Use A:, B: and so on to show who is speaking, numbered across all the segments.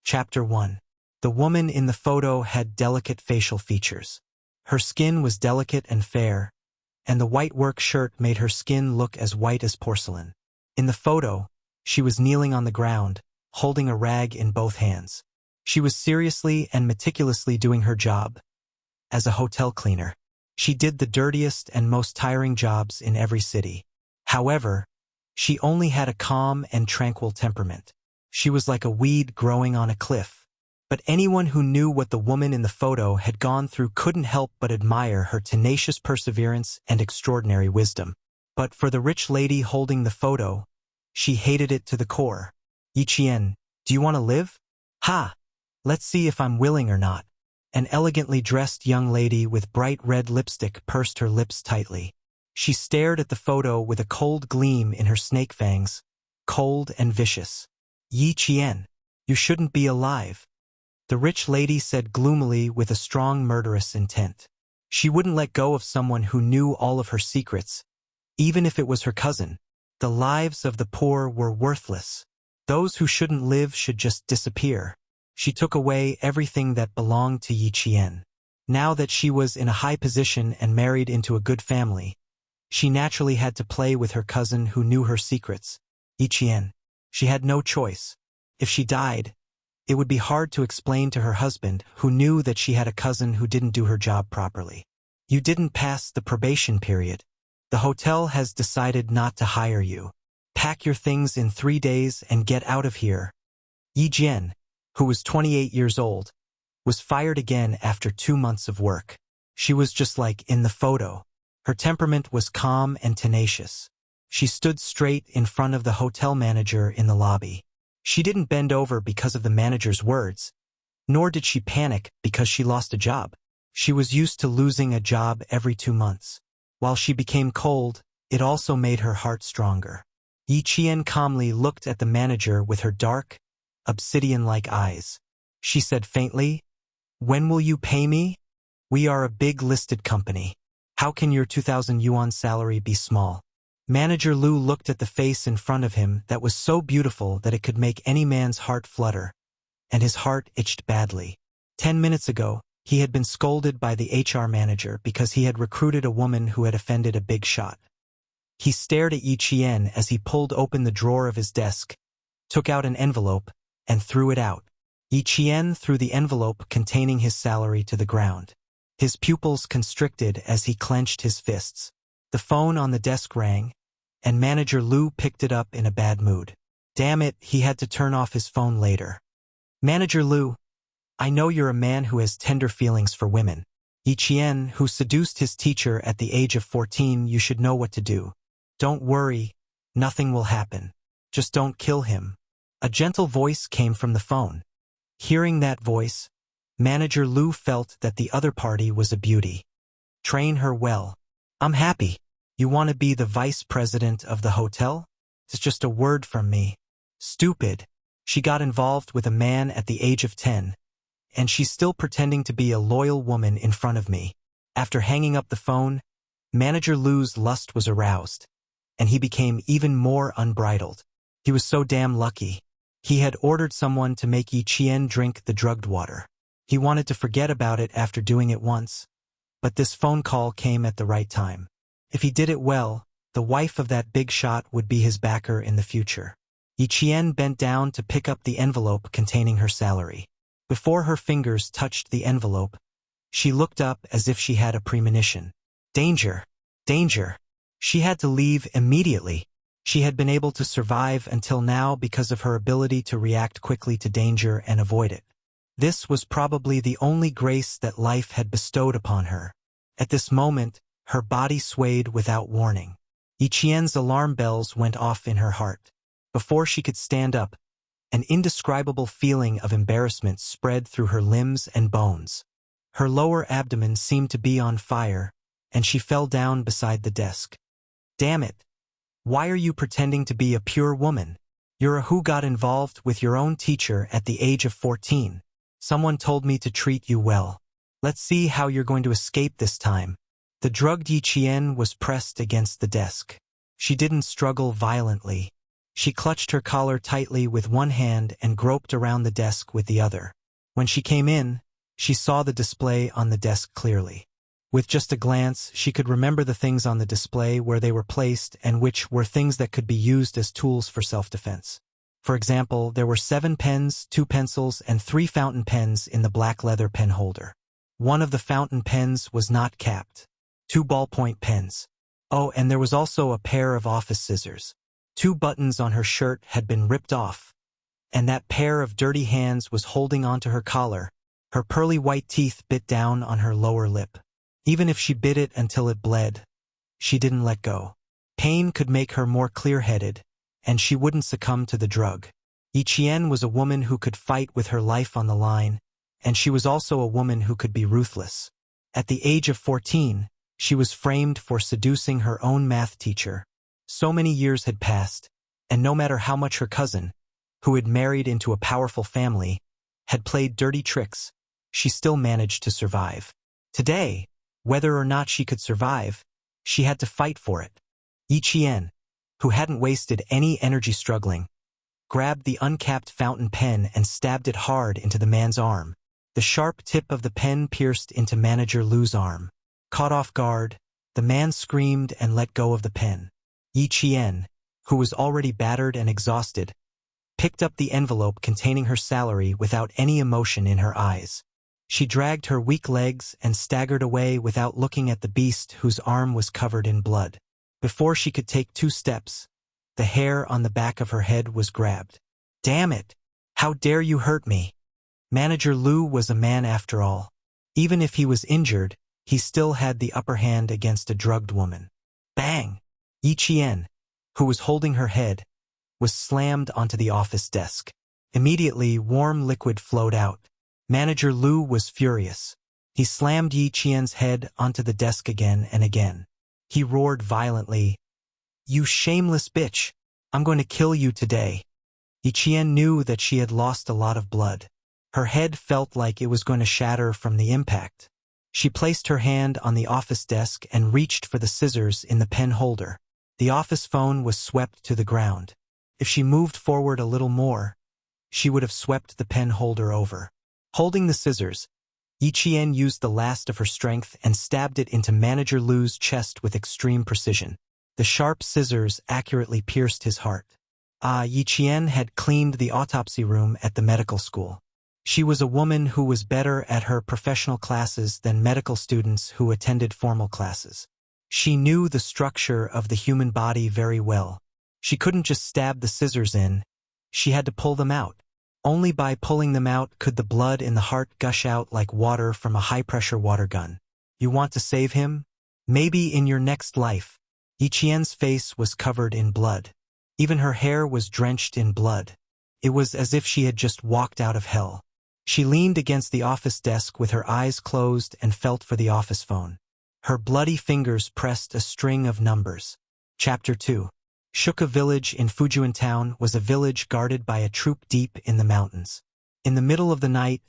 A: Chapter 1. The woman in the photo had delicate facial features. Her skin was delicate and fair, and the white work shirt made her skin look as white as porcelain. In the photo, she was kneeling on the ground, holding a rag in both hands. She was seriously and meticulously doing her job. As a hotel cleaner, she did the dirtiest and most tiring jobs in every city. However, she only had a calm and tranquil temperament. She was like a weed growing on a cliff. But anyone who knew what the woman in the photo had gone through couldn't help but admire her tenacious perseverance and extraordinary wisdom. But for the rich lady holding the photo, she hated it to the core. "Yiqian, do you want to live? Ha! Let's see if I'm willing or not." An elegantly dressed young lady with bright red lipstick pursed her lips tightly. She stared at the photo with a cold gleam in her snake fangs, cold and vicious. "Yiqian, you shouldn't be alive," the rich lady said gloomily with a strong murderous intent. She wouldn't let go of someone who knew all of her secrets, even if it was her cousin. The lives of the poor were worthless. Those who shouldn't live should just disappear. She took away everything that belonged to Yiqian. Now that she was in a high position and married into a good family, she naturally had to play with her cousin who knew her secrets. Yiqian. She had no choice. If she died, it would be hard to explain to her husband, who knew that she had a cousin who didn't do her job properly. "You didn't pass the probation period. The hotel has decided not to hire you. Pack your things in 3 days and get out of here." Yi Jian, who was 28 years old, was fired again after 2 months of work. She was just like in the photo. Her temperament was calm and tenacious. She stood straight in front of the hotel manager in the lobby. She didn't bend over because of the manager's words, nor did she panic because she lost a job. She was used to losing a job every 2 months. While she became cold, it also made her heart stronger. Yi Qian calmly looked at the manager with her dark, obsidian-like eyes. She said faintly, "When will you pay me? We are a big listed company. How can your 2,000 yuan salary be small?" Manager Lu looked at the face in front of him that was so beautiful that it could make any man's heart flutter, and his heart itched badly. 10 minutes ago, he had been scolded by the HR manager because he had recruited a woman who had offended a big shot. He stared at Yi Qian as he pulled open the drawer of his desk, took out an envelope, and threw it out. Yi Qian threw the envelope containing his salary to the ground. His pupils constricted as he clenched his fists. The phone on the desk rang, and Manager Lu picked it up in a bad mood. Damn it, he had to turn off his phone later. "Manager Lu, I know you're a man who has tender feelings for women. Yi Qian, who seduced his teacher at the age of 14, you should know what to do. Don't worry, nothing will happen. Just don't kill him." A gentle voice came from the phone. Hearing that voice, Manager Lu felt that the other party was a beauty. "Train her well. I'm happy. You want to be the vice president of the hotel? It's just a word from me." Stupid. She got involved with a man at the age of 10, and she's still pretending to be a loyal woman in front of me. After hanging up the phone, Manager Lu's lust was aroused, and he became even more unbridled. He was so damn lucky. He had ordered someone to make Yi Qian drink the drugged water. He wanted to forget about it after doing it once, but this phone call came at the right time. If he did it well, the wife of that big shot would be his backer in the future. Yi Qian bent down to pick up the envelope containing her salary. Before her fingers touched the envelope, she looked up as if she had a premonition. Danger! Danger! She had to leave immediately. She had been able to survive until now because of her ability to react quickly to danger and avoid it. This was probably the only grace that life had bestowed upon her. At this moment, her body swayed without warning. Yi Qian's alarm bells went off in her heart. Before she could stand up, an indescribable feeling of embarrassment spread through her limbs and bones. Her lower abdomen seemed to be on fire, and she fell down beside the desk. "Damn it! Why are you pretending to be a pure woman? You're a who got involved with your own teacher at the age of 14. Someone told me to treat you well. Let's see how you're going to escape this time." The drugged Yi Qian was pressed against the desk. She didn't struggle violently. She clutched her collar tightly with one hand and groped around the desk with the other. When she came in, she saw the display on the desk clearly. With just a glance, she could remember the things on the display, where they were placed, and which were things that could be used as tools for self-defense. For example, there were 7 pens, 2 pencils, and 3 fountain pens in the black leather pen holder. One of the fountain pens was not capped. 2 ballpoint pens. Oh, and there was also a pair of office scissors. 2 buttons on her shirt had been ripped off, and that pair of dirty hands was holding onto her collar. Her pearly white teeth bit down on her lower lip. Even if she bit it until it bled, she didn't let go. Pain could make her more clear-headed, and she wouldn't succumb to the drug. Yiqian was a woman who could fight with her life on the line, and she was also a woman who could be ruthless. At the age of 14, she was framed for seducing her own math teacher. So many years had passed, and no matter how much her cousin, who had married into a powerful family, had played dirty tricks, she still managed to survive. Today, whether or not she could survive, she had to fight for it. Yiqian, who hadn't wasted any energy struggling, grabbed the uncapped fountain pen and stabbed it hard into the man's arm. The sharp tip of the pen pierced into Manager Lu's arm. Caught off guard, the man screamed and let go of the pen. Yiqian, who was already battered and exhausted, picked up the envelope containing her salary without any emotion in her eyes. She dragged her weak legs and staggered away without looking at the beast whose arm was covered in blood. Before she could take 2 steps, the hair on the back of her head was grabbed. "Damn it! How dare you hurt me?" Manager Lu was a man after all. Even if he was injured, he still had the upper hand against a drugged woman. Bang! Yiqian, who was holding her head, was slammed onto the office desk. Immediately, warm liquid flowed out. Manager Lu was furious. He slammed Yiqian's head onto the desk again and again. He roared violently, "You shameless bitch! I'm going to kill you today." Yiqian knew that she had lost a lot of blood. Her head felt like it was going to shatter from the impact. She placed her hand on the office desk and reached for the scissors in the pen holder. The office phone was swept to the ground. If she moved forward a little more, she would have swept the pen holder over. Holding the scissors, Yiqian used the last of her strength and stabbed it into Manager Lu's chest with extreme precision. The sharp scissors accurately pierced his heart. Yiqian had cleaned the autopsy room at the medical school. She was a woman who was better at her professional classes than medical students who attended formal classes. She knew the structure of the human body very well. She couldn't just stab the scissors in, she had to pull them out. Only by pulling them out could the blood in the heart gush out like water from a high-pressure water gun. You want to save him? Maybe in your next life. Yiqian's face was covered in blood. Even her hair was drenched in blood. It was as if she had just walked out of hell. She leaned against the office desk with her eyes closed and felt for the office phone. Her bloody fingers pressed a string of numbers. Chapter 2. Shuka Village in Fujian Town was a village guarded by a troop deep in the mountains. In the middle of the night,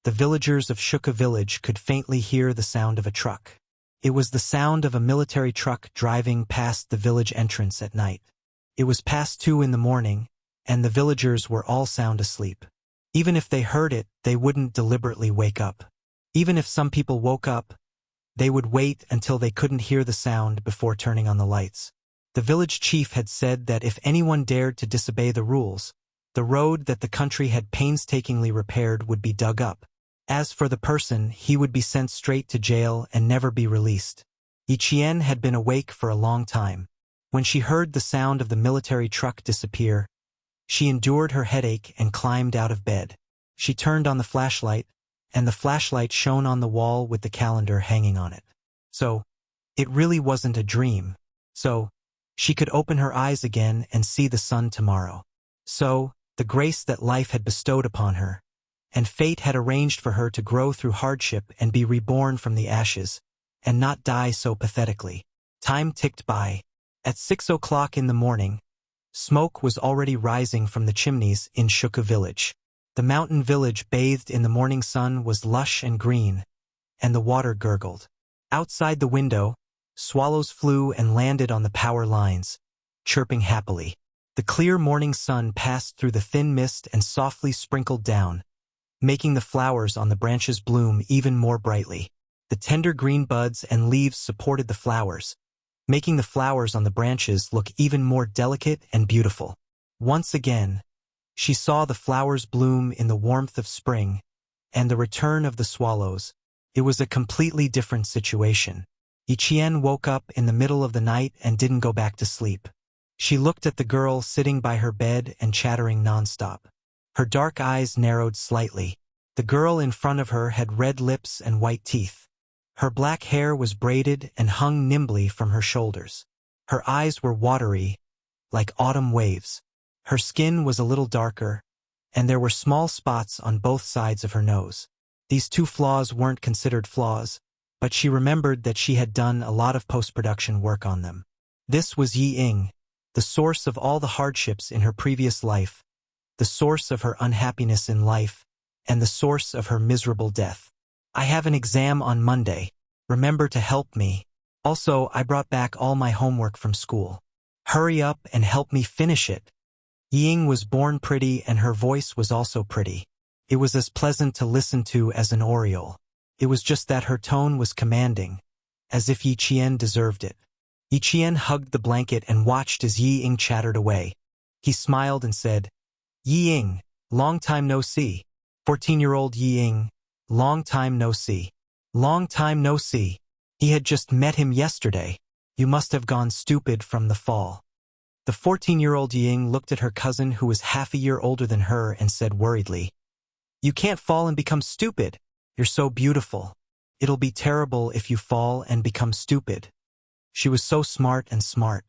A: the villagers of Shuka Village could faintly hear the sound of a truck. It was the sound of a military truck driving past the village entrance at night. It was past 2 in the morning, and the villagers were all sound asleep. Even if they heard it, they wouldn't deliberately wake up. Even if some people woke up, they would wait until they couldn't hear the sound before turning on the lights. The village chief had said that if anyone dared to disobey the rules, the road that the country had painstakingly repaired would be dug up. As for the person, he would be sent straight to jail and never be released. Yiqian had been awake for a long time. When she heard the sound of the military truck disappear, she endured her headache and climbed out of bed. She turned on the flashlight, and the flashlight shone on the wall with the calendar hanging on it. So, it really wasn't a dream. So, she could open her eyes again and see the sun tomorrow. So, the grace that life had bestowed upon her, and fate had arranged for her to grow through hardship and be reborn from the ashes, and not die so pathetically. Time ticked by. At 6 o'clock in the morning, smoke was already rising from the chimneys in Shuka Village. The mountain village bathed in the morning sun was lush and green, and the water gurgled. Outside the window, swallows flew and landed on the power lines, chirping happily. The clear morning sun passed through the thin mist and softly sprinkled down, making the flowers on the branches bloom even more brightly. The tender green buds and leaves supported the flowers, making the flowers on the branches look even more delicate and beautiful. Once again, she saw the flowers bloom in the warmth of spring and the return of the swallows. It was a completely different situation. Yiqian woke up in the middle of the night and didn't go back to sleep. She looked at the girl sitting by her bed and chattering nonstop. Her dark eyes narrowed slightly. The girl in front of her had red lips and white teeth. Her black hair was braided and hung nimbly from her shoulders. Her eyes were watery, like autumn waves. Her skin was a little darker, and there were small spots on both sides of her nose. These two flaws weren't considered flaws, but she remembered that she had done a lot of post-production work on them. This was Yi Ying, the source of all the hardships in her previous life, the source of her unhappiness in life, and the source of her miserable death. I have an exam on Monday. Remember to help me. Also, I brought back all my homework from school. Hurry up and help me finish it. Yi Ying was born pretty and her voice was also pretty. It was as pleasant to listen to as an aureole. It was just that her tone was commanding, as if Yiqian deserved it. Yiqian hugged the blanket and watched as Yi Ying chattered away. He smiled and said, "Yi Ying, long time no see." 14-year-old Yi Ying, long time no see. Long time no see. He had just met him yesterday. You must have gone stupid from the fall. The 14-year-old Yi Ying looked at her cousin who was half a year older than her and said worriedly, "You can't fall and become stupid. You're so beautiful. It'll be terrible if you fall and become stupid." She was so smart and smart.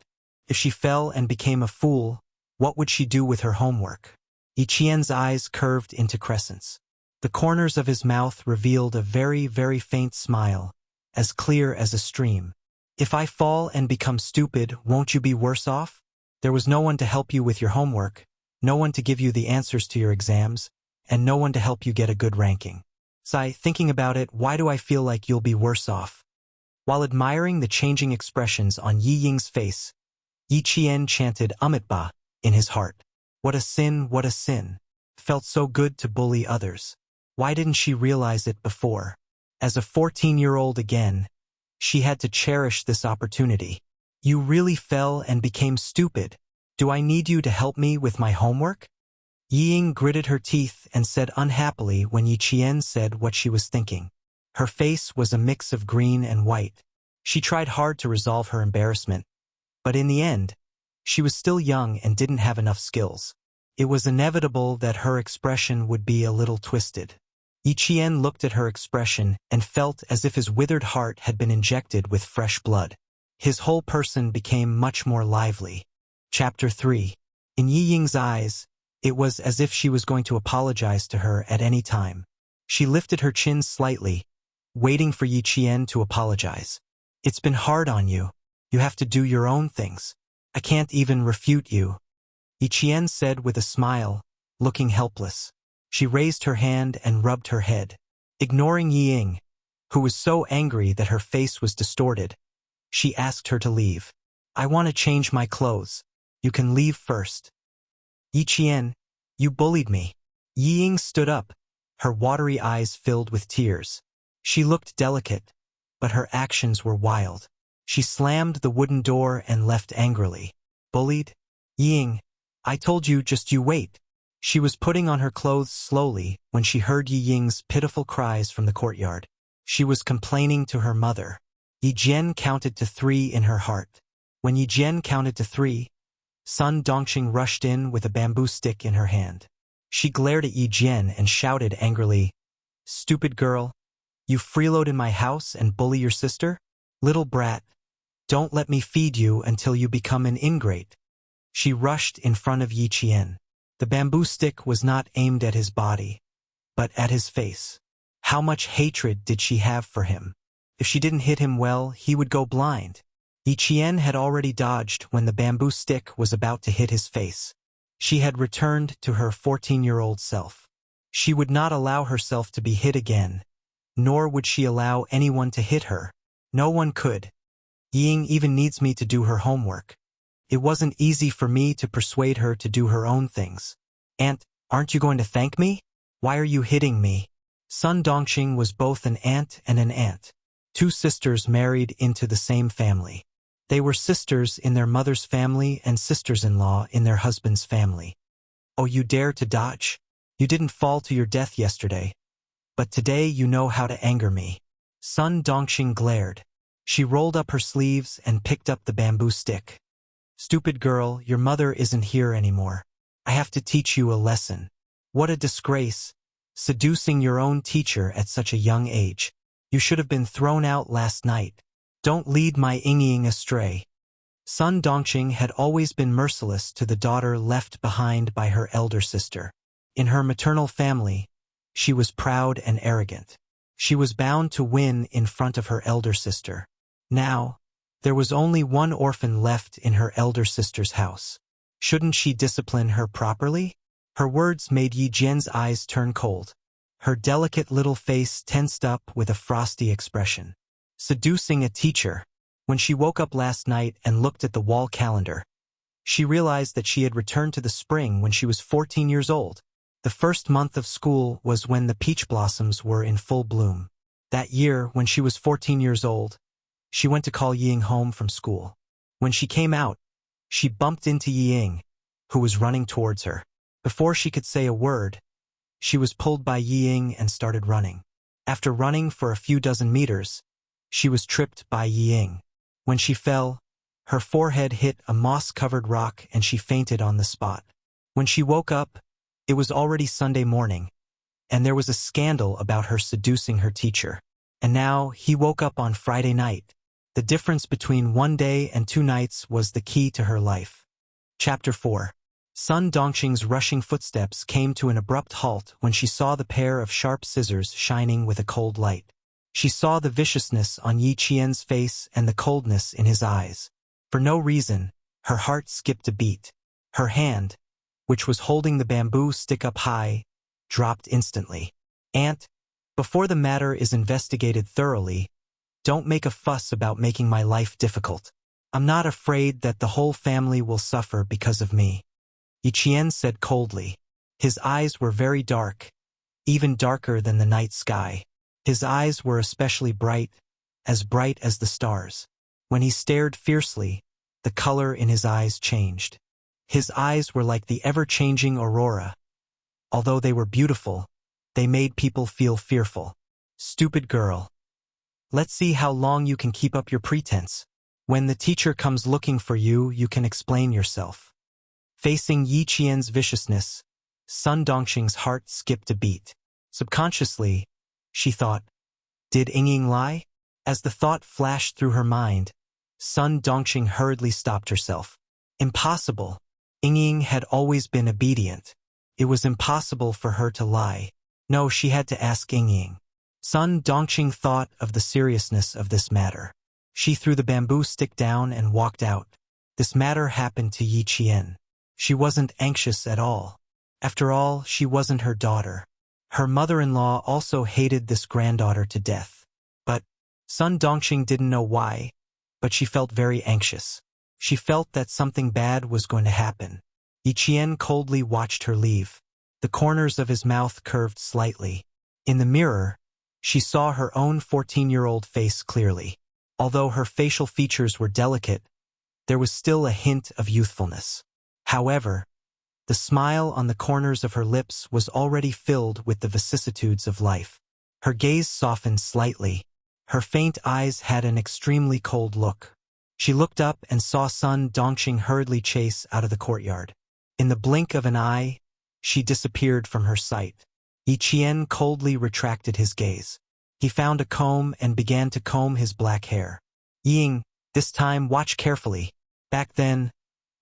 A: If she fell and became a fool, what would she do with her homework? Yiqian's eyes curved into crescents. The corners of his mouth revealed a very, very faint smile, as clear as a stream. "If I fall and become stupid, won't you be worse off? There was no one to help you with your homework, no one to give you the answers to your exams, and no one to help you get a good ranking. Sai, thinking about it, why do I feel like you'll be worse off?" While admiring the changing expressions on Yi Ying's face, Yiqian chanted Amitba in his heart. What a sin, what a sin. Felt so good to bully others. Why didn't she realize it before? As a 14-year-old again, she had to cherish this opportunity. "You really fell and became stupid. Do I need you to help me with my homework?" Yi Ying gritted her teeth and said unhappily when Yiqian said what she was thinking. Her face was a mix of green and white. She tried hard to resolve her embarrassment, but in the end, she was still young and didn't have enough skills. It was inevitable that her expression would be a little twisted. Yiqian looked at her expression and felt as if his withered heart had been injected with fresh blood. His whole person became much more lively. Chapter 3. In Yi Ying's eyes, it was as if she was going to apologize to her at any time. She lifted her chin slightly, waiting for Yiqian to apologize. "It's been hard on you. You have to do your own things. I can't even refute you," Yiqian said with a smile, looking helpless. She raised her hand and rubbed her head. Ignoring Yi Ying, who was so angry that her face was distorted, she asked her to leave. "I want to change my clothes. You can leave first." "Yiqian, you bullied me." Yi Ying stood up, her watery eyes filled with tears. She looked delicate, but her actions were wild. She slammed the wooden door and left angrily. "Bullied? Yi Ying, I told you, just you wait." She was putting on her clothes slowly when she heard Yi Ying's pitiful cries from the courtyard. She was complaining to her mother. Yi Jian counted to 3 in her heart. When Yi Jian counted to 3, Sun Dongqing rushed in with a bamboo stick in her hand. She glared at Yi Jian and shouted angrily, "Stupid girl! You freeload in my house and bully your sister? Little brat! Don't let me feed you until you become an ingrate." She rushed in front of Yiqian. The bamboo stick was not aimed at his body, but at his face. How much hatred did she have for him? If she didn't hit him well, he would go blind. Yiqian had already dodged when the bamboo stick was about to hit his face. She had returned to her 14-year-old self. She would not allow herself to be hit again, nor would she allow anyone to hit her. No one could. Yi Ying even needs me to do her homework. It wasn't easy for me to persuade her to do her own things. Aunt, aren't you going to thank me? Why are you hitting me? Sun Dongqing was both an aunt and an aunt. Two sisters married into the same family. They were sisters in their mother's family and sisters-in-law in their husband's family. Oh, you dare to dodge? You didn't fall to your death yesterday. But today you know how to anger me. Sun Dongqing glared. She rolled up her sleeves and picked up the bamboo stick. Stupid girl, your mother isn't here anymore. I have to teach you a lesson. What a disgrace. Seducing your own teacher at such a young age. You should have been thrown out last night. Don't lead my Ying astray. Sun Dongqing had always been merciless to the daughter left behind by her elder sister. In her maternal family, she was proud and arrogant. She was bound to win in front of her elder sister. Now, there was only one orphan left in her elder sister's house. Shouldn't she discipline her properly? Her words made Yi Jian's eyes turn cold. Her delicate little face tensed up with a frosty expression. Seducing a teacher. When she woke up last night and looked at the wall calendar, she realized that she had returned to the spring when she was 14 years old. The first month of school was when the peach blossoms were in full bloom. That year, when she was 14 years old, she went to call Ying home from school. When she came out, she bumped into Ying, who was running towards her. Before she could say a word, she was pulled by Ying and started running. After running for a few dozen meters, she was tripped by Ying. When she fell, her forehead hit a moss-covered rock and she fainted on the spot. When she woke up, it was already Sunday morning, and there was a scandal about her seducing her teacher. And now he woke up on Friday night. The difference between one day and 2 nights was the key to her life. Chapter 4. Sun Dongqing's rushing footsteps came to an abrupt halt when she saw the pair of sharp scissors shining with a cold light. She saw the viciousness on Yi Qian's face and the coldness in his eyes. For no reason, her heart skipped a beat. Her hand, which was holding the bamboo stick up high, dropped instantly. Aunt, before the matter is investigated thoroughly, don't make a fuss about making my life difficult. I'm not afraid that the whole family will suffer because of me. Yi Qian said coldly. His eyes were very dark, even darker than the night sky. His eyes were especially bright as the stars. When he stared fiercely, the color in his eyes changed. His eyes were like the ever-changing aurora. Although they were beautiful, they made people feel fearful. Stupid girl. Let's see how long you can keep up your pretense. When the teacher comes looking for you, you can explain yourself. Facing Yi Qian's viciousness, Sun Dongqing's heart skipped a beat. Subconsciously, she thought, did Ying lie? As the thought flashed through her mind, Sun Dongqing hurriedly stopped herself. Impossible. Ying had always been obedient. It was impossible for her to lie. No, she had to ask Ying. Sun Dongqing thought of the seriousness of this matter. She threw the bamboo stick down and walked out. This matter happened to Yi Qian. She wasn't anxious at all. After all, she wasn't her daughter. Her mother-in-law also hated this granddaughter to death. But Sun Dongqing didn't know why, but she felt very anxious. She felt that something bad was going to happen. Yi Qian coldly watched her leave. The corners of his mouth curved slightly. In the mirror, she saw her own 14-year-old face clearly. Although her facial features were delicate, there was still a hint of youthfulness. However, the smile on the corners of her lips was already filled with the vicissitudes of life. Her gaze softened slightly. Her faint eyes had an extremely cold look. She looked up and saw Sun Dongqing hurriedly chase out of the courtyard. In the blink of an eye, she disappeared from her sight. Yi Qian coldly retracted his gaze. He found a comb and began to comb his black hair. Ying, this time watch carefully. Back then,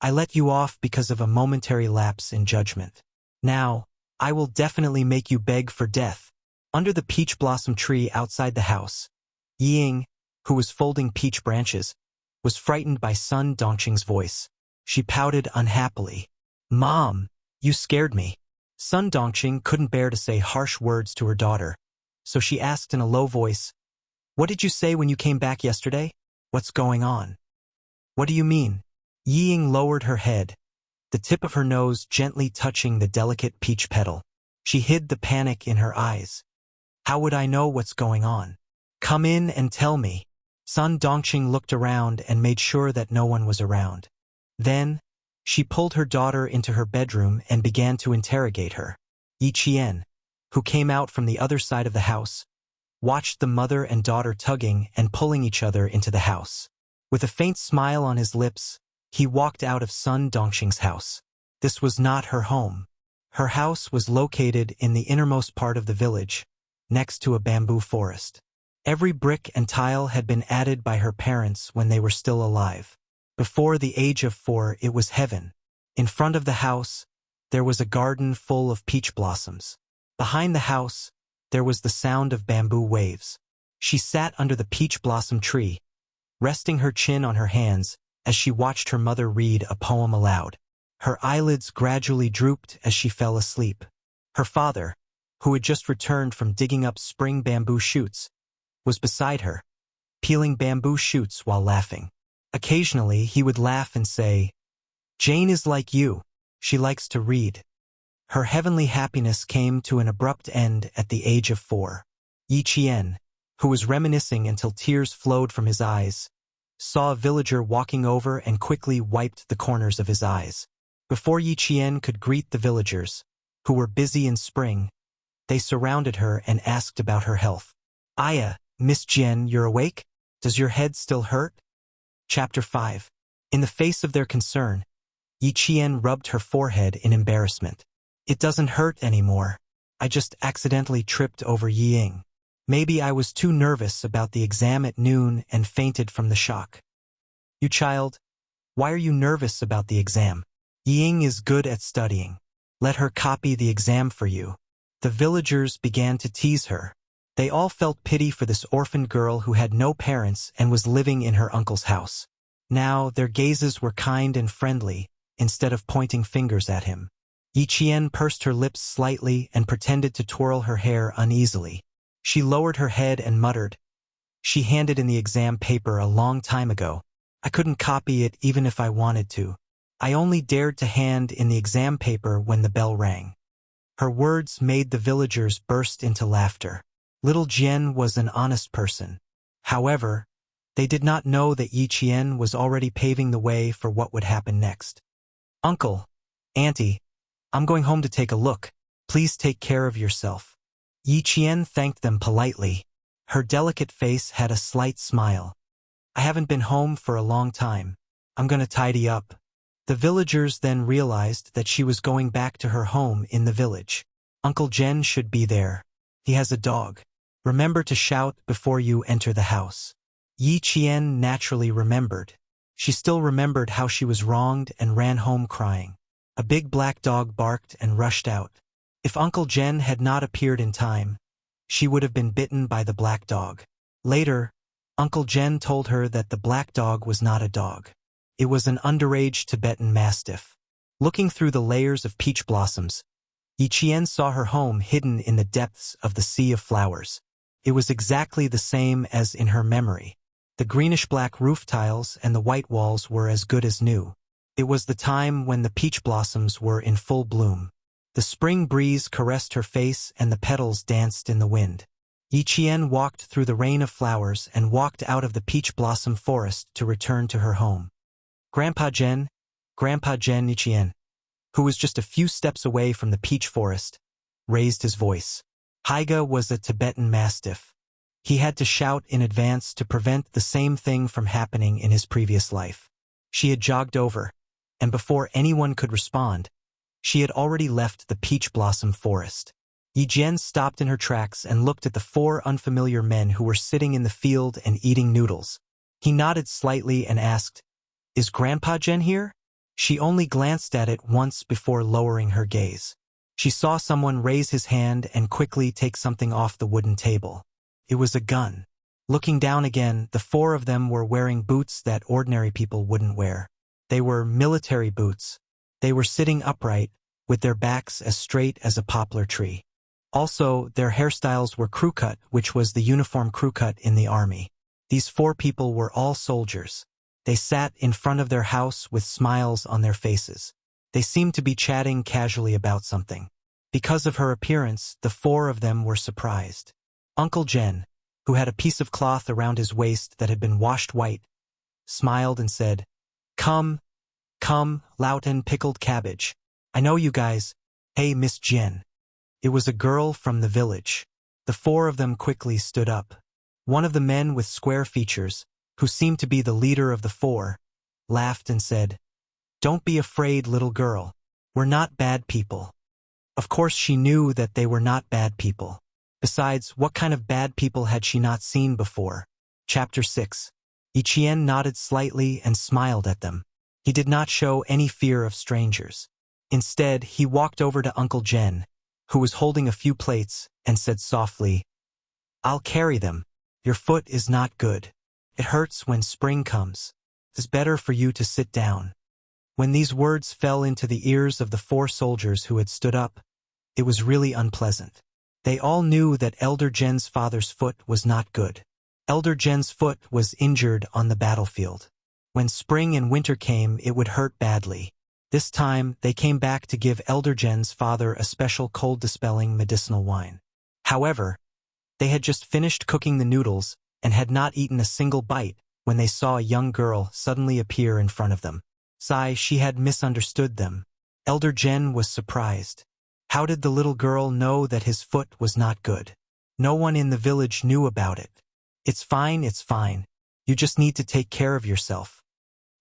A: I let you off because of a momentary lapse in judgment. Now, I will definitely make you beg for death. Under the peach blossom tree outside the house, Ying, who was folding peach branches, was frightened by Sun Dongqing's voice. She pouted unhappily. Mom, you scared me. Sun Dongqing couldn't bear to say harsh words to her daughter, so she asked in a low voice, What did you say when you came back yesterday? What's going on? What do you mean? Ying lowered her head, the tip of her nose gently touching the delicate peach petal. She hid the panic in her eyes. How would I know what's going on? Come in and tell me. Sun Dongqing looked around and made sure that no one was around. Then, she pulled her daughter into her bedroom and began to interrogate her. Yi Qian, who came out from the other side of the house, watched the mother and daughter tugging and pulling each other into the house. With a faint smile on his lips, he walked out of Sun Dongqing's house. This was not her home. Her house was located in the innermost part of the village, next to a bamboo forest. Every brick and tile had been added by her parents when they were still alive. Before the age of 4, it was heaven. In front of the house, there was a garden full of peach blossoms. Behind the house, there was the sound of bamboo waves. She sat under the peach blossom tree, resting her chin on her hands as she watched her mother read a poem aloud. Her eyelids gradually drooped as she fell asleep. Her father, who had just returned from digging up spring bamboo shoots, was beside her, peeling bamboo shoots while laughing. Occasionally, he would laugh and say, "Jane is like you. She likes to read." Her heavenly happiness came to an abrupt end at the age of 4. Yi Qian, who was reminiscing until tears flowed from his eyes, saw a villager walking over and quickly wiped the corners of his eyes. Before Yi Qian could greet the villagers, who were busy in spring, they surrounded her and asked about her health. "Aya, Miss Jian, you're awake? Does your head still hurt?" Chapter 5. In the face of their concern, Yi Qian rubbed her forehead in embarrassment. "It doesn't hurt anymore. I just accidentally tripped over Ying. Maybe I was too nervous about the exam at noon and fainted from the shock." "You child, why are you nervous about the exam? Ying is good at studying. Let her copy the exam for you." The villagers began to tease her. They all felt pity for this orphaned girl who had no parents and was living in her uncle's house. Now their gazes were kind and friendly, instead of pointing fingers at him. Yi Qian pursed her lips slightly and pretended to twirl her hair uneasily. She lowered her head and muttered, "She handed in the exam paper a long time ago. I couldn't copy it even if I wanted to. I only dared to hand in the exam paper when the bell rang." Her words made the villagers burst into laughter. Little Jian was an honest person. However, they did not know that Yi Qian was already paving the way for what would happen next. "Uncle, Auntie, I'm going home to take a look. Please take care of yourself." Yi Qian thanked them politely. Her delicate face had a slight smile. "I haven't been home for a long time. I'm going to tidy up." The villagers then realized that she was going back to her home in the village. "Uncle Jen should be there. He has a dog. Remember to shout before you enter the house." Yi Qian naturally remembered. She still remembered how she was wronged and ran home crying. A big black dog barked and rushed out. If Uncle Jen had not appeared in time, she would have been bitten by the black dog. Later, Uncle Jen told her that the black dog was not a dog. It was an underage Tibetan Mastiff. Looking through the layers of peach blossoms, Yi Qian saw her home hidden in the depths of the sea of flowers. It was exactly the same as in her memory. The greenish-black roof tiles and the white walls were as good as new. It was the time when the peach blossoms were in full bloom. The spring breeze caressed her face and the petals danced in the wind. Yi Qian walked through the rain of flowers and walked out of the peach blossom forest to return to her home. Grandpa Jen, Yi Qian, who was just a few steps away from the peach forest, raised his voice. Haiga was a Tibetan Mastiff. He had to shout in advance to prevent the same thing from happening in his previous life. She had jogged over, and before anyone could respond, she had already left the peach blossom forest. Yi Qian stopped in her tracks and looked at the 4 unfamiliar men who were sitting in the field and eating noodles. He nodded slightly and asked, "Is Grandpa Jen here?" She only glanced at it once before lowering her gaze. She saw someone raise his hand and quickly take something off the wooden table. It was a gun. Looking down again, the 4 of them were wearing boots that ordinary people wouldn't wear. They were military boots. They were sitting upright, with their backs as straight as a poplar tree. Also, their hairstyles were crew cut, which was the uniform crew cut in the army. These 4 people were all soldiers. They sat in front of their house with smiles on their faces. They seemed to be chatting casually about something. Because of her appearance, the four of them were surprised. Uncle Jen, who had a piece of cloth around his waist that had been washed white, smiled and said, "Come, come, Lauten pickled cabbage. I know you guys. Hey, Miss Jen." It was a girl from the village. The four of them quickly stood up. One of the men with square features, who seemed to be the leader of the four, laughed and said, "Don't be afraid, little girl. We're not bad people." Of course she knew that they were not bad people. Besides, what kind of bad people had she not seen before? Chapter 6. Yiqian nodded slightly and smiled at them. He did not show any fear of strangers. Instead, he walked over to Uncle Jen, who was holding a few plates, and said softly, "I'll carry them. Your foot is not good. It hurts when spring comes. It's better for you to sit down." When these words fell into the ears of the four soldiers who had stood up, it was really unpleasant. They all knew that Elder Jen's father's foot was not good. Elder Jen's foot was injured on the battlefield. When spring and winter came, it would hurt badly. This time, they came back to give Elder Jen's father a special cold-dispelling medicinal wine. However, they had just finished cooking the noodles and had not eaten a single bite when they saw a young girl suddenly appear in front of them. She had misunderstood them. Elder Jen was surprised. How did the little girl know that his foot was not good? No one in the village knew about it. It's fine. You just need to take care of yourself."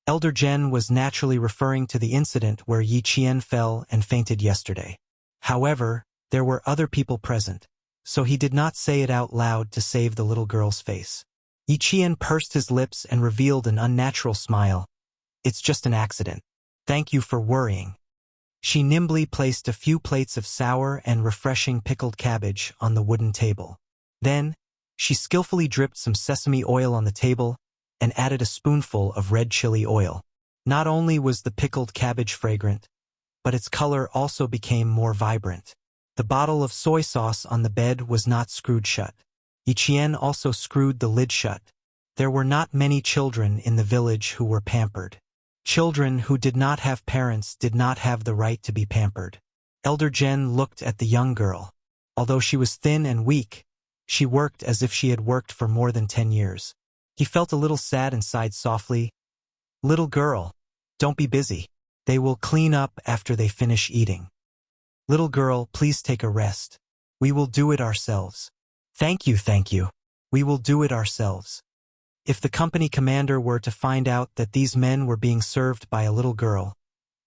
A: Elder Jen was naturally referring to the incident where Yiqian fell and fainted yesterday. However, there were other people present, so he did not say it out loud to save the little girl's face. Yiqian pursed his lips and revealed an unnatural smile. "It's just an accident. Thank you for worrying." She nimbly placed a few plates of sour and refreshing pickled cabbage on the wooden table. Then, she skillfully dripped some sesame oil on the table and added a spoonful of red chili oil. Not only was the pickled cabbage fragrant, but its color also became more vibrant. The bottle of soy sauce on the bed was not screwed shut. Yiqian also screwed the lid shut. There were not many children in the village who were pampered. Children who did not have parents did not have the right to be pampered. Elder Jen looked at the young girl. Although she was thin and weak, she worked as if she had worked for more than 10 years. He felt a little sad and sighed softly. "Little girl, don't be busy. They will clean up after they finish eating. Little girl, please take a rest. We will do it ourselves." Thank you. We will do it ourselves." If the company commander were to find out that these men were being served by a little girl,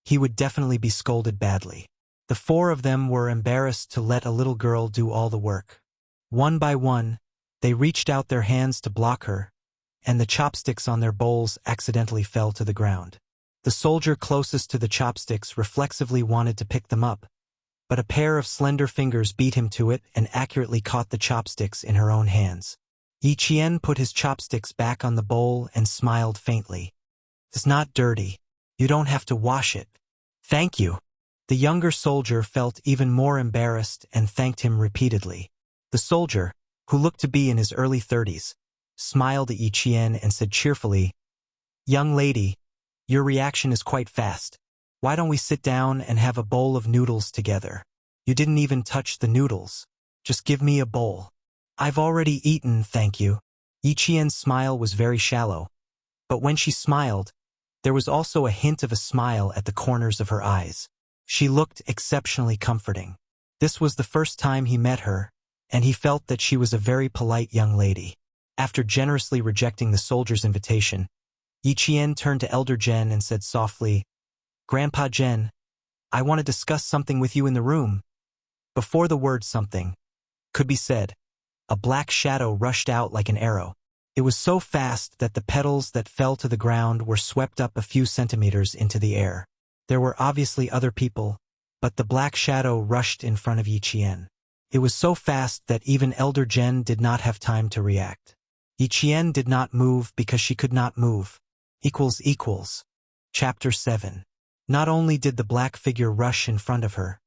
A: he would definitely be scolded badly. The four of them were embarrassed to let a little girl do all the work. One by one, they reached out their hands to block her, and the chopsticks on their bowls accidentally fell to the ground. The soldier closest to the chopsticks reflexively wanted to pick them up, but a pair of slender fingers beat him to it and accurately caught the chopsticks in her own hands. Yiqian put his chopsticks back on the bowl and smiled faintly. "It's not dirty. You don't have to wash it." "Thank you." The younger soldier felt even more embarrassed and thanked him repeatedly. The soldier, who looked to be in his early 30s, smiled at Yiqian and said cheerfully, "Young lady, your reaction is quite fast. Why don't we sit down and have a bowl of noodles together? You didn't even touch the noodles. Just give me a bowl." "I've already eaten, thank you." Yiqian's smile was very shallow, but when she smiled, there was also a hint of a smile at the corners of her eyes. She looked exceptionally comforting. This was the first time he met her, and he felt that she was a very polite young lady. After generously rejecting the soldier's invitation, Yiqian turned to Elder Jen and said softly, "Grandpa Jen, I want to discuss something with you in the room." Before the word "something" could be said, a black shadow rushed out like an arrow. It was so fast that the petals that fell to the ground were swept up a few centimeters into the air. There were obviously other people, but the black shadow rushed in front of Yiqian. It was so fast that even Elder Jen did not have time to react. Yiqian did not move because she could not move. Chapter 7. Not only did the black figure rush in front of her,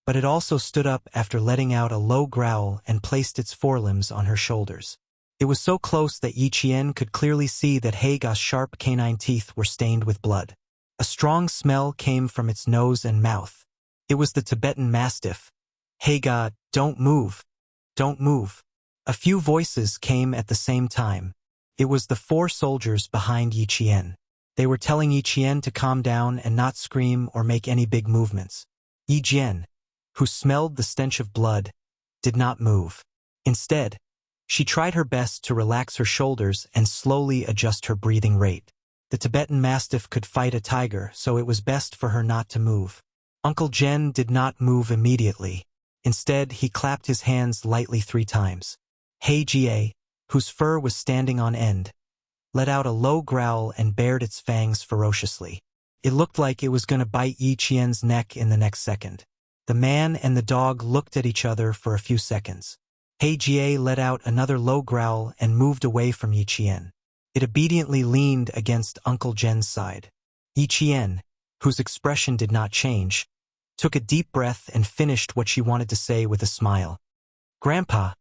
A: but it also stood up after letting out a low growl and placed its forelimbs on her shoulders. It was so close that Yi Qian could clearly see that Heiga's sharp canine teeth were stained with blood. A strong smell came from its nose and mouth. It was the Tibetan Mastiff. Heiga, don't move. Don't move. A few voices came at the same time. It was the 4 soldiers behind Yi Qian. They were telling Yi Qian to calm down and not scream or make any big movements. Yi Jian, who smelled the stench of blood, did not move. Instead, she tried her best to relax her shoulders and slowly adjust her breathing rate. The Tibetan Mastiff could fight a tiger, so it was best for her not to move. Uncle Jen did not move immediately. Instead, he clapped his hands lightly 3 times. Hei Jie, whose fur was standing on end, let out a low growl and bared its fangs ferociously. It looked like it was going to bite Yi Qian's neck in the next second. The man and the dog looked at each other for a few seconds. Hei Jie let out another low growl and moved away from Yi Qian. It obediently leaned against Uncle Jen's side. Yi Qian, whose expression did not change, took a deep breath and finished what she wanted to say with a smile. Grandpa,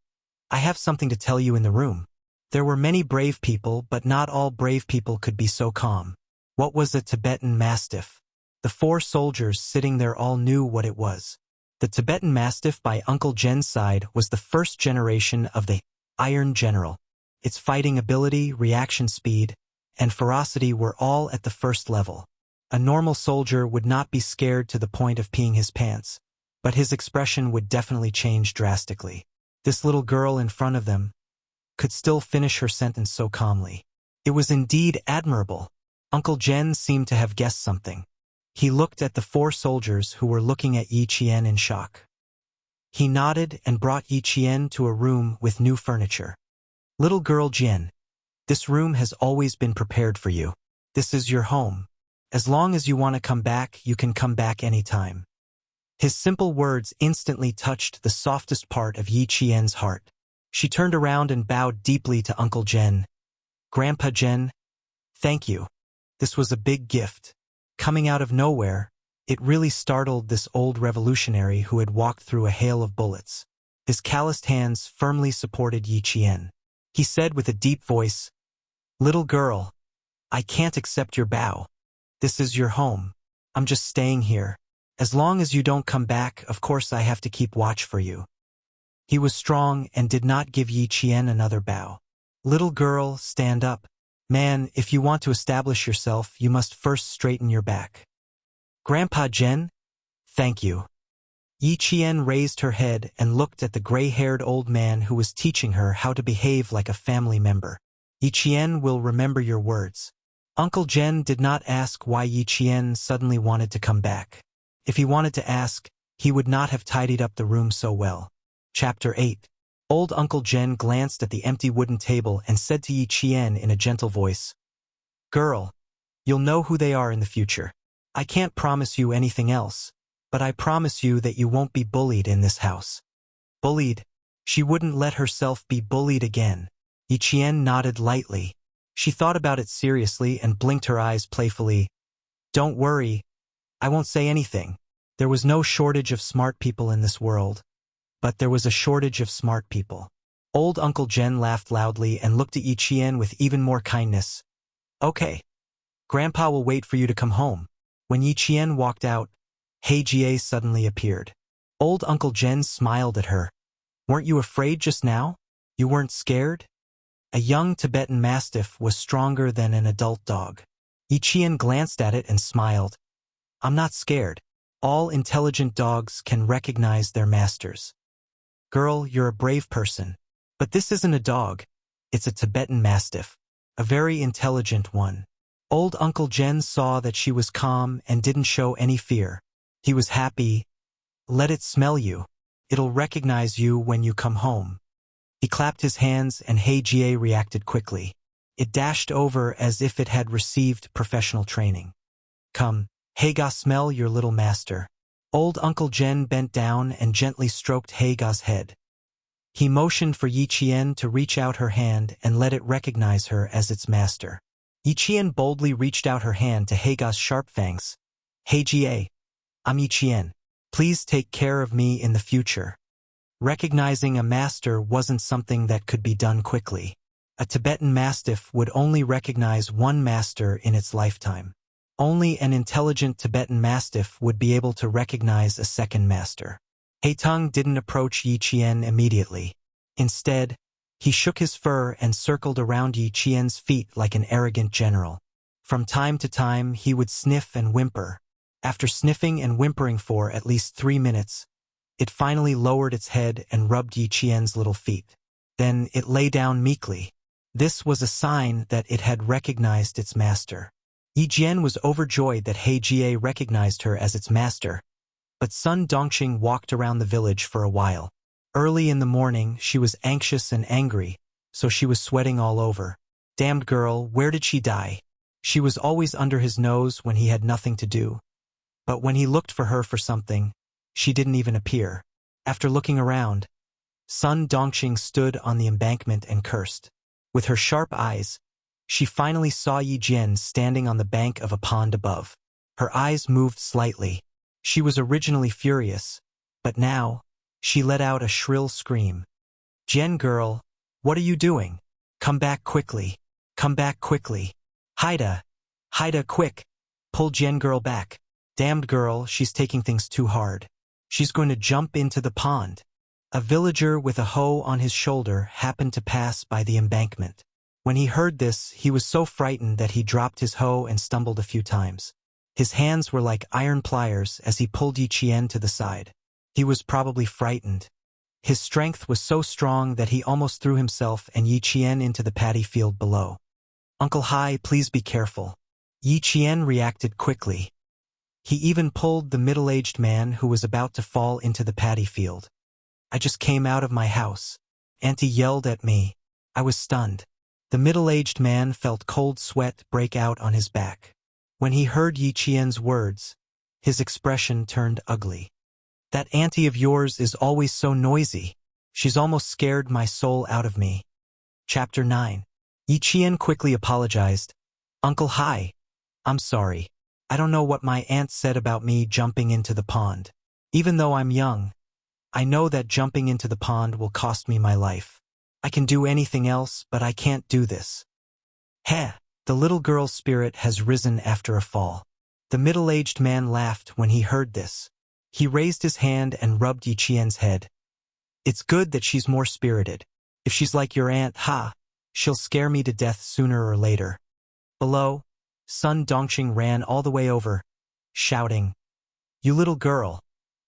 A: I have something to tell you in the room. There were many brave people, but not all brave people could be so calm. What was a Tibetan Mastiff? The 4 soldiers sitting there all knew what it was. The Tibetan Mastiff by Uncle Jen's side was the first generation of the Iron General. Its fighting ability, reaction speed, and ferocity were all at the first level. A normal soldier would not be scared to the point of peeing his pants, but his expression would definitely change drastically. This little girl in front of them could still finish her sentence so calmly. It was indeed admirable. Uncle Jen seemed to have guessed something. He looked at the 4 soldiers who were looking at Yi Qian in shock. He nodded and brought Yi Qian to a room with new furniture. Little girl Jian, this room has always been prepared for you. This is your home. As long as you want to come back, you can come back anytime. His simple words instantly touched the softest part of Yi Qian's heart. She turned around and bowed deeply to Uncle Jen. Grandpa Jen, thank you. This was a big gift. Coming out of nowhere, it really startled this old revolutionary who had walked through a hail of bullets. His calloused hands firmly supported Yi Qian. He said with a deep voice, Little girl, I can't accept your bow. This is your home. I'm just staying here. As long as you don't come back, of course I have to keep watch for you. He was strong and did not give Yi Qian another bow. Little girl, stand up. Man, if you want to establish yourself, you must first straighten your back. Grandpa Jen? Thank you. Yi Qian raised her head and looked at the gray-haired old man who was teaching her how to behave like a family member. Yi Qian will remember your words. Uncle Jen did not ask why Yi Qian suddenly wanted to come back. If he wanted to ask, he would not have tidied up the room so well. Chapter 8. Old Uncle Jen glanced at the empty wooden table and said to Yi Qian in a gentle voice, Girl, you'll know who they are in the future. I can't promise you anything else, but I promise you that you won't be bullied in this house. Bullied? She wouldn't let herself be bullied again. Yi Qian nodded lightly. She thought about it seriously and blinked her eyes playfully. Don't worry, I won't say anything. There was no shortage of smart people in this world. But there was a shortage of smart people. Old Uncle Jen laughed loudly and looked at Yi Qian with even more kindness. Okay. Grandpa will wait for you to come home. When Yi Qian walked out, Hei Jie suddenly appeared. Old Uncle Jen smiled at her. Weren't you afraid just now? You weren't scared? A young Tibetan Mastiff was stronger than an adult dog. Yi Qian glanced at it and smiled. I'm not scared. All intelligent dogs can recognize their masters. Girl, you're a brave person. But this isn't a dog. It's a Tibetan Mastiff. A very intelligent one. Old Uncle Jen saw that she was calm and didn't show any fear. He was happy. Let it smell you. It'll recognize you when you come home. He clapped his hands and Hei Jie reacted quickly. It dashed over as if it had received professional training. Come, Heiga, smell your little master. Old Uncle Jen bent down and gently stroked Heiga's head. He motioned for Yi Qian to reach out her hand and let it recognize her as its master. Yi Qian boldly reached out her hand to Heiga's sharp fangs. Hei Jie, I'm Yi Qian. Please take care of me in the future. Recognizing a master wasn't something that could be done quickly. A Tibetan Mastiff would only recognize one master in its lifetime. Only an intelligent Tibetan Mastiff would be able to recognize a second master. Hatung didn't approach Yi Qian immediately. Instead, he shook his fur and circled around Yi Qian's feet like an arrogant general. From time to time, he would sniff and whimper. After sniffing and whimpering for at least 3 minutes, it finally lowered its head and rubbed Yi Qian's little feet. Then it lay down meekly. This was a sign that it had recognized its master. Yi Qian was overjoyed that He Jie recognized her as its master, but Sun Dongxing walked around the village for a while. Early in the morning, she was anxious and angry, so she was sweating all over. Damned girl, where did she die? She was always under his nose when he had nothing to do. But when he looked for her for something, she didn't even appear. After looking around, Sun Dongxing stood on the embankment and cursed. With her sharp eyes, she finally saw Yi Jian standing on the bank of a pond above. Her eyes moved slightly. She was originally furious, but now, she let out a shrill scream. Jian girl, what are you doing? Come back quickly. Come back quickly. Haida! Haida, quick! Pull Jian girl back. Damned girl, she's taking things too hard. She's going to jump into the pond. A villager with a hoe on his shoulder happened to pass by the embankment. When he heard this, he was so frightened that he dropped his hoe and stumbled a few times. His hands were like iron pliers as he pulled Yi Qian to the side. He was probably frightened. His strength was so strong that he almost threw himself and Yi Qian into the paddy field below. Uncle Hai, please be careful. Yi Qian reacted quickly. He even pulled the middle-aged man who was about to fall into the paddy field. I just came out of my house. Auntie yelled at me. I was stunned. The middle-aged man felt cold sweat break out on his back. When he heard Yi Qian's words, his expression turned ugly. That auntie of yours is always so noisy. She's almost scared my soul out of me. Chapter 9. Yi Qian quickly apologized. Uncle Hai, I'm sorry. I don't know what my aunt said about me jumping into the pond. Even though I'm young, I know that jumping into the pond will cost me my life. I can do anything else, but I can't do this. Heh, the little girl's spirit has risen after a fall. The middle-aged man laughed when he heard this. He raised his hand and rubbed Yi Qian's head. It's good that she's more spirited. If she's like your aunt, she'll scare me to death sooner or later. Below, Sun Dongxing ran all the way over, shouting, You little girl,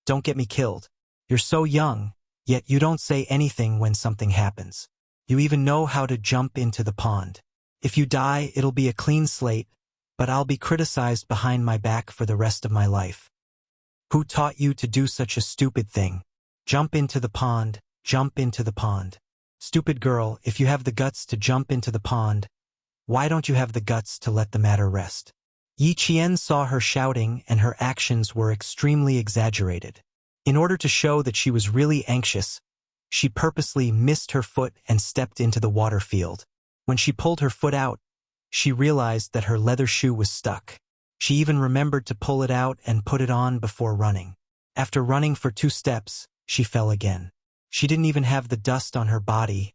A: don't get me killed. You're so young, yet you don't say anything when something happens. You even know how to jump into the pond. If you die, it'll be a clean slate, but I'll be criticized behind my back for the rest of my life. Who taught you to do such a stupid thing? Jump into the pond, jump into the pond. Stupid girl, if you have the guts to jump into the pond, why don't you have the guts to let the matter rest? Yi Qian saw her shouting and her actions were extremely exaggerated. In order to show that she was really anxious, she purposely missed her foot and stepped into the water field. When she pulled her foot out, she realized that her leather shoe was stuck. She even remembered to pull it out and put it on before running. After running for 2 steps, she fell again. She didn't even have the dust on her body,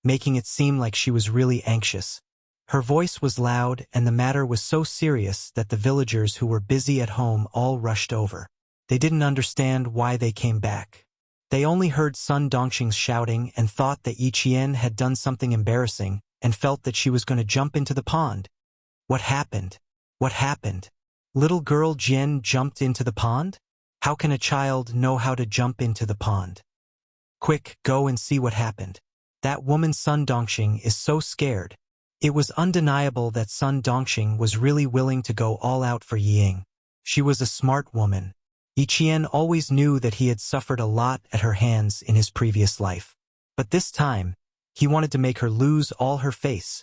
A: making it seem like she was really anxious. Her voice was loud and the matter was so serious that the villagers who were busy at home all rushed over. They didn't understand why they came back. They only heard Sun Dongxing's shouting and thought that Yi Qian had done something embarrassing and felt that she was going to jump into the pond. What happened? What happened? Little girl Jian jumped into the pond? How can a child know how to jump into the pond? Quick, go and see what happened. That woman Sun Dongxing is so scared. It was undeniable that Sun Dongxing was really willing to go all out for Ying. She was a smart woman. Yi Qian always knew that he had suffered a lot at her hands in his previous life. But this time, he wanted to make her lose all her face.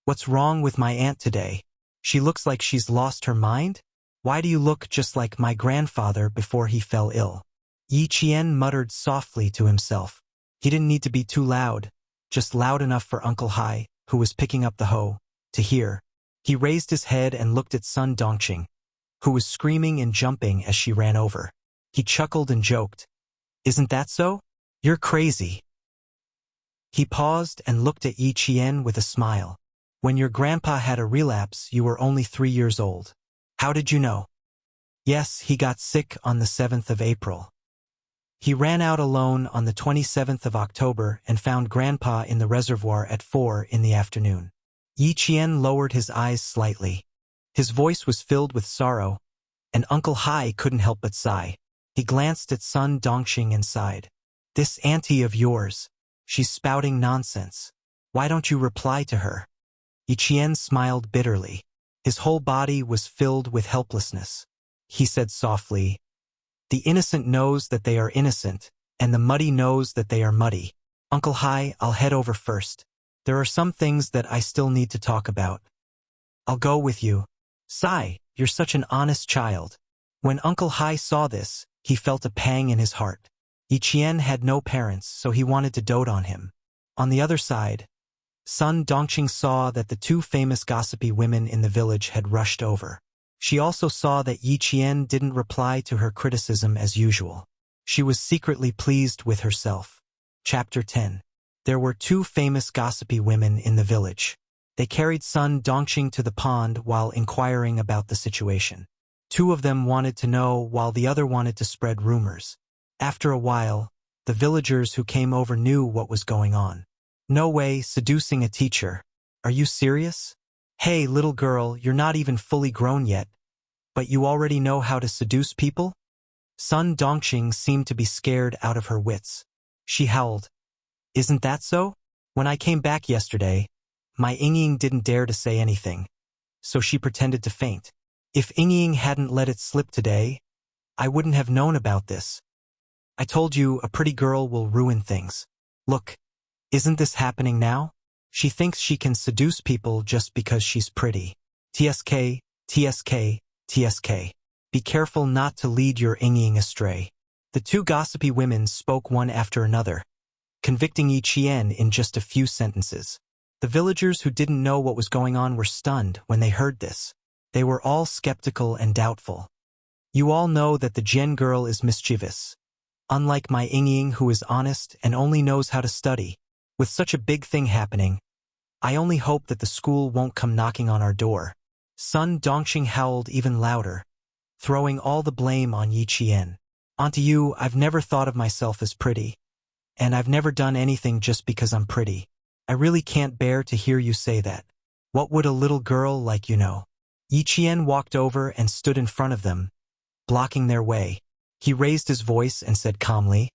A: What's wrong with my aunt today? She looks like she's lost her mind? Why do you look just like my grandfather before he fell ill? Yi Qian muttered softly to himself. He didn't need to be too loud, just loud enough for Uncle Hai, who was picking up the hoe, to hear. He raised his head and looked at Sun Dongxing, who was screaming and jumping as she ran over. He chuckled and joked. Isn't that so? You're crazy. He paused and looked at Yi Qian with a smile. When your grandpa had a relapse, you were only 3 years old. How did you know? Yes, he got sick on the 7th of April. He ran out alone on the 27th of October and found Grandpa in the reservoir at 4 in the afternoon. Yi Qian lowered his eyes slightly. His voice was filled with sorrow, and Uncle Hai couldn't help but sigh. He glanced at Sun Dongxing and sighed. This auntie of yours, she's spouting nonsense. Why don't you reply to her? Yi Qian smiled bitterly. His whole body was filled with helplessness. He said softly, the innocent knows that they are innocent, and the muddy knows that they are muddy. Uncle Hai, I'll head over first. There are some things that I still need to talk about. I'll go with you. Sai, you're such an honest child. When Uncle Hai saw this, he felt a pang in his heart. Yi Qian had no parents, so he wanted to dote on him. On the other side, Sun Dongxing saw that the 2 famous gossipy women in the village had rushed over. She also saw that Yi Qian didn't reply to her criticism as usual. She was secretly pleased with herself. Chapter 10. There were 2 famous gossipy women in the village. They carried Sun Dongxing to the pond while inquiring about the situation. 2 of them wanted to know while the other wanted to spread rumors. After a while, the villagers who came over knew what was going on. No way, seducing a teacher. Are you serious? Hey, little girl, you're not even fully grown yet, but you already know how to seduce people? Sun Dongxing seemed to be scared out of her wits. She howled. Isn't that so? When I came back yesterday, my Yingying didn't dare to say anything, so she pretended to faint. If Yingying hadn't let it slip today, I wouldn't have known about this. I told you a pretty girl will ruin things. Look, isn't this happening now? She thinks she can seduce people just because she's pretty. TSK, TSK, TSK. Be careful not to lead your Yingying astray. The 2 gossipy women spoke one after another, convicting Yi Qian in just a few sentences. The villagers who didn't know what was going on were stunned when they heard this. They were all skeptical and doubtful. You all know that the Jian girl is mischievous, unlike my Yingying who is honest and only knows how to study. With such a big thing happening, I only hope that the school won't come knocking on our door. Sun Dongxing howled even louder, throwing all the blame on Yi Qian. Onto you, I've never thought of myself as pretty, and I've never done anything just because I'm pretty. I really can't bear to hear you say that. What would a little girl like you know? Yi Qian walked over and stood in front of them, blocking their way. He raised his voice and said calmly,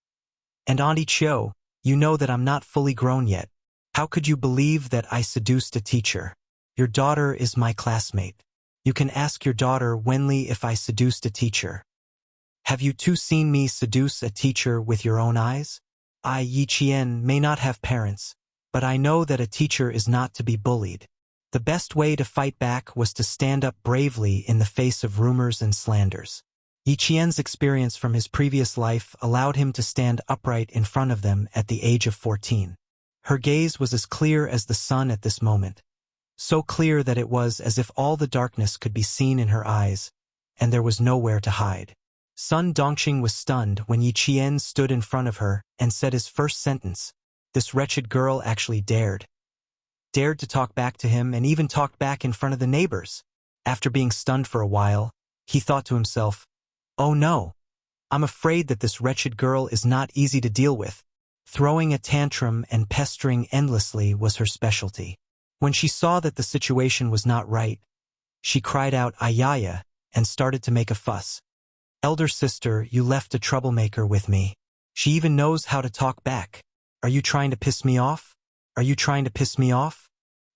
A: And Auntie Chiu, you know that I'm not fully grown yet. How could you believe that I seduced a teacher? Your daughter is my classmate. You can ask your daughter Wenli if I seduced a teacher. Have you 2 seen me seduce a teacher with your own eyes? I, Yi Qian, may not have parents, but I know that a teacher is not to be bullied. The best way to fight back was to stand up bravely in the face of rumors and slanders. Yi Qian's experience from his previous life allowed him to stand upright in front of them at the age of 14. Her gaze was as clear as the sun at this moment, so clear that it was as if all the darkness could be seen in her eyes, and there was nowhere to hide. Sun Dongxing was stunned when Yi Qian stood in front of her and said his first sentence. This wretched girl actually dared to talk back to him and even talked back in front of the neighbors. After being stunned for a while, he thought to himself, oh no, I'm afraid that this wretched girl is not easy to deal with. Throwing a tantrum and pestering endlessly was her specialty. When she saw that the situation was not right, she cried out ayaya and started to make a fuss. Elder sister, you left a troublemaker with me. She even knows how to talk back. Are you trying to piss me off? Are you trying to piss me off?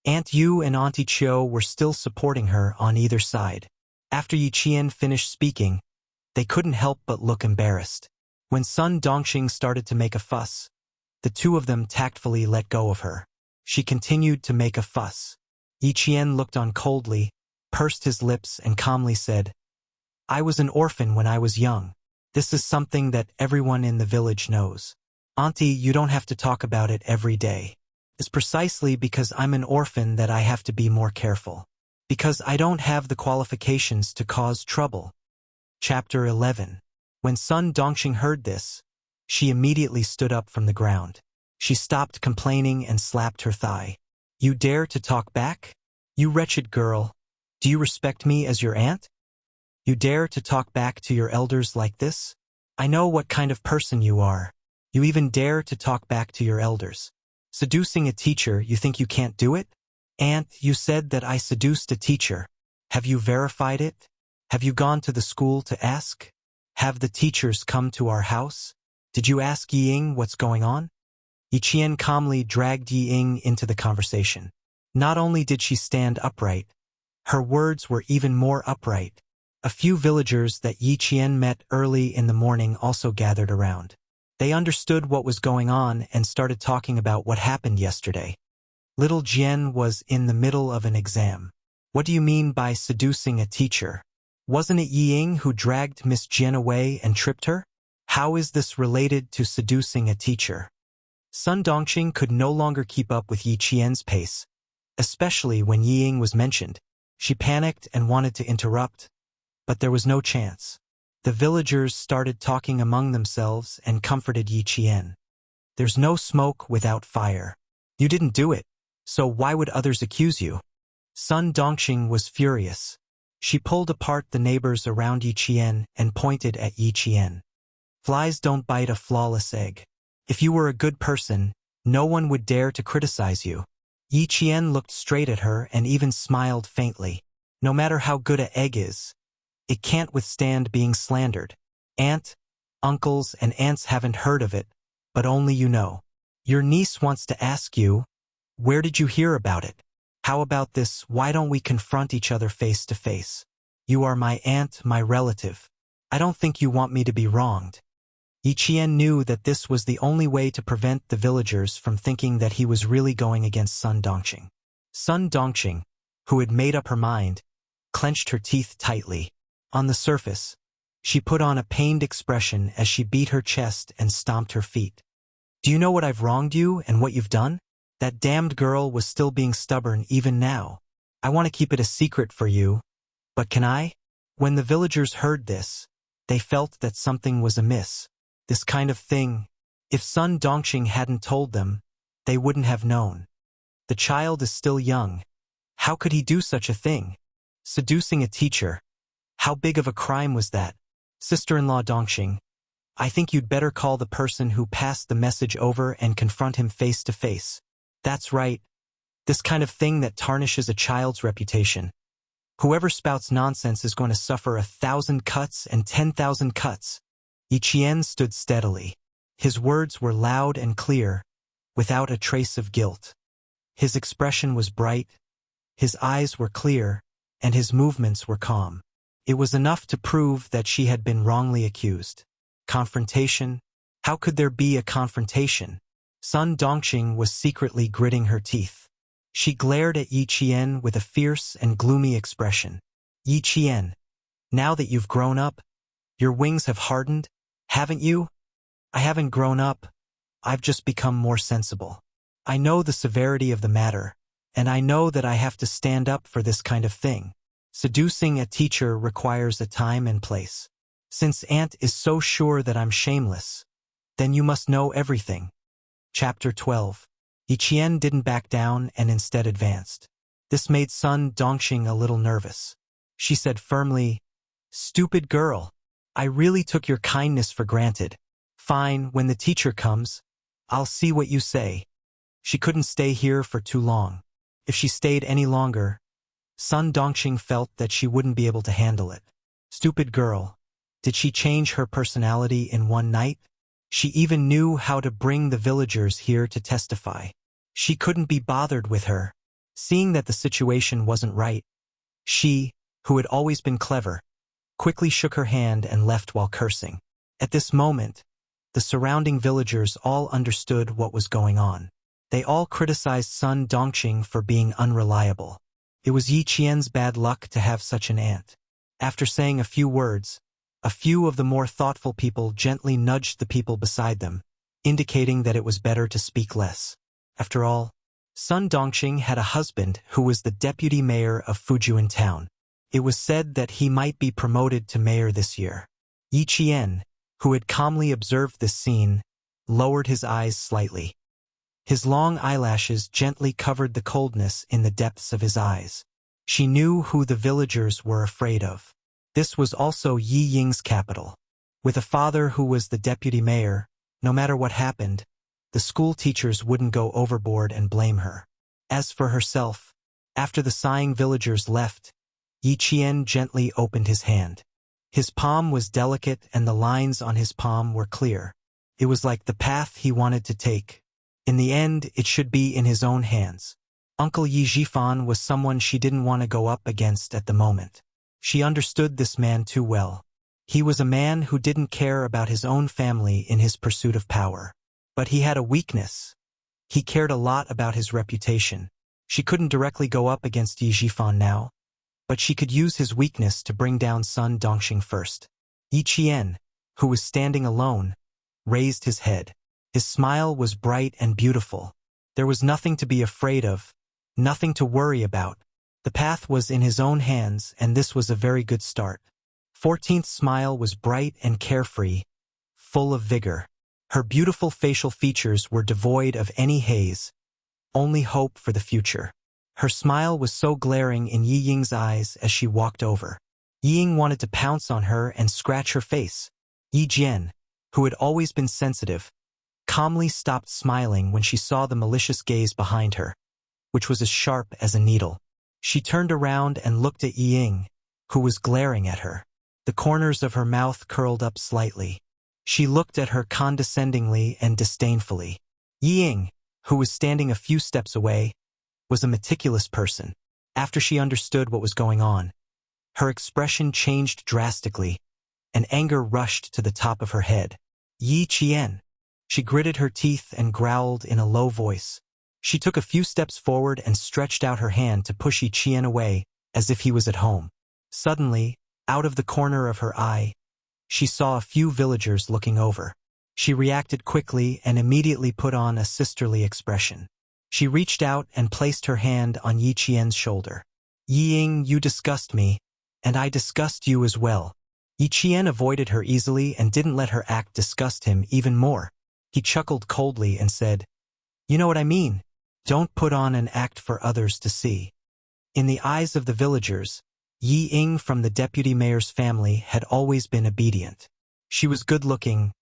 A: Aunt Yu and Auntie Chiu were still supporting her on either side. After Yi Qian finished speaking, they couldn't help but look embarrassed. When Sun Dongxing started to make a fuss, the 2 of them tactfully let go of her. She continued to make a fuss. Yi Qian looked on coldly, pursed his lips and calmly said, I was an orphan when I was young. This is something that everyone in the village knows. Auntie, you don't have to talk about it every day. It's precisely because I'm an orphan that I have to be more careful. Because I don't have the qualifications to cause trouble. Chapter 11. When Sun Dongxing heard this, she immediately stood up from the ground. She stopped complaining and slapped her thigh. You dare to talk back? You wretched girl. Do you respect me as your aunt? You dare to talk back to your elders like this? I know what kind of person you are. You even dare to talk back to your elders. Seducing a teacher, you think you can't do it? Aunt, you said that I seduced a teacher. Have you verified it? Have you gone to the school to ask? Have the teachers come to our house? Did you ask Ying what's going on? Yi Qian calmly dragged Ying into the conversation. Not only did she stand upright, her words were even more upright. A few villagers that Yi Qian met early in the morning also gathered around. They understood what was going on and started talking about what happened yesterday. Little Jian was in the middle of an exam. What do you mean by seducing a teacher? Wasn't it Ying who dragged Miss Jian away and tripped her? How is this related to seducing a teacher? Sun Dongqing could no longer keep up with Yi Qian's pace, especially when Ying was mentioned. She panicked and wanted to interrupt, but there was no chance. The villagers started talking among themselves and comforted Yi Qian. There's no smoke without fire. You didn't do it, so why would others accuse you? Sun Dongqing was furious. She pulled apart the neighbors around Yi Qian and pointed at Yi Qian. Flies don't bite a flawless egg. If you were a good person, no one would dare to criticize you. Yi Qian looked straight at her and even smiled faintly. No matter how good an egg is, it can't withstand being slandered. Aunt, uncles, and aunts haven't heard of it, but only you know. Your niece wants to ask you, where did you hear about it? How about this, why don't we confront each other face to face? You are my aunt, my relative. I don't think you want me to be wronged. Yi Qian knew that this was the only way to prevent the villagers from thinking that he was really going against Sun Dongqing. Sun Dongqing, who had made up her mind, clenched her teeth tightly. On the surface, she put on a pained expression as she beat her chest and stomped her feet. Do you know what I've wronged you and what you've done? That damned girl was still being stubborn even now. I want to keep it a secret for you, but can I? When the villagers heard this, they felt that something was amiss. This kind of thing, if Sun Dongqing hadn't told them, they wouldn't have known. The child is still young. How could he do such a thing? Seducing a teacher. How big of a crime was that? Sister-in-law Dongqing, I think you'd better call the person who passed the message over and confront him face to face. That's right. This kind of thing that tarnishes a child's reputation. Whoever spouts nonsense is going to suffer 1,000 cuts and 10,000 cuts. Yi Qian stood steadily. His words were loud and clear, without a trace of guilt. His expression was bright, his eyes were clear, and his movements were calm. It was enough to prove that she had been wrongly accused. Confrontation? How could there be a confrontation? Sun Dongqing was secretly gritting her teeth. She glared at Yi Qian with a fierce and gloomy expression. Yi Qian, now that you've grown up, your wings have hardened, haven't you? I haven't grown up. I've just become more sensible. I know the severity of the matter, and I know that I have to stand up for this kind of thing. Seducing a teacher requires a time and place. Since Aunt is so sure that I'm shameless, then you must know everything. Chapter 12. Yi Qian didn't back down and instead advanced. This made Sun Dongqing a little nervous. She said firmly, "Stupid girl. I really took your kindness for granted. Fine, when the teacher comes, I'll see what you say." She couldn't stay here for too long. If she stayed any longer, Sun Dongqing felt that she wouldn't be able to handle it. Stupid girl. Did she change her personality in one night? She even knew how to bring the villagers here to testify. She couldn't be bothered with her. Seeing that the situation wasn't right, she, who had always been clever, quickly shook her hand and left while cursing. At this moment, the surrounding villagers all understood what was going on. They all criticized Sun Dongqing for being unreliable. It was Yi Qian's bad luck to have such an aunt. After saying a few words, a few of the more thoughtful people gently nudged the people beside them, indicating that it was better to speak less. After all, Sun Dongqing had a husband who was the deputy mayor of Fujian town. It was said that he might be promoted to mayor this year. Yi Qian, who had calmly observed this scene, lowered his eyes slightly. His long eyelashes gently covered the coldness in the depths of his eyes. She knew who the villagers were afraid of. This was also Yi Ying's capital. With a father who was the deputy mayor, no matter what happened, the school teachers wouldn't go overboard and blame her. As for herself, after the sighing villagers left, Yi Qian gently opened his hand. His palm was delicate and the lines on his palm were clear. It was like the path he wanted to take. In the end, it should be in his own hands. Uncle Yi Jifan was someone she didn't want to go up against at the moment. She understood this man too well. He was a man who didn't care about his own family in his pursuit of power. But he had a weakness. He cared a lot about his reputation. She couldn't directly go up against Yi Jifan now, but she could use his weakness to bring down Sun Dongxing first. Yi Qian, who was standing alone, raised his head. His smile was bright and beautiful. There was nothing to be afraid of, nothing to worry about. The path was in his own hands, and this was a very good start. 14th's smile was bright and carefree, full of vigor. Her beautiful facial features were devoid of any haze, only hope for the future. Her smile was so glaring in Yi Ying's eyes as she walked over. Yi Ying wanted to pounce on her and scratch her face. Yi Jian, who had always been sensitive, calmly stopped smiling when she saw the malicious gaze behind her, which was as sharp as a needle. She turned around and looked at Yi Ying, who was glaring at her. The corners of her mouth curled up slightly. She looked at her condescendingly and disdainfully. Yi Ying, who was standing a few steps away, was a meticulous person. After she understood what was going on, her expression changed drastically, and anger rushed to the top of her head. Yi Qian. She gritted her teeth and growled in a low voice. She took a few steps forward and stretched out her hand to push Yi Qian away, as if he was at home. Suddenly, out of the corner of her eye, she saw a few villagers looking over. She reacted quickly and immediately put on a sisterly expression. She reached out and placed her hand on Yi Qian's shoulder. Yi Ying, you disgust me, and I disgust you as well. Yi Qian avoided her easily and didn't let her act disgust him even more. He chuckled coldly and said, "You know what I mean. Don't put on an act for others to see." In the eyes of the villagers, Yi Ying from the deputy mayor's family had always been obedient. She was good-looking,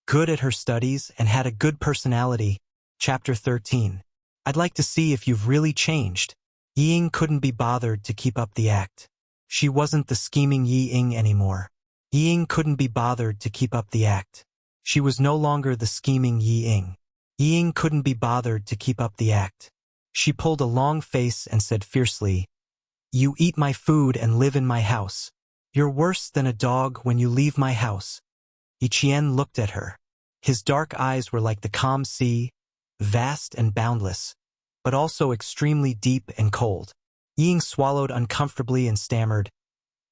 A: good at her studies, and had a good personality. Chapter 13. I'd like to see if you've really changed. Yi Ying couldn't be bothered to keep up the act. She wasn't the scheming Yi Ying anymore. Yi Ying couldn't be bothered to keep up the act. She was no longer the scheming Yi Ying. Yi Ying couldn't be bothered to keep up the act. She pulled a long face and said fiercely, "You eat my food and live in my house. You're worse than a dog when you leave my house." Yi Qian looked at her. His dark eyes were like the calm sea, vast and boundless, but also extremely deep and cold. Yi Ying swallowed uncomfortably and stammered,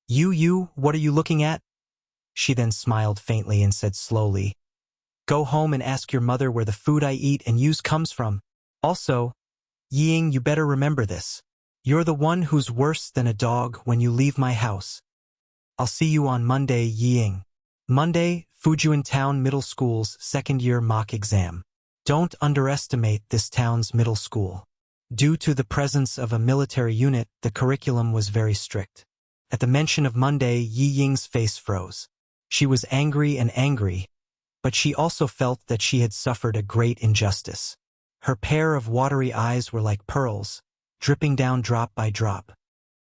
A: You, what are you looking at?" She then smiled faintly and said slowly, "Go home and ask your mother where the food I eat and use comes from. Also, Yi Ying, you better remember this. You're the one who's worse than a dog when you leave my house. I'll see you on Monday, Yi Ying." Monday, Fujian Town Middle School's second-year mock exam. Don't underestimate this town's middle school. Due to the presence of a military unit, the curriculum was very strict. At the mention of Monday, Yi Ying's face froze. She was angry, but she also felt that she had suffered a great injustice. Her pair of watery eyes were like pearls, dripping down drop by drop.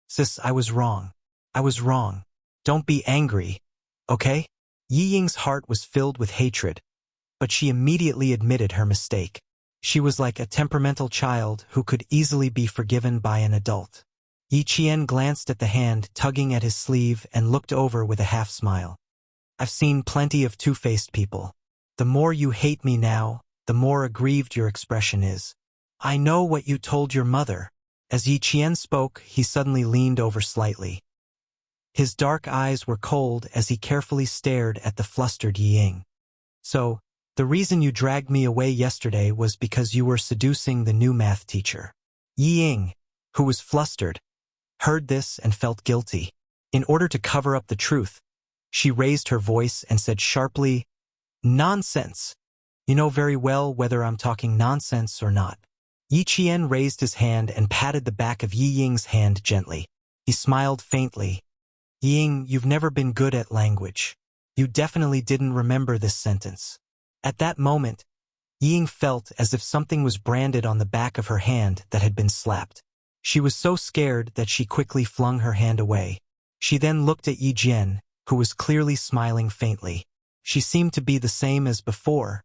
A: "Sis, I was wrong. I was wrong. Don't be angry, okay?" Yi Ying's heart was filled with hatred, but she immediately admitted her mistake. She was like a temperamental child who could easily be forgiven by an adult. Yi Qian glanced at the hand tugging at his sleeve and looked over with a half-smile. "I've seen plenty of two-faced people. The more you hate me now, the more aggrieved your expression is. I know what you told your mother." As Yi Qian spoke, he suddenly leaned over slightly. His dark eyes were cold as he carefully stared at the flustered Yi Ying. "So, the reason you dragged me away yesterday was because you were seducing the new math teacher." Yi Ying, who was flustered, heard this and felt guilty. In order to cover up the truth, she raised her voice and said sharply, "Nonsense! You know very well whether I'm talking nonsense or not. Yi Qian raised his hand and patted the back of Yi Ying's hand gently. He smiled faintly. Ying, you've never been good at language. You definitely didn't remember this sentence. At that moment, Ying felt as if something was branded on the back of her hand that had been slapped. She was so scared that she quickly flung her hand away. She then looked at Yi Jian, who was clearly smiling faintly. She seemed to be the same as before,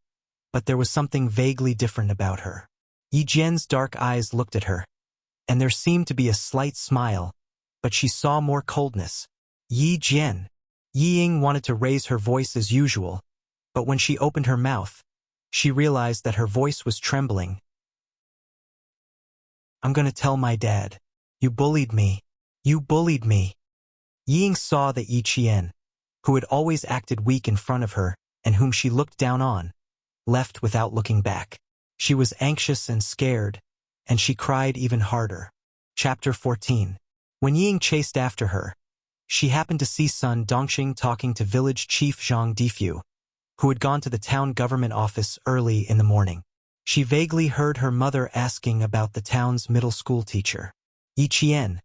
A: but there was something vaguely different about her. Yi Jian's dark eyes looked at her, and there seemed to be a slight smile, but she saw more coldness. Yi Jian. Yi Ying wanted to raise her voice as usual, but when she opened her mouth, she realized that her voice was trembling. I'm gonna tell my dad. You bullied me. You bullied me. Yi Ying saw that Yi Qian, who had always acted weak in front of her and whom she looked down on, left without looking back. She was anxious and scared, and she cried even harder. Chapter 14. When Yi Ying chased after her, she happened to see Sun Dongxing talking to village chief Zhang Difu, who had gone to the town government office early in the morning. She vaguely heard her mother asking about the town's middle school teacher. Yi Qian,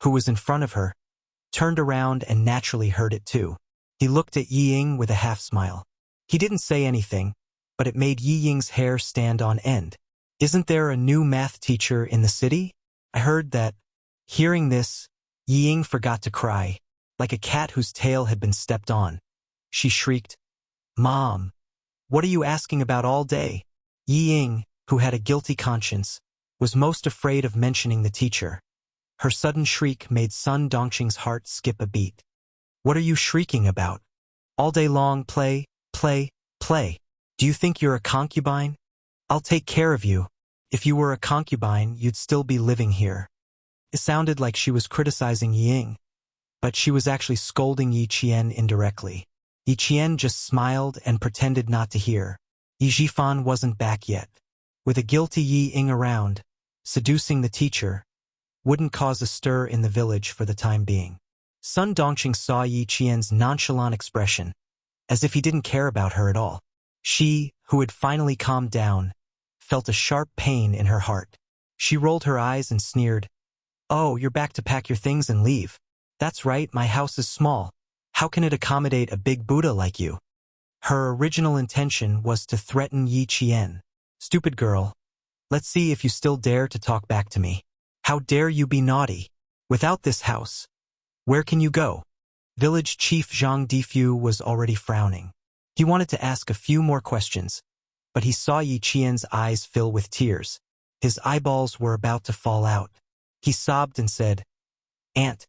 A: who was in front of her, turned around and naturally heard it too. He looked at Yi Ying with a half-smile. He didn't say anything, but it made Yi Ying's hair stand on end. Isn't there a new math teacher in the city? I heard that. Hearing this, Yi Ying forgot to cry. Like a cat whose tail had been stepped on. She shrieked, Mom, what are you asking about all day? Yi Ying, who had a guilty conscience, was most afraid of mentioning the teacher. Her sudden shriek made Sun Dongxing's heart skip a beat. What are you shrieking about? All day long play, play, play. Do you think you're a concubine? I'll take care of you. If you were a concubine, you'd still be living here. It sounded like she was criticizing Yi Ying, but she was actually scolding Yi Qian indirectly. Yi Qian just smiled and pretended not to hear. Yi Zhifan wasn't back yet. With a guilty Yi Ying around, seducing the teacher wouldn't cause a stir in the village for the time being. Sun Dongxing saw Yi Qian's nonchalant expression, as if he didn't care about her at all. She, who had finally calmed down, felt a sharp pain in her heart. She rolled her eyes and sneered, Oh, you're back to pack your things and leave. That's right, my house is small. How can it accommodate a big Buddha like you? Her original intention was to threaten Yi Qian. Stupid girl. Let's see if you still dare to talk back to me. How dare you be naughty? Without this house, where can you go? Village Chief Zhang Difu was already frowning. He wanted to ask a few more questions, but he saw Yi Qian's eyes fill with tears. His eyeballs were about to fall out. He sobbed and said, Aunt,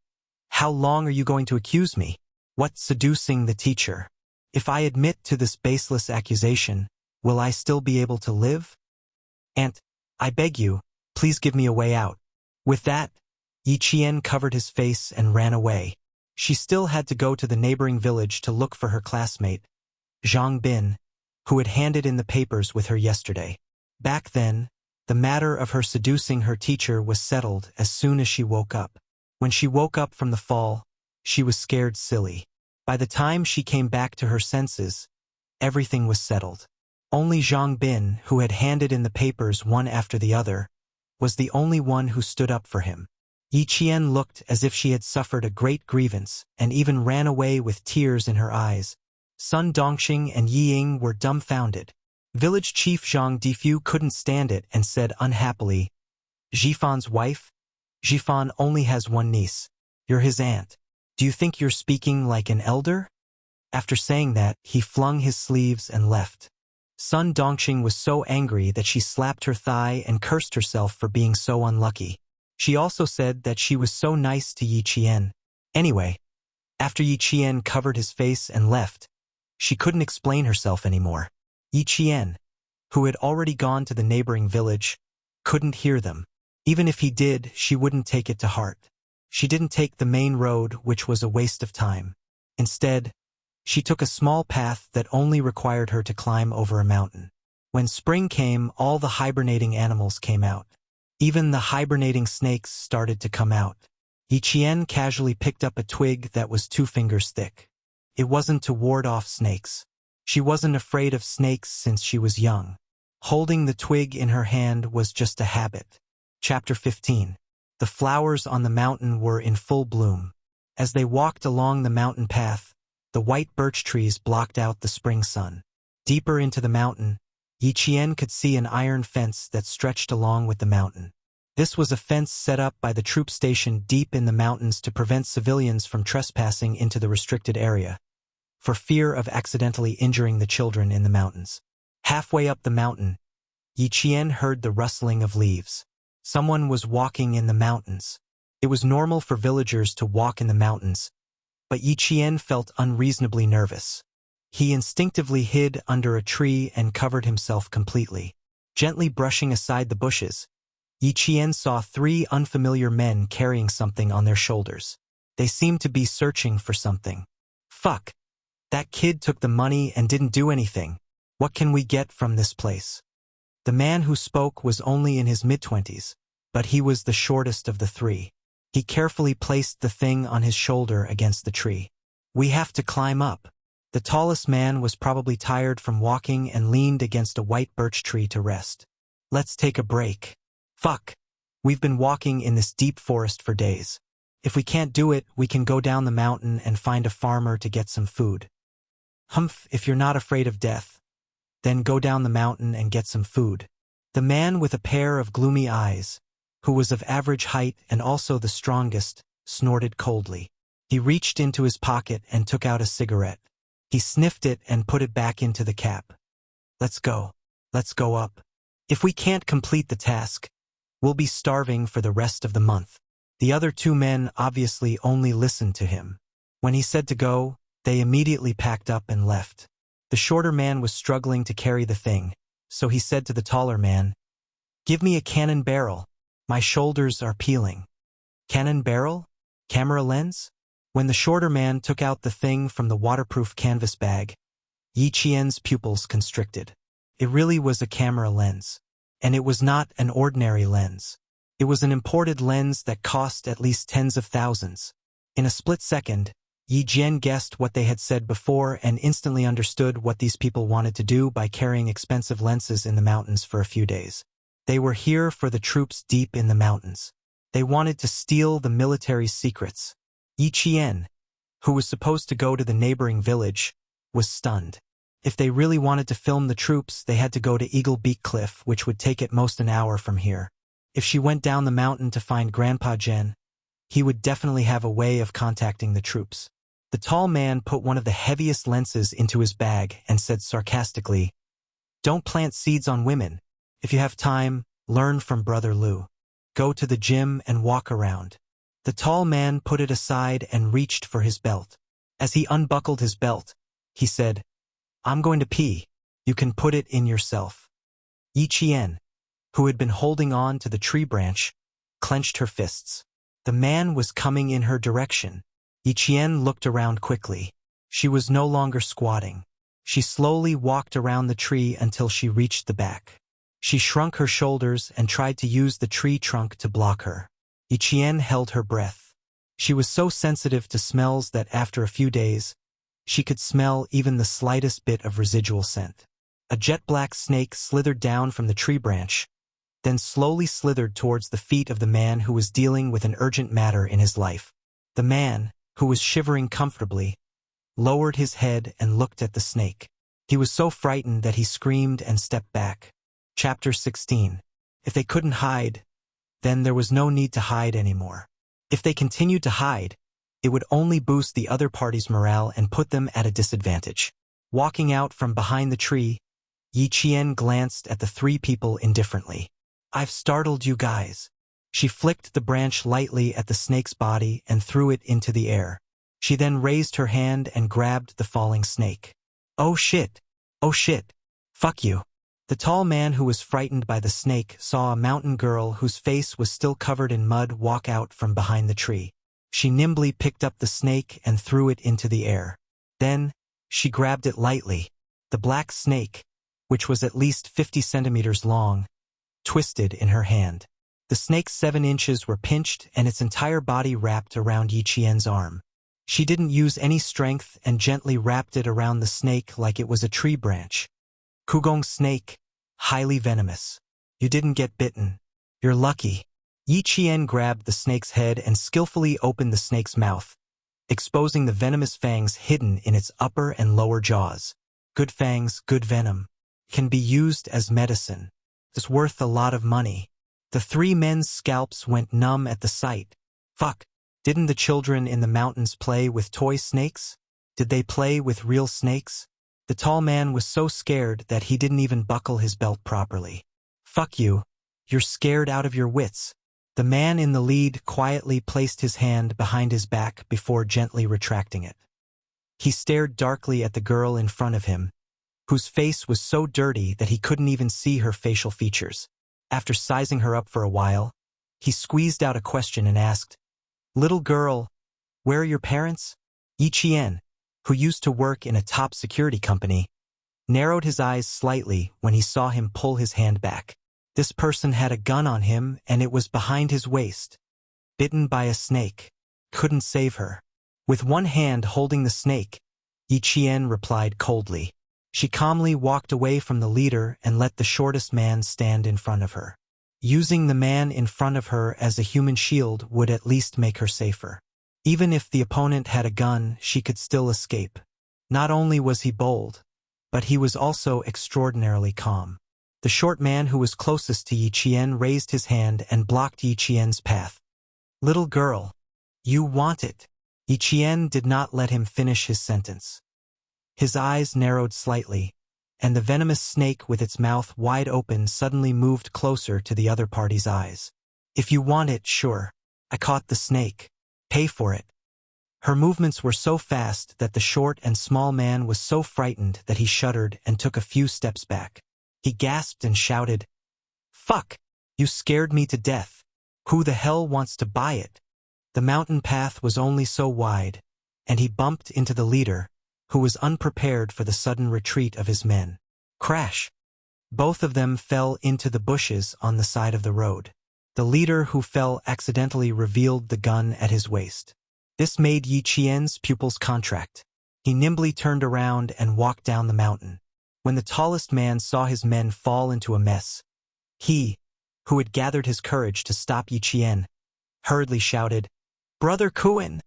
A: how long are you going to accuse me? What, seducing the teacher? If I admit to this baseless accusation, will I still be able to live? Aunt, I beg you, please give me a way out. With that, Yi Qian covered his face and ran away. She still had to go to the neighboring village to look for her classmate, Zhang Bin, who had handed in the papers with her yesterday. Back then, the matter of her seducing her teacher was settled as soon as she woke up. When she woke up from the fall, she was scared silly. By the time she came back to her senses, everything was settled. Only Zhang Bin, who had handed in the papers one after the other, was the only one who stood up for him. Yi Qian looked as if she had suffered a great grievance and even ran away with tears in her eyes. Sun Dongxing and Yi Ying were dumbfounded. Village Chief Zhang Difu couldn't stand it and said unhappily, Zhifan's wife? Zhifan only has one niece. You're his aunt. Do you think you're speaking like an elder? After saying that, he flung his sleeves and left. Sun Dongxing was so angry that she slapped her thigh and cursed herself for being so unlucky. She also said that she was so nice to Yi Qian. Anyway, after Yi Qian covered his face and left, she couldn't explain herself anymore. Yi Qian, who had already gone to the neighboring village, couldn't hear them. Even if he did, she wouldn't take it to heart. She didn't take the main road, which was a waste of time. Instead, she took a small path that only required her to climb over a mountain. When spring came, all the hibernating animals came out. Even the hibernating snakes started to come out. Yi Qian casually picked up a twig that was 2 fingers thick. It wasn't to ward off snakes. She wasn't afraid of snakes since she was young. Holding the twig in her hand was just a habit. Chapter 15. The flowers on the mountain were in full bloom. As they walked along the mountain path, the white birch trees blocked out the spring sun. Deeper into the mountain, Yi Qian could see an iron fence that stretched along with the mountain. This was a fence set up by the troop station deep in the mountains to prevent civilians from trespassing into the restricted area, for fear of accidentally injuring the children in the mountains. Halfway up the mountain, Yi Qian heard the rustling of leaves. Someone was walking in the mountains. It was normal for villagers to walk in the mountains, but Yi Qian felt unreasonably nervous. He instinctively hid under a tree and covered himself completely. Gently brushing aside the bushes, Yi Qian saw 3 unfamiliar men carrying something on their shoulders. They seemed to be searching for something. Fuck! That kid took the money and didn't do anything. What can we get from this place? The man who spoke was only in his mid-20s, but he was the shortest of the 3. He carefully placed the thing on his shoulder against the tree. We have to climb up. The tallest man was probably tired from walking and leaned against a white birch tree to rest. Let's take a break. Fuck. We've been walking in this deep forest for days. If we can't do it, we can go down the mountain and find a farmer to get some food. Humph, if you're not afraid of death, then go down the mountain and get some food. The man with a pair of gloomy eyes, who was of average height and also the strongest, snorted coldly. He reached into his pocket and took out a cigarette. He sniffed it and put it back into the cap. Let's go. Let's go up. If we can't complete the task, we'll be starving for the rest of the month. The other 2 men obviously only listened to him. When he said to go, they immediately packed up and left. The shorter man was struggling to carry the thing, so he said to the taller man, "Give me a cannon barrel. My shoulders are peeling." Cannon barrel? Camera lens? When the shorter man took out the thing from the waterproof canvas bag, Yi Qian's pupils constricted. It really was a camera lens. And it was not an ordinary lens. It was an imported lens that cost at least tens of thousands. In a split second, Yi Jian guessed what they had said before and instantly understood what these people wanted to do by carrying expensive lenses in the mountains for a few days. They were here for the troops deep in the mountains. They wanted to steal the military's secrets. Yi Qian, who was supposed to go to the neighboring village, was stunned. If they really wanted to film the troops, they had to go to Eagle Beak Cliff, which would take at most an hour from here. If she went down the mountain to find Grandpa Jen, he would definitely have a way of contacting the troops. The tall man put one of the heaviest lenses into his bag and said sarcastically, "Don't plant seeds on women. If you have time, learn from Brother Lu. Go to the gym and walk around." The tall man put it aside and reached for his belt. As he unbuckled his belt, he said, "I'm going to pee. You can put it in yourself." Yi Qian, who had been holding on to the tree branch, clenched her fists. The man was coming in her direction. Yi Qian looked around quickly. She was no longer squatting. She slowly walked around the tree until she reached the back. She shrunk her shoulders and tried to use the tree trunk to block her. Yi Qian held her breath. She was so sensitive to smells that after a few days, she could smell even the slightest bit of residual scent. A jet-black snake slithered down from the tree branch, then slowly slithered towards the feet of the man who was dealing with an urgent matter in his life. The man, who was shivering comfortably, lowered his head and looked at the snake. He was so frightened that he screamed and stepped back. Chapter 16. If they couldn't hide, then there was no need to hide anymore. If they continued to hide, it would only boost the other party's morale and put them at a disadvantage. Walking out from behind the tree, Yi Qian glanced at the 3 people indifferently. "I've startled you guys." She flicked the branch lightly at the snake's body and threw it into the air. She then raised her hand and grabbed the falling snake. "Oh shit! Oh shit! Fuck you!" The tall man who was frightened by the snake saw a mountain girl whose face was still covered in mud walk out from behind the tree. She nimbly picked up the snake and threw it into the air. Then, she grabbed it lightly. The black snake, which was at least 50 centimeters long, twisted in her hand. The snake's 7 inches were pinched and its entire body wrapped around Yi Qian's arm. She didn't use any strength and gently wrapped it around the snake like it was a tree branch. Kugong snake, highly venomous. You didn't get bitten. You're lucky. Yi Qian grabbed the snake's head and skillfully opened the snake's mouth, exposing the venomous fangs hidden in its upper and lower jaws. Good fangs, good venom. Can be used as medicine. It's worth a lot of money. The three men's scalps went numb at the sight. Fuck. Didn't the children in the mountains play with toy snakes? Did they play with real snakes? The tall man was so scared that he didn't even buckle his belt properly. Fuck you. You're scared out of your wits. The man in the lead quietly placed his hand behind his back before gently retracting it. He stared darkly at the girl in front of him, whose face was so dirty that he couldn't even see her facial features. After sizing her up for a while, he squeezed out a question and asked, "Little girl, where are your parents?" Yi Qian, who used to work in a top security company, narrowed his eyes slightly when he saw him pull his hand back. This person had a gun on him and it was behind his waist. Bitten by a snake. Couldn't save her. With one hand holding the snake, Yi Qian replied coldly. She calmly walked away from the leader and let the shortest man stand in front of her. Using the man in front of her as a human shield would at least make her safer. Even if the opponent had a gun, she could still escape. Not only was he bold, but he was also extraordinarily calm. The short man who was closest to Yi Qian raised his hand and blocked Yi Qian's path. "Little girl, you want it." Yi Qian did not let him finish his sentence. His eyes narrowed slightly, and the venomous snake with its mouth wide open suddenly moved closer to the other party's eyes. "If you want it, sure. I caught the snake. Pay for it." Her movements were so fast that the short and small man was so frightened that he shuddered and took a few steps back. He gasped and shouted, "Fuck! You scared me to death. Who the hell wants to buy it?" The mountain path was only so wide, and he bumped into the leader, who was unprepared for the sudden retreat of his men. Crash! Both of them fell into the bushes on the side of the road. The leader who fell accidentally revealed the gun at his waist. This made Yi Qian's pupils contract. He nimbly turned around and walked down the mountain. When the tallest man saw his men fall into a mess, he, who had gathered his courage to stop Yi Qian, hurriedly shouted, "Brother Kuan!"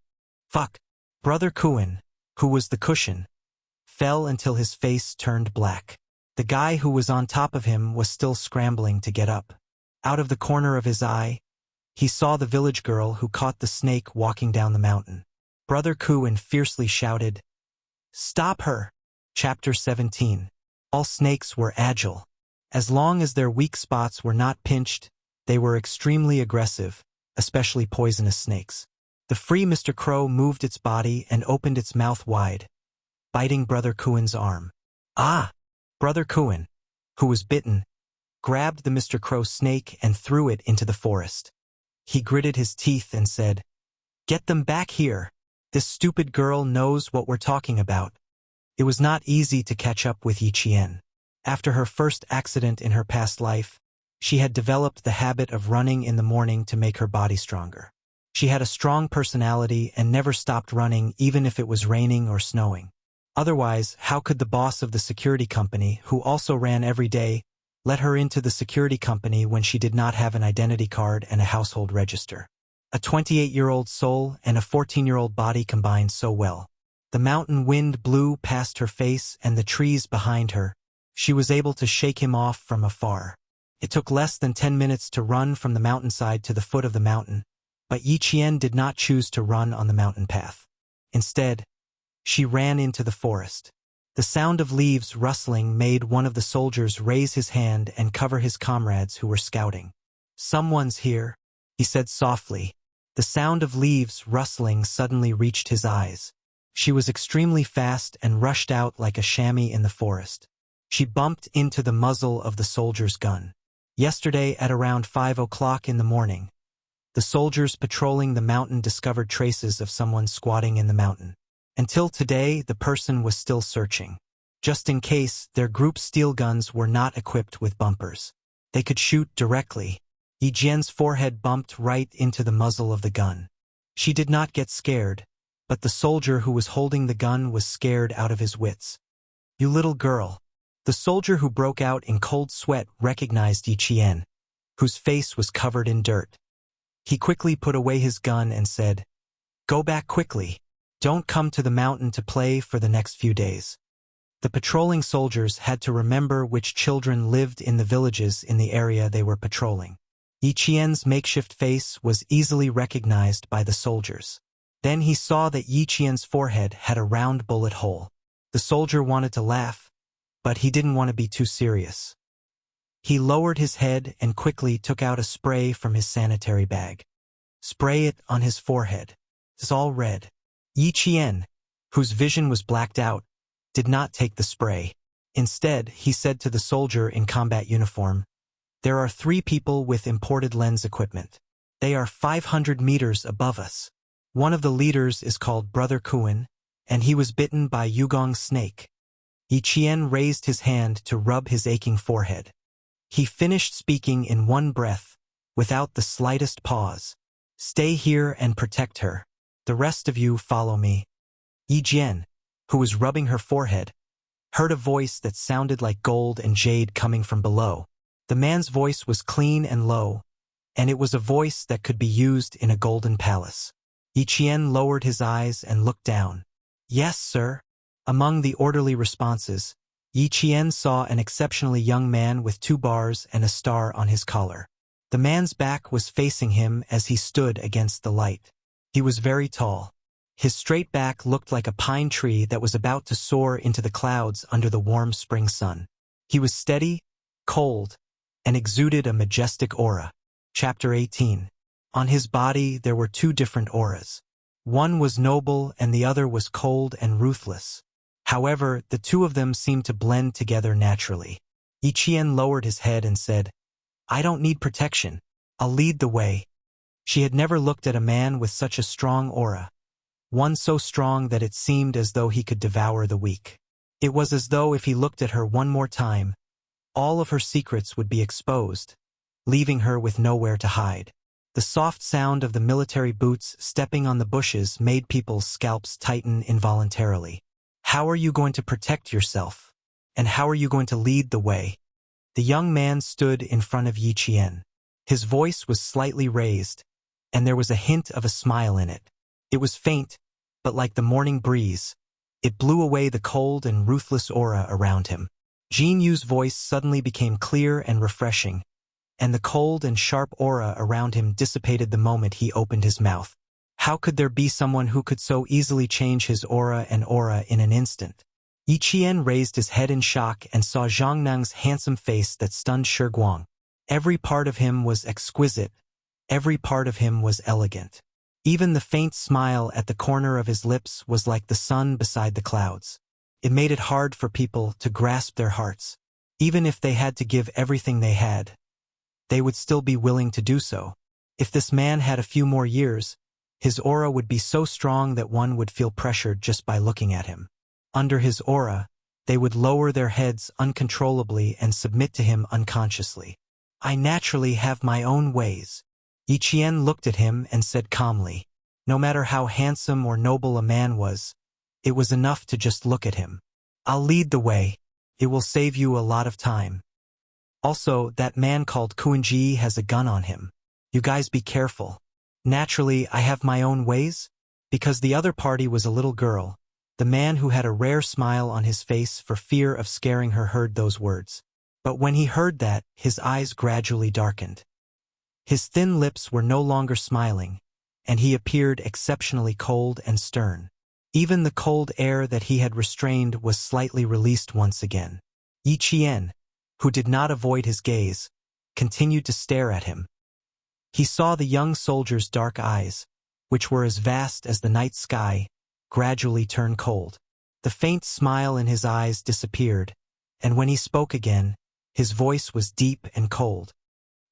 A: Fuck! Brother Kuan, who was the cushion, fell until his face turned black. The guy who was on top of him was still scrambling to get up. Out of the corner of his eye, he saw the village girl who caught the snake walking down the mountain. Brother Kuan fiercely shouted, "Stop her!" Chapter 17. All snakes were agile. As long as their weak spots were not pinched, they were extremely aggressive, especially poisonous snakes. The free Mr. Crow moved its body and opened its mouth wide, biting Brother Kuan's arm. Ah! Brother Kuan, who was bitten, grabbed the Mr. Crow snake and threw it into the forest. He gritted his teeth and said, "Get them back here. This stupid girl knows what we're talking about." It was not easy to catch up with Yi Qian. After her first accident in her past life, she had developed the habit of running in the morning to make her body stronger. She had a strong personality and never stopped running even if it was raining or snowing. Otherwise, how could the boss of the security company, who also ran every day, let her into the security company when she did not have an identity card and a household register? A 28-year-old soul and a 14-year-old body combined so well. The mountain wind blew past her face and the trees behind her. She was able to shake him off from afar. It took less than 10 minutes to run from the mountainside to the foot of the mountain, but Yi Qian did not choose to run on the mountain path. Instead, she ran into the forest. The sound of leaves rustling made one of the soldiers raise his hand and cover his comrades who were scouting. "Someone's here," he said softly. The sound of leaves rustling suddenly reached his eyes. She was extremely fast and rushed out like a chamois in the forest. She bumped into the muzzle of the soldier's gun. Yesterday at around 5 o'clock in the morning, the soldiers patrolling the mountain discovered traces of someone squatting in the mountain. Until today, the person was still searching. Just in case, their group's steel guns were not equipped with bumpers. They could shoot directly. Yi Jian's forehead bumped right into the muzzle of the gun. She did not get scared, but the soldier who was holding the gun was scared out of his wits. "You little girl." The soldier who broke out in cold sweat recognized Yi Qian, whose face was covered in dirt. He quickly put away his gun and said, "Go back quickly. Don't come to the mountain to play for the next few days." The patrolling soldiers had to remember which children lived in the villages in the area they were patrolling. Yi Qian's makeshift face was easily recognized by the soldiers. Then he saw that Yi Qian's forehead had a round bullet hole. The soldier wanted to laugh, but he didn't want to be too serious. He lowered his head and quickly took out a spray from his sanitary bag. "Spray it on his forehead. It's all red." Yi Qian, whose vision was blacked out, did not take the spray. Instead, he said to the soldier in combat uniform, "There are 3 people with imported lens equipment. They are 500 meters above us. One of the leaders is called Brother Kuan, and he was bitten by Yugong's snake." Yi Qian raised his hand to rub his aching forehead. He finished speaking in one breath, without the slightest pause. "Stay here and protect her. The rest of you follow me." Yi Jian, who was rubbing her forehead, heard a voice that sounded like gold and jade coming from below. The man's voice was clean and low, and it was a voice that could be used in a golden palace. Yi Qian lowered his eyes and looked down. "Yes, sir." Among the orderly responses, Yi Qian saw an exceptionally young man with 2 bars and a star on his collar. The man's back was facing him as he stood against the light. He was very tall. His straight back looked like a pine tree that was about to soar into the clouds under the warm spring sun. He was steady, cold, and exuded a majestic aura. Chapter 18. On his body there were 2 different auras. One was noble and the other was cold and ruthless. However, the 2 of them seemed to blend together naturally. Yi Qian lowered his head and said, "I don't need protection. I'll lead the way." She had never looked at a man with such a strong aura. One so strong that it seemed as though he could devour the weak. It was as though if he looked at her one more time, all of her secrets would be exposed, leaving her with nowhere to hide. The soft sound of the military boots stepping on the bushes made people's scalps tighten involuntarily. "How are you going to protect yourself? And how are you going to lead the way?" The young man stood in front of Yi Qian. His voice was slightly raised, and there was a hint of a smile in it. It was faint, but like the morning breeze, it blew away the cold and ruthless aura around him. Jin Yu's voice suddenly became clear and refreshing, and the cold and sharp aura around him dissipated the moment he opened his mouth. How could there be someone who could so easily change his aura in an instant? Yi Qian raised his head in shock and saw Zhang Nang's handsome face that stunned Shi Guang. Every part of him was exquisite. Every part of him was elegant. Even the faint smile at the corner of his lips was like the sun beside the clouds. It made it hard for people to grasp their hearts. Even if they had to give everything they had, they would still be willing to do so. If this man had a few more years, his aura would be so strong that one would feel pressured just by looking at him. Under his aura, they would lower their heads uncontrollably and submit to him unconsciously. "I naturally have my own ways." Yi Qian looked at him and said calmly, "No matter how handsome or noble a man was, it was enough to just look at him. I'll lead the way. It will save you a lot of time. Also, that man called Kuan-ji has a gun on him. You guys be careful." Naturally, I have my own ways? Because the other party was a little girl. The man who had a rare smile on his face for fear of scaring her heard those words. But when he heard that, his eyes gradually darkened. His thin lips were no longer smiling, and he appeared exceptionally cold and stern. Even the cold air that he had restrained was slightly released once again. Yi Qian, who did not avoid his gaze, continued to stare at him. He saw the young soldier's dark eyes, which were as vast as the night sky, gradually turn cold. The faint smile in his eyes disappeared, and when he spoke again, his voice was deep and cold.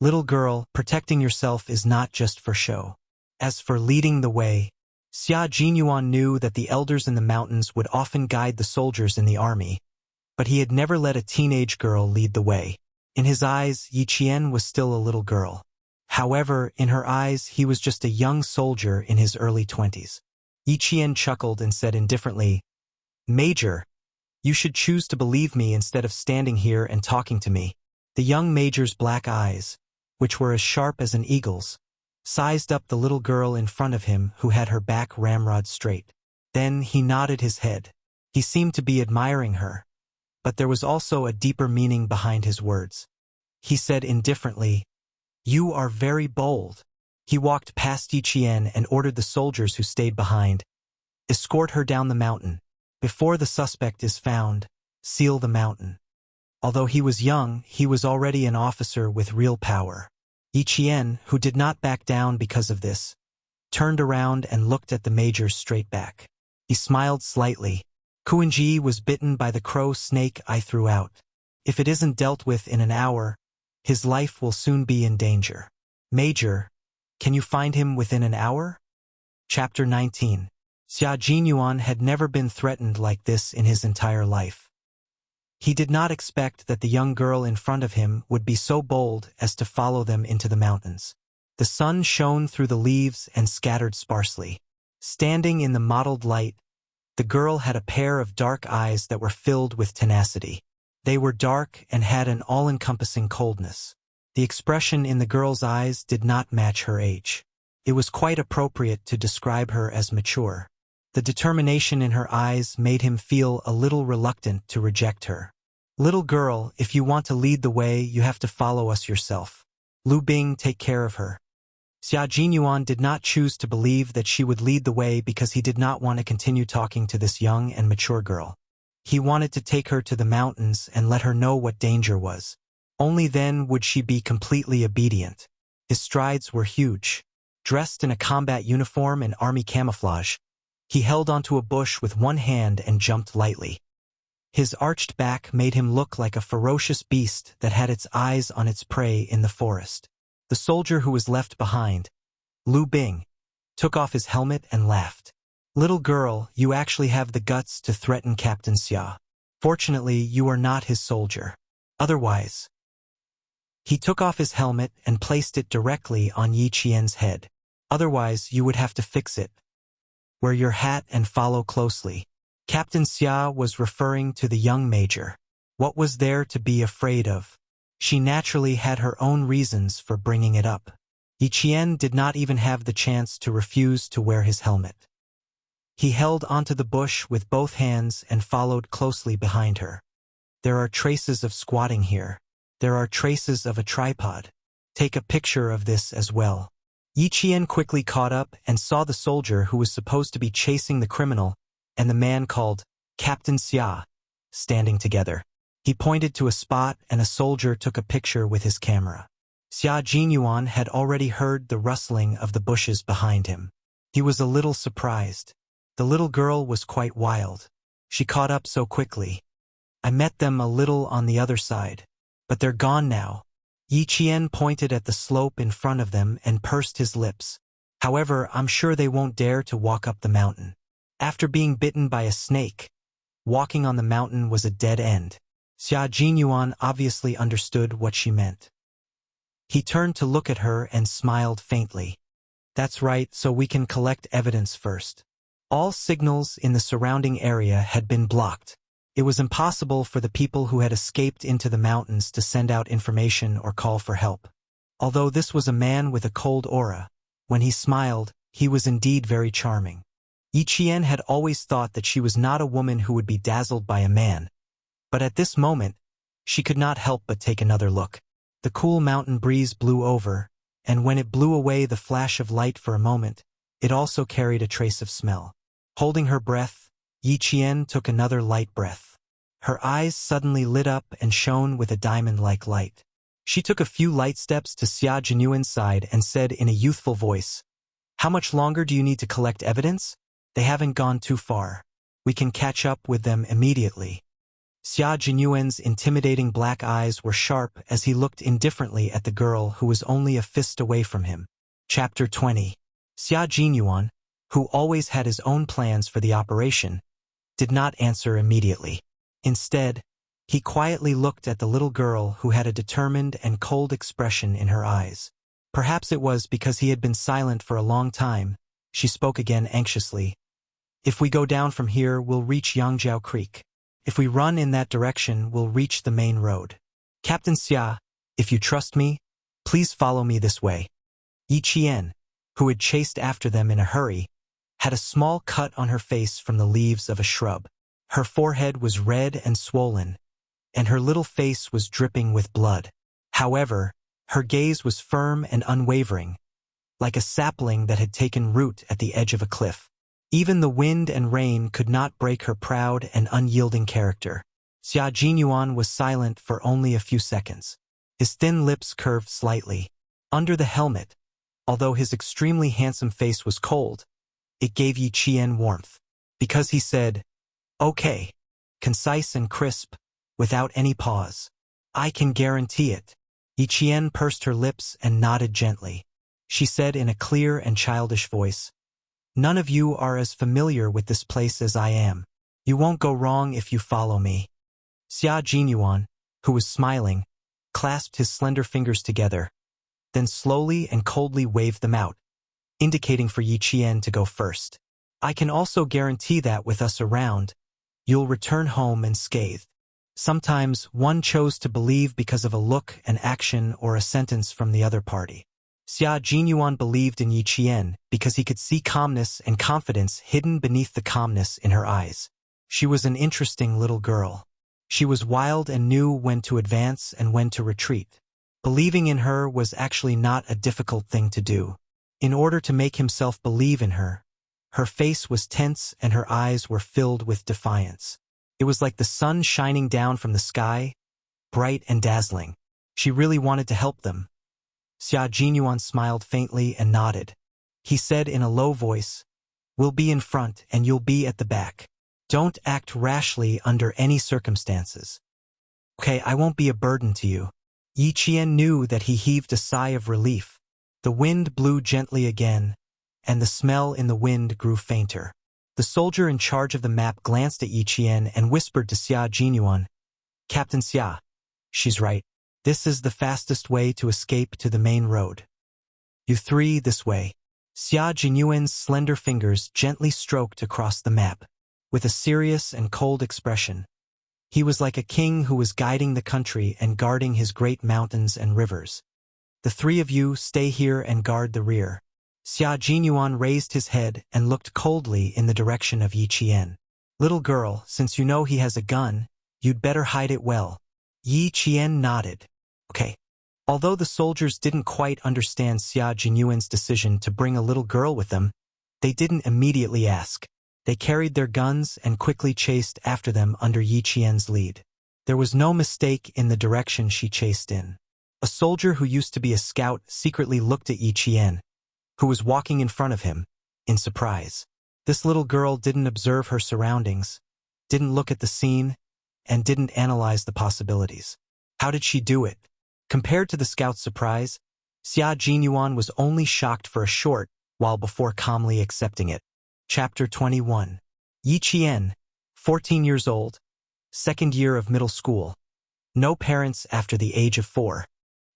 A: "Little girl, protecting yourself is not just for show. As for leading the way," Xia Jinyuan knew that the elders in the mountains would often guide the soldiers in the army, but he had never let a teenage girl lead the way. In his eyes, Yi Qian was still a little girl. However, in her eyes, he was just a young soldier in his early 20s. Yi Qian chuckled and said indifferently, "Major, you should choose to believe me instead of standing here and talking to me." The young major's black eyes, which were as sharp as an eagle's, sized up the little girl in front of him who had her back ramrod straight. Then he nodded his head. He seemed to be admiring her, but there was also a deeper meaning behind his words. He said indifferently, "You are very bold." He walked past Yi Qian and ordered the soldiers who stayed behind, "Escort her down the mountain. Before the suspect is found, seal the mountain." Although he was young, he was already an officer with real power. Yi Qian, who did not back down because of this, turned around and looked at the major straight back. He smiled slightly. "Kuan-ji was bitten by the crow snake I threw out. If it isn't dealt with in an hour, his life will soon be in danger. Major, can you find him within an hour?" Chapter 19. Xia Jinyuan had never been threatened like this in his entire life. He did not expect that the young girl in front of him would be so bold as to follow them into the mountains. The sun shone through the leaves and scattered sparsely. Standing in the mottled light, the girl had a pair of dark eyes that were filled with tenacity. They were dark and had an all-encompassing coldness. The expression in the girl's eyes did not match her age. It was quite appropriate to describe her as mature. The determination in her eyes made him feel a little reluctant to reject her. "Little girl, if you want to lead the way, you have to follow us yourself. Lu Bing, take care of her." Xia Jinyuan did not choose to believe that she would lead the way because he did not want to continue talking to this young and mature girl. He wanted to take her to the mountains and let her know what danger was. Only then would she be completely obedient. His strides were huge. Dressed in a combat uniform and army camouflage, he held onto a bush with one hand and jumped lightly. His arched back made him look like a ferocious beast that had its eyes on its prey in the forest. The soldier who was left behind, Lu Bing, took off his helmet and laughed. "Little girl, you actually have the guts to threaten Captain Xia. Fortunately, you are not his soldier. Otherwise..." He took off his helmet and placed it directly on Yi Qian's head. "Otherwise, you would have to fix it. Wear your hat and follow closely." Captain Xia was referring to the young major. What was there to be afraid of? She naturally had her own reasons for bringing it up. Yi Qian did not even have the chance to refuse to wear his helmet. He held onto the bush with both hands and followed closely behind her. "There are traces of squatting here. There are traces of a tripod. Take a picture of this as well." Yi Qian quickly caught up and saw the soldier who was supposed to be chasing the criminal and the man called Captain Xia standing together. He pointed to a spot and a soldier took a picture with his camera. Xia Jinyuan had already heard the rustling of the bushes behind him. He was a little surprised. The little girl was quite wild. She caught up so quickly. "I met them a little on the other side, but they're gone now." Yi Qian pointed at the slope in front of them and pursed his lips. "However, I'm sure they won't dare to walk up the mountain. After being bitten by a snake, walking on the mountain was a dead end." Xia Jinyuan obviously understood what she meant. He turned to look at her and smiled faintly. "That's right, so we can collect evidence first." All signals in the surrounding area had been blocked. It was impossible for the people who had escaped into the mountains to send out information or call for help. Although this was a man with a cold aura, when he smiled, he was indeed very charming. Yi Qian had always thought that she was not a woman who would be dazzled by a man, but at this moment, she could not help but take another look. The cool mountain breeze blew over, and when it blew away the flash of light for a moment, it also carried a trace of smell. Holding her breath, Yi Qian took another light breath. Her eyes suddenly lit up and shone with a diamond-like light. She took a few light steps to Xia Jinyuan's side and said in a youthful voice, "How much longer do you need to collect evidence? They haven't gone too far. We can catch up with them immediately." Xia Jinyuan's intimidating black eyes were sharp as he looked indifferently at the girl who was only a fist away from him. Chapter 20. Xia Jinyuan, who always had his own plans for the operation, did not answer immediately. Instead, he quietly looked at the little girl who had a determined and cold expression in her eyes. Perhaps it was because he had been silent for a long time. She spoke again anxiously. If we go down from here, we'll reach Yangjiao Creek. If we run in that direction, we'll reach the main road. Captain Xia, if you trust me, please follow me this way. Yi Qian, who had chased after them in a hurry, had a small cut on her face from the leaves of a shrub. Her forehead was red and swollen, and her little face was dripping with blood. However, her gaze was firm and unwavering, like a sapling that had taken root at the edge of a cliff. Even the wind and rain could not break her proud and unyielding character. Xia Jinyuan was silent for only a few seconds. His thin lips curved slightly. Under the helmet, although his extremely handsome face was cold, it gave Yi Qian warmth. Because he said, "Okay," concise and crisp, without any pause. "I can guarantee it." Yi Qian pursed her lips and nodded gently. She said in a clear and childish voice, "None of you are as familiar with this place as I am. You won't go wrong if you follow me." Xia Jinyuan, who was smiling, clasped his slender fingers together, then slowly and coldly waved them out, indicating for Yi Qian to go first. "I can also guarantee that with us around, you'll return home unscathed." Sometimes one chose to believe because of a look, an action, or a sentence from the other party. Xia Jinyuan believed in Yi Qian because he could see calmness and confidence hidden beneath the calmness in her eyes. She was an interesting little girl. She was wild and knew when to advance and when to retreat. Believing in her was actually not a difficult thing to do. In order to make himself believe in her, her face was tense and her eyes were filled with defiance. It was like the sun shining down from the sky, bright and dazzling. She really wanted to help them. Xia Jinyuan smiled faintly and nodded. He said in a low voice, "We'll be in front and you'll be at the back. Don't act rashly under any circumstances. Okay, I won't be a burden to you." Yi Qian knew that he heaved a sigh of relief. The wind blew gently again, and the smell in the wind grew fainter. The soldier in charge of the map glanced at Yi Qian and whispered to Xia Jinyuan, "Captain Xia, she's right. This is the fastest way to escape to the main road. You three this way." Xia Jinyuan's slender fingers gently stroked across the map, with a serious and cold expression. He was like a king who was guiding the country and guarding his great mountains and rivers. "The three of you stay here and guard the rear." Xia Jinyuan raised his head and looked coldly in the direction of Yi Qian. "Little girl, since you know he has a gun, you'd better hide it well." Yi Qian nodded. "Okay." Although the soldiers didn't quite understand Xia Jinyuan's decision to bring a little girl with them, they didn't immediately ask. They carried their guns and quickly chased after them under Yi Qian's lead. There was no mistake in the direction she chased in. A soldier who used to be a scout secretly looked at Yi Qian, who was walking in front of him, in surprise. This little girl didn't observe her surroundings, didn't look at the scene, and didn't analyze the possibilities. How did she do it? Compared to the scout's surprise, Xia Jinyuan was only shocked for a short while before calmly accepting it. Chapter 21. Yi Qian, 14 years old, second year of middle school. No parents after the age of 4.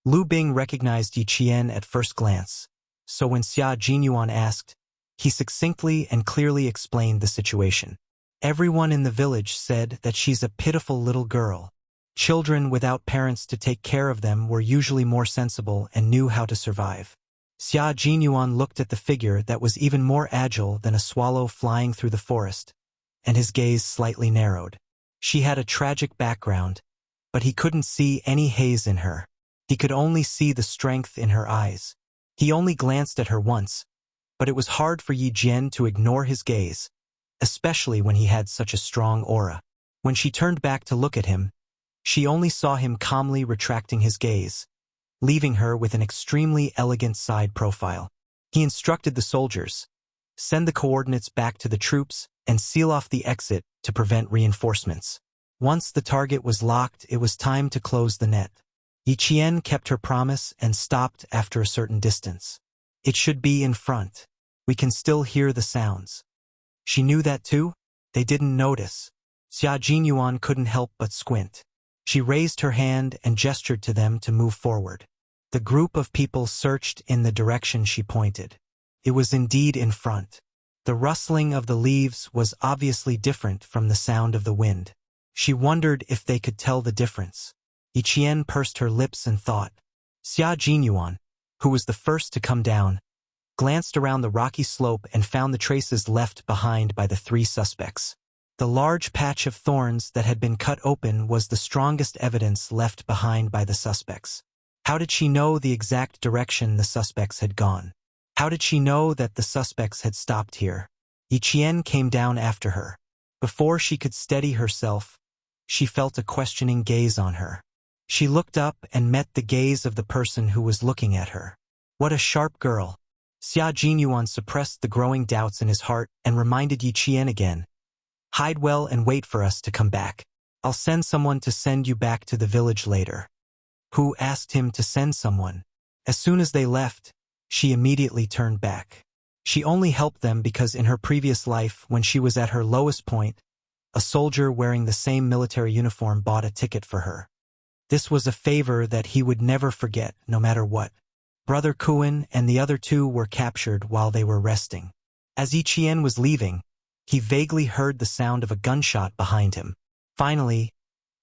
A: Lu Bing recognized Yi Qian at first glance, so when Xia Jinyuan asked, he succinctly and clearly explained the situation. Everyone in the village said that she's a pitiful little girl. Children without parents to take care of them were usually more sensible and knew how to survive. Xia Jinyuan looked at the figure that was even more agile than a swallow flying through the forest, and his gaze slightly narrowed. She had a tragic background, but he couldn't see any haze in her. He could only see the strength in her eyes. He only glanced at her once, but it was hard for Yi Jian to ignore his gaze, especially when he had such a strong aura. When she turned back to look at him, she only saw him calmly retracting his gaze, leaving her with an extremely elegant side profile. He instructed the soldiers, "Send the coordinates back to the troops and seal off the exit to prevent reinforcements." Once the target was locked, it was time to close the net. Yi Qian kept her promise and stopped after a certain distance. "It should be in front. We can still hear the sounds." She knew that too? They didn't notice. Xia Jinyuan couldn't help but squint. She raised her hand and gestured to them to move forward. The group of people searched in the direction she pointed. It was indeed in front. The rustling of the leaves was obviously different from the sound of the wind. She wondered if they could tell the difference. Yiqian pursed her lips and thought. Xia Jinyuan, who was the first to come down, glanced around the rocky slope and found the traces left behind by the three suspects. The large patch of thorns that had been cut open was the strongest evidence left behind by the suspects. How did she know the exact direction the suspects had gone? How did she know that the suspects had stopped here? Yiqian came down after her. Before she could steady herself, she felt a questioning gaze on her. She looked up and met the gaze of the person who was looking at her. What a sharp girl! Xia Jinyuan suppressed the growing doubts in his heart and reminded Yiqian again. Hide well and wait for us to come back. I'll send someone to send you back to the village later. Who asked him to send someone? As soon as they left, she immediately turned back. She only helped them because in her previous life, when she was at her lowest point, a soldier wearing the same military uniform bought a ticket for her. This was a favor that he would never forget, no matter what. Brother Kuan and the other two were captured while they were resting. As Yiqian was leaving, he vaguely heard the sound of a gunshot behind him. Finally,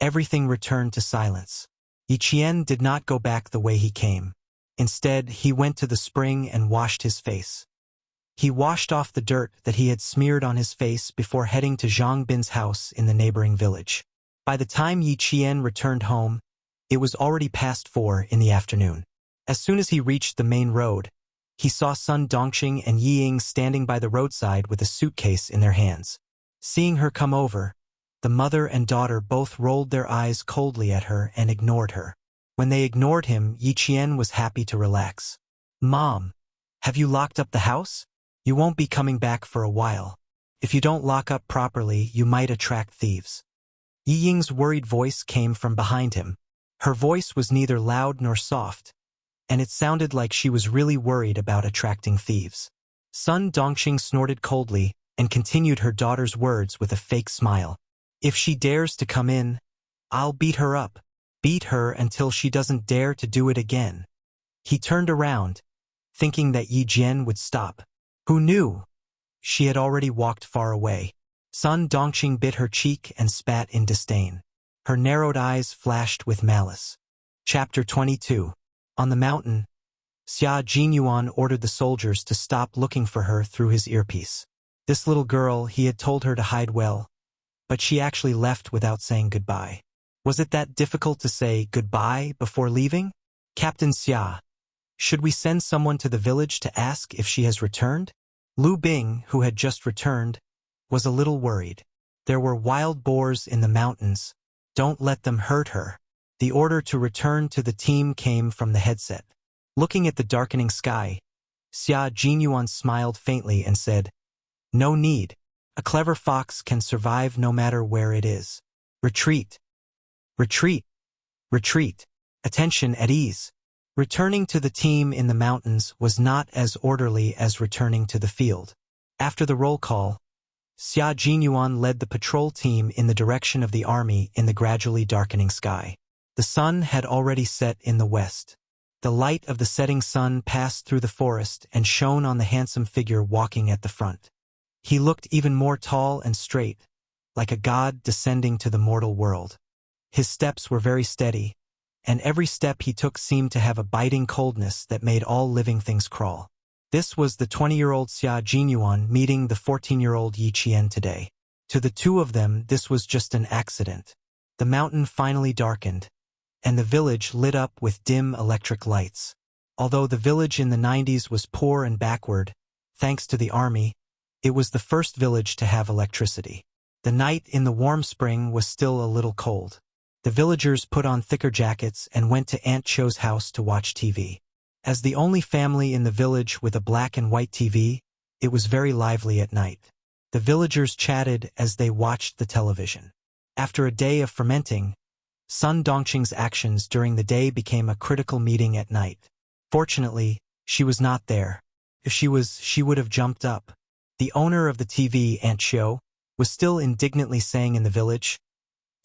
A: everything returned to silence. Yiqian did not go back the way he came. Instead, he went to the spring and washed his face. He washed off the dirt that he had smeared on his face before heading to Zhang Bin's house in the neighboring village. By the time Yiqian returned home, it was already past 4 in the afternoon. As soon as he reached the main road, he saw Sun Dongxing and Yi Ying standing by the roadside with a suitcase in their hands. Seeing her come over, the mother and daughter both rolled their eyes coldly at her and ignored her. When they ignored him, Yiqian was happy to relax. Mom, have you locked up the house? You won't be coming back for a while. If you don't lock up properly, you might attract thieves. Yi Ying's worried voice came from behind him. Her voice was neither loud nor soft, and it sounded like she was really worried about attracting thieves. Sun Dongxing snorted coldly and continued her daughter's words with a fake smile. If she dares to come in, I'll beat her up. Beat her until she doesn't dare to do it again. He turned around, thinking that Yi Jian would stop. Who knew? She had already walked far away. Sun Dongxing bit her cheek and spat in disdain. Her narrowed eyes flashed with malice. Chapter 22. On the mountain, Xia Jinyuan ordered the soldiers to stop looking for her through his earpiece. This little girl, he had told her to hide well, but she actually left without saying goodbye. Was it that difficult to say goodbye before leaving? Captain Xia, should we send someone to the village to ask if she has returned? Lu Bing, who had just returned, was a little worried. There were wild boars in the mountains. Don't let them hurt her. The order to return to the team came from the headset. Looking at the darkening sky, Xia Jinyuan smiled faintly and said, No need. A clever fox can survive no matter where it is. Retreat. Retreat. Retreat. Attention at ease. Returning to the team in the mountains was not as orderly as returning to the field. After the roll call, Xia Jinyuan led the patrol team in the direction of the army in the gradually darkening sky. The sun had already set in the west. The light of the setting sun passed through the forest and shone on the handsome figure walking at the front. He looked even more tall and straight, like a god descending to the mortal world. His steps were very steady, and every step he took seemed to have a biting coldness that made all living things crawl. This was the 20-year-old Xia Jinyuan meeting the 14-year-old Yi Qian today. To the two of them, this was just an accident. The mountain finally darkened, and the village lit up with dim electric lights. Although the village in the 90s was poor and backward, thanks to the army, it was the first village to have electricity. The night in the warm spring was still a little cold. The villagers put on thicker jackets and went to Aunt Cho's house to watch TV. As the only family in the village with a black and white TV, it was very lively at night. The villagers chatted as they watched the television. After a day of fermenting, Sun Dongxing's actions during the day became a critical meeting at night. Fortunately, she was not there. If she was, she would have jumped up. The owner of the TV, Aunt Cho, was still indignantly saying in the village,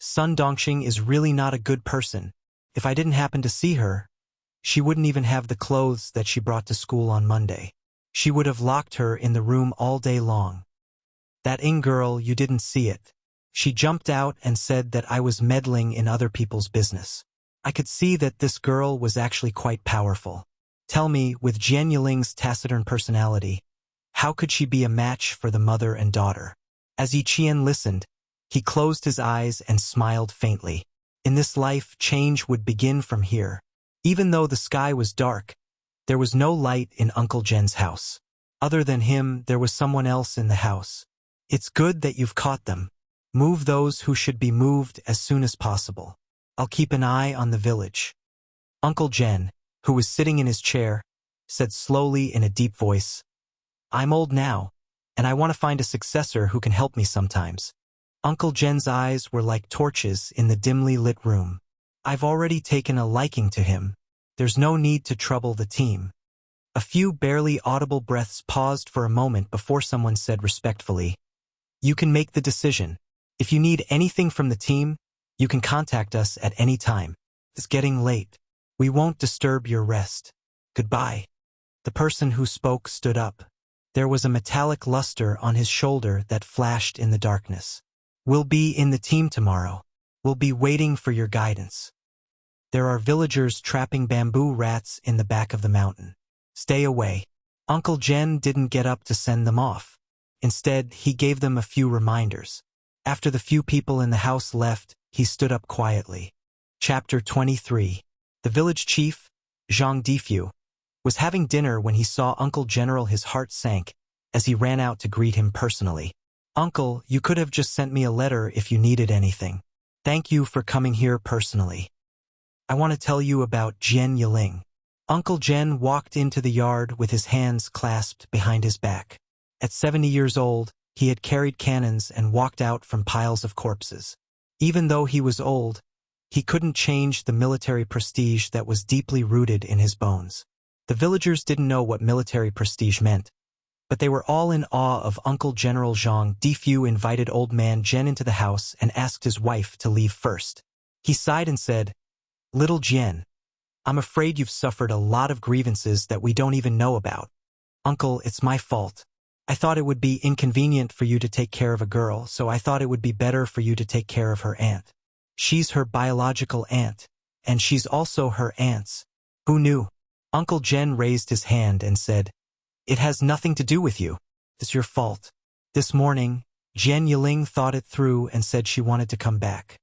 A: Sun Dongxing is really not a good person. If I didn't happen to see her, she wouldn't even have the clothes that she brought to school on Monday. She would have locked her in the room all day long. That girl, you didn't see it. She jumped out and said that I was meddling in other people's business. I could see that this girl was actually quite powerful. Tell me, with Jian Yiling's taciturn personality, how could she be a match for the mother and daughter? As Yi Qian listened, he closed his eyes and smiled faintly. In this life, change would begin from here. Even though the sky was dark, there was no light in Uncle Jen's house. Other than him, there was someone else in the house. It's good that you've caught them. Move those who should be moved as soon as possible. I'll keep an eye on the village. Uncle Jen, who was sitting in his chair, said slowly in a deep voice, I'm old now, and I want to find a successor who can help me sometimes. Uncle Jen's eyes were like torches in the dimly lit room. I've already taken a liking to him. There's no need to trouble the team. A few barely audible breaths paused for a moment before someone said respectfully, You can make the decision. If you need anything from the team, you can contact us at any time. It's getting late. We won't disturb your rest. Goodbye. The person who spoke stood up. There was a metallic luster on his shoulder that flashed in the darkness. We'll be in the team tomorrow. We'll be waiting for your guidance. There are villagers trapping bamboo rats in the back of the mountain. Stay away. Uncle Jen didn't get up to send them off. Instead, he gave them a few reminders. After the few people in the house left, he stood up quietly. Chapter 23. The village chief, Zhang Difu, was having dinner when he saw Uncle General. His heart sank as he ran out to greet him personally. Uncle, you could have just sent me a letter if you needed anything. Thank you for coming here personally. I want to tell you about Jian Yiling. Uncle Jen walked into the yard with his hands clasped behind his back. At 70 years old, he had carried cannons and walked out from piles of corpses. Even though he was old, he couldn't change the military prestige that was deeply rooted in his bones. The villagers didn't know what military prestige meant, but they were all in awe of Uncle General Zhang Difu. Invited old man Jen into the house and asked his wife to leave first. He sighed and said, Little Jian, I'm afraid you've suffered a lot of grievances that we don't even know about. Uncle, it's my fault. I thought it would be inconvenient for you to take care of a girl, so I thought it would be better for you to take care of her aunt. She's her biological aunt, and she's also her aunt's. Who knew? Uncle Jen raised his hand and said, It has nothing to do with you. It's your fault. This morning, Jian Yiling thought it through and said she wanted to come back.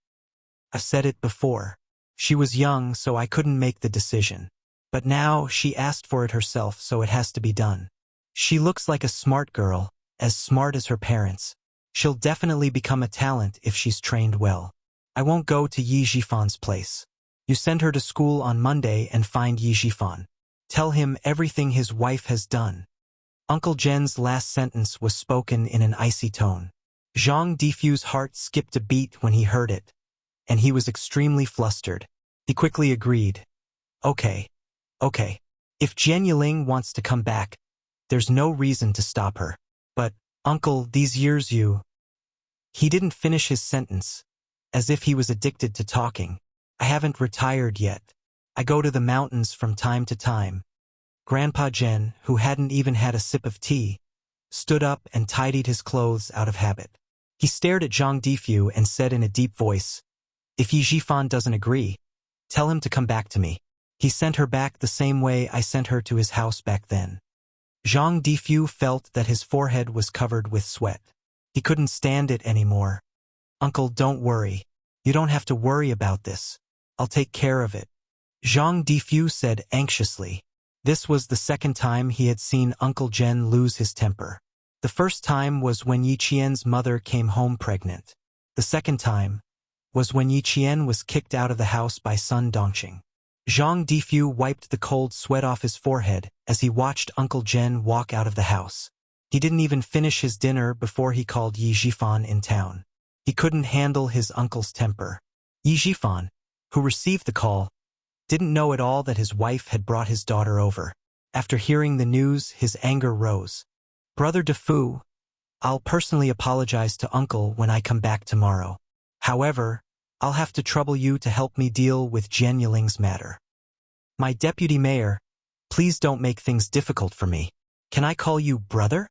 A: I've said it before. She was young, so I couldn't make the decision. But now she asked for it herself, so it has to be done. She looks like a smart girl, as smart as her parents. She'll definitely become a talent if she's trained well. I won't go to Yi Jifan's place. You send her to school on Monday and find Yi Jifan. Tell him everything his wife has done. Uncle Jen's last sentence was spoken in an icy tone. Zhang Difu's heart skipped a beat when he heard it, and he was extremely flustered. He quickly agreed. Okay. If Jian Yiling wants to come back, there's no reason to stop her. But, Uncle, these years you... He didn't finish his sentence, as if he was addicted to talking. I haven't retired yet. I go to the mountains from time to time. Grandpa Jen, who hadn't even had a sip of tea, stood up and tidied his clothes out of habit. He stared at Zhang Difu and said in a deep voice, If Yi Jifan doesn't agree, tell him to come back to me. He sent her back the same way I sent her to his house back then. Zhang Difu felt that his forehead was covered with sweat. He couldn't stand it anymore. Uncle, don't worry. You don't have to worry about this. I'll take care of it. Zhang Difu said anxiously. This was the second time he had seen Uncle Jen lose his temper. The first time was when Yi Qian's mother came home pregnant. The second time was when Yi Qian was kicked out of the house by Sun Dongqing. Zhang Difu wiped the cold sweat off his forehead as he watched Uncle Jen walk out of the house. He didn't even finish his dinner before he called Yi Jifan in town. He couldn't handle his uncle's temper. Yi Jifan, who received the call, didn't know at all that his wife had brought his daughter over. After hearing the news, his anger rose. Brother Defu, I'll personally apologize to Uncle when I come back tomorrow. However, I'll have to trouble you to help me deal with Jian Yiling's matter. My deputy mayor, please don't make things difficult for me. Can I call you brother?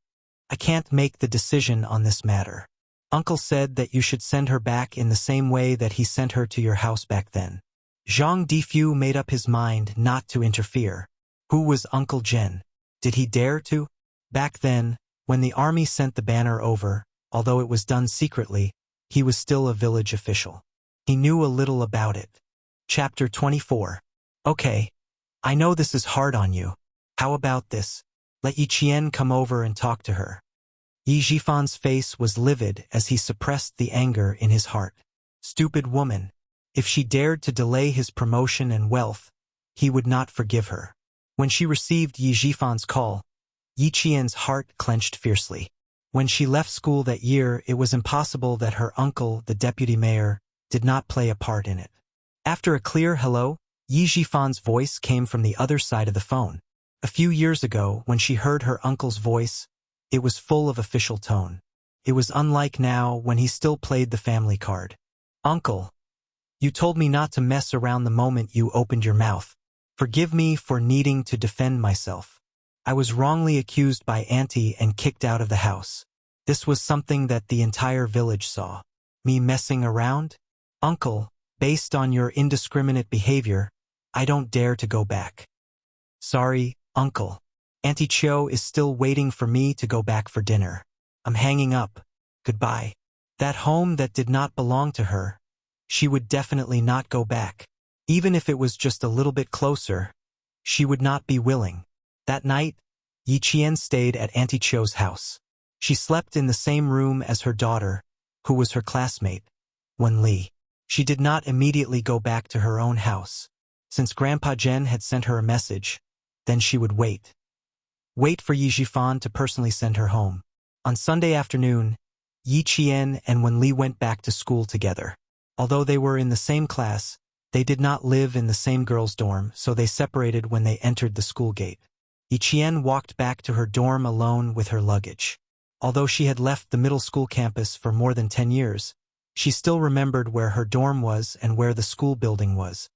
A: I can't make the decision on this matter. Uncle said that you should send her back in the same way that he sent her to your house back then. Zhang Difu made up his mind not to interfere. Who was Uncle Jen? Did he dare to? Back then, when the army sent the banner over, although it was done secretly, he was still a village official. He knew a little about it. Chapter 24. Okay. I know this is hard on you. How about this? Let Yi Qian come over and talk to her. Yi Jifan's face was livid as he suppressed the anger in his heart. Stupid woman. If she dared to delay his promotion and wealth, he would not forgive her. When she received Yi Jifan's call, Yi Qian's heart clenched fiercely. When she left school that year, it was impossible that her uncle, the deputy mayor, did not play a part in it. After a clear hello, Yi Jifan's voice came from the other side of the phone. A few years ago, when she heard her uncle's voice, it was full of official tone. It was unlike now when he still played the family card. Uncle, you told me not to mess around the moment you opened your mouth. Forgive me for needing to defend myself. I was wrongly accused by Auntie and kicked out of the house. This was something that the entire village saw. Me messing around? Uncle, based on your indiscriminate behavior, I don't dare to go back. Sorry, Uncle. Auntie Cho is still waiting for me to go back for dinner. I'm hanging up. Goodbye. That home that did not belong to her, she would definitely not go back. Even if it was just a little bit closer, she would not be willing. That night, Yi Qian stayed at Auntie Cho's house. She slept in the same room as her daughter, who was her classmate, Wen Li. She did not immediately go back to her own house. Since Grandpa Jen had sent her a message, then she would wait. Wait for Yi Jifan to personally send her home. On Sunday afternoon, Yi Qian and Wen Li went back to school together. Although they were in the same class, they did not live in the same girls' dorm, so they separated when they entered the school gate. Yi Qian walked back to her dorm alone with her luggage. Although she had left the middle school campus for more than 10 years, she still remembered where her dorm was and where the school building was.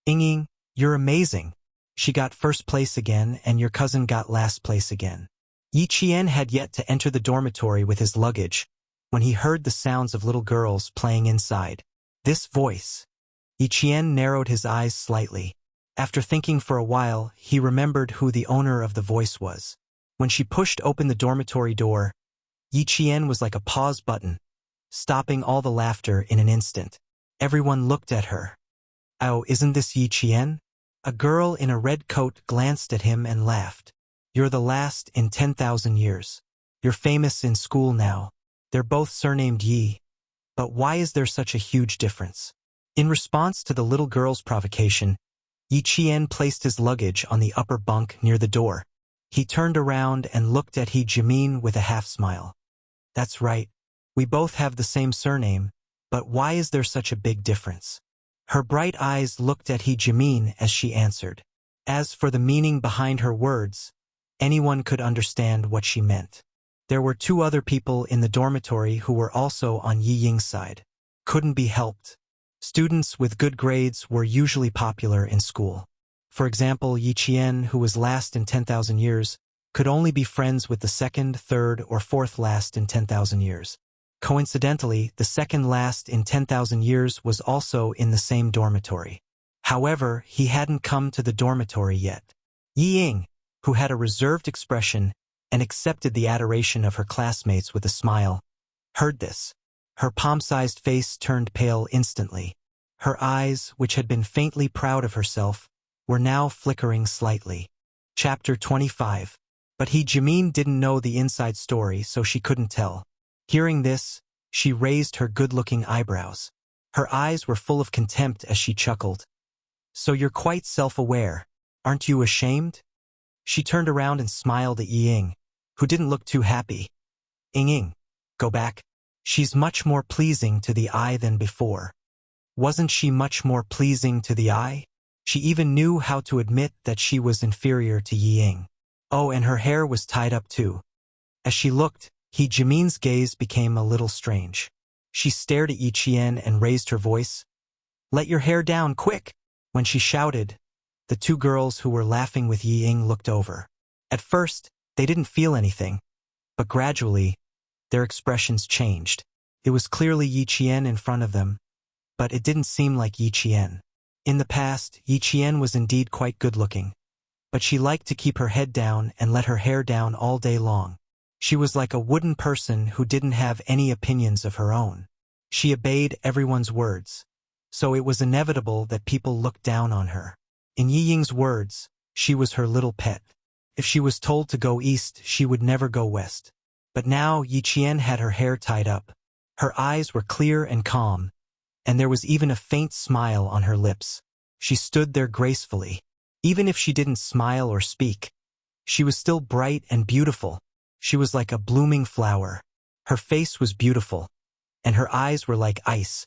A: Ying, you're amazing. She got first place again and your cousin got last place again. Yi Qian had yet to enter the dormitory with his luggage when he heard the sounds of little girls playing inside. This voice. Yi Qian narrowed his eyes slightly. After thinking for a while, he remembered who the owner of the voice was. When she pushed open the dormitory door, Yi Qian was like a pause button, stopping all the laughter in an instant. Everyone looked at her. Oh, isn't this Yi Qian? A girl in a red coat glanced at him and laughed. You're the last in 10,000 years. You're famous in school now. They're both surnamed Yi. But why is there such a huge difference? In response to the little girl's provocation, Yi Qian placed his luggage on the upper bunk near the door. He turned around and looked at He Jimin with a half-smile. That's right. We both have the same surname, but why is there such a big difference? Her bright eyes looked at He Jimin as she answered. As for the meaning behind her words, anyone could understand what she meant. There were 2 other people in the dormitory who were also on Yi Ying's side. Couldn't be helped. Students with good grades were usually popular in school. For example, Yi Qian, who was last in 10,000 years, could only be friends with the 2nd, 3rd, or 4th last in 10,000 years. Coincidentally, the 2nd last in 10,000 years was also in the same dormitory. However, he hadn't come to the dormitory yet. Yi Ying, who had a reserved expression and accepted the adoration of her classmates with a smile, heard this. Her palm-sized face turned pale instantly. Her eyes, which had been faintly proud of herself, were now flickering slightly. Chapter 25. But He Jimin didn't know the inside story, so she couldn't tell. Hearing this, she raised her good-looking eyebrows. Her eyes were full of contempt as she chuckled. So you're quite self-aware, aren't you ashamed? She turned around and smiled at Yi Ying, who didn't look too happy. Ying, go back. She's much more pleasing to the eye than before. Wasn't she much more pleasing to the eye? She even knew how to admit that she was inferior to Yi Ying. Oh, and her hair was tied up too. As she looked, He Jimin's gaze became a little strange. She stared at Yi Qian and raised her voice. Let your hair down, quick! When she shouted, the 2 girls who were laughing with Yi Ying looked over. At first, They didn't feel anything, but gradually, their expressions changed. It was clearly Yi Qian in front of them, but it didn't seem like Yi Qian. In the past, Yi Qian was indeed quite good-looking, but she liked to keep her head down and let her hair down all day long. She was like a wooden person who didn't have any opinions of her own. She obeyed everyone's words, so it was inevitable that people looked down on her. In Yi Ying's words, she was her little pet. If she was told to go east, she would never go west. But now Yi Qian had her hair tied up. Her eyes were clear and calm, and there was even a faint smile on her lips. She stood there gracefully. Even if she didn't smile or speak, she was still bright and beautiful. She was like a blooming flower. Her face was beautiful, and her eyes were like ice,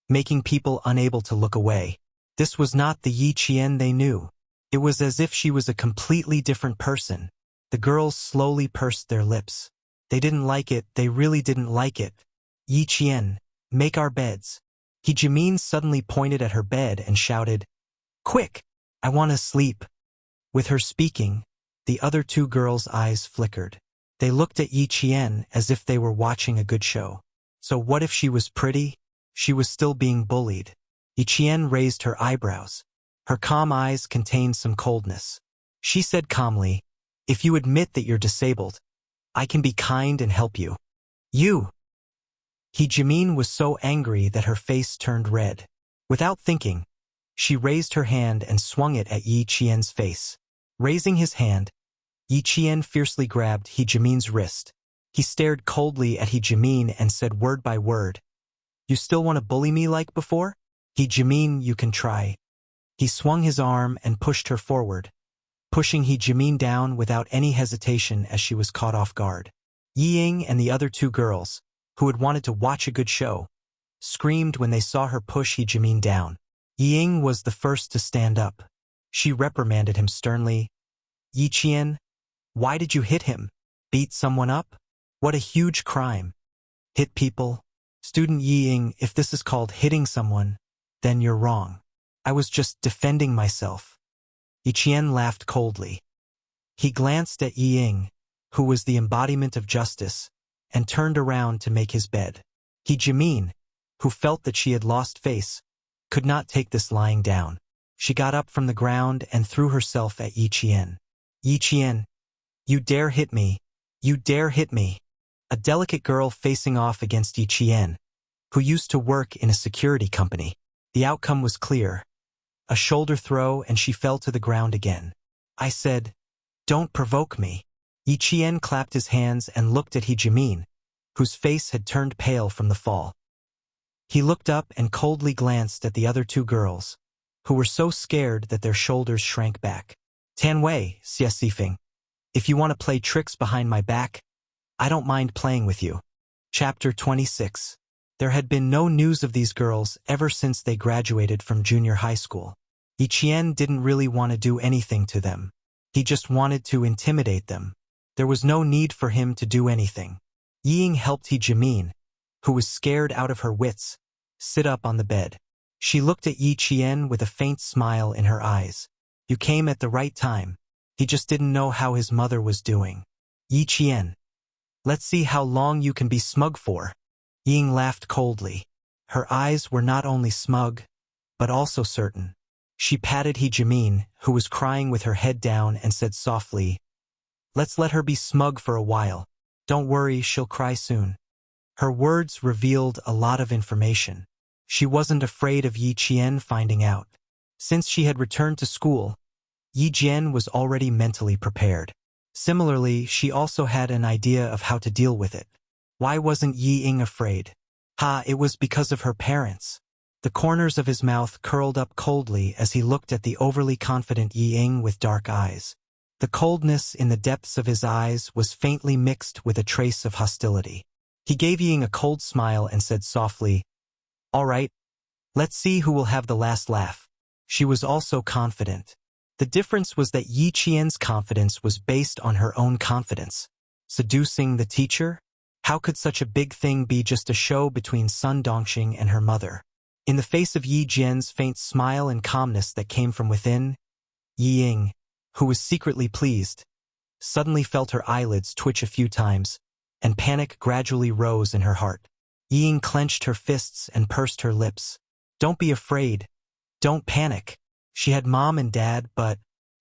A: making people unable to look away. This was not the Yi Qian they knew. It was as if she was a completely different person. The girls slowly pursed their lips. They didn't like it, they really didn't like it. Yi Qian, make our beds. He Jimin suddenly pointed at her bed and shouted, "Quick! I want to sleep." With her speaking, the other two girls' eyes flickered. They looked at Yi Qian as if they were watching a good show. So what if she was pretty? She was still being bullied. Yi Qian raised her eyebrows. Her calm eyes contained some coldness. She said calmly, "If you admit that you're disabled, I can be kind and help you." You! He Jimin was so angry that her face turned red. Without thinking, she raised her hand and swung it at Yi Qian's face. Raising his hand, Yi Qian fiercely grabbed He Jimin's wrist. He stared coldly at He Jimin and said word by word, "You still want to bully me like before? He Jimin, you can try." He swung his arm and pushed her forward, pushing He Jimin down without any hesitation as she was caught off guard. Yi Ying and the other two girls, who had wanted to watch a good show, screamed when they saw her push He Jimin down. Yi Ying was the first to stand up. She reprimanded him sternly. "Yi Qian, why did you hit him? Beat someone up? What a huge crime. Hit people? Student Yi Ying, if this is called hitting someone, then you're wrong. I was just defending myself." Yi Qian laughed coldly. He glanced at Yi Ying, who was the embodiment of justice, and turned around to make his bed. He Jimin, who felt that she had lost face, could not take this lying down. She got up from the ground and threw herself at Yi Qian. "Yi Qian, you dare hit me. You dare hit me." A delicate girl facing off against Yi Qian, who used to work in a security company. The outcome was clear. A shoulder throw and she fell to the ground again. I said, "Don't provoke me." Yi Qian clapped his hands and looked at He Jimin, whose face had turned pale from the fall. He looked up and coldly glanced at the other two girls, who were so scared that their shoulders shrank back. "Tan Wei, Xie Sifeng, if you want to play tricks behind my back, I don't mind playing with you." Chapter 26. There had been no news of these girls ever since they graduated from junior high school. Yi Qian didn't really want to do anything to them. He just wanted to intimidate them. There was no need for him to do anything. Yi Ying helped He Jimin, who was scared out of her wits, sit up on the bed. She looked at Yi Qian with a faint smile in her eyes. "You came at the right time." He just didn't know how his mother was doing. "Yi Qian, let's see how long you can be smug for." Yi Ying laughed coldly. Her eyes were not only smug, but also certain. She patted He Jimin, who was crying with her head down, and said softly, "Let's let her be smug for a while. Don't worry, she'll cry soon." Her words revealed a lot of information. She wasn't afraid of Yi Qian finding out. Since she had returned to school, Yi Jian was already mentally prepared. Similarly, she also had an idea of how to deal with it. Why wasn't Yi Ying afraid? It was because of her parents. The corners of his mouth curled up coldly as he looked at the overly confident Yi Ying with dark eyes. The coldness in the depths of his eyes was faintly mixed with a trace of hostility. He gave Yi Ying a cold smile and said softly, "All right, let's see who will have the last laugh." She was also confident. The difference was that Yi Qian's confidence was based on her own confidence. Seducing the teacher? How could such a big thing be just a show between Sun Dongxing and her mother? In the face of Yi Jian's faint smile and calmness that came from within, Yi Ying, who was secretly pleased, suddenly felt her eyelids twitch a few times, and panic gradually rose in her heart. Ying clenched her fists and pursed her lips. Don't be afraid. Don't panic. She had mom and dad, but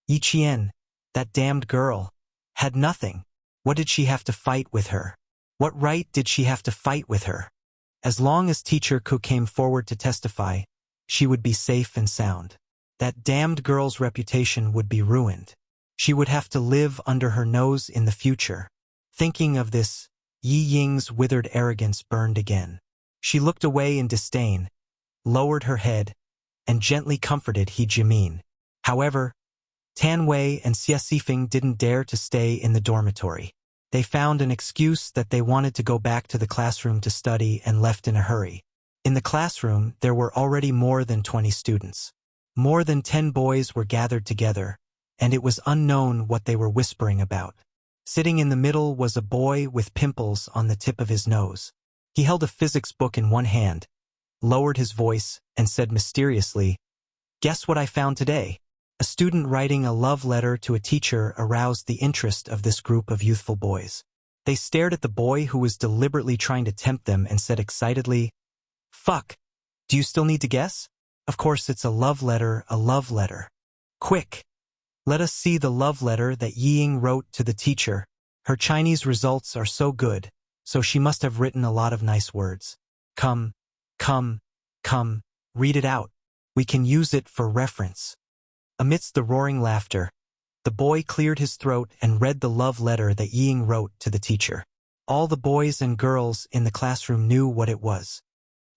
A: Yi Qian, that damned girl, had nothing. What did she have to fight with her? What right did she have to fight with her? As long as Teacher Ku came forward to testify, she would be safe and sound. That damned girl's reputation would be ruined. She would have to live under her nose in the future. Thinking of this, Yi Ying's withered arrogance burned again. She looked away in disdain, lowered her head, and gently comforted He Jimin. However, Tan Wei and Xie Sifeng didn't dare to stay in the dormitory. They found an excuse that they wanted to go back to the classroom to study and left in a hurry. In the classroom, there were already more than 20 students. More than 10 boys were gathered together, and it was unknown what they were whispering about. Sitting in the middle was a boy with pimples on the tip of his nose. He held a physics book in one hand, lowered his voice, and said mysteriously, "Guess what I found today?" A student writing a love letter to a teacher aroused the interest of this group of youthful boys. They stared at the boy who was deliberately trying to tempt them and said excitedly, "Fuck, do you still need to guess? Of course it's a love letter, a love letter. Quick, let us see the love letter that Ying wrote to the teacher. Her Chinese results are so good, so she must have written a lot of nice words. Come, read it out. We can use it for reference." Amidst the roaring laughter, the boy cleared his throat and read the love letter that Ying wrote to the teacher. All the boys and girls in the classroom knew what it was.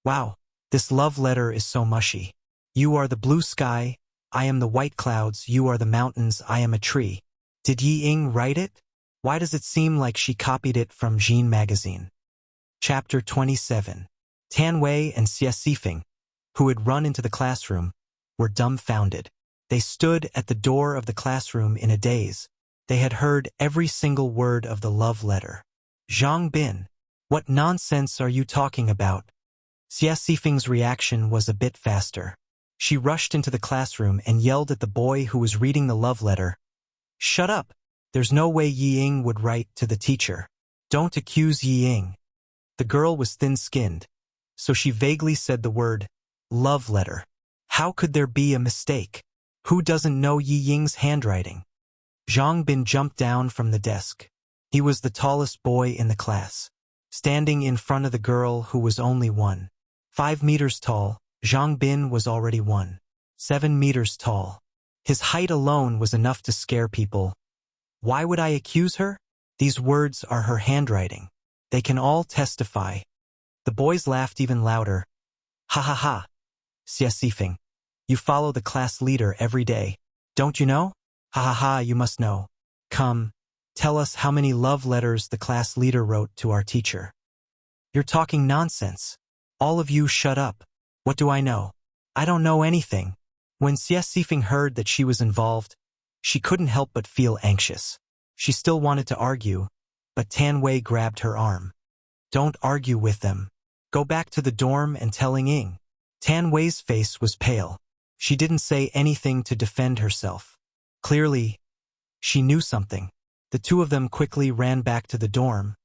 A: Wow, this love letter is so mushy. You are the blue sky, I am the white clouds, you are the mountains, I am a tree. Did Yi Ying write it? Why does it seem like she copied it from Jean magazine? Chapter 27. Tan Wei and Xie Sifeng, who had run into the classroom, were dumbfounded. They stood at the door of the classroom in a daze. They had heard every single word of the love letter. Zhang Bin, what nonsense are you talking about? Xie Sifeng's reaction was a bit faster. She rushed into the classroom and yelled at the boy who was reading the love letter. "Shut up! There's no way Yi Ying would write to the teacher. Don't accuse Yi Ying." The girl was thin-skinned, so she vaguely said the word, "love letter." How could there be a mistake? Who doesn't know Yi Ying's handwriting? Zhang Bin jumped down from the desk. He was the tallest boy in the class. Standing in front of the girl who was only 1.5 meters tall, Zhang Bin was already 1.7 meters tall. His height alone was enough to scare people. Why would I accuse her? These words are her handwriting. They can all testify. The boys laughed even louder. Ha ha ha. Xie Sifeng, you follow the class leader every day. Don't you know? Ha ha ha, you must know. Come, tell us how many love letters the class leader wrote to our teacher. You're talking nonsense. All of you shut up. What do I know? I don't know anything. When Xie Sifeng heard that she was involved, she couldn't help but feel anxious. She still wanted to argue, but Tan Wei grabbed her arm. Don't argue with them. Go back to the dorm and tell Ying. Tan Wei's face was pale. She didn't say anything to defend herself. Clearly, she knew something. The two of them quickly ran back to the dorm,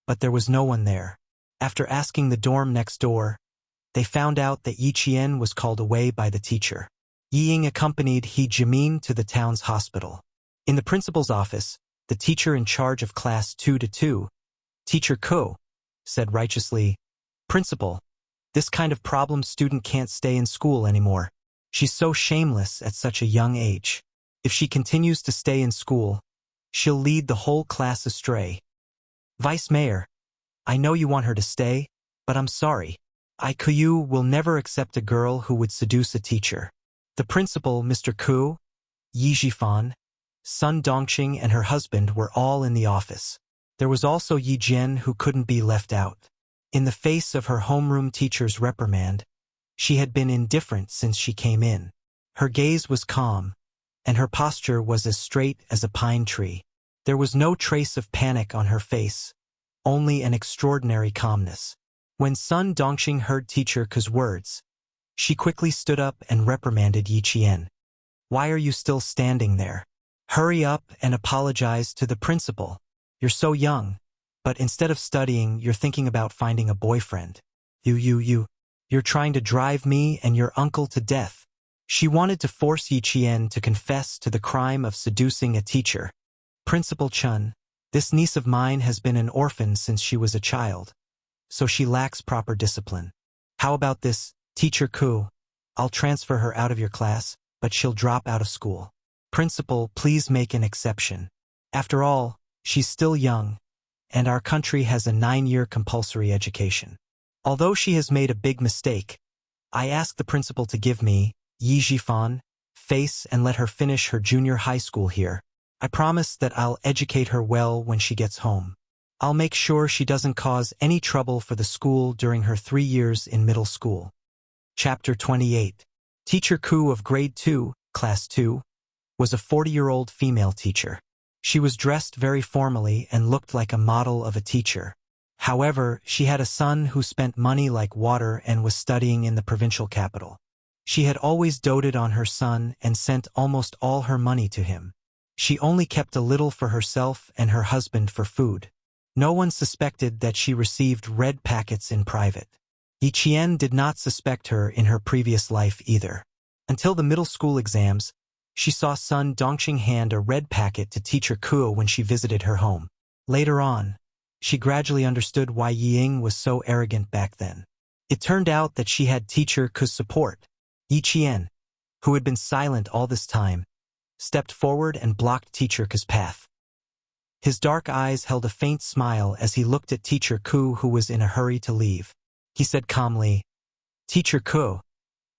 A: but there was no one there. After asking the dorm next door, they found out that Yi Qian was called away by the teacher. Yi Ying accompanied He Jimin to the town's hospital. In the principal's office, the teacher in charge of class 2-2, Teacher Ko, said righteously, "Principal, this kind of problem student can't stay in school anymore. She's so shameless at such a young age. If she continues to stay in school, she'll lead the whole class astray. Vice Mayor, I know you want her to stay, but I'm sorry. IKU will never accept a girl who would seduce a teacher." The principal, Mr. Ku, Yi Jifan, Sun Dongqing and her husband were all in the office. There was also Yi Jian who couldn't be left out. In the face of her homeroom teacher's reprimand, she had been indifferent since she came in. Her gaze was calm, and her posture was as straight as a pine tree. There was no trace of panic on her face, only an extraordinary calmness. When Sun Dongqing heard Teacher Ku's words, she quickly stood up and reprimanded Yi Qian. "Why are you still standing there? Hurry up and apologize to the principal. You're so young. But instead of studying, you're thinking about finding a boyfriend. You're trying to drive me and your uncle to death. She wanted to force Yi Qian to confess to the crime of seducing a teacher. Principal Chun, this niece of mine has been an orphan since she was a child. So she lacks proper discipline. How about this, Teacher Ku? I'll transfer her out of your class, but she'll drop out of school. Principal, please make an exception. After all, she's still young, and our country has a 9-year compulsory education. Although she has made a big mistake, I ask the principal to give me, Yi Jifan, face and let her finish her junior high school here. I promise that I'll educate her well when she gets home. I'll make sure she doesn't cause any trouble for the school during her 3 years in middle school. Chapter 28. Teacher Ku of Grade 2, Class 2, was a 40-year-old female teacher. She was dressed very formally and looked like a model of a teacher. However, she had a son who spent money like water and was studying in the provincial capital. She had always doted on her son and sent almost all her money to him. She only kept a little for herself and her husband for food. No one suspected that she received red packets in private. Yi Qian did not suspect her in her previous life either. Until the middle school exams, she saw son Dongqing hand a red packet to Teacher Ku when she visited her home. Later on, she gradually understood why Ying was so arrogant back then. It turned out that she had Teacher Ku's support. Yi Qian, who had been silent all this time, stepped forward and blocked Teacher Ku's path. His dark eyes held a faint smile as he looked at Teacher Ku, who was in a hurry to leave. He said calmly, Teacher Ku,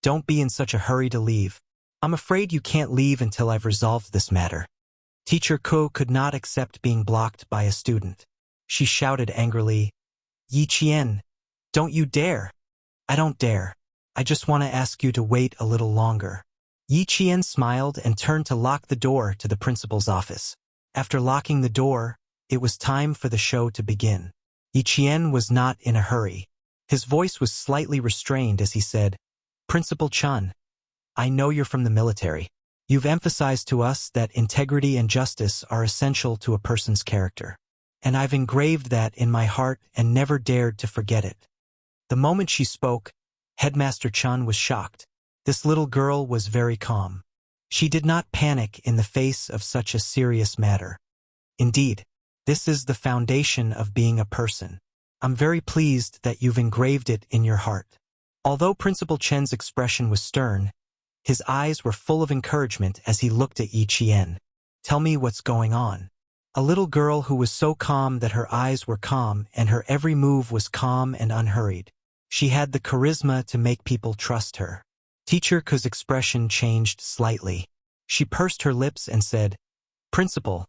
A: don't be in such a hurry to leave. I'm afraid you can't leave until I've resolved this matter. Teacher Ku could not accept being blocked by a student. She shouted angrily, Yi Qian, don't you dare. I don't dare. I just want to ask you to wait a little longer. Yi Qian smiled and turned to lock the door to the principal's office. After locking the door, it was time for the show to begin. Yi Qian was not in a hurry. His voice was slightly restrained as he said, Principal Chun, I know you're from the military. You've emphasized to us that integrity and justice are essential to a person's character. And I've engraved that in my heart and never dared to forget it. The moment she spoke, Headmaster Chun was shocked. This little girl was very calm. She did not panic in the face of such a serious matter. Indeed, this is the foundation of being a person. I'm very pleased that you've engraved it in your heart. Although Principal Chen's expression was stern, his eyes were full of encouragement as he looked at Yi Qian. Tell me what's going on. A little girl who was so calm that her eyes were calm and her every move was calm and unhurried. She had the charisma to make people trust her. Teacher Ku's expression changed slightly. She pursed her lips and said, Principal,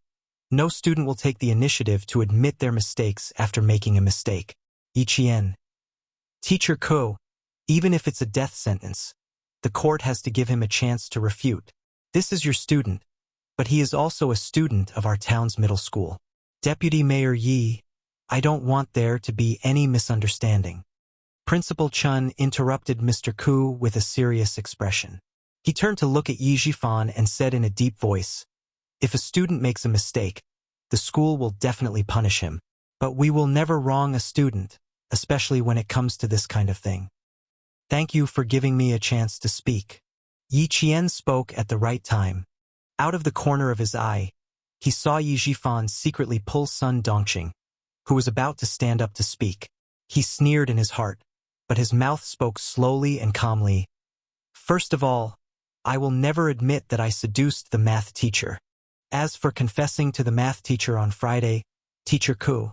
A: no student will take the initiative to admit their mistakes after making a mistake. Yi Qian. Teacher Ku, even if it's a death sentence, the court has to give him a chance to refute. This is your student, but he is also a student of our town's middle school. Deputy Mayor Yi, I don't want there to be any misunderstanding. Principal Chun interrupted Mr. Ku with a serious expression. He turned to look at Yi Jifan and said in a deep voice, If a student makes a mistake, the school will definitely punish him. But we will never wrong a student, especially when it comes to this kind of thing. Thank you for giving me a chance to speak. Yi Qian spoke at the right time. Out of the corner of his eye, he saw Yi Jifan secretly pull son Dongqing, who was about to stand up to speak. He sneered in his heart, but his mouth spoke slowly and calmly. First of all, I will never admit that I seduced the math teacher. As for confessing to the math teacher on Friday, Teacher Ku,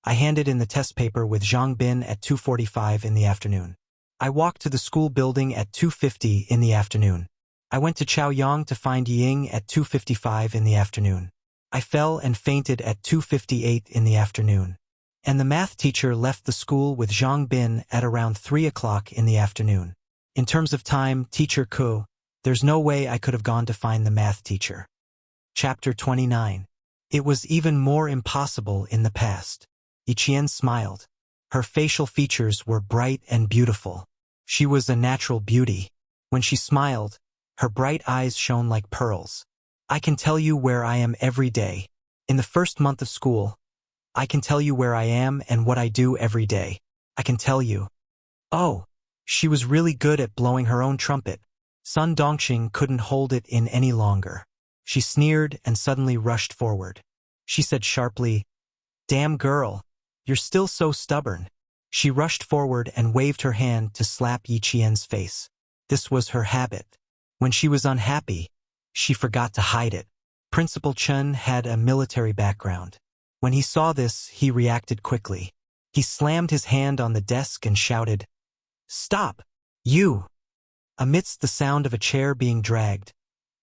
A: I handed in the test paper with Zhang Bin at 2:45 in the afternoon. I walked to the school building at 2:50 in the afternoon. I went to Chaoyang to find Ying at 2:55 in the afternoon. I fell and fainted at 2:58 in the afternoon. And the math teacher left the school with Zhang Bin at around 3 o'clock in the afternoon. In terms of time, Teacher Ku, there's no way I could have gone to find the math teacher. Chapter 29. It was even more impossible in the past. Yi Qian smiled. Her facial features were bright and beautiful. She was a natural beauty. When she smiled, her bright eyes shone like pearls. I can tell you where I am every day. In the first month of school, I can tell you where I am and what I do every day. I can tell you. Oh, she was really good at blowing her own trumpet. Sun Dongxing couldn't hold it in any longer. She sneered and suddenly rushed forward. She said sharply, "Damn girl, you're still so stubborn." She rushed forward and waved her hand to slap Yi Qian's face. This was her habit. When she was unhappy, she forgot to hide it. Principal Chen had a military background. When he saw this, he reacted quickly. He slammed his hand on the desk and shouted, "Stop! You!" Amidst the sound of a chair being dragged,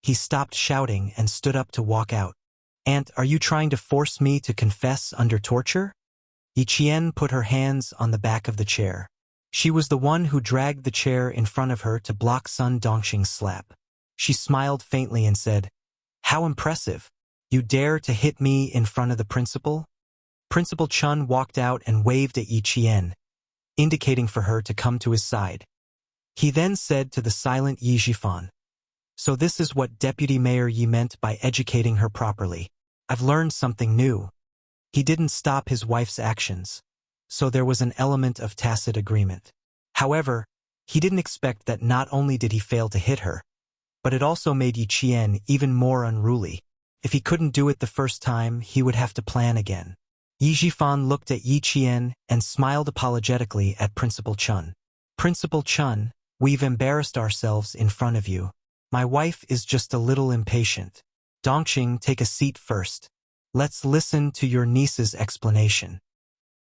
A: he stopped shouting and stood up to walk out. "Aunt, are you trying to force me to confess under torture?" Yi Qian put her hands on the back of the chair. She was the one who dragged the chair in front of her to block Sun Dongxing's slap. She smiled faintly and said, "How impressive! You dare to hit me in front of the principal?" Principal Chen walked out and waved at Yi Qian, indicating for her to come to his side. He then said to the silent Yi Zhifan, "So this is what Deputy Mayor Yi meant by educating her properly. I've learned something new." He didn't stop his wife's actions, so there was an element of tacit agreement. However, he didn't expect that not only did he fail to hit her, but it also made Yi Qian even more unruly. If he couldn't do it the first time, he would have to plan again. Yi Zhifan looked at Yi Qian and smiled apologetically at Principal Chen. "Principal Chen, we've embarrassed ourselves in front of you. My wife is just a little impatient. Dongxing, take a seat first. Let's listen to your niece's explanation."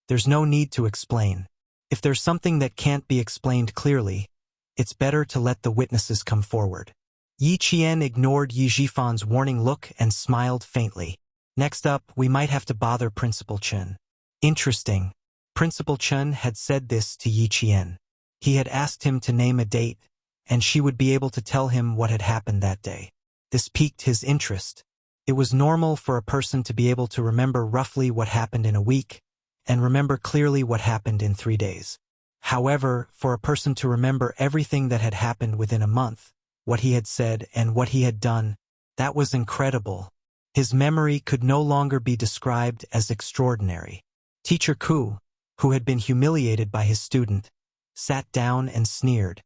A: "There's no need to explain. If there's something that can't be explained clearly, it's better to let the witnesses come forward." Yi Qian ignored Yi Zhifan's warning look and smiled faintly. "Next up, we might have to bother Principal Chen." Interesting. Principal Chen had said this to Yi Qian. He had asked him to name a date, and she would be able to tell him what had happened that day. This piqued his interest. It was normal for a person to be able to remember roughly what happened in a week, and remember clearly what happened in 3 days. However, for a person to remember everything that had happened within a month, what he had said and what he had done, that was incredible. His memory could no longer be described as extraordinary. Teacher Ku, who had been humiliated by his student, sat down and sneered.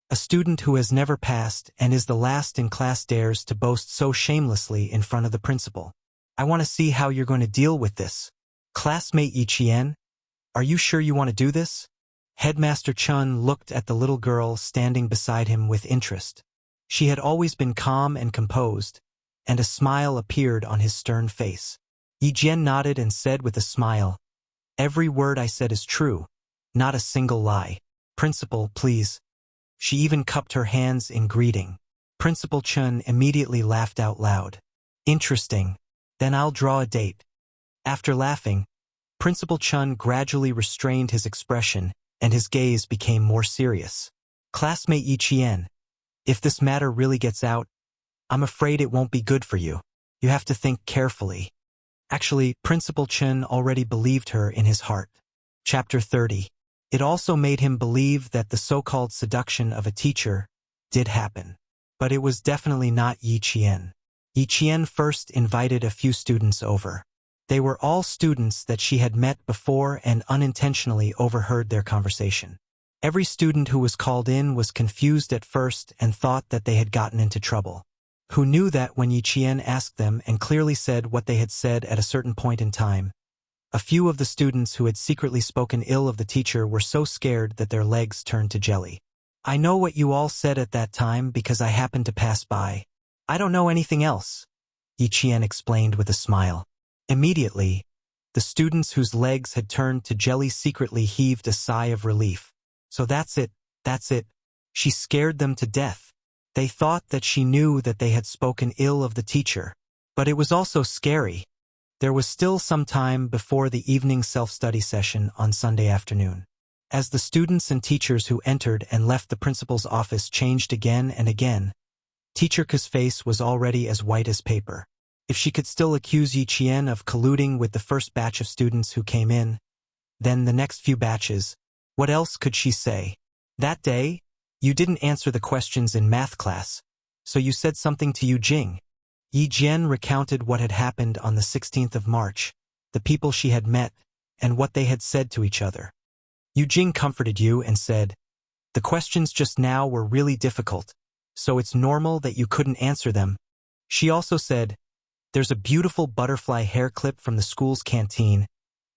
A: A student who has never passed and is the last in class dares to boast so shamelessly in front of the principal. "I want to see how you're going to deal with this. Classmate Yi Qian, are you sure you want to do this?" Headmaster Chen looked at the little girl standing beside him with interest. She had always been calm and composed, and a smile appeared on his stern face. Yi Jian nodded and said with a smile, "Every word I said is true, not a single lie. Principal, please." She even cupped her hands in greeting. Principal Chen immediately laughed out loud. "Interesting. Then I'll draw a date." After laughing, Principal Chen gradually restrained his expression and his gaze became more serious. "Classmate Yi Qian, if this matter really gets out, I'm afraid it won't be good for you. You have to think carefully." Actually, Principal Chen already believed her in his heart. Chapter 30. It also made him believe that the so-called seduction of a teacher did happen. But it was definitely not Yi Qian. Yi Qian first invited a few students over. They were all students that she had met before and unintentionally overheard their conversation. Every student who was called in was confused at first and thought that they had gotten into trouble. Who knew that when Yi Qian asked them and clearly said what they had said at a certain point in time, a few of the students who had secretly spoken ill of the teacher were so scared that their legs turned to jelly. "I know what you all said at that time because I happened to pass by. I don't know anything else," Yi Qian explained with a smile. Immediately, the students whose legs had turned to jelly secretly heaved a sigh of relief. "So that's it. She scared them to death." They thought that she knew that they had spoken ill of the teacher. But it was also scary. There was still some time before the evening self-study session on Sunday afternoon. As the students and teachers who entered and left the principal's office changed again and again, Teacher Ku's face was already as white as paper. If she could still accuse Yi Qian of colluding with the first batch of students who came in, then the next few batches, what else could she say? "That day, you didn't answer the questions in math class, so you said something to Yu Jing." Yi Jian recounted what had happened on the 16th of March, the people she had met, and what they had said to each other. Yu Jing comforted Yu and said, "The questions just now were really difficult, so it's normal that you couldn't answer them." She also said, "There's a beautiful butterfly hair clip from the school's canteen,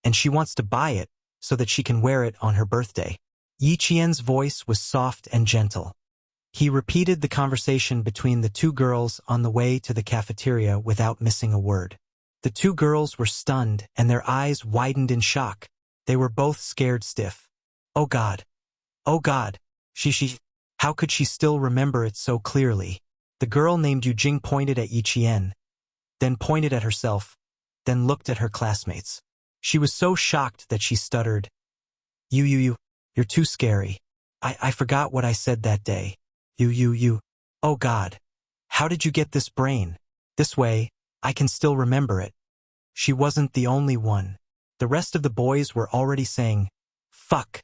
A: and she wants to buy it so that she can wear it on her birthday." Yi Qian's voice was soft and gentle. He repeated the conversation between the two girls on the way to the cafeteria without missing a word. The two girls were stunned and their eyes widened in shock. They were both scared stiff. Oh God. Oh God. She. How could she still remember it so clearly? The girl named Yu Jing pointed at Yi Qian, then pointed at herself, then looked at her classmates. She was so shocked that she stuttered, You're too scary. I forgot what I said that day. You. Oh God. How did you get this brain? This way, I can still remember it." She wasn't the only one. The rest of the boys were already saying, "Fuck.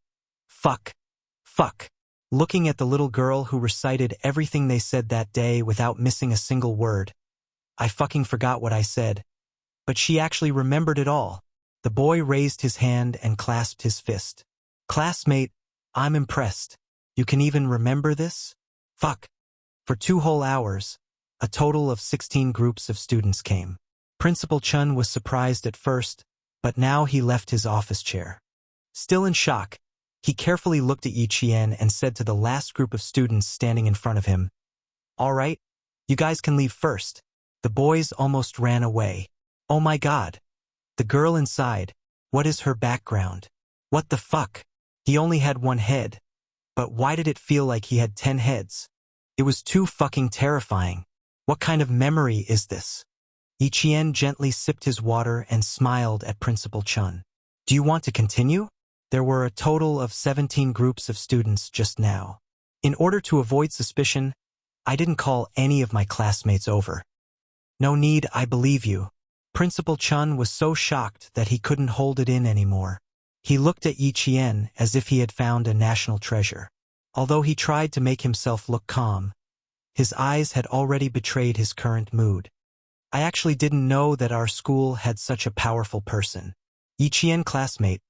A: Fuck. Fuck." Looking at the little girl who recited everything they said that day without missing a single word. "I fucking forgot what I said." But she actually remembered it all. The boy raised his hand and clasped his fist. "Classmate, I'm impressed. You can even remember this? Fuck." For 2 whole hours, a total of 16 groups of students came. Principal Chun was surprised at first, but now he left his office chair. Still in shock, he carefully looked at Yi Qian and said to the last group of students standing in front of him, "All right, you guys can leave first." The boys almost ran away. Oh my God. The girl inside, what is her background? What the fuck? He only had 1 head. But why did it feel like he had 10 heads? It was too fucking terrifying. What kind of memory is this? Yi Qian gently sipped his water and smiled at Principal Chun. "Do you want to continue?" There were a total of 17 groups of students just now. In order to avoid suspicion, I didn't call any of my classmates over. "No need, I believe you." Principal Chun was so shocked that he couldn't hold it in anymore. He looked at Yi Qian as if he had found a national treasure. Although he tried to make himself look calm, his eyes had already betrayed his current mood. "I actually didn't know that our school had such a powerful person." "Yi Qian classmate,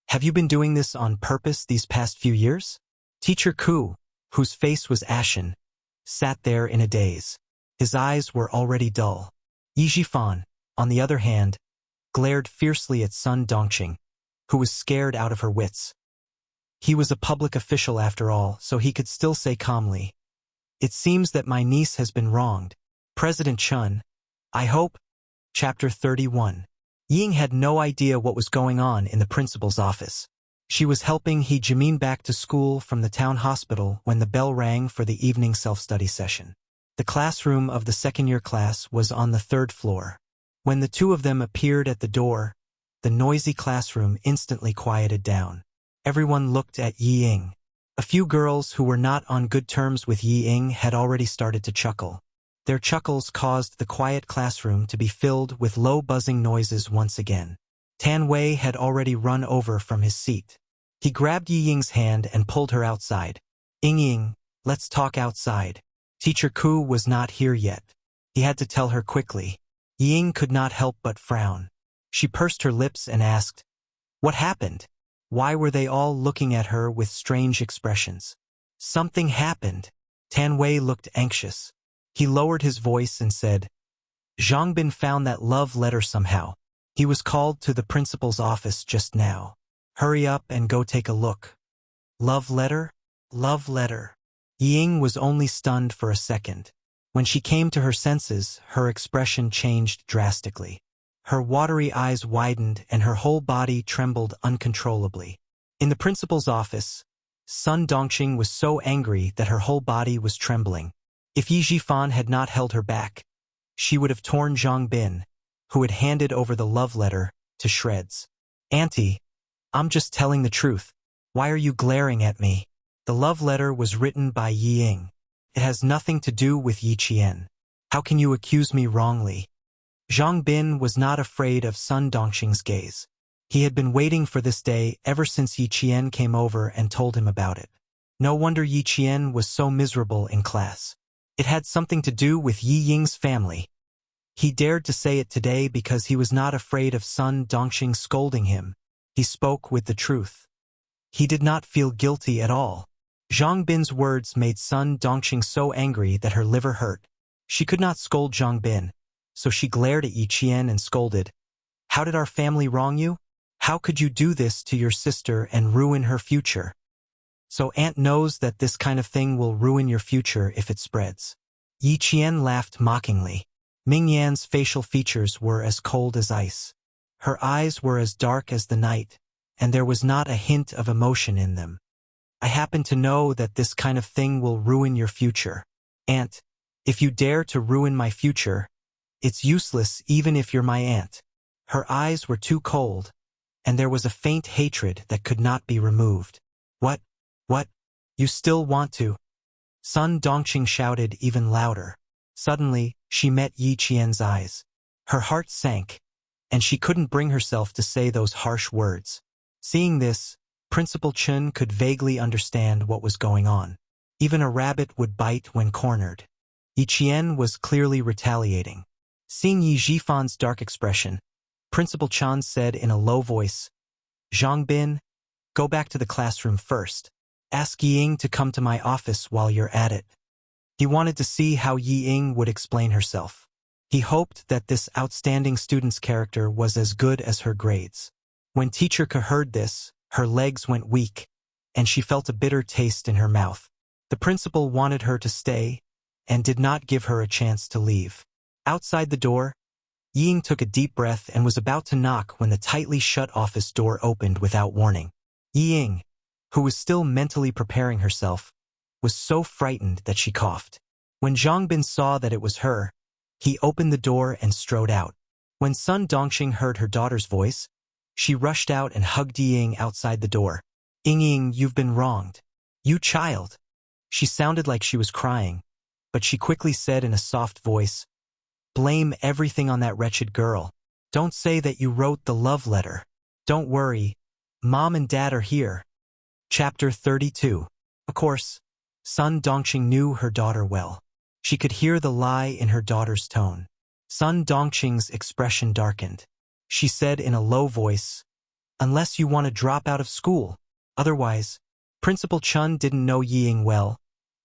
A: have you been doing this on purpose these past few years?" Teacher Ku, whose face was ashen, sat there in a daze. His eyes were already dull. Yi Jifan, on the other hand, glared fiercely at Sun Dongqing, who was scared out of her wits. He was a public official after all, so he could still say calmly, "It seems that my niece has been wronged. President Chun, I hope." Chapter 31. Ying had no idea what was going on in the principal's office. She was helping He Jimin back to school from the town hospital when the bell rang for the evening self-study session. The classroom of the second-year class was on the 3rd floor. When the two of them appeared at the door, the noisy classroom instantly quieted down. Everyone looked at Yi Ying. A few girls who were not on good terms with Yi Ying had already started to chuckle. Their chuckles caused the quiet classroom to be filled with low buzzing noises once again. Tan Wei had already run over from his seat. He grabbed Yi Ying's hand and pulled her outside. Ying, let's talk outside." Teacher Ku was not here yet. He had to tell her quickly. Yi Ying could not help but frown. She pursed her lips and asked, "What happened?" Why were they all looking at her with strange expressions? "Something happened." Tan Wei looked anxious. He lowered his voice and said, "Zhang Bin found that love letter somehow. He was called to the principal's office just now. Hurry up and go take a look." "Love letter? Love letter." Ying was only stunned for a second. When she came to her senses, her expression changed drastically. Her watery eyes widened and her whole body trembled uncontrollably. In the principal's office, Sun Dongqing was so angry that her whole body was trembling. If Yi Jifan had not held her back, she would have torn Zhang Bin, who had handed over the love letter, to shreds. "Auntie, I'm just telling the truth. Why are you glaring at me?" The love letter was written by Yi Ying. It has nothing to do with Yi Qian. How can you accuse me wrongly? Zhang Bin was not afraid of Sun Dongqing's gaze. He had been waiting for this day ever since Yi Qian came over and told him about it. No wonder Yi Qian was so miserable in class. It had something to do with Yi Ying's family. He dared to say it today because he was not afraid of Sun Dongxing scolding him. He spoke with the truth. He did not feel guilty at all. Zhang Bin's words made Sun Dongxing so angry that her liver hurt. She could not scold Zhang Bin, so she glared at Yi Qian and scolded. How did our family wrong you? How could you do this to your sister and ruin her future? So Aunt knows that this kind of thing will ruin your future if it spreads. Yi Qian laughed mockingly. Ming Yan's facial features were as cold as ice. Her eyes were as dark as the night, and there was not a hint of emotion in them. I happen to know that this kind of thing will ruin your future. Aunt, if you dare to ruin my future, it's useless even if you're my aunt. Her eyes were too cold, and there was a faint hatred that could not be removed. What? You still want to? Sun Dongxing shouted even louder. Suddenly, she met Yi Qian's eyes. Her heart sank, and she couldn't bring herself to say those harsh words. Seeing this, Principal Chun could vaguely understand what was going on. Even a rabbit would bite when cornered. Yi Qian was clearly retaliating. Seeing Yi Jifan's dark expression, Principal Chan said in a low voice, Zhang Bin, go back to the classroom first. Ask Yi Ying to come to my office while you're at it. He wanted to see how Yi Ying would explain herself. He hoped that this outstanding student's character was as good as her grades. When Teacher Ke heard this, her legs went weak, and she felt a bitter taste in her mouth. The principal wanted her to stay, and did not give her a chance to leave. Outside the door, Yi Ying took a deep breath and was about to knock when the tightly shut office door opened without warning. Yi Ying, who was still mentally preparing herself, was so frightened that she coughed. When Zhang Bin saw that it was her, he opened the door and strode out. When Sun Dongxing heard her daughter's voice, she rushed out and hugged Yi Ying outside the door. Ying, you've been wronged. You child. She sounded like she was crying, but she quickly said in a soft voice, blame everything on that wretched girl. Don't say that you wrote the love letter. Don't worry. Mom and Dad are here. Chapter 32. Of course, Sun Dongxing knew her daughter well. She could hear the lie in her daughter's tone. Sun Dongxing's expression darkened. She said in a low voice, unless you want to drop out of school. Otherwise, Principal Chun didn't know Yi Ying well,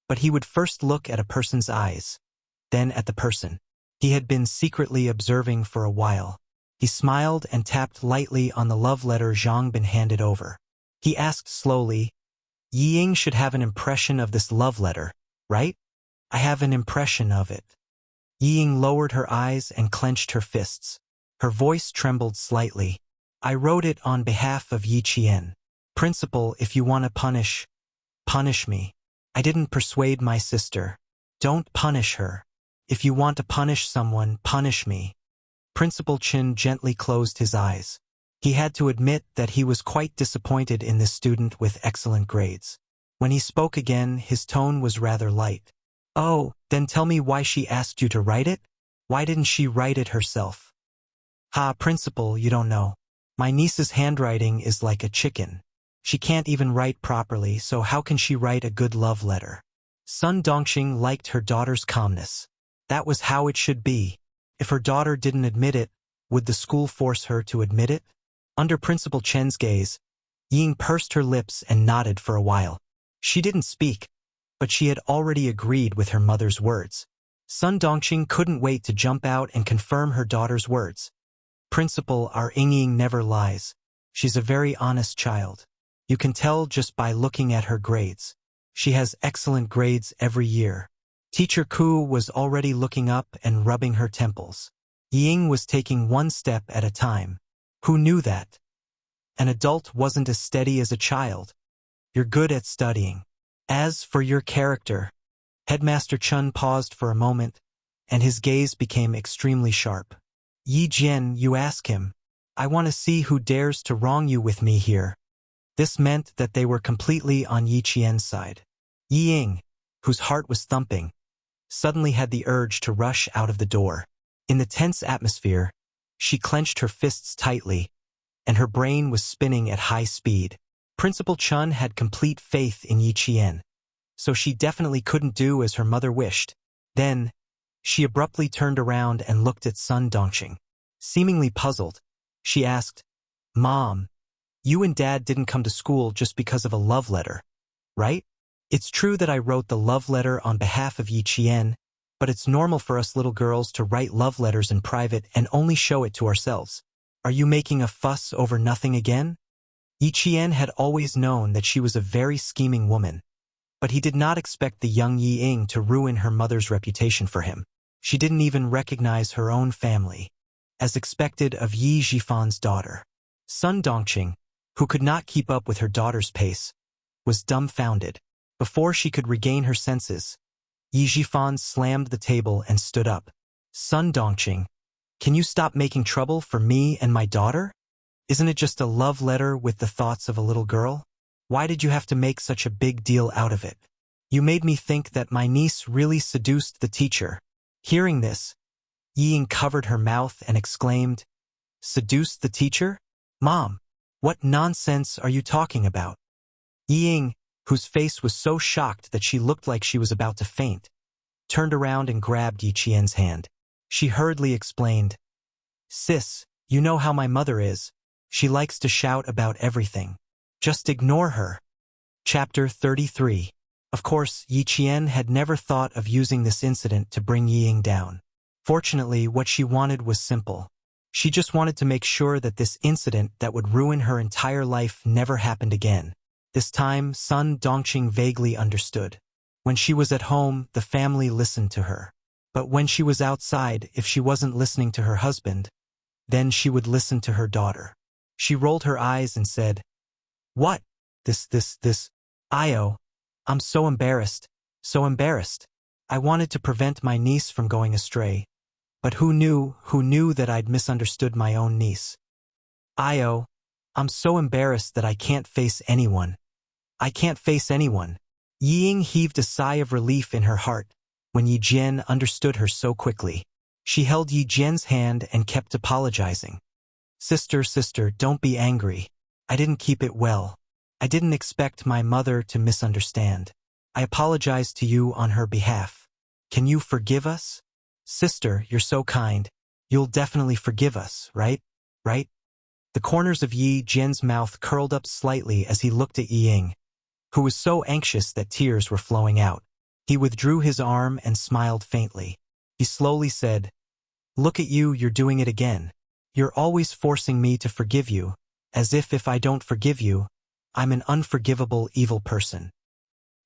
A: but he would first look at a person's eyes, then at the person. He had been secretly observing for a while. He smiled and tapped lightly on the love letter Zhang Bin handed over. He asked slowly, Yi Ying should have an impression of this love letter, right? I have an impression of it. Yi Ying lowered her eyes and clenched her fists. Her voice trembled slightly. I wrote it on behalf of Yi Qian. Principal, if you want to punish me. I didn't persuade my sister. Don't punish her. If you want to punish someone, punish me. Principal Chin gently closed his eyes. He had to admit that he was quite disappointed in this student with excellent grades. When he spoke again, his tone was rather light. Oh, then tell me why she asked you to write it? Why didn't she write it herself? Principal, you don't know. My niece's handwriting is like a chicken. She can't even write properly, so how can she write a good love letter? Sun Dongxing liked her daughter's calmness. That was how it should be. If her daughter didn't admit it, would the school force her to admit it? Under Principal Chen's gaze, Ying pursed her lips and nodded for a while. She didn't speak, but she had already agreed with her mother's words. Sun Dongxing couldn't wait to jump out and confirm her daughter's words. Principal, our Ying never lies. She's a very honest child. You can tell just by looking at her grades. She has excellent grades every year. Teacher Ku was already looking up and rubbing her temples. Ying was taking one step at a time. Who knew that? An adult wasn't as steady as a child. You're good at studying. As for your character, Headmaster Chun paused for a moment, and his gaze became extremely sharp. Yi Jian, you ask him. I want to see who dares to wrong you with me here. This meant that they were completely on Yi Qian's side. Yi Ying, whose heart was thumping, suddenly had the urge to rush out of the door. In the tense atmosphere, she clenched her fists tightly, and her brain was spinning at high speed. Principal Chun had complete faith in Yi Qian, so she definitely couldn't do as her mother wished. Then, She abruptly turned around and looked at Sun Dongqing. Seemingly puzzled, she asked, "Mom, you and Dad didn't come to school just because of a love letter, right? It's true that I wrote the love letter on behalf of Yi Qian, but it's normal for us little girls to write love letters in private and only show it to ourselves. Are you making a fuss over nothing again?" Yi Qian had always known that she was a very scheming woman, but he did not expect the young Yi Ying to ruin her mother's reputation for him. She didn't even recognize her own family, as expected of Yi Jifan's daughter. Sun Dongqing, who could not keep up with her daughter's pace, was dumbfounded. Before she could regain her senses, Yi Jifan slammed the table and stood up. "Sun Dongqing, can you stop making trouble for me and my daughter? Isn't it just a love letter with the thoughts of a little girl? Why did you have to make such a big deal out of it? You made me think that my niece really seduced the teacher." Hearing this, Yi Ying covered her mouth and exclaimed, "Seduced the teacher? Mom, what nonsense are you talking about?" Yi Ying, whose face was so shocked that she looked like she was about to faint, turned around and grabbed Yi Qian's hand. She hurriedly explained, "Sis, you know how my mother is. She likes to shout about everything. Just ignore her." Chapter 33. Of course, Yi Qian had never thought of using this incident to bring Yi Ying down. Fortunately, what she wanted was simple. She just wanted to make sure that this incident that would ruin her entire life never happened again. This time, Sun Dongqing vaguely understood. When she was at home, the family listened to her. But when she was outside, if she wasn't listening to her husband, then she would listen to her daughter. She rolled her eyes and said, "What? This, Io, I'm so embarrassed, so embarrassed. I wanted to prevent my niece from going astray. But who knew that I'd misunderstood my own niece? Io, I'm so embarrassed that I can't face anyone. I can't face anyone." Yi Ying heaved a sigh of relief in her heart when Yi Jian understood her so quickly. She held Yi Jian's hand and kept apologizing. Sister, don't be angry. I didn't keep it well. I didn't expect my mother to misunderstand. I apologize to you on her behalf. Can you forgive us? Sister, you're so kind. You'll definitely forgive us, right? Right?" The corners of Yi Jian's mouth curled up slightly as he looked at Yi Ying, who was so anxious that tears were flowing out. He withdrew his arm and smiled faintly. He slowly said, "Look at you, you're doing it again. You're always forcing me to forgive you, as if I don't forgive you, I'm an unforgivable evil person.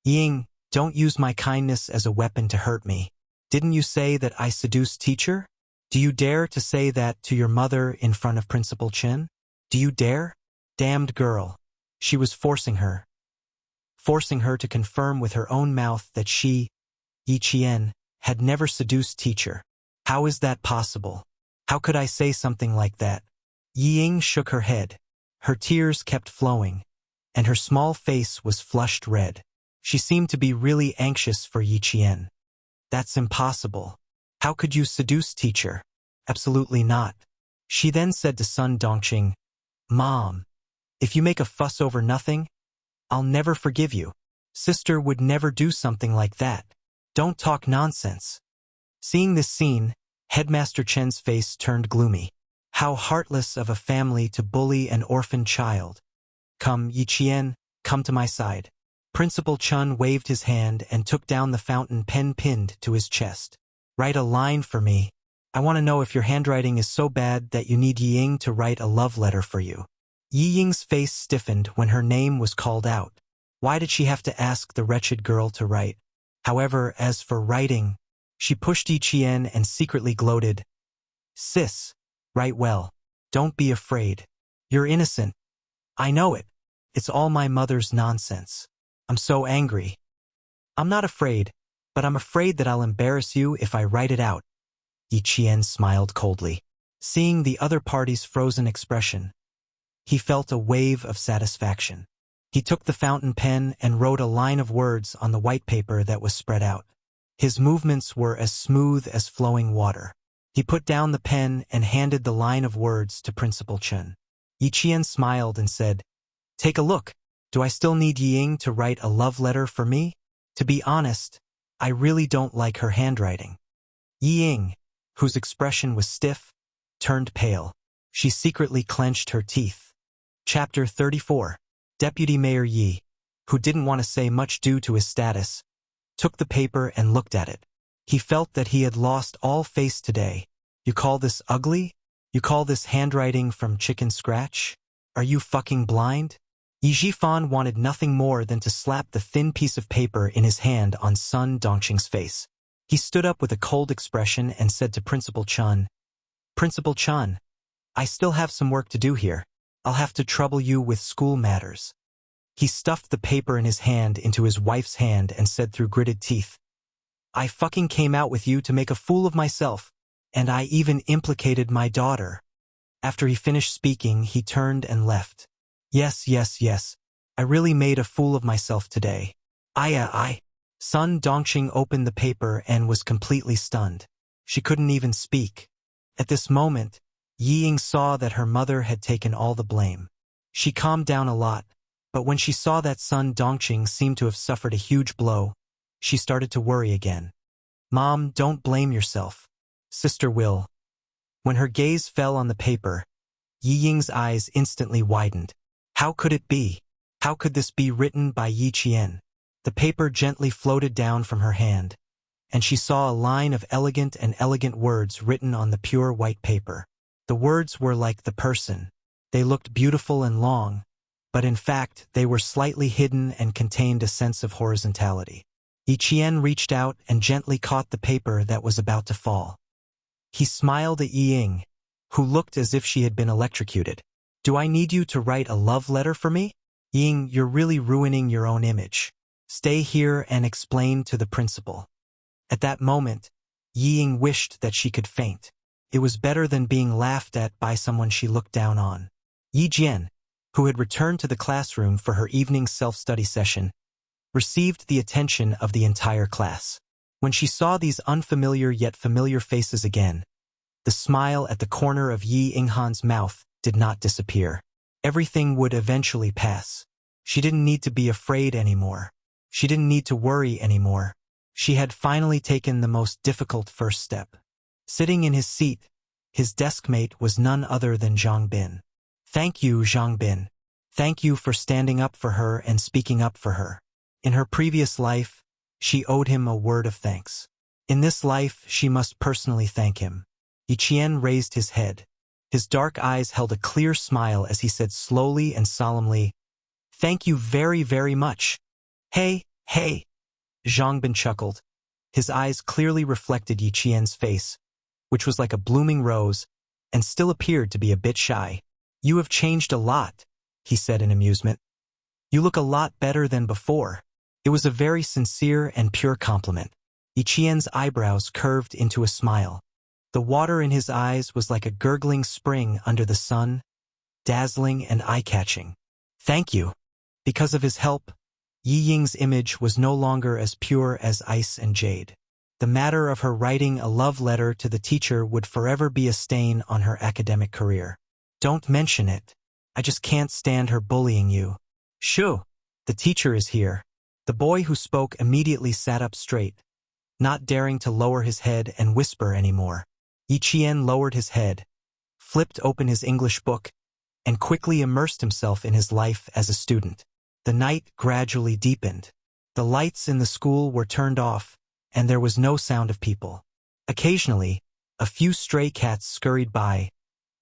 A: Yi Ying, don't use my kindness as a weapon to hurt me. Didn't you say that I seduced teacher? Do you dare to say that to your mother in front of Principal Chen? Do you dare? Damned girl." She was forcing her to confirm with her own mouth that she, Yi Qian, had never seduced teacher. How is that possible? How could I say something like that? Yi Ying shook her head. Her tears kept flowing, and her small face was flushed red. She seemed to be really anxious for Yi Qian. "That's impossible. How could you seduce teacher? Absolutely not." She then said to Sun Dongqing, "Mom, if you make a fuss over nothing, I'll never forgive you. Sister would never do something like that. Don't talk nonsense." Seeing this scene, Headmaster Chen's face turned gloomy. How heartless of a family to bully an orphan child. "Come, Yi Qian, come to my side." Principal Chen waved his hand and took down the fountain pen pinned to his chest. "Write a line for me. I want to know if your handwriting is so bad that you need Yi Ying to write a love letter for you." Yi Ying's face stiffened when her name was called out. Why did she have to ask the wretched girl to write? However, as for writing, she pushed Yi Qian and secretly gloated, "Sis, write well. Don't be afraid. You're innocent. I know it. It's all my mother's nonsense. I'm so angry. I'm not afraid, but I'm afraid that I'll embarrass you if I write it out." Yi Qian smiled coldly. Seeing the other party's frozen expression, he felt a wave of satisfaction. He took the fountain pen and wrote a line of words on the white paper that was spread out. His movements were as smooth as flowing water. He put down the pen and handed the line of words to Principal Chen. Yi Qian smiled and said, "Take a look. Do I still need Yi Ying to write a love letter for me? To be honest, I really don't like her handwriting." Yi Ying, whose expression was stiff, turned pale. She secretly clenched her teeth. Chapter 34. Deputy Mayor Yi, who didn't want to say much due to his status, took the paper and looked at it. He felt that he had lost all face today. You call this ugly? You call this handwriting from chicken scratch? Are you fucking blind? Yi Jifan wanted nothing more than to slap the thin piece of paper in his hand on Sun Dongqing's face. He stood up with a cold expression and said to Principal Chun, "Principal Chun, I still have some work to do here. I'll have to trouble you with school matters." He stuffed the paper in his hand into his wife's hand and said through gritted teeth, "I fucking came out with you to make a fool of myself, and I even implicated my daughter." After he finished speaking, he turned and left. Yes. I really made a fool of myself today. I. Sun Dongqing opened the paper and was completely stunned. She couldn't even speak. At this moment, Yi Ying saw that her mother had taken all the blame. She calmed down a lot, but when she saw that Sun Dongqing seemed to have suffered a huge blow, she started to worry again. "Mom, don't blame yourself. Sister will." When her gaze fell on the paper, Yi Ying's eyes instantly widened. How could it be? How could this be written by Yi Qian? The paper gently floated down from her hand, and she saw a line of elegant words written on the pure white paper. The words were like the person. They looked beautiful and long, but in fact they were slightly hidden and contained a sense of horizontality. Yi Qian reached out and gently caught the paper that was about to fall. He smiled at Yi Ying, who looked as if she had been electrocuted. "Do I need you to write a love letter for me? Ying, you're really ruining your own image. Stay here and explain to the principal." At that moment, Yi Ying wished that she could faint. It was better than being laughed at by someone she looked down on. Yi Jian, who had returned to the classroom for her evening self-study session, received the attention of the entire class. When she saw these unfamiliar yet familiar faces again, the smile at the corner of Yi Yinghan's mouth did not disappear. Everything would eventually pass. She didn't need to be afraid anymore. She didn't need to worry anymore. She had finally taken the most difficult first step. Sitting in his seat, his deskmate was none other than Zhang Bin. "Thank you, Zhang Bin. Thank you for standing up for her and speaking up for her. In her previous life, she owed him a word of thanks. In this life, she must personally thank him." Yi Qian raised his head. His dark eyes held a clear smile as he said slowly and solemnly, "Thank you very much." Hey. Zhang Bin chuckled. His eyes clearly reflected Yi Qian's face, which was like a blooming rose, and still appeared to be a bit shy. "You have changed a lot," he said in amusement. "You look a lot better than before." It was a very sincere and pure compliment. Yi Qian's eyebrows curved into a smile. The water in his eyes was like a gurgling spring under the sun, dazzling and eye-catching. "Thank you." Because of his help, Yi Ying's image was no longer as pure as ice and jade. The matter of her writing a love letter to the teacher would forever be a stain on her academic career. "Don't mention it. I just can't stand her bullying you." "Shoo! The teacher is here." The boy who spoke immediately sat up straight, not daring to lower his head and whisper anymore. Yi Qian lowered his head, flipped open his English book, and quickly immersed himself in his life as a student. The night gradually deepened. The lights in the school were turned off, and there was no sound of people. Occasionally, a few stray cats scurried by,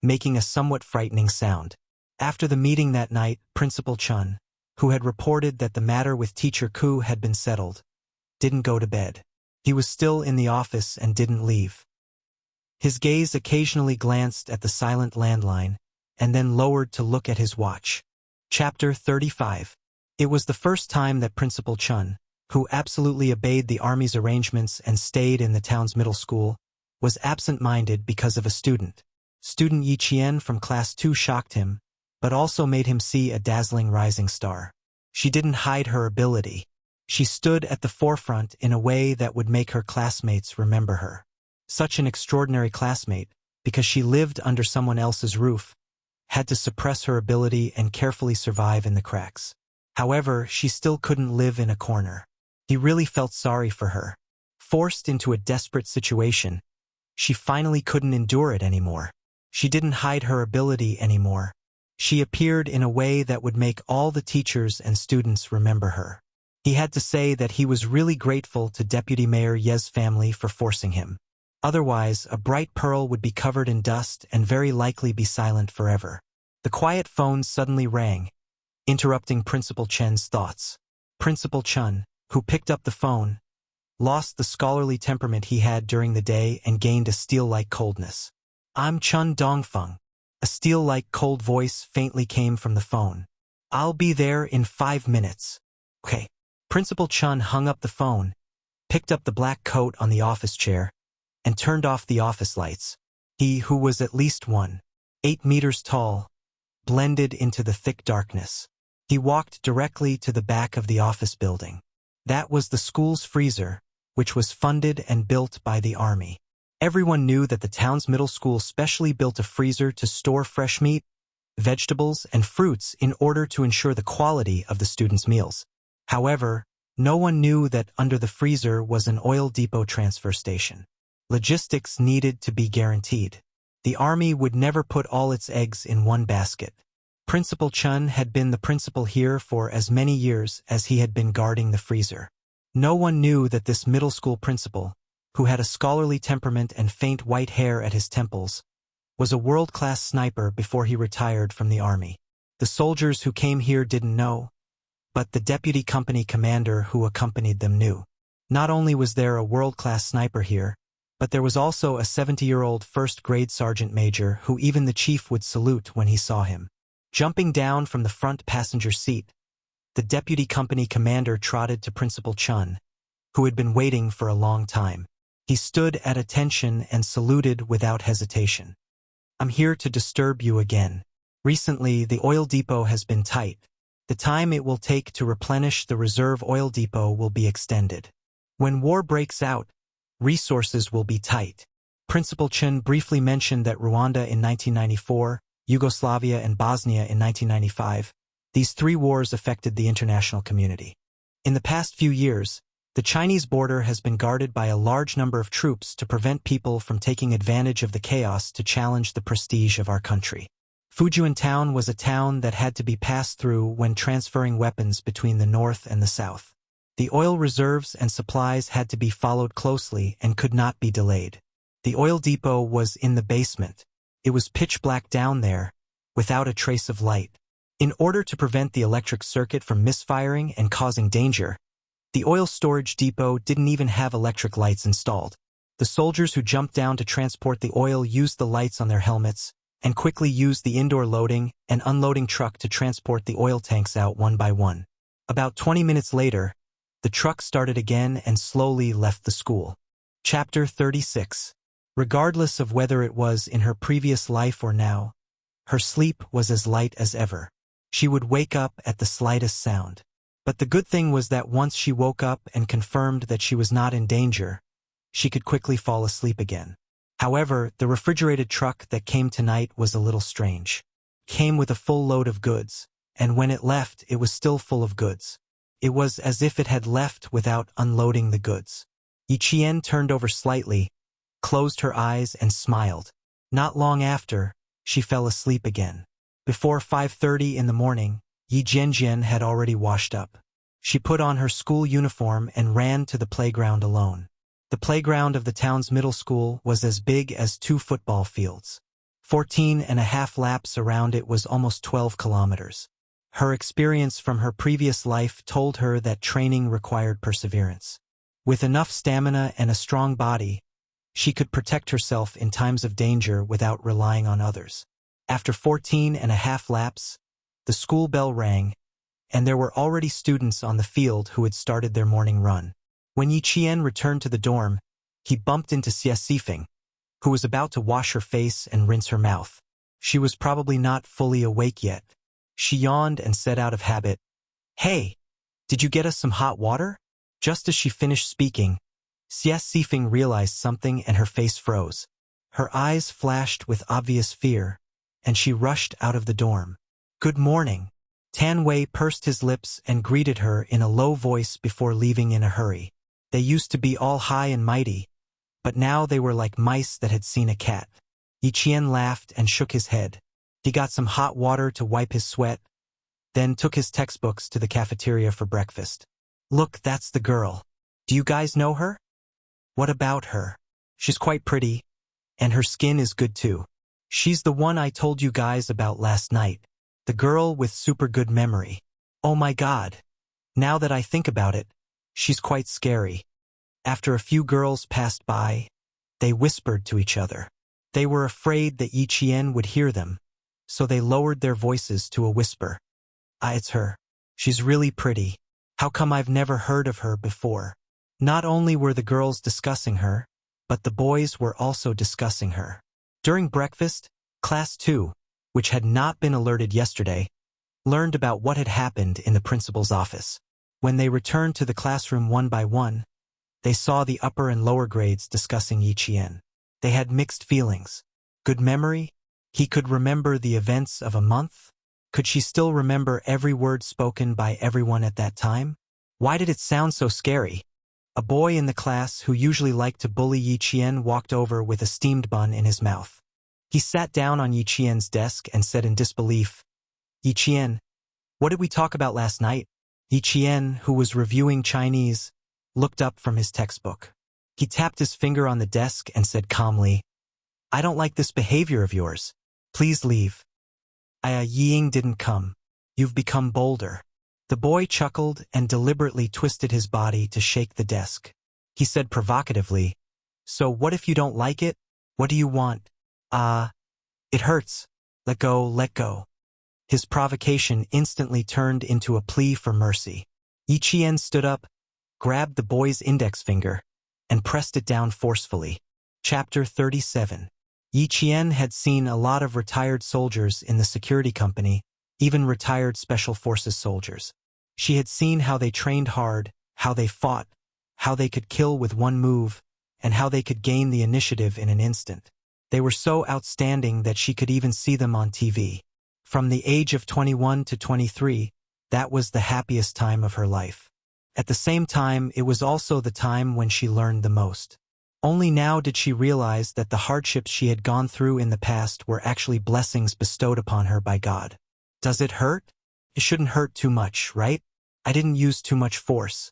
A: making a somewhat frightening sound. After the meeting that night, Principal Chun, who had reported that the matter with Teacher Ku had been settled, didn't go to bed. He was still in the office and didn't leave. His gaze occasionally glanced at the silent landline, and then lowered to look at his watch. Chapter 35. It was the first time that Principal Chun, who absolutely obeyed the army's arrangements and stayed in the town's middle school, was absent-minded because of a student. Student Yi Qian from Class 2 shocked him, but also made him see a dazzling rising star. She didn't hide her ability. She stood at the forefront in a way that would make her classmates remember her. Such an extraordinary classmate, because she lived under someone else's roof, had to suppress her ability and carefully survive in the cracks. However, she still couldn't live in a corner. He really felt sorry for her. Forced into a desperate situation, She finally couldn't endure it anymore. She didn't hide her ability anymore. She appeared in a way that would make all the teachers and students remember her. He had to say that he was really grateful to Deputy Mayor Ye's family for forcing him. Otherwise, a bright pearl would be covered in dust and very likely be silent forever. The quiet phone suddenly rang, interrupting Principal Chen's thoughts. Principal Chen, who picked up the phone, lost the scholarly temperament he had during the day and gained a steel-like coldness. "I'm Chen Dongfeng." A steel-like cold voice faintly came from the phone. "I'll be there in 5 minutes." "Okay." Principal Chen hung up the phone, picked up the black coat on the office chair, and turned off the office lights. He, who was at least 1.8 meters tall, blended into the thick darkness. He walked directly to the back of the office building. That was the school's freezer, which was funded and built by the army. Everyone knew that the town's middle school specially built a freezer to store fresh meat, vegetables, and fruits in order to ensure the quality of the students' meals. However, no one knew that under the freezer was an oil depot transfer station. Logistics needed to be guaranteed. The army would never put all its eggs in one basket. Principal Chen had been the principal here for as many years as he had been guarding the freezer. No one knew that this middle school principal, who had a scholarly temperament and faint white hair at his temples, was a world-class sniper before he retired from the army. The soldiers who came here didn't know, but the deputy company commander who accompanied them knew. Not only was there a world-class sniper here, but there was also a 70-year-old first-grade sergeant major who even the chief would salute when he saw him. Jumping down from the front passenger seat, the deputy company commander trotted to Principal Chen, who had been waiting for a long time. He stood at attention and saluted without hesitation. "I'm here to disturb you again. Recently, the oil depot has been tight. The time it will take to replenish the reserve oil depot will be extended. When war breaks out, resources will be tight." Principal Chen briefly mentioned that Rwanda in 1994, Yugoslavia and Bosnia in 1995, these 3 wars affected the international community. In the past few years, the Chinese border has been guarded by a large number of troops to prevent people from taking advantage of the chaos to challenge the prestige of our country. Fujian Town was a town that had to be passed through when transferring weapons between the north and the south. The oil reserves and supplies had to be followed closely and could not be delayed. The oil depot was in the basement. It was pitch black down there, without a trace of light. In order to prevent the electric circuit from misfiring and causing danger, the oil storage depot didn't even have electric lights installed. The soldiers who jumped down to transport the oil used the lights on their helmets and quickly used the indoor loading and unloading truck to transport the oil tanks out one by one. About 20 minutes later, the truck started again and slowly left the school. Chapter 36. Regardless of whether it was in her previous life or now, her sleep was as light as ever. She would wake up at the slightest sound. But the good thing was that once she woke up and confirmed that she was not in danger, she could quickly fall asleep again. However, the refrigerated truck that came tonight was a little strange. It came with a full load of goods, and when it left, it was still full of goods. It was as if it had left without unloading the goods. Yi Qian turned over slightly, closed her eyes and smiled. Not long after, she fell asleep again. Before 5:30 in the morning, Yi Jianjian had already washed up. She put on her school uniform and ran to the playground alone. The playground of the town's middle school was as big as 2 football fields. 14.5 laps around it was almost 12 kilometers. Her experience from her previous life told her that training required perseverance. With enough stamina and a strong body, she could protect herself in times of danger without relying on others. After 14.5 laps, the school bell rang, and there were already students on the field who had started their morning run. When Yi Qian returned to the dorm, he bumped into Xie Sifeng, who was about to wash her face and rinse her mouth. She was probably not fully awake yet. She yawned and said out of habit, "Hey, did you get us some hot water?" Just as she finished speaking, Xie Sifeng realized something and her face froze. Her eyes flashed with obvious fear, and she rushed out of the dorm. "Good morning." Tan Wei pursed his lips and greeted her in a low voice before leaving in a hurry. They used to be all high and mighty, but now they were like mice that had seen a cat. Yiqian laughed and shook his head. He got some hot water to wipe his sweat, then took his textbooks to the cafeteria for breakfast. Look, that's the girl. Do you guys know her? What about her? She's quite pretty, and her skin is good too. She's the one I told you guys about last night. The girl with super good memory. Oh my God. Now that I think about it, she's quite scary. After a few girls passed by, they whispered to each other. They were afraid that Yiqian would hear them, so they lowered their voices to a whisper. Ah, it's her. She's really pretty. How come I've never heard of her before? Not only were the girls discussing her, but the boys were also discussing her. During breakfast, Class 2, which had not been alerted yesterday, learned about what had happened in the principal's office. When they returned to the classroom one by one, they saw the upper and lower grades discussing Yiqian. They had mixed feelings. Good memory? He could remember the events of a month? Could she still remember every word spoken by everyone at that time? Why did it sound so scary? A boy in the class who usually liked to bully Yiqian walked over with a steamed bun in his mouth. He sat down on Yiqian's desk and said in disbelief, Yiqian, what did we talk about last night? Yiqian, who was reviewing Chinese, looked up from his textbook. He tapped his finger on the desk and said calmly, I don't like this behavior of yours. Please leave. Ying didn't come. You've become bolder. The boy chuckled and deliberately twisted his body to shake the desk. He said provocatively, So what if you don't like it? What do you want? It hurts. Let go, let go. His provocation instantly turned into a plea for mercy. Yiqian stood up, grabbed the boy's index finger, and pressed it down forcefully. Chapter 37. Yiqian had seen a lot of retired soldiers in the security company, even retired special forces soldiers. She had seen how they trained hard, how they fought, how they could kill with one move, and how they could gain the initiative in an instant. They were so outstanding that she could even see them on TV. From the age of 21 to 23, that was the happiest time of her life. At the same time, it was also the time when she learned the most. Only now did she realize that the hardships she had gone through in the past were actually blessings bestowed upon her by God. Does it hurt? It shouldn't hurt too much, right? I didn't use too much force.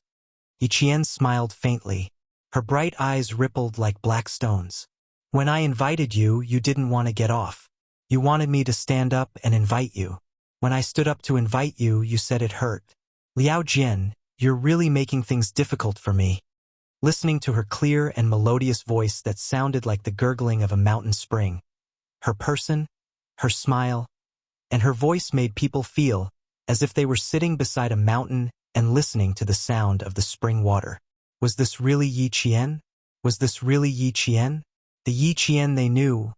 A: Yiqian smiled faintly. Her bright eyes rippled like black stones. When I invited you, you didn't want to get off. You wanted me to stand up and invite you. When I stood up to invite you, you said it hurt. Liao Jian, you're really making things difficult for me. Listening to her clear and melodious voice that sounded like the gurgling of a mountain spring, her person, her smile, and her voice made people feel as if they were sitting beside a mountain and listening to the sound of the spring water. Was this really Yiqian? Was this really Yiqian? The Yiqian they knew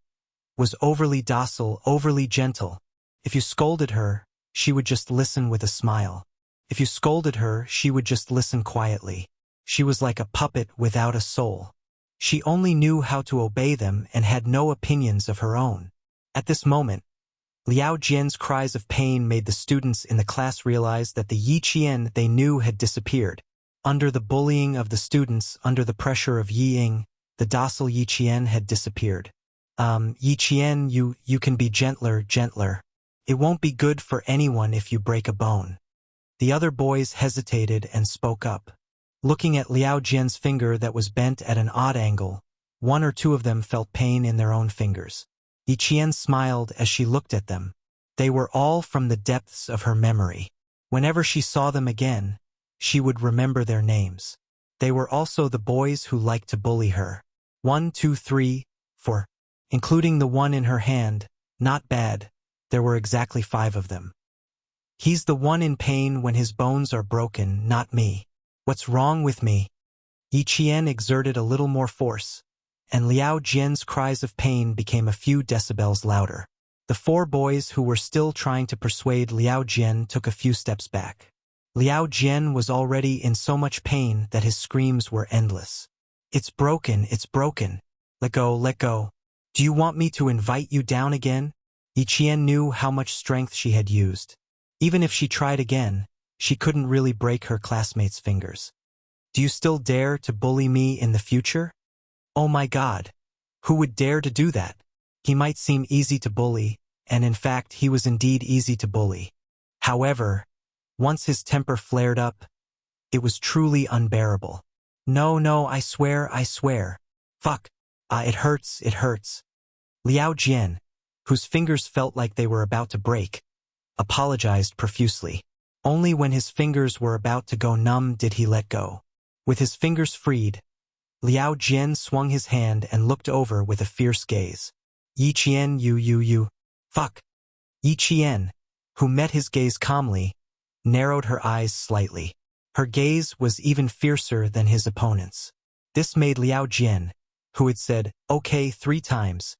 A: was overly docile, overly gentle. If you scolded her, she would just listen with a smile. If you scolded her, she would just listen quietly. She was like a puppet without a soul. She only knew how to obey them and had no opinions of her own. At this moment, Liao Jian's cries of pain made the students in the class realize that the Yiqian they knew had disappeared. Under the bullying of the students, under the pressure of Yi Ying, the docile Yiqian had disappeared. Yiqian, you can be gentler, gentler. It won't be good for anyone if you break a bone. The other boys hesitated and spoke up. Looking at Liao Jian's finger that was bent at an odd angle, one or two of them felt pain in their own fingers. Yiqian smiled as she looked at them. They were all from the depths of her memory. Whenever she saw them again, she would remember their names. They were also the boys who liked to bully her. 1, 2, 3, 4. Including the one in her hand, not bad. There were exactly 5 of them. He's the one in pain when his bones are broken, not me. What's wrong with me? Yiqian exerted a little more force, and Liao Jian's cries of pain became a few decibels louder. The 4 boys who were still trying to persuade Liao Jian took a few steps back. Liao Jian was already in so much pain that his screams were endless. It's broken, it's broken. Let go, let go. Do you want me to invite you down again? Yiqian knew how much strength she had used. Even if she tried again, she couldn't really break her classmates' fingers. Do you still dare to bully me in the future? Oh my God! Who would dare to do that? He might seem easy to bully, and in fact he was indeed easy to bully. However, once his temper flared up, it was truly unbearable. No, I swear. Fuck. It hurts. Liao Jian, whose fingers felt like they were about to break, apologized profusely. Only when his fingers were about to go numb did he let go. With his fingers freed, Liao Jian swung his hand and looked over with a fierce gaze. Yi Qian, you. Fuck. Yi Qian, who met his gaze calmly, narrowed her eyes slightly. Her gaze was even fiercer than his opponent's. This made Liao Jian, who had said, okay 3 times,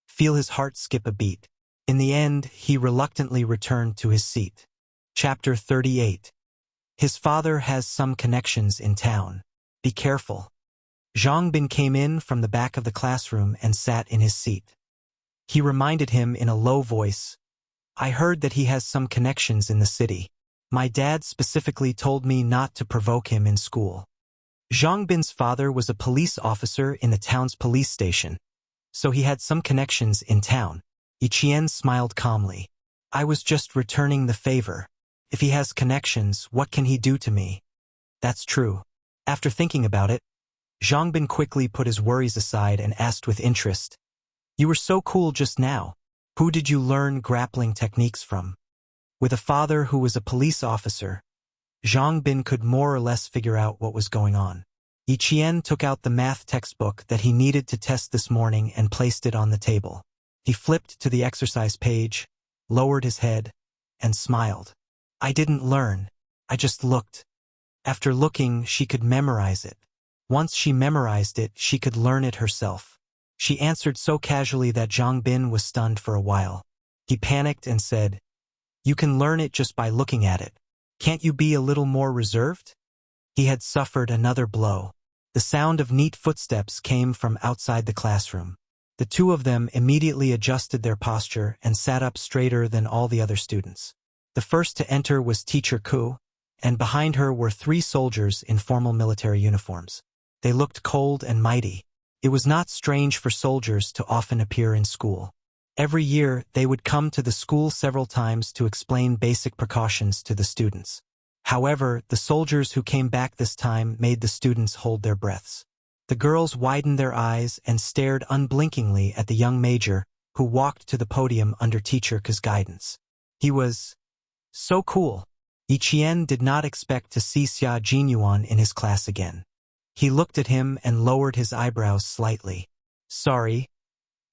A: feel his heart skip a beat. In the end, he reluctantly returned to his seat. Chapter 38. His father has some connections in town. Be careful. Zhang Bin came in from the back of the classroom and sat in his seat. He reminded him in a low voice, I heard that he has some connections in the city. My dad specifically told me not to provoke him in school. Zhang Bin's father was a police officer in the town's police station, so he had some connections in town. Yi Qian smiled calmly. I was just returning the favor. If he has connections, what can he do to me? That's true. After thinking about it, Zhang Bin quickly put his worries aside and asked with interest, You were so cool just now. Who did you learn grappling techniques from? With a father who was a police officer, Zhang Bin could more or less figure out what was going on. Yi Qian took out the math textbook that he needed to test this morning and placed it on the table. He flipped to the exercise page, lowered his head, and smiled. I didn't learn. I just looked. After looking, she could memorize it. Once she memorized it, she could learn it herself. She answered so casually that Zhang Bin was stunned for a while. He panicked and said, You can learn it just by looking at it. Can't you be a little more reserved? He had suffered another blow. The sound of neat footsteps came from outside the classroom. The two of them immediately adjusted their posture and sat up straighter than all the other students. The first to enter was Teacher Ku, and behind her were 3 soldiers in formal military uniforms. They looked cold and mighty. It was not strange for soldiers to often appear in school. Every year, they would come to the school several times to explain basic precautions to the students. However, the soldiers who came back this time made the students hold their breaths. The girls widened their eyes and stared unblinkingly at the young major, who walked to the podium under Teacher Ku's guidance. He was so cool. Yi Qian did not expect to see Xia Jinyuan in his class again. He looked at him and lowered his eyebrows slightly. Sorry,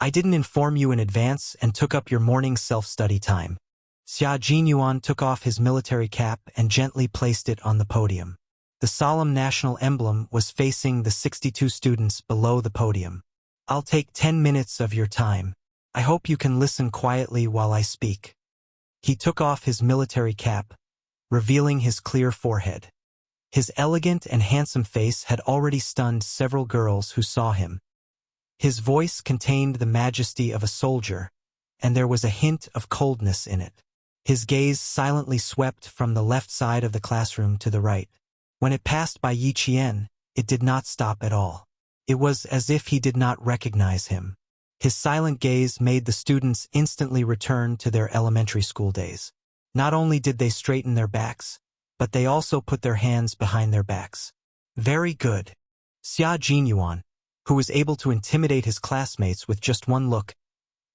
A: I didn't inform you in advance and took up your morning self-study time. Xia Jinyuan took off his military cap and gently placed it on the podium. The solemn national emblem was facing the 62 students below the podium. I'll take 10 minutes of your time. I hope you can listen quietly while I speak. He took off his military cap, revealing his clear forehead. His elegant and handsome face had already stunned several girls who saw him. His voice contained the majesty of a soldier, and there was a hint of coldness in it. His gaze silently swept from the left side of the classroom to the right. When it passed by Yi Qian, it did not stop at all. It was as if he did not recognize him. His silent gaze made the students instantly return to their elementary school days. Not only did they straighten their backs, but they also put their hands behind their backs. Very good. Xia Jinyuan, who was able to intimidate his classmates with just one look,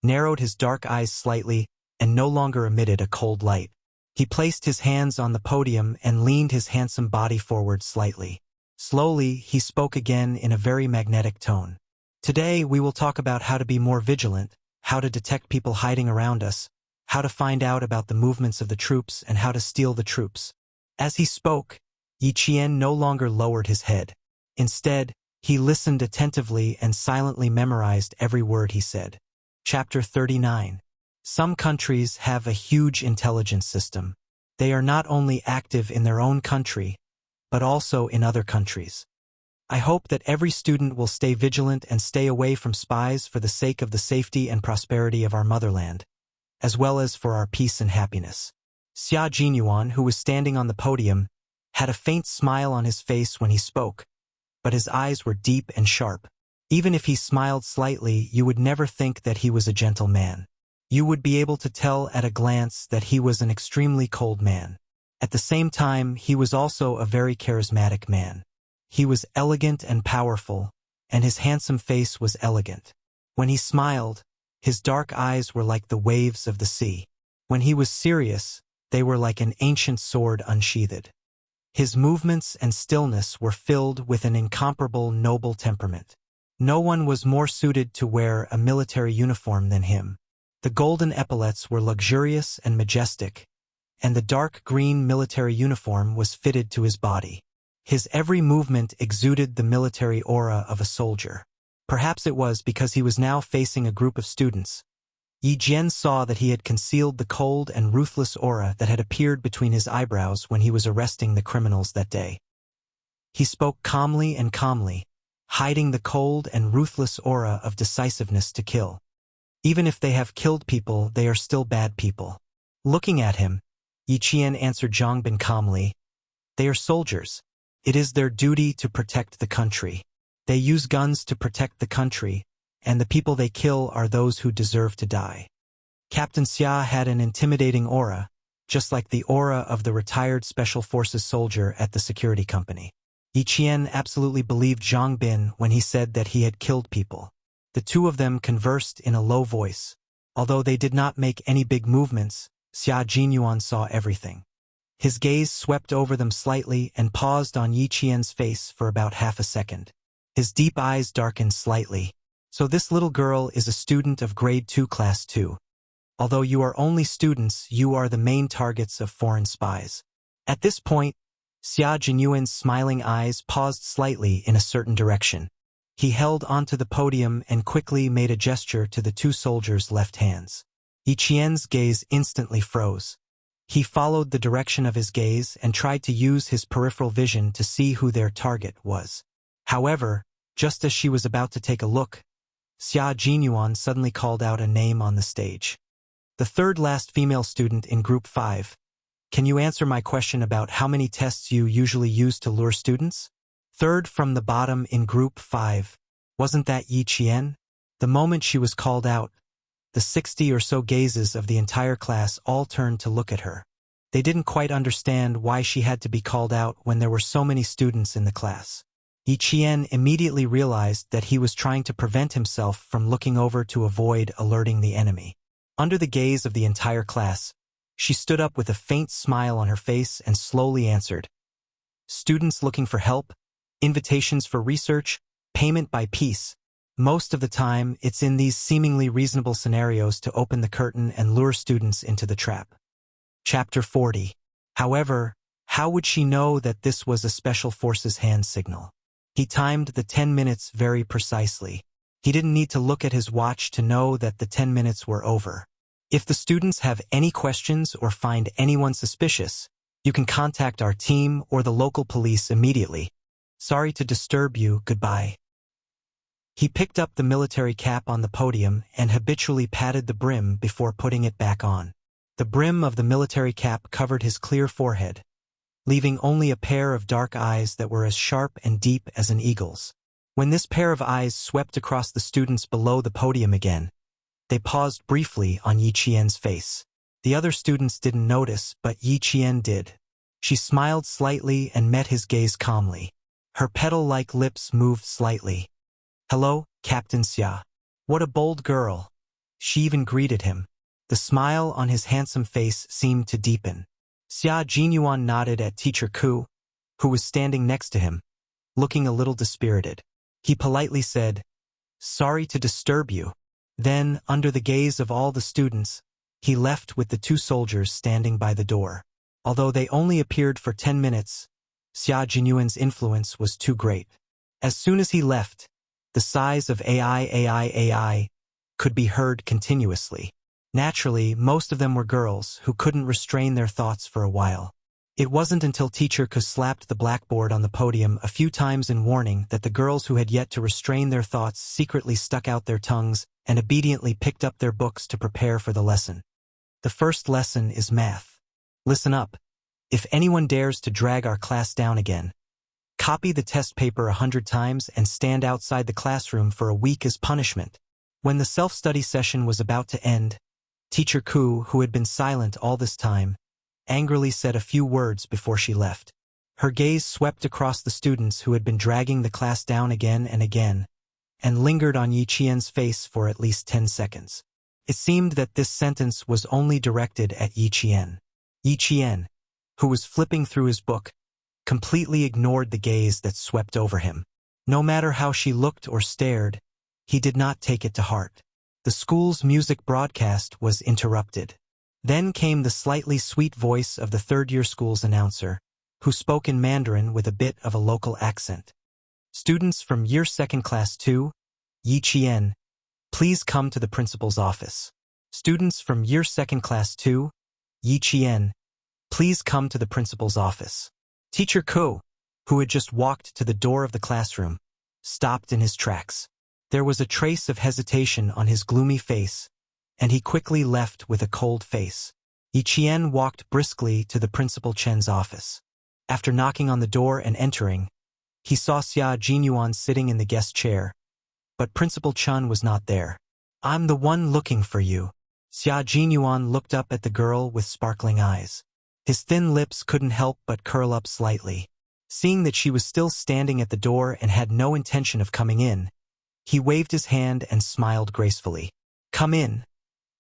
A: narrowed his dark eyes slightly and no longer emitted a cold light. He placed his hands on the podium and leaned his handsome body forward slightly. Slowly, he spoke again in a very magnetic tone. Today, we will talk about how to be more vigilant, how to detect people hiding around us, how to find out about the movements of the troops, and how to steal the troops. As he spoke, Yi Qian no longer lowered his head. Instead, he listened attentively and silently memorized every word he said. Chapter 39. Some countries have a huge intelligence system. They are not only active in their own country, but also in other countries. I hope that every student will stay vigilant and stay away from spies for the sake of the safety and prosperity of our motherland, as well as for our peace and happiness. Xia Jinyuan, who was standing on the podium, had a faint smile on his face when he spoke, but his eyes were deep and sharp. Even if he smiled slightly, you would never think that he was a gentle man. You would be able to tell at a glance that he was an extremely cold man. At the same time, he was also a very charismatic man. He was elegant and powerful, and his handsome face was elegant. When he smiled, his dark eyes were like the waves of the sea. When he was serious, they were like an ancient sword unsheathed. His movements and stillness were filled with an incomparable noble temperament. No one was more suited to wear a military uniform than him. The golden epaulets were luxurious and majestic, and the dark green military uniform was fitted to his body. His every movement exuded the military aura of a soldier. Perhaps it was because he was now facing a group of students. Yi Jian saw that he had concealed the cold and ruthless aura that had appeared between his eyebrows when he was arresting the criminals that day. He spoke calmly, hiding the cold and ruthless aura of decisiveness to kill. Even if they have killed people, they are still bad people. Looking at him, Yi Qian answered Zhangbin calmly, "They are soldiers. It is their duty to protect the country. They use guns to protect the country, and the people they kill are those who deserve to die." Captain Xia had an intimidating aura, just like the aura of the retired Special Forces soldier at the security company. Yi Qian absolutely believed Zhang Bin when he said that he had killed people. The two of them conversed in a low voice. Although they did not make any big movements, Xia Jinyuan saw everything. His gaze swept over them slightly and paused on Yi Qian's face for about half a second. His deep eyes darkened slightly. "So this little girl is a student of grade 2 class 2. Although you are only students, you are the main targets of foreign spies." At this point, Xia Jinyuan's smiling eyes paused slightly in a certain direction. He held onto the podium and quickly made a gesture to the two soldiers' left hands. Yi Qian's gaze instantly froze. He followed the direction of his gaze and tried to use his peripheral vision to see who their target was. However, just as she was about to take a look, Xia Jinyuan suddenly called out a name on the stage. "The third last female student in Group 5. Can you answer my question about how many tests you usually use to lure students?" Third from the bottom in Group 5. Wasn't that Yi Qian? The moment she was called out, the 60 or so gazes of the entire class all turned to look at her. They didn't quite understand why she had to be called out when there were so many students in the class. Yi Qian immediately realized that he was trying to prevent himself from looking over to avoid alerting the enemy. Under the gaze of the entire class, she stood up with a faint smile on her face and slowly answered, "Students looking for help, invitations for research, payment by piece. Most of the time, it's in these seemingly reasonable scenarios to open the curtain and lure students into the trap." Chapter 40. However, how would she know that this was a Special Forces hand signal? He timed the 10 minutes very precisely. He didn't need to look at his watch to know that the 10 minutes were over. If the students have any questions or find anyone suspicious, you can contact our team or the local police immediately. Sorry to disturb you, goodbye. He picked up the military cap on the podium and habitually patted the brim before putting it back on. The brim of the military cap covered his clear forehead, leaving only a pair of dark eyes that were as sharp and deep as an eagle's. When this pair of eyes swept across the students below the podium again, they paused briefly on Yi Qian's face. The other students didn't notice, but Yi Qian did. She smiled slightly and met his gaze calmly. Her petal-like lips moved slightly. "Hello, Captain Xia. What a bold girl." She even greeted him. The smile on his handsome face seemed to deepen. Xia Jinyuan nodded at Teacher Ku, who was standing next to him, looking a little dispirited. He politely said, "Sorry to disturb you." Then, under the gaze of all the students, he left with the two soldiers standing by the door. Although they only appeared for 10 minutes, Xia Jinyuan's influence was too great. As soon as he left, the sighs of AI could be heard continuously. Naturally, most of them were girls who couldn't restrain their thoughts for a while. It wasn't until Teacher Ku slapped the blackboard on the podium a few times in warning that the girls who had yet to restrain their thoughts secretly stuck out their tongues and obediently picked up their books to prepare for the lesson. The first lesson is math. Listen up. If anyone dares to drag our class down again, Copy the test paper 100 times and stand outside the classroom for a week as punishment. When the self-study session was about to end, Teacher Ku, who had been silent all this time, angrily said a few words before she left. Her gaze swept across the students who had been dragging the class down again and again, and lingered on Yi Qian's face for at least 10 seconds. It seemed that this sentence was only directed at Yi Qian. Yi Qian, who was flipping through his book, completely ignored the gaze that swept over him. No matter how she looked or stared, he did not take it to heart. The school's music broadcast was interrupted. Then came the slightly sweet voice of the third-year school's announcer, who spoke in Mandarin with a bit of a local accent. Students from Year 2nd Class 2, Yi Qian, please come to the principal's office. Students from Year 2nd Class 2, Yi Qian, please come to the principal's office. Teacher Ku, who had just walked to the door of the classroom, stopped in his tracks. There was a trace of hesitation on his gloomy face, and he quickly left with a cold face. Yi Qian walked briskly to the Principal Chen's office. After knocking on the door and entering, he saw Xia Jinyuan sitting in the guest chair, but Principal Chen was not there. I'm the one looking for you. Xia Jinyuan looked up at the girl with sparkling eyes. His thin lips couldn't help but curl up slightly. Seeing that she was still standing at the door and had no intention of coming in, he waved his hand and smiled gracefully. Come in.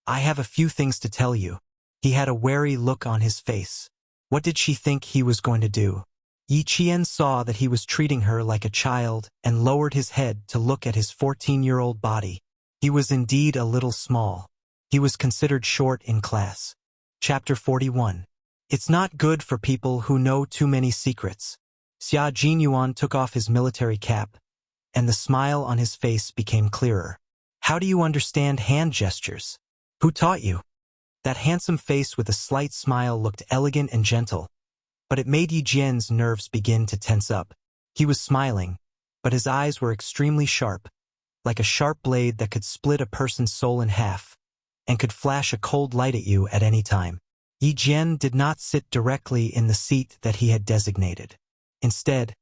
A: I have a few things to tell you. He had a wary look on his face. What did she think he was going to do? Yi Qian saw that he was treating her like a child and lowered his head to look at his 14-year-old body. He was indeed a little small. He was considered short in class. Chapter 41. It's not good for people who know too many secrets. Xia Jinyuan took off his military cap, and the smile on his face became clearer. How do you understand hand gestures? Who taught you? That handsome face with a slight smile looked elegant and gentle, but it made Yi Jian's nerves begin to tense up. He was smiling, but his eyes were extremely sharp, like a sharp blade that could split a person's soul in half, and could flash a cold light at you at any time. Yi Jian did not sit directly in the seat that he had designated. Instead,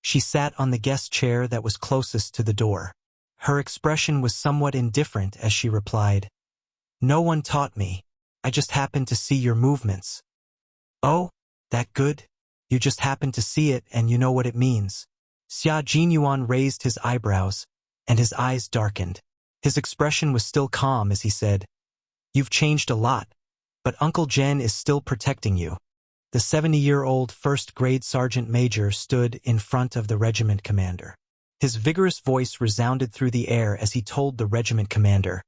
A: she sat on the guest chair that was closest to the door. Her expression was somewhat indifferent as she replied, No one taught me. I just happened to see your movements. Oh, that good? You just happened to see it and you know what it means. Xia Jinyuan raised his eyebrows, and his eyes darkened. His expression was still calm as he said, You've changed a lot, but Uncle Jen is still protecting you. The 70-year-old first-grade sergeant major stood in front of the regiment commander. His vigorous voice resounded through the air as he told the regiment commander,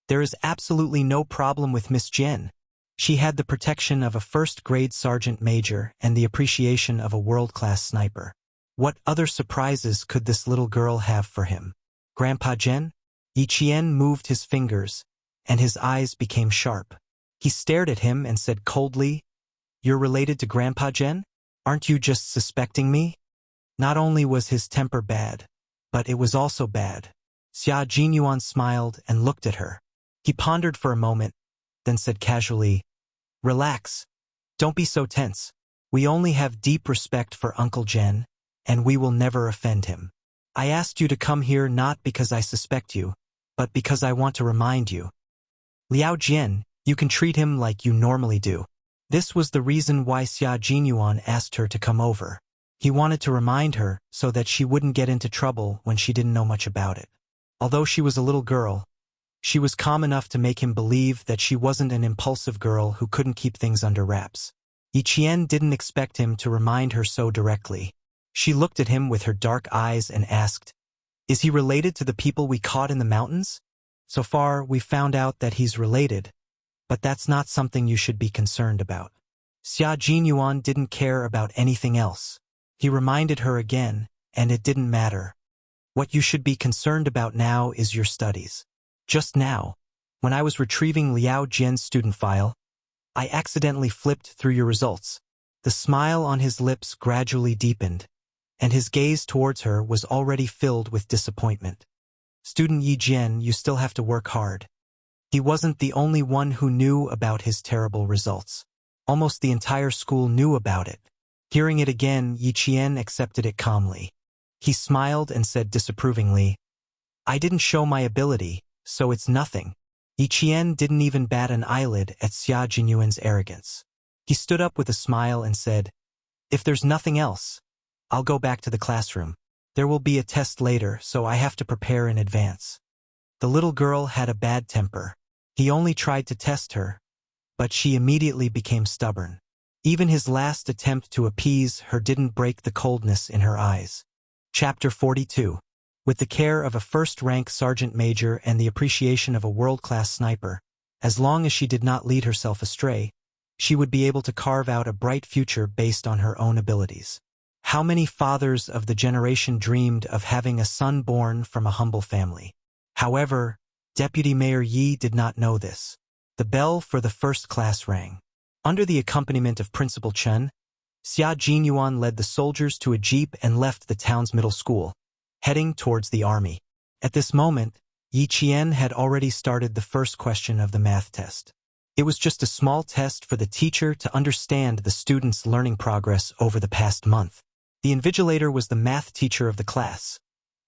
A: There is absolutely no problem with Miss Jen. She had the protection of a first-grade sergeant major and the appreciation of a world-class sniper. What other surprises could this little girl have for him? Grandpa Jen? Yi Qian moved his fingers, and his eyes became sharp. He stared at him and said coldly, You're related to Grandpa Jen? Aren't you just suspecting me? Not only was his temper bad, but it was also bad. Xia Jinyuan smiled and looked at her. He pondered for a moment, then said casually, Relax. Don't be so tense. We only have deep respect for Uncle Jen, and we will never offend him. I asked you to come here not because I suspect you, but because I want to remind you. Liao Jian, you can treat him like you normally do. This was the reason why Xia Jinyuan asked her to come over. He wanted to remind her so that she wouldn't get into trouble when she didn't know much about it. Although she was a little girl, she was calm enough to make him believe that she wasn't an impulsive girl who couldn't keep things under wraps. Yi Qian didn't expect him to remind her so directly. She looked at him with her dark eyes and asked, Is he related to the people we caught in the mountains? So far, we've found out that he's related, but that's not something you should be concerned about. Xia Jinyuan didn't care about anything else. He reminded her again, and it didn't matter. What you should be concerned about now is your studies. Just now, when I was retrieving Liao Jian's student file, I accidentally flipped through your results. The smile on his lips gradually deepened, and his gaze towards her was already filled with disappointment. Student Yi Jian, you still have to work hard. He wasn't the only one who knew about his terrible results. Almost the entire school knew about it. Hearing it again, Yi Qian accepted it calmly. He smiled and said disapprovingly, "I didn't show my ability, so it's nothing." Yi Qian didn't even bat an eyelid at Xia Jinyuan's arrogance. He stood up with a smile and said, "If there's nothing else, I'll go back to the classroom. There will be a test later, so I have to prepare in advance." The little girl had a bad temper. He only tried to test her, but she immediately became stubborn. Even his last attempt to appease her didn't break the coldness in her eyes. Chapter 42. With the care of a first-rank sergeant major and the appreciation of a world-class sniper, as long as she did not lead herself astray, she would be able to carve out a bright future based on her own abilities. How many fathers of the generation dreamed of having a son born from a humble family? However, Deputy Mayor Yi did not know this. The bell for the first class rang. Under the accompaniment of Principal Chen, Xia Jinyuan led the soldiers to a jeep and left the town's middle school, heading towards the army. At this moment, Yi Qian had already started the first question of the math test. It was just a small test for the teacher to understand the students' learning progress over the past month. The invigilator was the math teacher of the class,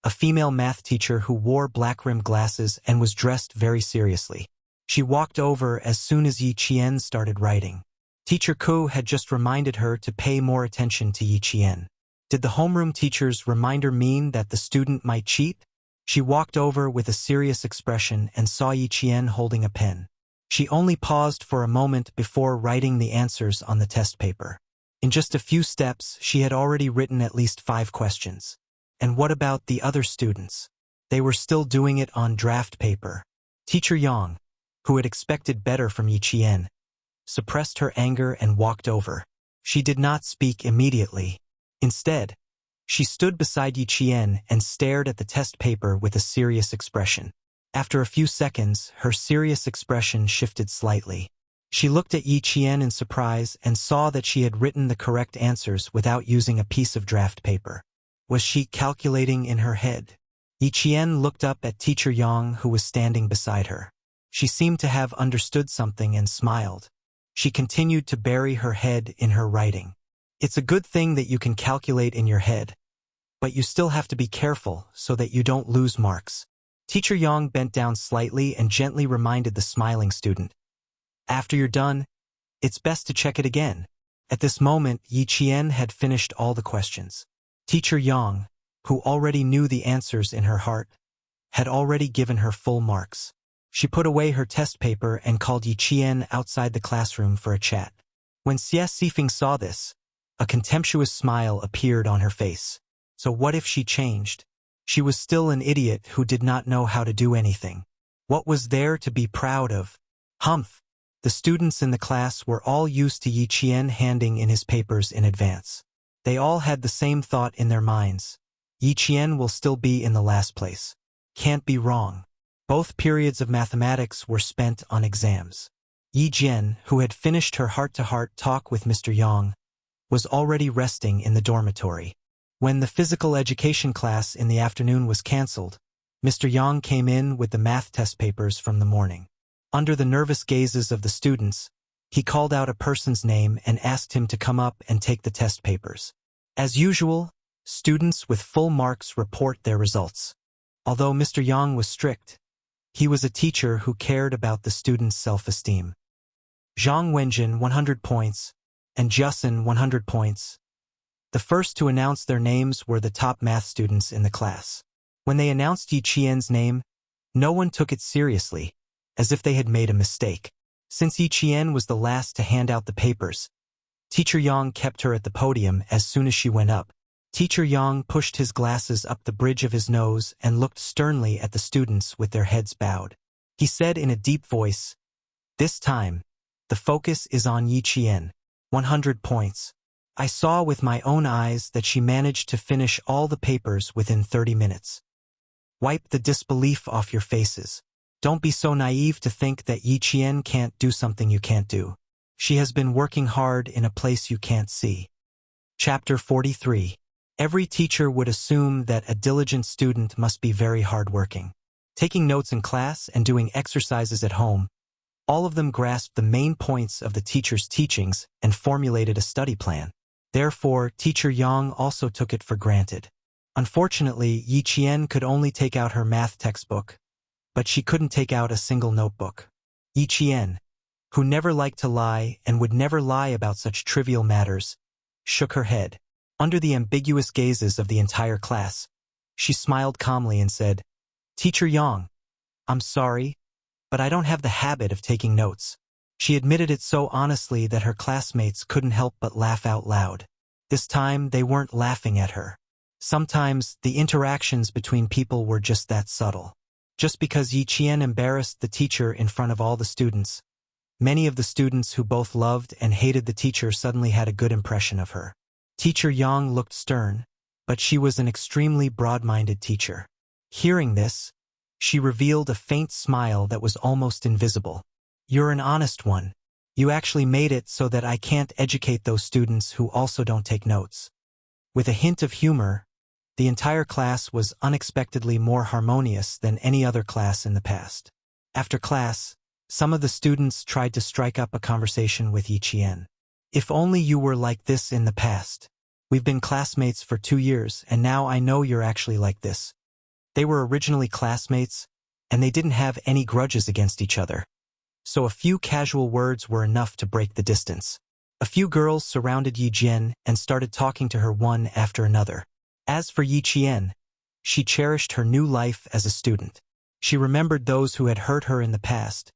A: a female math teacher who wore black-rimmed glasses and was dressed very seriously. She walked over as soon as Yi Qian started writing. Teacher Ku had just reminded her to pay more attention to Yi Qian. Did the homeroom teacher's reminder mean that the student might cheat? She walked over with a serious expression and saw Yi Qian holding a pen. She only paused for a moment before writing the answers on the test paper. In just a few steps, she had already written at least 5 questions. And what about the other students? They were still doing it on draft paper. Teacher Yang, who had expected better from Yi Qian, suppressed her anger and walked over. She did not speak immediately. Instead, she stood beside Yi Qian and stared at the test paper with a serious expression. After a few seconds, her serious expression shifted slightly. She looked at Yi Qian in surprise and saw that she had written the correct answers without using a piece of draft paper. Was she calculating in her head? Yi Qian looked up at Teacher Yang, who was standing beside her. She seemed to have understood something and smiled. She continued to bury her head in her writing. It's a good thing that you can calculate in your head, but you still have to be careful so that you don't lose marks. Teacher Yang bent down slightly and gently reminded the smiling student. After you're done, it's best to check it again. At this moment, Yi Qian had finished all the questions. Teacher Yang, who already knew the answers in her heart, had already given her full marks. She put away her test paper and called Yi Qian outside the classroom for a chat. When Xie Sifeng saw this, a contemptuous smile appeared on her face. So what if she changed? She was still an idiot who did not know how to do anything. What was there to be proud of? Humph! The students in the class were all used to Yi Qian handing in his papers in advance. They all had the same thought in their minds. Yi Qian will still be in the last place. Can't be wrong. Both periods of mathematics were spent on exams. Yi Jian, who had finished her heart-to-heart talk with Mr. Yang, was already resting in the dormitory. When the physical education class in the afternoon was cancelled, Mr. Yang came in with the math test papers from the morning. Under the nervous gazes of the students, he called out a person's name and asked him to come up and take the test papers. As usual, students with full marks report their results. Although Mr. Yang was strict, he was a teacher who cared about the students' self-esteem. Zhang Wenjin 100 points, and Jusin 100 points. The first to announce their names were the top math students in the class. When they announced Yi Qian's name, no one took it seriously, as if they had made a mistake. Since Yi Qian was the last to hand out the papers, Teacher Yang kept her at the podium as soon as she went up. Teacher Yang pushed his glasses up the bridge of his nose and looked sternly at the students with their heads bowed. He said in a deep voice, "This time, the focus is on Yi Qian. 100 points. I saw with my own eyes that she managed to finish all the papers within 30 minutes. Wipe the disbelief off your faces. Don't be so naive to think that Yi Qian can't do something you can't do. She has been working hard in a place you can't see." Chapter 43. Every teacher would assume that a diligent student must be very hardworking. Taking notes in class and doing exercises at home, all of them grasped the main points of the teacher's teachings and formulated a study plan. Therefore, Teacher Yang also took it for granted. Unfortunately, Yi Qian could only take out her math textbook, but she couldn't take out a single notebook. Yi Qian, who never liked to lie and would never lie about such trivial matters, shook her head. Under the ambiguous gazes of the entire class, she smiled calmly and said, "Teacher Yang, I'm sorry, but I don't have the habit of taking notes." She admitted it so honestly that her classmates couldn't help but laugh out loud. This time, they weren't laughing at her. Sometimes, the interactions between people were just that subtle. Just because Yi Qian embarrassed the teacher in front of all the students, many of the students who both loved and hated the teacher suddenly had a good impression of her. Teacher Yang looked stern, but she was an extremely broad-minded teacher. Hearing this, she revealed a faint smile that was almost invisible. "You're an honest one. You actually made it so that I can't educate those students who also don't take notes." With a hint of humor, the entire class was unexpectedly more harmonious than any other class in the past. After class, some of the students tried to strike up a conversation with Yi Qian. "If only you were like this in the past. We've been classmates for 2 years, and now I know you're actually like this." They were originally classmates, and they didn't have any grudges against each other. So a few casual words were enough to break the distance. A few girls surrounded Yi Qian and started talking to her one after another. As for Yi Qian, she cherished her new life as a student. She remembered those who had hurt her in the past,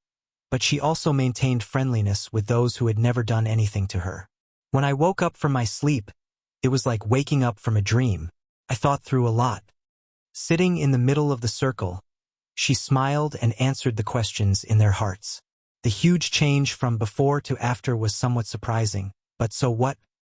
A: but she also maintained friendliness with those who had never done anything to her. "When I woke up from my sleep, it was like waking up from a dream. I thought through a lot." Sitting in the middle of the circle, she smiled and answered the questions in their hearts. The huge change from before to after was somewhat surprising, but so what?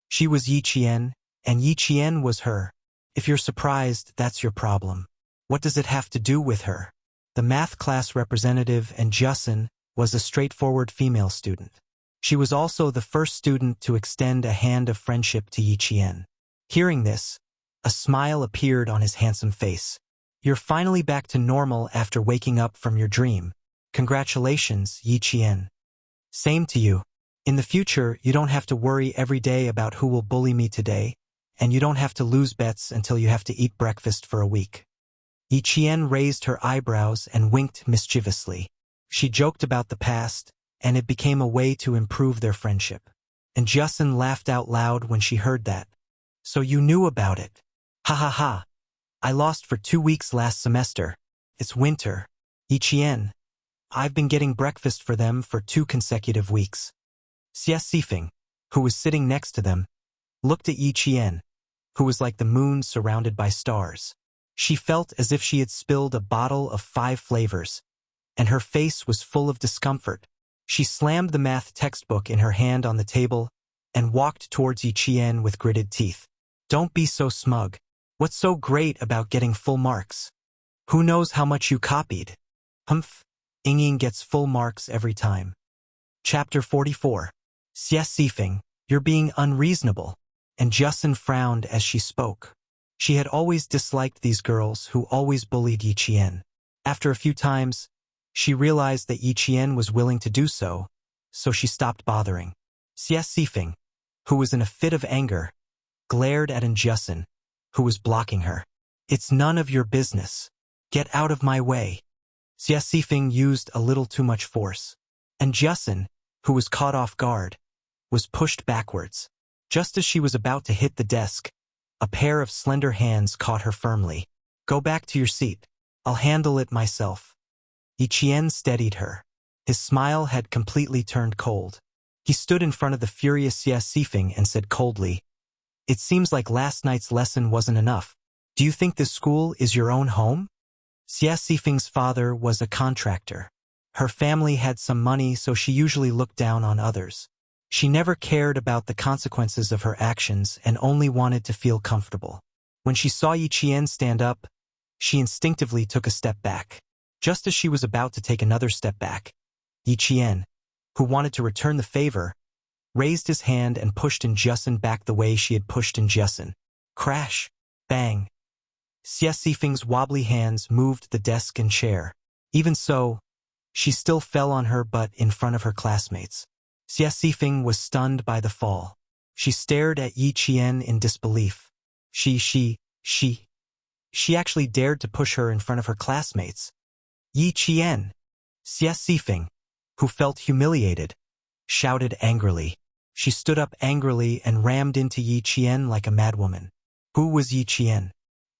A: She was Yi Qian, and Yi Qian was her. If you're surprised, that's your problem. What does it have to do with her? The math class representative and Justin was a straightforward female student. She was also the first student to extend a hand of friendship to Yi Qian. Hearing this, a smile appeared on his handsome face. "You're finally back to normal after waking up from your dream. Congratulations, Yi Qian." "Same to you. In the future, you don't have to worry every day about who will bully me today, and you don't have to lose bets until you have to eat breakfast for a week." Yi Qian raised her eyebrows and winked mischievously. She joked about the past, and it became a way to improve their friendship. And Justin laughed out loud when she heard that. "So you knew about it? Ha ha ha. I lost for 2 weeks last semester. It's winter. Yi Qian, I've been getting breakfast for them for 2 consecutive weeks." Xie Sifeng, who was sitting next to them, looked at Yi Qian, who was like the moon surrounded by stars. She felt as if she had spilled a bottle of 5 flavors, and her face was full of discomfort. She slammed the math textbook in her hand on the table and walked towards Yi Qian with gritted teeth. "Don't be so smug. What's so great about getting full marks? Who knows how much you copied?" "Humph. Ying gets full marks every time." Chapter 44. "Xie Sifeng, you're being unreasonable." And Justin frowned as she spoke. She had always disliked these girls who always bullied Yi Qian. After a few times, she realized that Yi Qian was willing to do so, so she stopped bothering. Xie Sifeng, who was in a fit of anger, glared at Justin, who was blocking her. "It's none of your business. Get out of my way." Xie Sifeng used a little too much force, and Justin, who was caught off guard, was pushed backwards. Just as she was about to hit the desk, a pair of slender hands caught her firmly. "Go back to your seat. I'll handle it myself." Yi Qian steadied her. His smile had completely turned cold. He stood in front of the furious Xie Sifeng and said coldly, "It seems like last night's lesson wasn't enough. Do you think this school is your own home?" Xie Sifeng's father was a contractor. Her family had some money, so she usually looked down on others. She never cared about the consequences of her actions and only wanted to feel comfortable. When she saw Yi Qian stand up, she instinctively took a step back. Just as she was about to take another step back, Yi Qian, who wanted to return the favor, raised his hand and pushed Justin back the way she had pushed Justin. Crash! Bang! Xie Sifeng's wobbly hands moved the desk and chair. Even so, she still fell on her butt in front of her classmates. Xie Sifeng was stunned by the fall. She stared at Yi Qian in disbelief. She actually dared to push her in front of her classmates. Yi Qian, Xie Sifeng, who felt humiliated, shouted angrily. She stood up angrily and rammed into Yi Qian like a madwoman. Who was Yi Qian?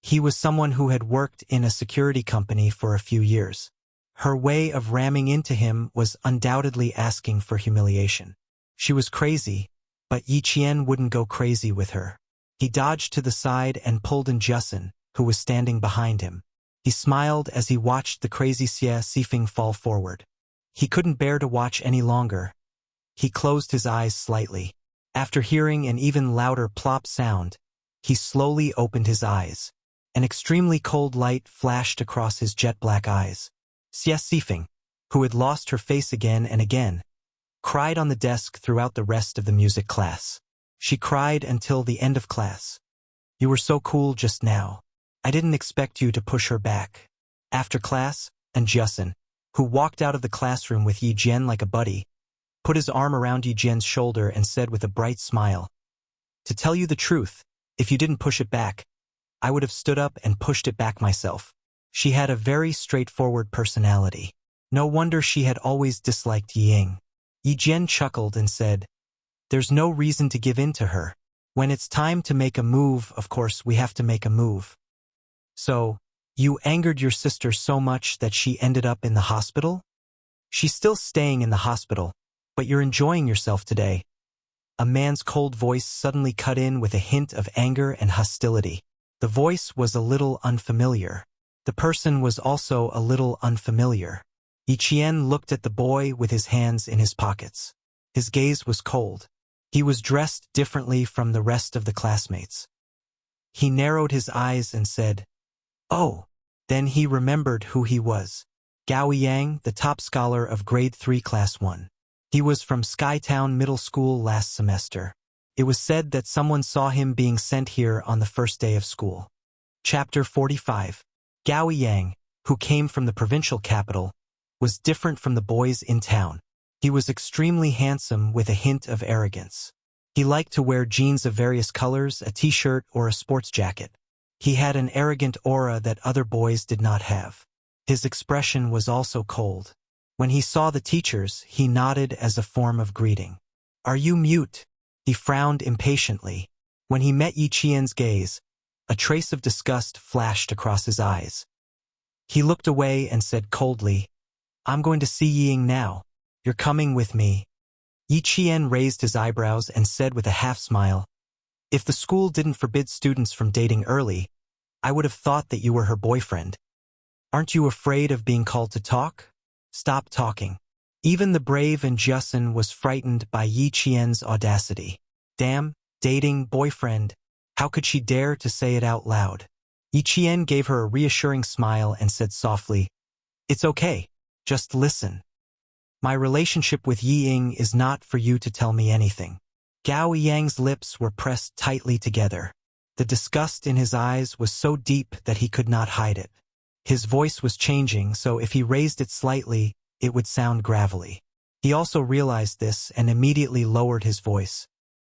A: He was someone who had worked in a security company for a few years. Her way of ramming into him was undoubtedly asking for humiliation. She was crazy, but Yi Qian wouldn't go crazy with her. He dodged to the side and pulled in Justin, who was standing behind him. He smiled as he watched the crazy Xie Sifeng fall forward. He couldn't bear to watch any longer. He closed his eyes slightly. After hearing an even louder plop sound, he slowly opened his eyes. An extremely cold light flashed across his jet-black eyes. Xie Sifeng, who had lost her face again and again, cried on the desk throughout the rest of the music class. She cried until the end of class. You were so cool just now. I didn't expect you to push her back. After class, and Justin, who walked out of the classroom with Yi Jian like a buddy, put his arm around Yi Jian's shoulder and said with a bright smile, "To tell you the truth, if you didn't push it back, I would have stood up and pushed it back myself." She had a very straightforward personality. No wonder she had always disliked Ying. Yi Jian chuckled and said, "There's no reason to give in to her. When it's time to make a move, of course we have to make a move. So, you angered your sister so much that she ended up in the hospital? She's still staying in the hospital, but you're enjoying yourself today." A man's cold voice suddenly cut in with a hint of anger and hostility. The voice was a little unfamiliar. The person was also a little unfamiliar. Yi Qian looked at the boy with his hands in his pockets. His gaze was cold. He was dressed differently from the rest of the classmates. He narrowed his eyes and said, "Oh." Then he remembered who he was. Gao Yang, the top scholar of grade 3 class 1. He was from Skytown Middle School last semester. It was said that someone saw him being sent here on the first day of school. Chapter 45. Gao Yang, who came from the provincial capital, was different from the boys in town. He was extremely handsome with a hint of arrogance. He liked to wear jeans of various colors, a t-shirt, or a sports jacket. He had an arrogant aura that other boys did not have. His expression was also cold. When he saw the teachers, he nodded as a form of greeting. "Are you mute?" He frowned impatiently. When he met Yi Qian's gaze, a trace of disgust flashed across his eyes. He looked away and said coldly, "I'm going to see Ying now. You're coming with me." Yi Qian raised his eyebrows and said with a half-smile, "If the school didn't forbid students from dating early, I would have thought that you were her boyfriend. Aren't you afraid of being called to talk? Stop talking." Even the brave and Justin was frightened by Yi Qian's audacity. Damn, dating, boyfriend. How could she dare to say it out loud? Yi Qian gave her a reassuring smile and said softly, "It's okay. Just listen. My relationship with Yi Ying is not for you to tell me anything." Gao Yang's lips were pressed tightly together. The disgust in his eyes was so deep that he could not hide it. His voice was changing, so if he raised it slightly, it would sound gravelly. He also realized this and immediately lowered his voice.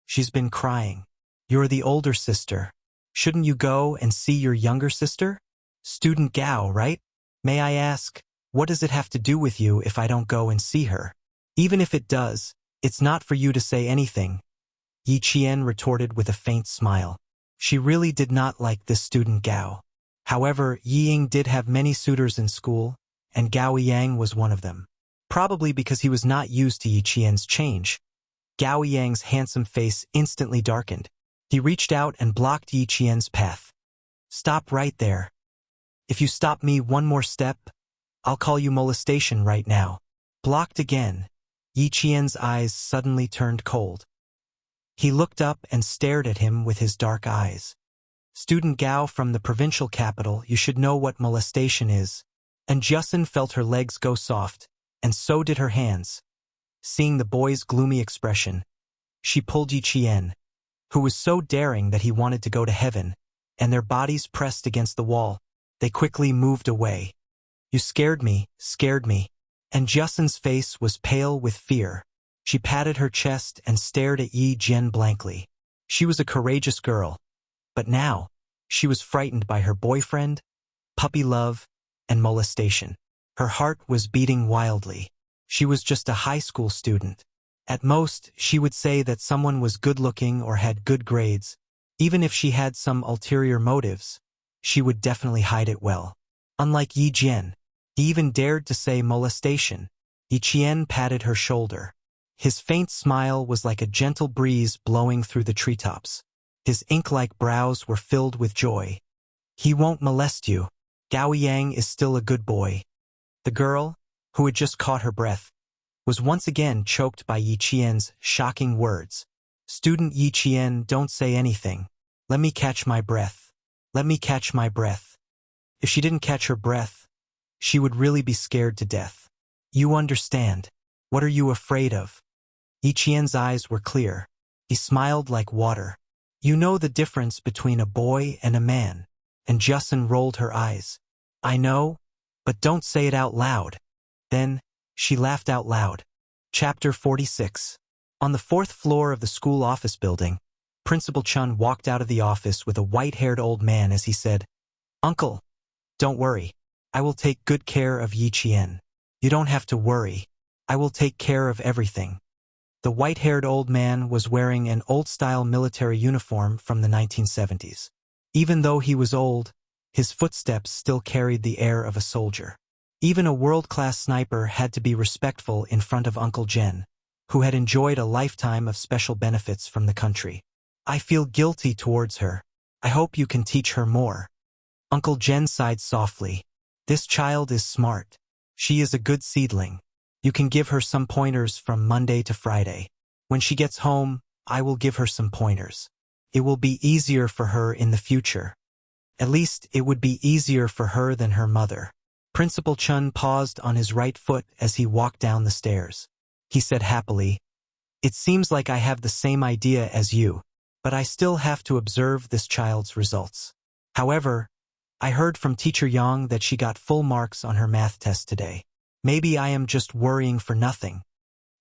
A: "She's been crying. You're the older sister. Shouldn't you go and see your younger sister? Student Gao, right? May I ask, what does it have to do with you if I don't go and see her? Even if it does, it's not for you to say anything." Yi Qian retorted with a faint smile. She really did not like this student Gao. However, Yi Ying did have many suitors in school, and Gao Yang was one of them. Probably because he was not used to Yi Qian's change. Gao Yang's handsome face instantly darkened. He reached out and blocked Yi Qian's path. "Stop right there. If you stop me one more step, I'll call you molestation right now." Blocked again. Yi Qian's eyes suddenly turned cold. He looked up and stared at him with his dark eyes. "Student Gao from the provincial capital, you should know what molestation is." And Justin felt her legs go soft, and so did her hands. Seeing the boy's gloomy expression, she pulled Yi Qian, who was so daring that he wanted to go to heaven, and their bodies pressed against the wall. They quickly moved away. "You scared me," and Justin's face was pale with fear. She patted her chest and stared at Yi Jian blankly. She was a courageous girl, but now, she was frightened by her boyfriend, puppy love, and molestation. Her heart was beating wildly. She was just a high school student. At most, she would say that someone was good-looking or had good grades. Even if she had some ulterior motives, she would definitely hide it well. Unlike Yi Jian, he even dared to say molestation. Yi Qian patted her shoulder. His faint smile was like a gentle breeze blowing through the treetops. His ink-like brows were filled with joy. He won't molest you. Gao Yang is still a good boy. The girl, who had just caught her breath, was once again choked by Yi Qian's shocking words. Student Yi Qian, don't say anything. Let me catch my breath. Let me catch my breath. If she didn't catch her breath, she would really be scared to death. You understand. What are you afraid of? Yi Qian's eyes were clear. He smiled like water. You know the difference between a boy and a man. And Justin rolled her eyes. I know, but don't say it out loud. Then, she laughed out loud. Chapter 46. On the 4th floor of the school office building, Principal Chun walked out of the office with a white-haired old man as he said, Uncle, don't worry. I will take good care of Yi Qian. You don't have to worry. I will take care of everything. The white-haired old man was wearing an old-style military uniform from the 1970s. Even though he was old, his footsteps still carried the air of a soldier. Even a world-class sniper had to be respectful in front of Uncle Jen, who had enjoyed a lifetime of special benefits from the country. I feel guilty towards her. I hope you can teach her more. Uncle Jen sighed softly. This child is smart. She is a good seedling. You can give her some pointers from Monday to Friday. When she gets home, I will give her some pointers. It will be easier for her in the future. At least it would be easier for her than her mother. Principal Chun paused on his right foot as he walked down the stairs. He said happily, It seems like I have the same idea as you, but I still have to observe this child's results. However, I heard from Teacher Yang that she got full marks on her math test today. Maybe I am just worrying for nothing.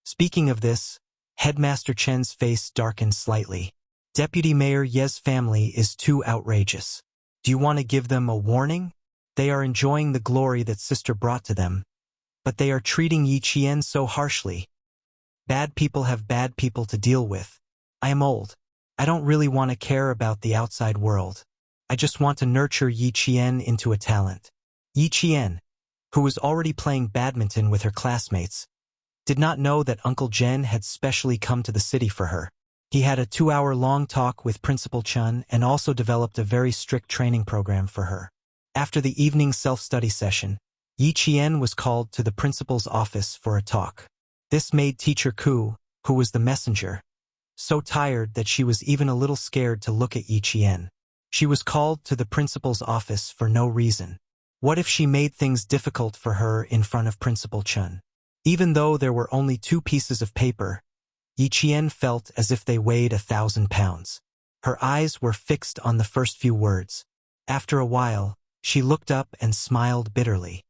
A: Speaking of this, Headmaster Chen's face darkened slightly. Deputy Mayor Ye's family is too outrageous. Do you want to give them a warning? They are enjoying the glory that sister brought to them, but they are treating Yi Qian so harshly. Bad people have bad people to deal with. I am old. I don't really want to care about the outside world. I just want to nurture Yi Qian into a talent. Yi Qian, who was already playing badminton with her classmates, did not know that Uncle Jen had specially come to the city for her. He had a 2-hour-long talk with Principal Chun and also developed a very strict training program for her. After the evening self-study session, Yi Qian was called to the principal's office for a talk. This made Teacher Ku, who was the messenger, so tired that she was even a little scared to look at Yi Qian. She was called to the principal's office for no reason. What if she made things difficult for her in front of Principal Chun? Even though there were only 2 pieces of paper, Yi Qian felt as if they weighed 1,000 pounds. Her eyes were fixed on the first few words. After a while, she looked up and smiled bitterly.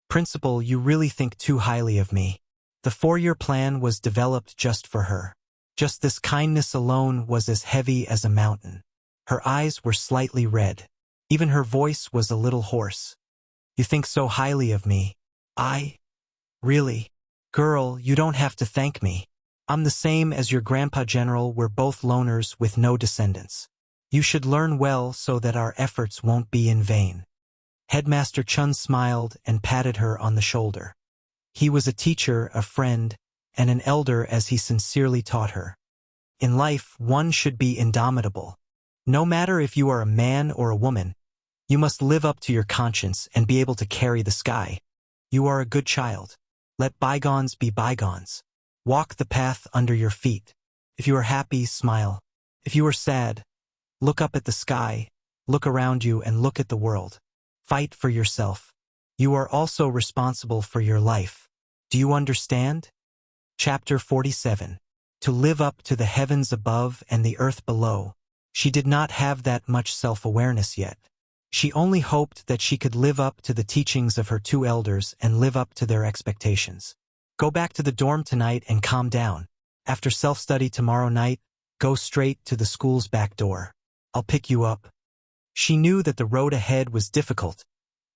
A: Principal, you really think too highly of me. The 4-year plan was developed just for her. Just this kindness alone was as heavy as a mountain. Her eyes were slightly red. Even her voice was a little hoarse. You think so highly of me. Really? Girl, you don't have to thank me. I'm the same as your grandpa general. We're both loners with no descendants. You should learn well so that our efforts won't be in vain. Headmaster Chun smiled and patted her on the shoulder. He was a teacher, a friend, and an elder as he sincerely taught her. In life, one should be indomitable. No matter if you are a man or a woman, you must live up to your conscience and be able to carry the sky. You are a good child. Let bygones be bygones. Walk the path under your feet. If you are happy, smile. If you are sad, look up at the sky, look around you and look at the world. Fight for yourself. You are also responsible for your life. Do you understand? Chapter 47. To live up to the heavens above and the earth below. She did not have that much self-awareness yet. She only hoped that she could live up to the teachings of her 2 elders and live up to their expectations. Go back to the dorm tonight and calm down. After self-study tomorrow night, go straight to the school's back door. I'll pick you up. She knew that the road ahead was difficult,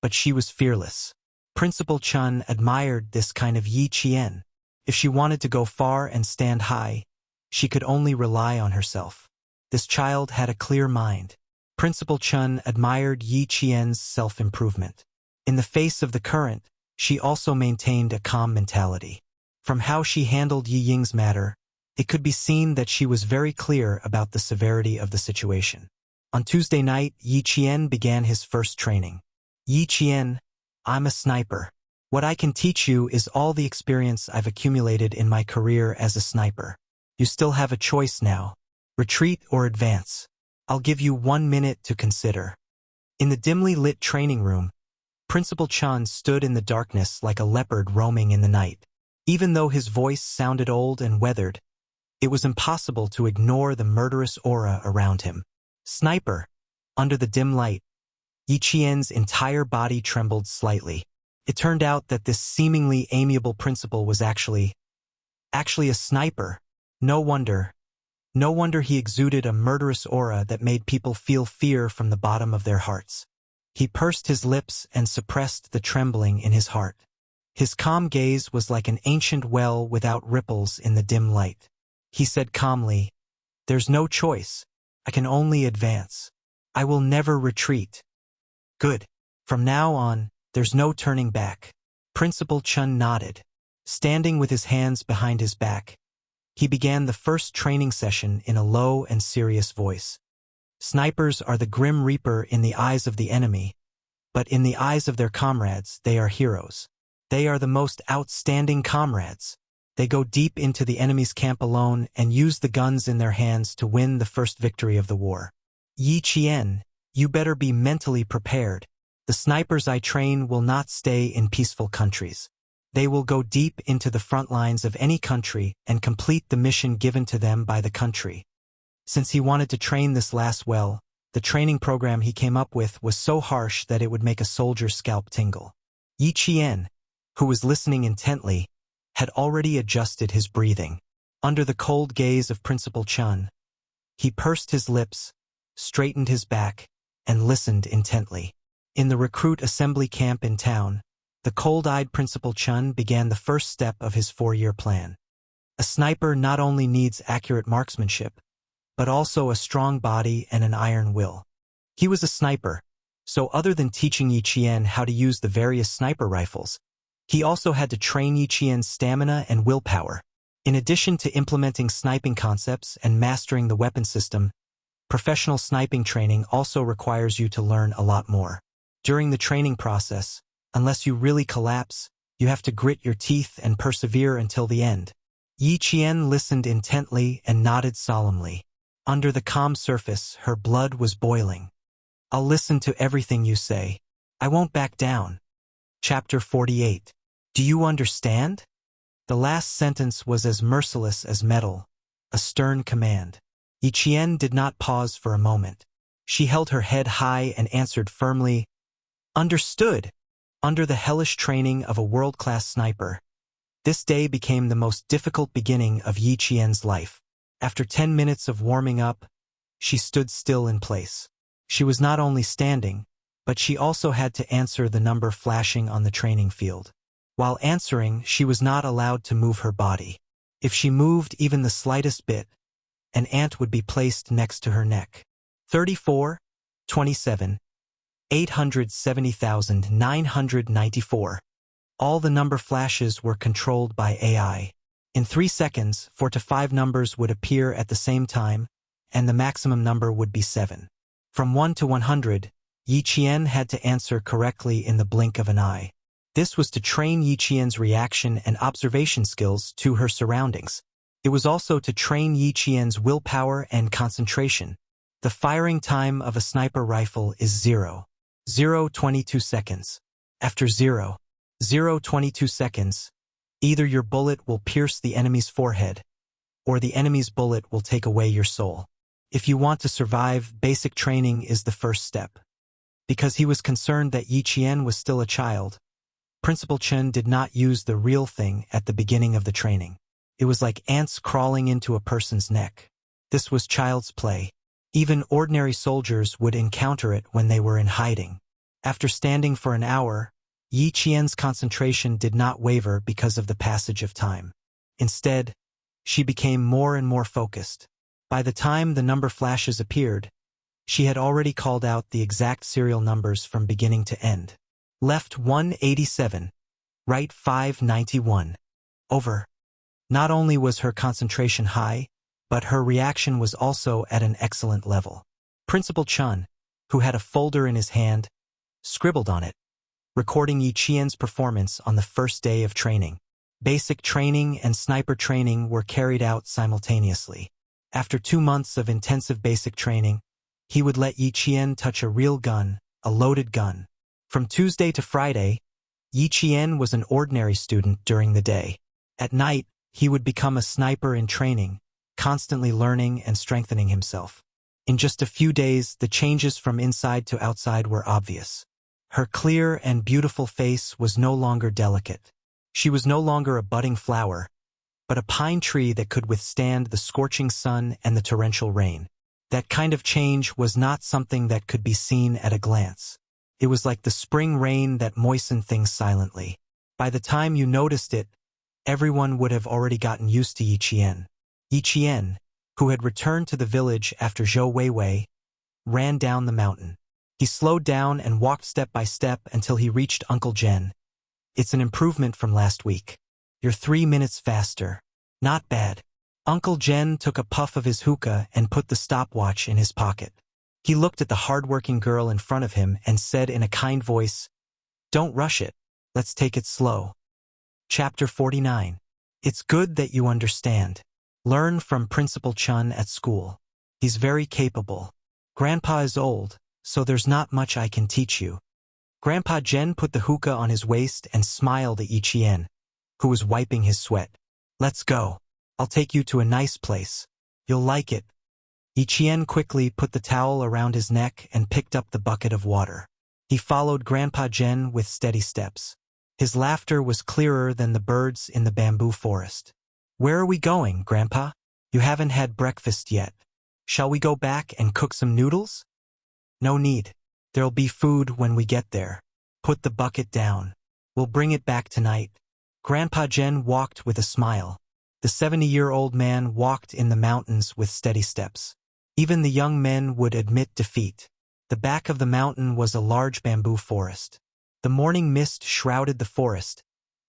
A: but she was fearless. Principal Chun admired this kind of Yi Qian. If she wanted to go far and stand high, she could only rely on herself. This child had a clear mind. Principal Chun admired Yi Qian's self-improvement. In the face of the current, she also maintained a calm mentality. From how she handled Yi Ying's matter, it could be seen that she was very clear about the severity of the situation. On Tuesday night, Yi Qian began his first training. Yi Qian, I'm a sniper. What I can teach you is all the experience I've accumulated in my career as a sniper. You still have a choice now. Retreat or advance. I'll give you 1 minute to consider. In the dimly lit training room, Principal Chun stood in the darkness like a leopard roaming in the night. Even though his voice sounded old and weathered, it was impossible to ignore the murderous aura around him. Sniper. Under the dim light, Yi Qian's entire body trembled slightly. It turned out that this seemingly amiable principal was actually a sniper. No wonder he exuded a murderous aura that made people feel fear from the bottom of their hearts. He pursed his lips and suppressed the trembling in his heart. His calm gaze was like an ancient well without ripples in the dim light. He said calmly, "There's no choice. I can only advance. I will never retreat." Good. From now on, there's no turning back. Principal Chun nodded. Standing with his hands behind his back, he began the first training session in a low and serious voice. Snipers are the grim reaper in the eyes of the enemy, but in the eyes of their comrades, they are heroes. They are the most outstanding comrades. They go deep into the enemy's camp alone and use the guns in their hands to win the first victory of the war. Yi Qian, you better be mentally prepared. The snipers I train will not stay in peaceful countries. They will go deep into the front lines of any country and complete the mission given to them by the country. Since he wanted to train this lass well, the training program he came up with was so harsh that it would make a soldier's scalp tingle. Yi Qian, who was listening intently, had already adjusted his breathing. Under the cold gaze of Principal Chun, he pursed his lips, straightened his back, and listened intently. In the recruit assembly camp in town, the cold-eyed Principal Chun began the first step of his 4-year plan. A sniper not only needs accurate marksmanship, but also a strong body and an iron will. He was a sniper, so other than teaching Yi Qian how to use the various sniper rifles, he also had to train Yi Qian's stamina and willpower. In addition to implementing sniping concepts and mastering the weapon system, professional sniping training also requires you to learn a lot more. During the training process, unless you really collapse, you have to grit your teeth and persevere until the end. Yi Qian listened intently and nodded solemnly. Under the calm surface, her blood was boiling. I'll listen to everything you say. I won't back down. Chapter 48. Do you understand? The last sentence was as merciless as metal, a stern command. Yi Qian did not pause for a moment. She held her head high and answered firmly, "Understood." Under the hellish training of a world-class sniper, this day became the most difficult beginning of Yi Qian's life. After 10 minutes of warming up, she stood still in place. She was not only standing, but she also had to answer the number flashing on the training field. While answering, she was not allowed to move her body. If she moved even the slightest bit, an ant would be placed next to her neck. 34, 27, 870,994. All the number flashes were controlled by AI. In 3 seconds, 4 to 5 numbers would appear at the same time, and the maximum number would be 7. From 1 to 100, Yi Qian had to answer correctly in the blink of an eye. This was to train Yi Qian's reaction and observation skills to her surroundings. It was also to train Yi Qian's willpower and concentration. The firing time of a sniper rifle is 0.22 seconds. After 0.22 seconds, either your bullet will pierce the enemy's forehead, or the enemy's bullet will take away your soul. If you want to survive, basic training is the first step. Because he was concerned that Yi Qian was still a child, Principal Chun did not use the real thing at the beginning of the training. It was like ants crawling into a person's neck. This was child's play. Even ordinary soldiers would encounter it when they were in hiding. After standing for an hour, Yi Qian's concentration did not waver because of the passage of time. Instead, she became more and more focused. By the time the number flashes appeared, she had already called out the exact serial numbers from beginning to end. Left 187, right 591. Over. Not only was her concentration high, but her reaction was also at an excellent level. Principal Chun, who had a folder in his hand, scribbled on it, recording Yi Qian's performance on the first day of training. Basic training and sniper training were carried out simultaneously. After 2 months of intensive basic training, he would let Yi Qian touch a real gun, a loaded gun. From Tuesday to Friday, Yi Qian was an ordinary student during the day. At night, he would become a sniper in training, constantly learning and strengthening himself. In just a few days, the changes from inside to outside were obvious. Her clear and beautiful face was no longer delicate. She was no longer a budding flower, but a pine tree that could withstand the scorching sun and the torrential rain. That kind of change was not something that could be seen at a glance. It was like the spring rain that moistened things silently. By the time you noticed it, everyone would have already gotten used to Yi Qian. Yi Qian, who had returned to the village after Zhou Weiwei, ran down the mountain. He slowed down and walked step by step until he reached Uncle Jen. It's an improvement from last week. You're 3 minutes faster. Not bad. Uncle Jen took a puff of his hookah and put the stopwatch in his pocket. He looked at the hard-working girl in front of him and said in a kind voice, "Don't rush it. Let's take it slow." Chapter 49. It's good that you understand. Learn from Principal Chun at school. He's very capable. Grandpa is old, so there's not much I can teach you. Grandpa Jen put the hookah on his waist and smiled at Yi Qian, who was wiping his sweat. Let's go. I'll take you to a nice place. You'll like it. Yi Qian quickly put the towel around his neck and picked up the bucket of water. He followed Grandpa Jen with steady steps. His laughter was clearer than the birds in the bamboo forest. Where are we going, Grandpa? You haven't had breakfast yet. Shall we go back and cook some noodles? No need. There'll be food when we get there. Put the bucket down. We'll bring it back tonight. Grandpa Jen walked with a smile. The 70-year-old man walked in the mountains with steady steps. Even the young men would admit defeat. The back of the mountain was a large bamboo forest. The morning mist shrouded the forest,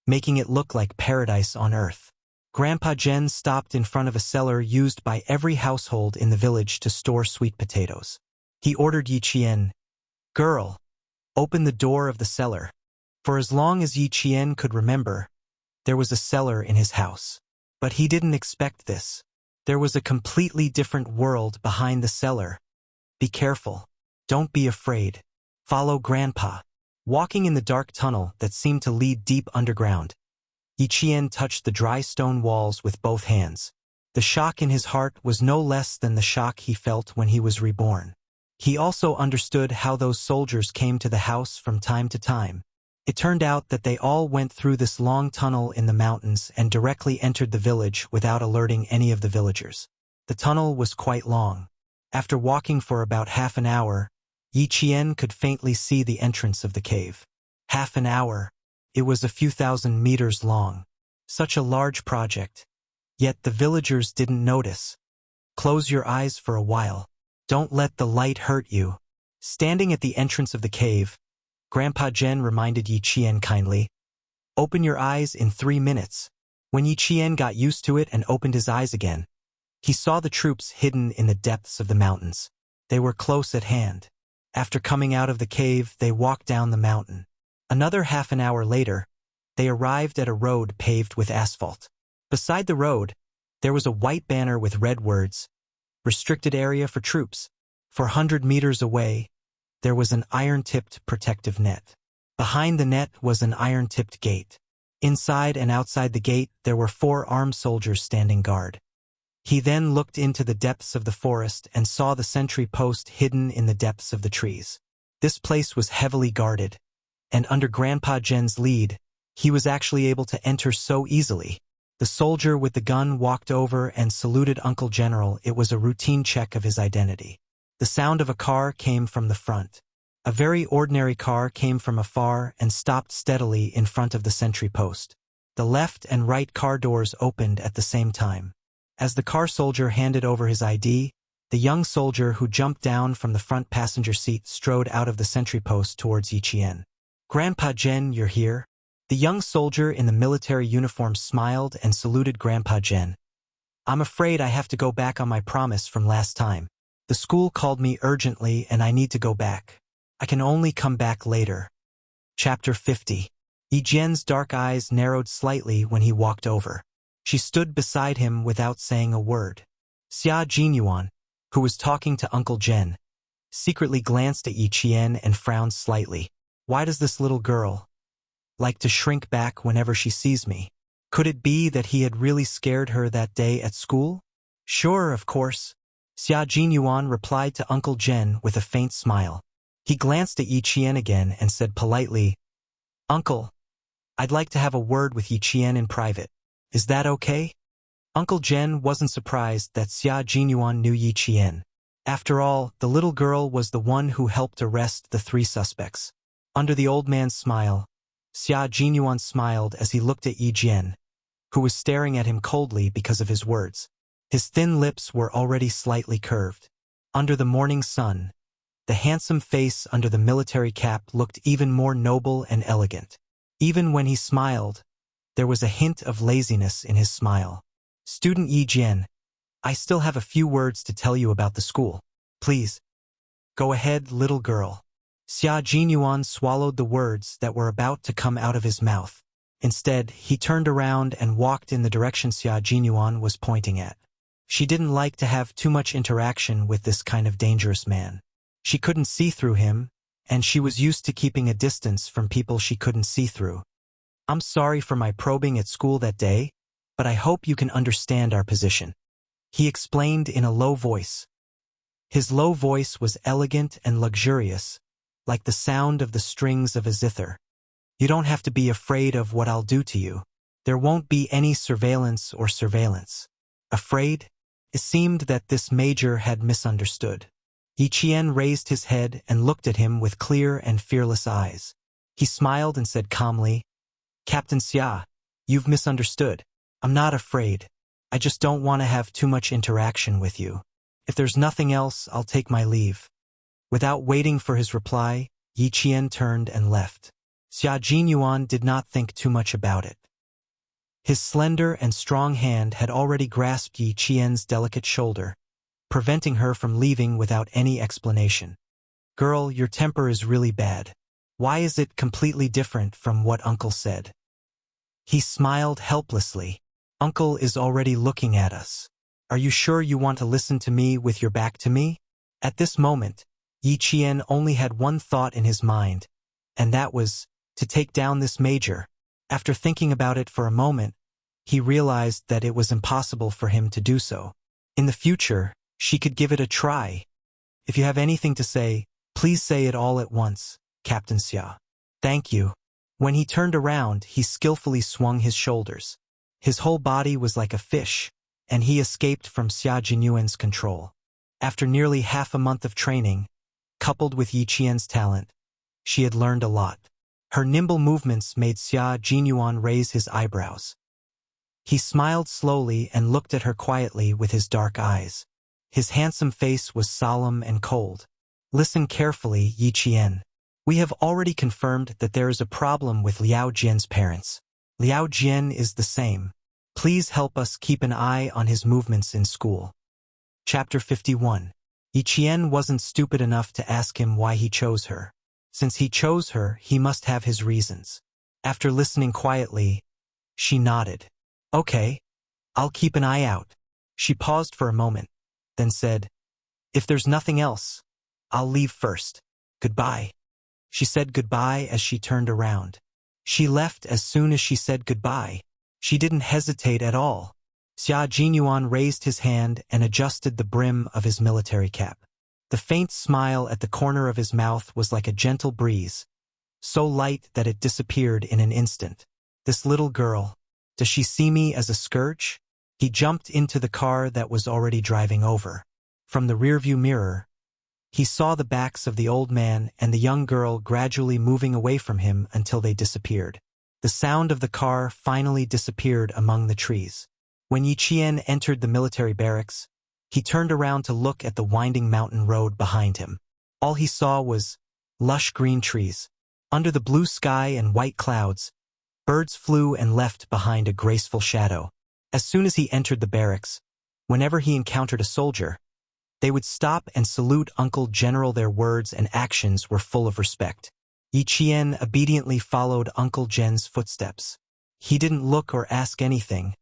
A: making it look like paradise on earth. Grandpa Jen stopped in front of a cellar used by every household in the village to store sweet potatoes. He ordered Yi Qian, "Girl, open the door of the cellar." For as long as Yi Qian could remember, there was a cellar in his house. But he didn't expect this. There was a completely different world behind the cellar. Be careful. Don't be afraid. Follow Grandpa. Walking in the dark tunnel that seemed to lead deep underground, Yi Qian touched the dry stone walls with both hands. The shock in his heart was no less than the shock he felt when he was reborn. He also understood how those soldiers came to the house from time to time. It turned out that they all went through this long tunnel in the mountains and directly entered the village without alerting any of the villagers. The tunnel was quite long. After walking for about half an hour, Yi Qian could faintly see the entrance of the cave. Half an hour. It was a few thousand meters long. Such a large project. Yet the villagers didn't notice. Close your eyes for a while. Don't let the light hurt you. Standing at the entrance of the cave, Grandpa Jen reminded Yi Qian kindly, "Open your eyes in 3 minutes." When Yi Qian got used to it and opened his eyes again, he saw the troops hidden in the depths of the mountains. They were close at hand. After coming out of the cave, they walked down the mountain. Another half an hour later, they arrived at a road paved with asphalt. Beside the road, there was a white banner with red words, "Restricted area for troops." 400 meters away, there was an iron-tipped protective net. Behind the net was an iron-tipped gate. Inside and outside the gate, there were 4 armed soldiers standing guard. He then looked into the depths of the forest and saw the sentry post hidden in the depths of the trees. This place was heavily guarded, and under Grandpa Jen's lead, he was actually able to enter so easily. The soldier with the gun walked over and saluted Uncle General. It was a routine check of his identity. The sound of a car came from the front. A very ordinary car came from afar and stopped steadily in front of the sentry post. The left and right car doors opened at the same time. As the car soldier handed over his ID, the young soldier who jumped down from the front passenger seat strode out of the sentry post towards Yi Qian. "Grandpa Jen, you're here?" The young soldier in the military uniform smiled and saluted Grandpa Jen. "I'm afraid I have to go back on my promise from last time. The school called me urgently and I need to go back. I can only come back later." Chapter 50. Yi Jian's dark eyes narrowed slightly when he walked over. She stood beside him without saying a word. Xia Jinyuan, who was talking to Uncle Jen, secretly glanced at Yi Qian and frowned slightly. "Why does this little girl like to shrink back whenever she sees me? Could it be that he had really scared her that day at school?" "Sure, of course," Xia Jinyuan replied to Uncle Jen with a faint smile. He glanced at Yi Qian again and said politely, "Uncle, I'd like to have a word with Yi Qian in private. Is that okay?" Uncle Jen wasn't surprised that Xia Jinyuan knew Yi Qian. After all, the little girl was the one who helped arrest the 3 suspects. Under the old man's smile, Xia Jinyuan smiled as he looked at Yi Jian, who was staring at him coldly because of his words. His thin lips were already slightly curved. Under the morning sun, the handsome face under the military cap looked even more noble and elegant. Even when he smiled, there was a hint of laziness in his smile. "Student Yi Jian, I still have a few words to tell you about the school. Please, go ahead, little girl." Xia Jinyuan swallowed the words that were about to come out of his mouth. Instead, he turned around and walked in the direction Xia Jinyuan was pointing at. She didn't like to have too much interaction with this kind of dangerous man. She couldn't see through him, and she was used to keeping a distance from people she couldn't see through. "I'm sorry for my probing at school that day, but I hope you can understand our position," he explained in a low voice. His low voice was elegant and luxurious, like the sound of the strings of a zither. "You don't have to be afraid of what I'll do to you. There won't be any surveillance or surveillance." Afraid? It seemed that this major had misunderstood. Yi Qian raised his head and looked at him with clear and fearless eyes. He smiled and said calmly, "Captain Xia, you've misunderstood. I'm not afraid. I just don't want to have too much interaction with you. If there's nothing else, I'll take my leave." Without waiting for his reply, Yi Qian turned and left. Xia Jinyuan did not think too much about it. His slender and strong hand had already grasped Yi Qian's delicate shoulder, preventing her from leaving without any explanation. "Girl, your temper is really bad. Why is it completely different from what Uncle said?" He smiled helplessly. "Uncle is already looking at us. Are you sure you want to listen to me with your back to me?" At this moment, Yi Qian only had one thought in his mind, and that was to take down this major. After thinking about it for a moment, he realized that it was impossible for him to do so. In the future, she could give it a try. "If you have anything to say, please say it all at once, Captain Xia." "Thank you." When he turned around, he skillfully swung his shoulders. His whole body was like a fish, and he escaped from Xia Jinyuan's control. After nearly half a month of training, coupled with Yi Qian's talent, she had learned a lot. Her nimble movements made Xia Jinyuan raise his eyebrows. He smiled slowly and looked at her quietly with his dark eyes. His handsome face was solemn and cold. "Listen carefully, Yi Qian. We have already confirmed that there is a problem with Liao Jian's parents. Liao Jian is the same. Please help us keep an eye on his movements in school." Chapter 51. Yi Qian wasn't stupid enough to ask him why he chose her. Since he chose her, he must have his reasons. After listening quietly, she nodded. "Okay, I'll keep an eye out." She paused for a moment, then said, "If there's nothing else, I'll leave first. Goodbye." She said goodbye as she turned around. She left as soon as she said goodbye. She didn't hesitate at all. Xia Jinyuan raised his hand and adjusted the brim of his military cap. The faint smile at the corner of his mouth was like a gentle breeze, so light that it disappeared in an instant. This little girl, Does she see me as a scourge? He jumped into the car that was already driving over. From the rearview mirror, he saw the backs of the old man and the young girl gradually moving away from him until they disappeared. The sound of the car finally disappeared among the trees. When Yi Qian entered the military barracks, he turned around to look at the winding mountain road behind him. All he saw was lush green trees. Under the blue sky and white clouds, birds flew and left behind a graceful shadow. As soon as he entered the barracks, whenever he encountered a soldier, they would stop and salute Uncle General. Their words and actions were full of respect. Yi Qian obediently followed Uncle Jen's footsteps. He didn't look or ask anything,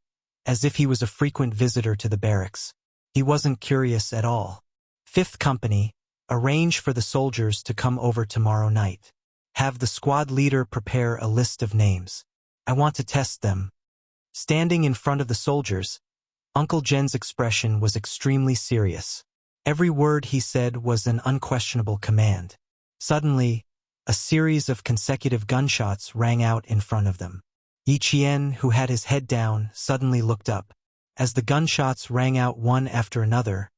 A: as if he was a frequent visitor to the barracks. He wasn't curious at all. Fifth Company, arrange for the soldiers to come over tomorrow night. Have the squad leader prepare a list of names. I want to test them. Standing in front of the soldiers, Uncle Jen's expression was extremely serious. Every word he said was an unquestionable command. Suddenly, a series of consecutive gunshots rang out in front of them. Yi Qian, who had his head down, suddenly looked up. As the gunshots rang out one after another,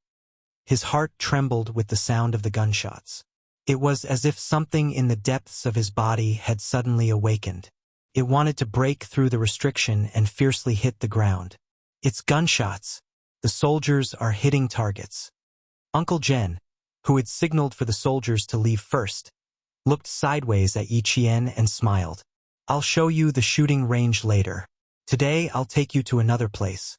A: his heart trembled with the sound of the gunshots. It was as if something in the depths of his body had suddenly awakened. It wanted to break through the restriction and fiercely hit the ground. It's gunshots. The soldiers are hitting targets. Uncle Jen, who had signaled for the soldiers to leave first, looked sideways at Yi Qian and smiled. I'll show you the shooting range later. Today I'll take you to another place.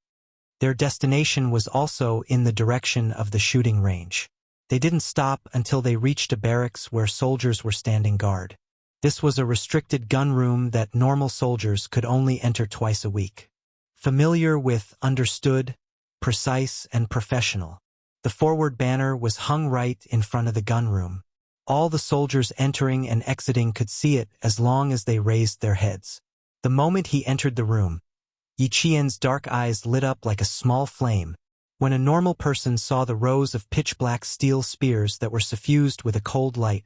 A: Their destination was also in the direction of the shooting range. They didn't stop until they reached a barracks where soldiers were standing guard. This was a restricted gun room that normal soldiers could only enter twice a week. Familiar with understood, precise, and professional, the forward banner was hung right in front of the gun room. All the soldiers entering and exiting could see it as long as they raised their heads. The moment he entered the room, Yi Qian's dark eyes lit up like a small flame. When a normal person saw the rows of pitch-black steel spears that were suffused with a cold light,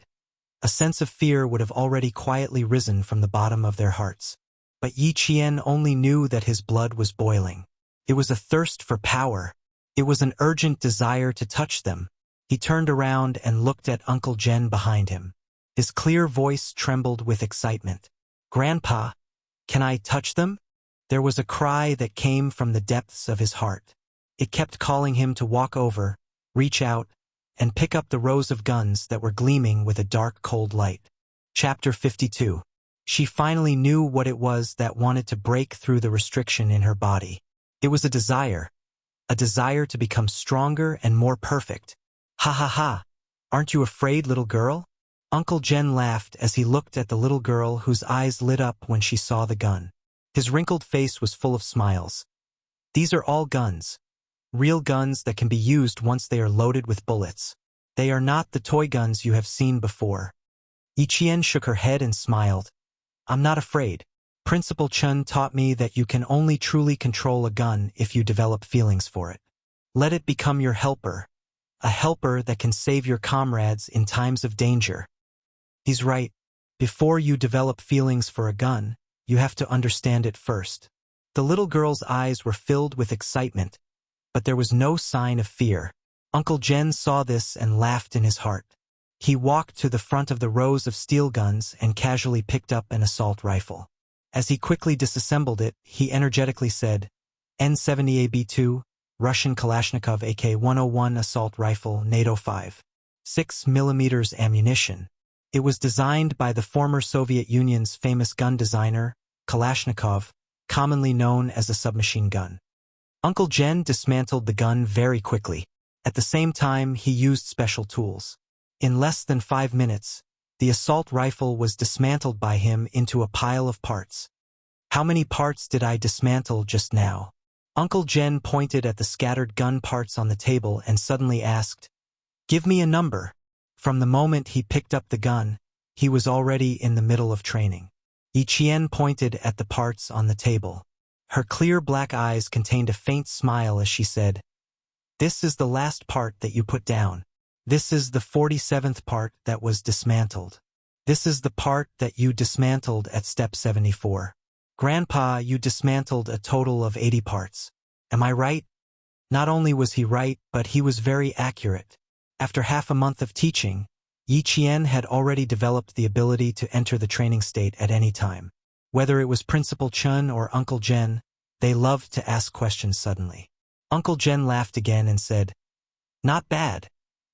A: a sense of fear would have already quietly risen from the bottom of their hearts. But Yi Qian only knew that his blood was boiling. It was a thirst for power. It was an urgent desire to touch them. He turned around and looked at Uncle Jen behind him. His clear voice trembled with excitement. "Grandpa, can I touch them?" There was a cry that came from the depths of his heart. It kept calling him to walk over, reach out, and pick up the rows of guns that were gleaming with a dark, cold light. Chapter 52. She finally knew what it was that wanted to break through the restriction in her body. It was a desire to become stronger and more perfect. "Ha ha ha! Aren't you afraid, little girl?" Uncle Jen laughed as he looked at the little girl whose eyes lit up when she saw the gun. His wrinkled face was full of smiles. "These are all guns. Real guns that can be used once they are loaded with bullets. They are not the toy guns you have seen before." Yi Qian shook her head and smiled. "I'm not afraid. Principal Chun taught me that you can only truly control a gun if you develop feelings for it. Let it become your helper, a helper that can save your comrades in times of danger." He's right. Before you develop feelings for a gun, you have to understand it first. The little girl's eyes were filled with excitement, but there was no sign of fear. Uncle Jen saw this and laughed in his heart. He walked to the front of the rows of steel guns and casually picked up an assault rifle. As he quickly disassembled it, he energetically said, "N70AB2, Russian Kalashnikov AK-101 assault rifle, NATO 5. 6mm ammunition." It was designed by the former Soviet Union's famous gun designer, Kalashnikov, commonly known as a submachine gun. Uncle Jen dismantled the gun very quickly. At the same time, he used special tools. In less than 5 minutes, the assault rifle was dismantled by him into a pile of parts. "How many parts did I dismantle just now?" Uncle Jen pointed at the scattered gun parts on the table and suddenly asked, "Give me a number." From the moment he picked up the gun, he was already in the middle of training. Yi Qian pointed at the parts on the table. Her clear black eyes contained a faint smile as she said, "This is the last part that you put down. This is the 47th part that was dismantled. This is the part that you dismantled at step 74. "Grandpa, you dismantled a total of 80 parts. Am I right?" Not only was he right, but he was very accurate. After half a month of teaching, Yi Qian had already developed the ability to enter the training state at any time. Whether it was Principal Chun or Uncle Jen, they loved to ask questions suddenly. Uncle Jen laughed again and said, "Not bad.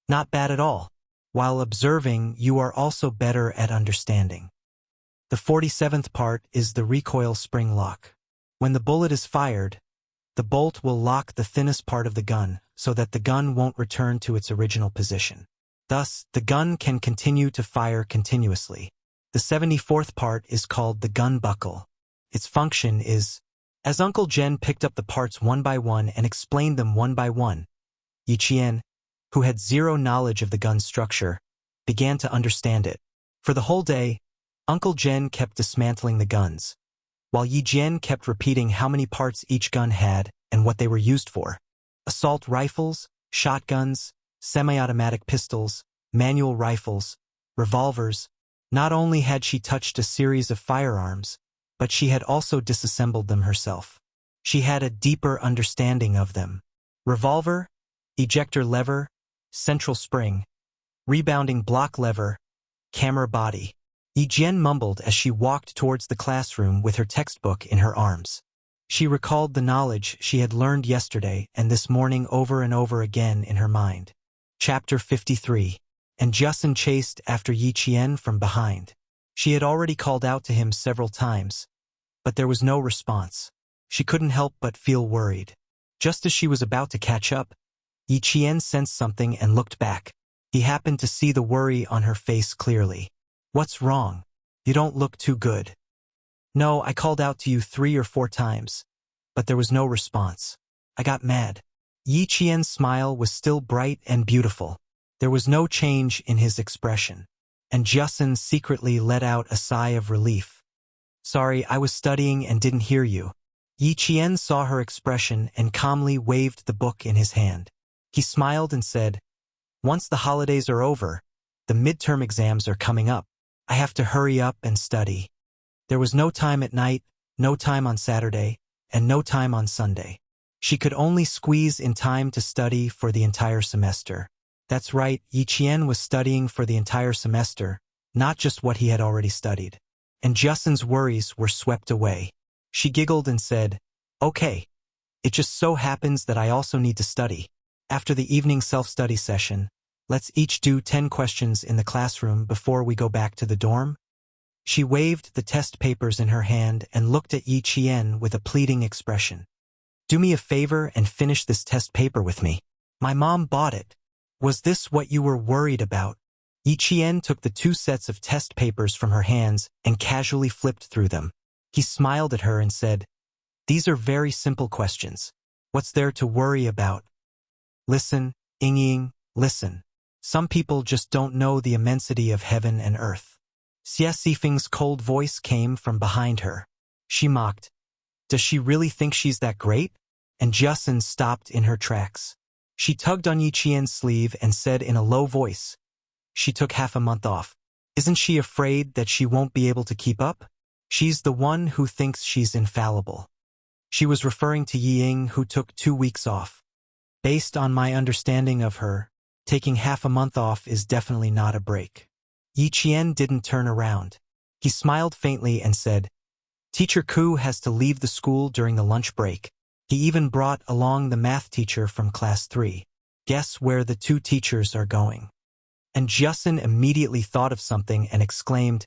A: Not bad at all. While observing, you are also better at understanding." The 47th part is the recoil spring lock. When the bullet is fired, the bolt will lock the thinnest part of the gun so that the gun won't return to its original position. Thus, the gun can continue to fire continuously. The 74th part is called the gun buckle. Its function is, as Uncle Jen picked up the parts one by one and explained them one by one, Yi Qian, who had zero knowledge of the gun's structure, began to understand it. For the whole day, Uncle Jen kept dismantling the guns, while Yi Jian kept repeating how many parts each gun had and what they were used for. Assault rifles, shotguns, semi-automatic pistols, manual rifles, revolvers. Not only had she touched a series of firearms, but she had also disassembled them herself. She had a deeper understanding of them. Revolver, ejector lever, central spring, rebounding block lever, camera body. Yi Jian mumbled as she walked towards the classroom with her textbook in her arms. She recalled the knowledge she had learned yesterday and this morning over and over again in her mind. Chapter 53. And Justin chased after Yi Qian from behind. She had already called out to him several times, but there was no response. She couldn't help but feel worried. Just as she was about to catch up, Yi Qian sensed something and looked back. He happened to see the worry on her face clearly. "What's wrong? You don't look too good." "No, I called out to you 3 or 4 times, but there was no response. I got mad." Yi Qian's smile was still bright and beautiful. There was no change in his expression, and Justin secretly let out a sigh of relief. "Sorry, I was studying and didn't hear you." Yi Qian saw her expression and calmly waved the book in his hand. He smiled and said, "Once the holidays are over, the midterm exams are coming up. I have to hurry up and study." There was no time at night, no time on Saturday, and no time on Sunday. She could only squeeze in time to study for the entire semester. That's right, Yi Qian was studying for the entire semester, not just what he had already studied. And Justin's worries were swept away. She giggled and said, "Okay, it just so happens that I also need to study. After the evening self-study session, let's each do 10 questions in the classroom before we go back to the dorm." She waved the test papers in her hand and looked at Yi Qian with a pleading expression. "Do me a favor and finish this test paper with me. My mom bought it." "Was this what you were worried about?" Yi Qian took the 2 sets of test papers from her hands and casually flipped through them. He smiled at her and said, "These are very simple questions. What's there to worry about?" "Listen, Ying, listen. Some people just don't know the immensity of heaven and earth." Xie Sifeng's cold voice came from behind her. She mocked, "Does she really think she's that great?" And Justin stopped in her tracks. She tugged on Yi Qian's sleeve and said in a low voice, "She took half a month off. Isn't she afraid that she won't be able to keep up? She's the one who thinks she's infallible." She was referring to Yi Ying, who took 2 weeks off. Based on my understanding of her, taking half a month off is definitely not a break. Yi Qian didn't turn around. He smiled faintly and said, "Teacher Ku has to leave the school during the lunch break. He even brought along the math teacher from class 3. Guess where the 2 teachers are going?" And Justin immediately thought of something and exclaimed,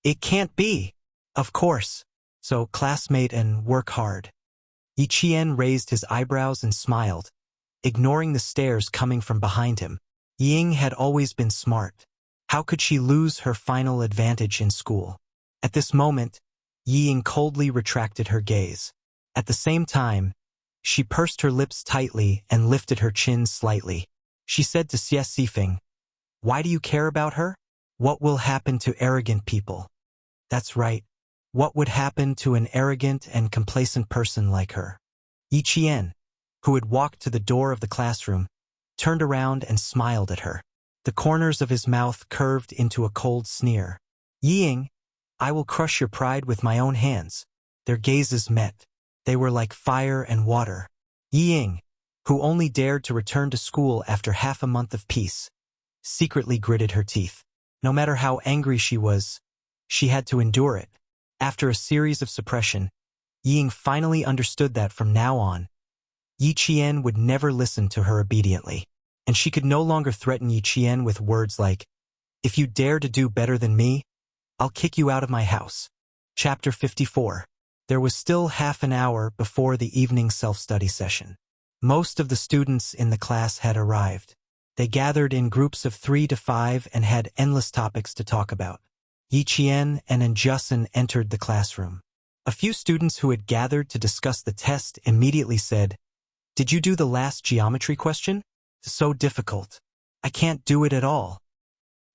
A: "It can't be! Of course. So classmate and work hard." Yi Qian raised his eyebrows and smiled, ignoring the stares coming from behind him. Ying had always been smart. How could she lose her final advantage in school? At this moment, Ying coldly retracted her gaze. At the same time, she pursed her lips tightly and lifted her chin slightly. She said to Xie Sifeng, "Why do you care about her? What will happen to arrogant people?" "That's right. What would happen to an arrogant and complacent person like her?" Yi Qian, who had walked to the door of the classroom, turned around and smiled at her. The corners of his mouth curved into a cold sneer. "Ying, I will crush your pride with my own hands. Their gazes met. They were like fire and water. Yi Ying, who only dared to return to school after half a month of peace, secretly gritted her teeth. No matter how angry she was, she had to endure it. After a series of suppression, Yi Ying finally understood that from now on, Yi Qian would never listen to her obediently, and she could no longer threaten Yi Qian with words like, "If you dare to do better than me, I'll kick you out of my house." Chapter 54. There was still half an hour before the evening self-study session. Most of the students in the class had arrived. They gathered in groups of 3 to 5 and had endless topics to talk about. Yi Qian and Anjusin entered the classroom. A few students who had gathered to discuss the test immediately said, "Did you do the last geometry question? So difficult. I can't do it at all."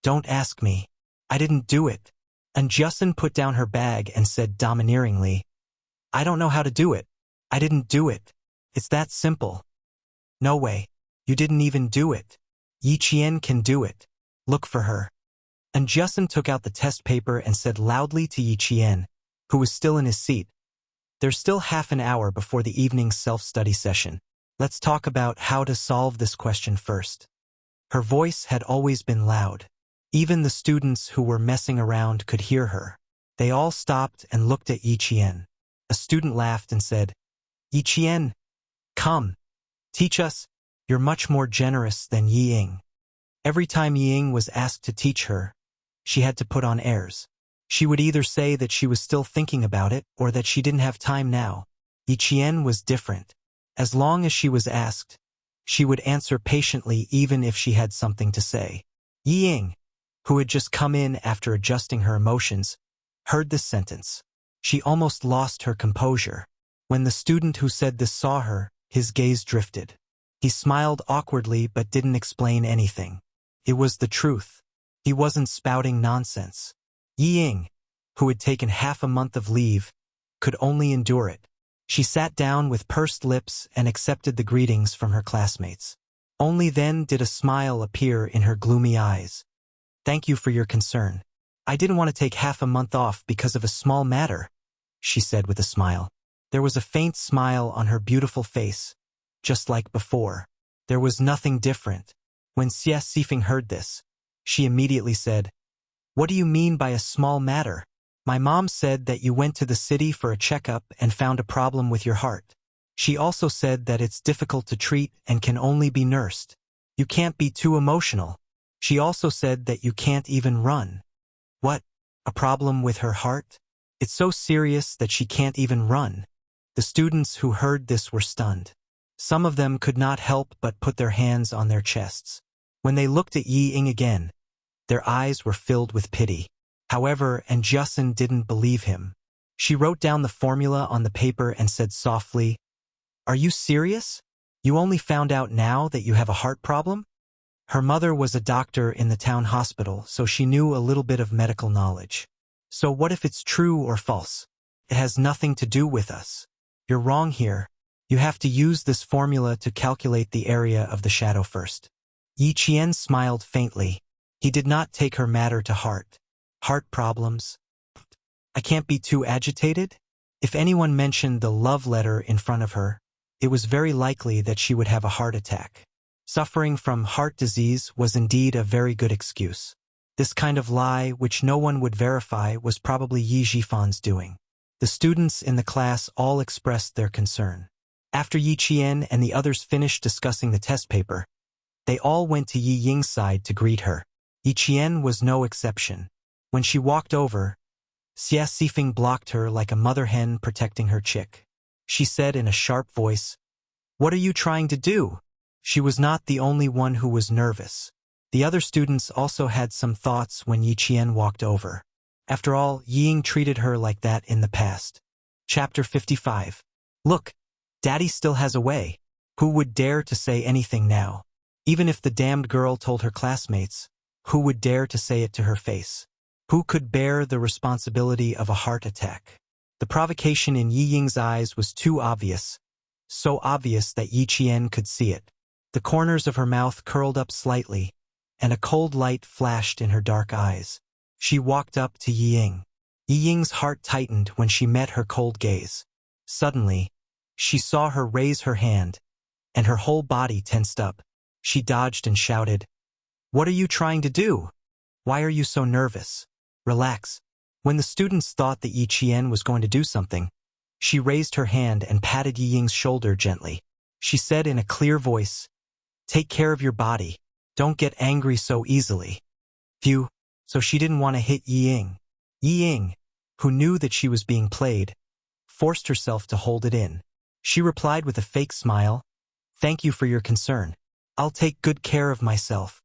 A: "Don't ask me. I didn't do it." Anjusin put down her bag and said domineeringly, "I don't know how to do it. I didn't do it. It's that simple." "No way. You didn't even do it. Yi Qian can do it. Look for her." Anjusin took out the test paper and said loudly to Yi Qian, who was still in his seat, "There's still half an hour before the evening self-study session. Let's talk about how to solve this question first." Her voice had always been loud. Even the students who were messing around could hear her. They all stopped and looked at Yi Qian. A student laughed and said, "Yi Qian, come. Teach us. You're much more generous than Yi Ying." Every time Yi Ying was asked to teach her, she had to put on airs. She would either say that she was still thinking about it or that she didn't have time now. Yi Qian was different. As long as she was asked, she would answer patiently even if she had something to say. Yi Ying, who had just come in after adjusting her emotions, heard this sentence. She almost lost her composure. When the student who said this saw her, his gaze drifted. He smiled awkwardly but didn't explain anything. It was the truth. He wasn't spouting nonsense. Yi Ying, who had taken half a month of leave, could only endure it. She sat down with pursed lips and accepted the greetings from her classmates. Only then did a smile appear in her gloomy eyes. "Thank you for your concern. I didn't want to take half a month off because of a small matter," she said with a smile. There was a faint smile on her beautiful face, just like before. There was nothing different. When Xie Sifeng heard this, she immediately said, "What do you mean by a small matter? My mom said that you went to the city for a checkup and found a problem with your heart. She also said that it's difficult to treat and can only be nursed. You can't be too emotional. She also said that you can't even run." "What? A problem with her heart? It's so serious that she can't even run." The students who heard this were stunned. Some of them could not help but put their hands on their chests. When they looked at Yi Ying again, their eyes were filled with pity. However, Anjusin didn't believe him. She wrote down the formula on the paper and said softly, "Are you serious? You only found out now that you have a heart problem?" Her mother was a doctor in the town hospital, so she knew a little bit of medical knowledge. "So what if it's true or false? It has nothing to do with us. You're wrong here. You have to use this formula to calculate the area of the shadow first." Yi Qian smiled faintly. He did not take her matter to heart. Heart problems? I can't be too agitated? If anyone mentioned the love letter in front of her, it was very likely that she would have a heart attack. Suffering from heart disease was indeed a very good excuse. This kind of lie, which no one would verify, was probably Yi Zhifan's doing. The students in the class all expressed their concern. After Yi Qian and the others finished discussing the test paper, they all went to Yi Ying's side to greet her. Yi Qian was no exception. When she walked over, Xie Sifeng blocked her like a mother hen protecting her chick. She said in a sharp voice, "What are you trying to do?" She was not the only one who was nervous. The other students also had some thoughts when Yi Qian walked over. After all, Yi Ying treated her like that in the past. Chapter 55. Look, Daddy still has a way. Who would dare to say anything now? Even if the damned girl told her classmates, who would dare to say it to her face? Who could bear the responsibility of a heart attack? The provocation in Yi Ying's eyes was too obvious, so obvious that Yi Qian could see it. The corners of her mouth curled up slightly, and a cold light flashed in her dark eyes. She walked up to Yi Ying. Yi Ying's heart tightened when she met her cold gaze. Suddenly, she saw her raise her hand, and her whole body tensed up. She dodged and shouted, "What are you trying to do? Why are you so nervous? Relax." When the students thought that Yi Qian was going to do something, she raised her hand and patted Yi Ying's shoulder gently. She said in a clear voice, "Take care of your body. Don't get angry so easily." Phew, so she didn't want to hit Yi Ying. Yi Ying, who knew that she was being played, forced herself to hold it in. She replied with a fake smile, "Thank you for your concern. I'll take good care of myself."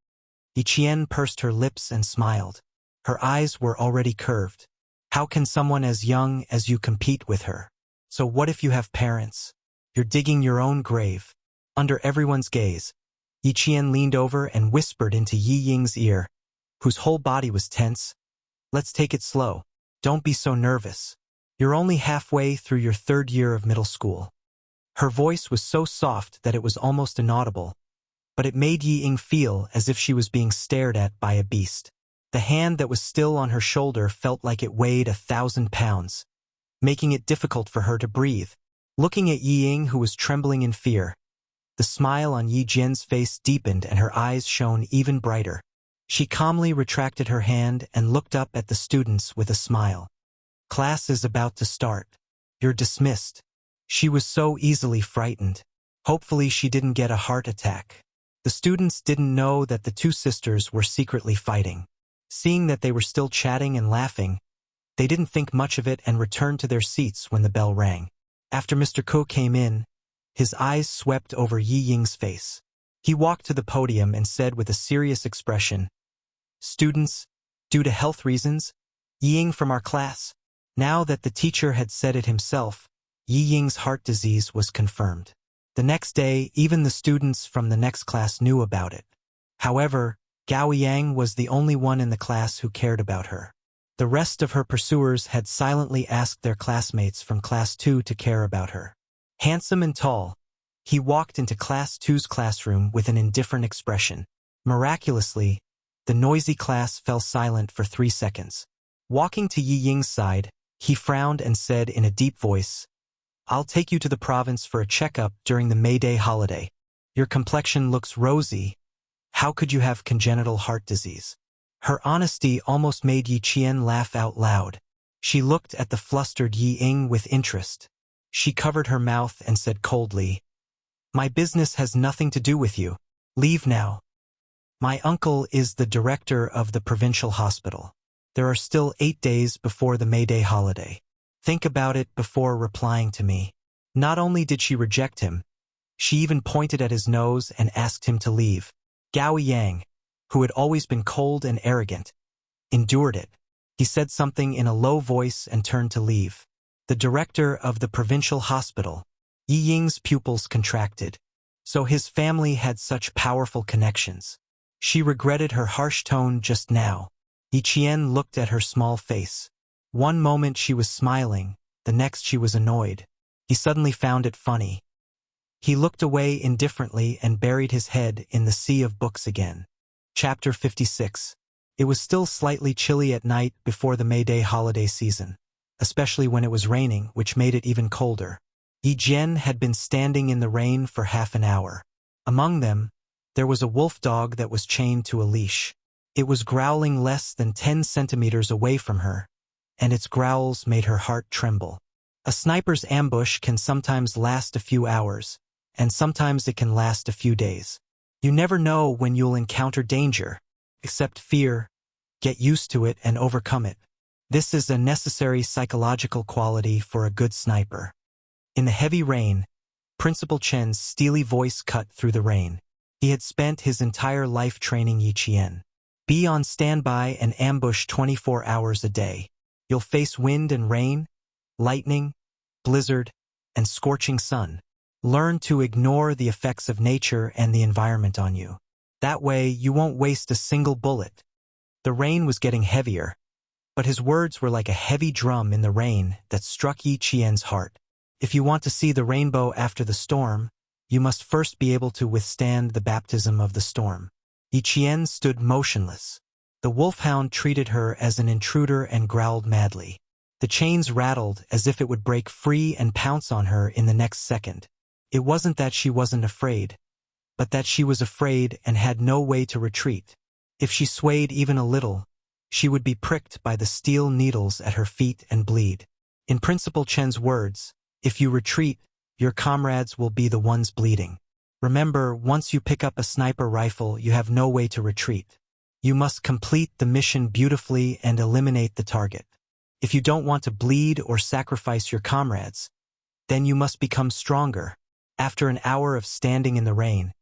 A: Yi Qian pursed her lips and smiled. Her eyes were already curved. How can someone as young as you compete with her? So what if you have parents? You're digging your own grave. Under everyone's gaze, Yi Qian leaned over and whispered into Yi Ying's ear, whose whole body was tense, "Let's take it slow. Don't be so nervous. You're only halfway through your 3rd year of middle school." Her voice was so soft that it was almost inaudible, but it made Yi Ying feel as if she was being stared at by a beast. The hand that was still on her shoulder felt like it weighed 1,000 pounds, making it difficult for her to breathe. Looking at Yi Ying, who was trembling in fear, the smile on Yi Jian's face deepened and her eyes shone even brighter. She calmly retracted her hand and looked up at the students with a smile. "Class is about to start. You're dismissed." She was so easily frightened. Hopefully she didn't get a heart attack. The students didn't know that the two sisters were secretly fighting. Seeing that they were still chatting and laughing, they didn't think much of it and returned to their seats when the bell rang. After Mr. Ko came in, his eyes swept over Yi Ying's face. He walked to the podium and said with a serious expression, "Students, due to health reasons, Yi Ying from our class." Now that the teacher had said it himself, Yi Ying's heart disease was confirmed. The next day, even the students from the next class knew about it. However, Gao Yang was the only one in the class who cared about her. The rest of her pursuers had silently asked their classmates from Class 2 to care about her. Handsome and tall, he walked into Class 2's classroom with an indifferent expression. Miraculously, the noisy class fell silent for 3 seconds. Walking to Yi Ying's side, he frowned and said in a deep voice, "I'll take you to the province for a checkup during the May Day holiday. Your complexion looks rosy. How could you have congenital heart disease?" Her honesty almost made Yi Qian laugh out loud. She looked at the flustered Yi Ying with interest. She covered her mouth and said coldly, "My business has nothing to do with you. Leave now. My uncle is the director of the provincial hospital. There are still 8 days before the May Day holiday. Think about it before replying to me." Not only did she reject him, she even pointed at his nose and asked him to leave. Gao Yang, who had always been cold and arrogant, endured it. He said something in a low voice and turned to leave. The director of the provincial hospital, Yi Ying's pupils contracted. So his family had such powerful connections. She regretted her harsh tone just now. Yi Qian looked at her small face. One moment she was smiling, the next she was annoyed. He suddenly found it funny. He looked away indifferently and buried his head in the sea of books again. Chapter 56. It was still slightly chilly at night before the May Day holiday season, especially when it was raining, which made it even colder. Yi Jian had been standing in the rain for half an hour. Among them, there was a wolf dog that was chained to a leash. It was growling less than 10 centimeters away from her, and its growls made her heart tremble. A sniper's ambush can sometimes last a few hours, and sometimes it can last a few days. You never know when you'll encounter danger. Accept fear, get used to it, and overcome it. This is a necessary psychological quality for a good sniper. In the heavy rain, Principal Chen's steely voice cut through the rain. He had spent his entire life training Yi Qian. Be on standby and ambush 24 hours a day. You'll face wind and rain, lightning, blizzard, and scorching sun. Learn to ignore the effects of nature and the environment on you. That way, you won't waste a single bullet. The rain was getting heavier, but his words were like a heavy drum in the rain that struck Yi Qian's heart. If you want to see the rainbow after the storm, you must first be able to withstand the baptism of the storm. Yi Qian stood motionless. The wolfhound treated her as an intruder and growled madly. The chains rattled as if it would break free and pounce on her in the next second. It wasn't that she wasn't afraid, but that she was afraid and had no way to retreat. If she swayed even a little, she would be pricked by the steel needles at her feet and bleed. In Principal Chen's words, if you retreat, your comrades will be the ones bleeding. Remember, once you pick up a sniper rifle, you have no way to retreat. You must complete the mission beautifully and eliminate the target. If you don't want to bleed or sacrifice your comrades, then you must become stronger. After an hour of standing in the rain,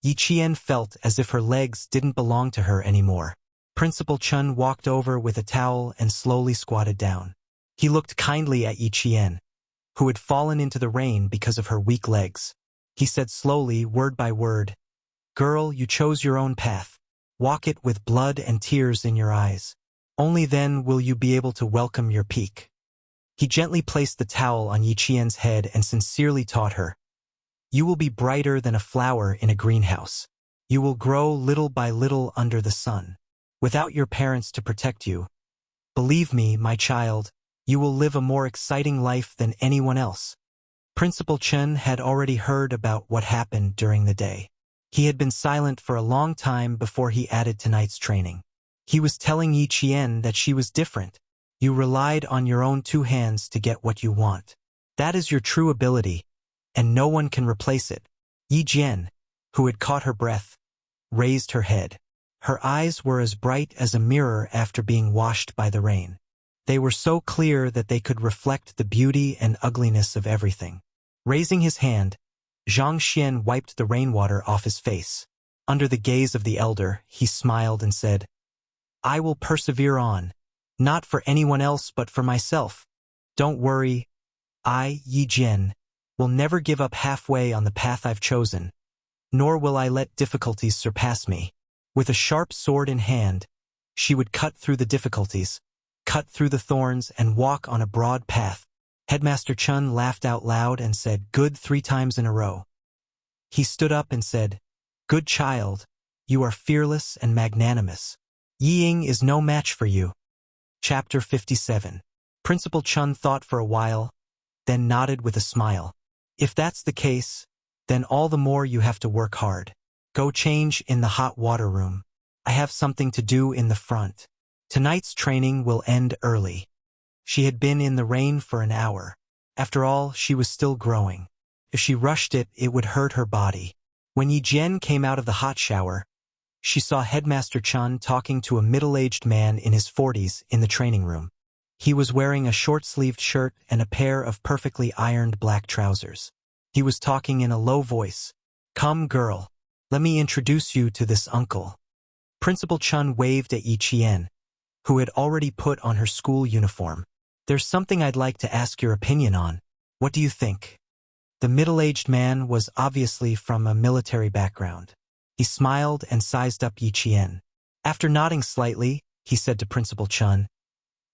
A: Yi Qian felt as if her legs didn't belong to her anymore. Principal Chen walked over with a towel and slowly squatted down. He looked kindly at Yi Qian, who had fallen into the rain because of her weak legs. He said slowly, word by word, "Girl, you chose your own path. Walk it with blood and tears in your eyes. Only then will you be able to welcome your peak." He gently placed the towel on Yi Qian's head and sincerely taught her, "You will be brighter than a flower in a greenhouse. You will grow little by little under the sun. Without your parents to protect you, believe me, my child, you will live a more exciting life than anyone else." Principal Chen had already heard about what happened during the day. He had been silent for a long time before he added tonight's training. He was telling Yi Qian that she was different. You relied on your own two hands to get what you want. That is your true ability, and no one can replace it. Yi Jian, who had caught her breath, raised her head. Her eyes were as bright as a mirror after being washed by the rain. They were so clear that they could reflect the beauty and ugliness of everything. Raising his hand, Zhang Xian wiped the rainwater off his face. Under the gaze of the elder, he smiled and said, "I will persevere on, not for anyone else but for myself. Don't worry, I, Yi Jian, will never give up halfway on the path I've chosen, nor will I let difficulties surpass me." With a sharp sword in hand, she would cut through the difficulties, cut through the thorns, and walk on a broad path. Headmaster Chun laughed out loud and said, "Good," 3 times in a row. He stood up and said, "Good child, you are fearless and magnanimous. Yi Ying is no match for you." Chapter 57. Principal Chun thought for a while, then nodded with a smile. "If that's the case, then all the more you have to work hard. Go change in the hot water room. I have something to do in the front. Tonight's training will end early." She had been in the rain for an hour. After all, she was still growing. If she rushed it, it would hurt her body. When Yi Jian came out of the hot shower, she saw Headmaster Chun talking to a middle-aged man in his 40s in the training room. He was wearing a short-sleeved shirt and a pair of perfectly ironed black trousers. He was talking in a low voice. "Come, girl, let me introduce you to this uncle." Principal Chun waved at Yi Qian, who had already put on her school uniform. "There's something I'd like to ask your opinion on. What do you think?" The middle-aged man was obviously from a military background. He smiled and sized up Yi Qian. After nodding slightly, he said to Principal Chun,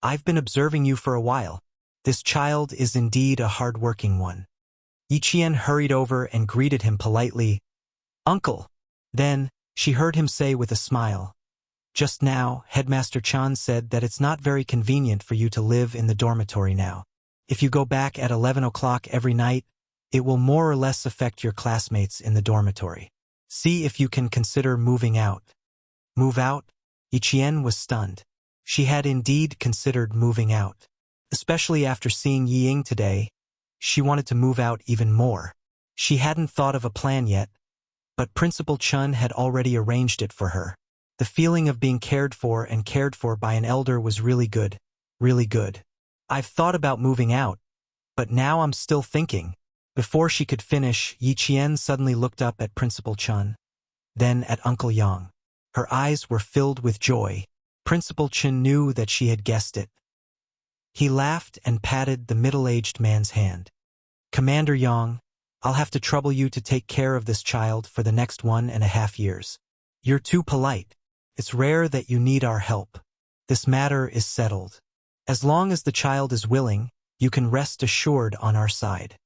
A: "I've been observing you for a while. This child is indeed a hard-working one." Yi Qian hurried over and greeted him politely, "Uncle." Then, she heard him say with a smile, "Just now, Headmaster Chan said that it's not very convenient for you to live in the dormitory now. If you go back at 11 o'clock every night, it will more or less affect your classmates in the dormitory. See if you can consider moving out." Move out? Yi Qian was stunned. She had indeed considered moving out. Especially after seeing Yi Ying today, she wanted to move out even more. She hadn't thought of a plan yet, but Principal Chun had already arranged it for her. The feeling of being cared for by an elder was really good, really good. "I've thought about moving out, but now I'm still thinking." Before she could finish, Yi Qian suddenly looked up at Principal Chun, then at Uncle Yang. Her eyes were filled with joy. Principal Chun knew that she had guessed it. He laughed and patted the middle-aged man's hand. "Commander Yang, I'll have to trouble you to take care of this child for the next 1.5 years. You're too polite. It's rare that you need our help. This matter is settled. As long as the child is willing, you can rest assured on our side."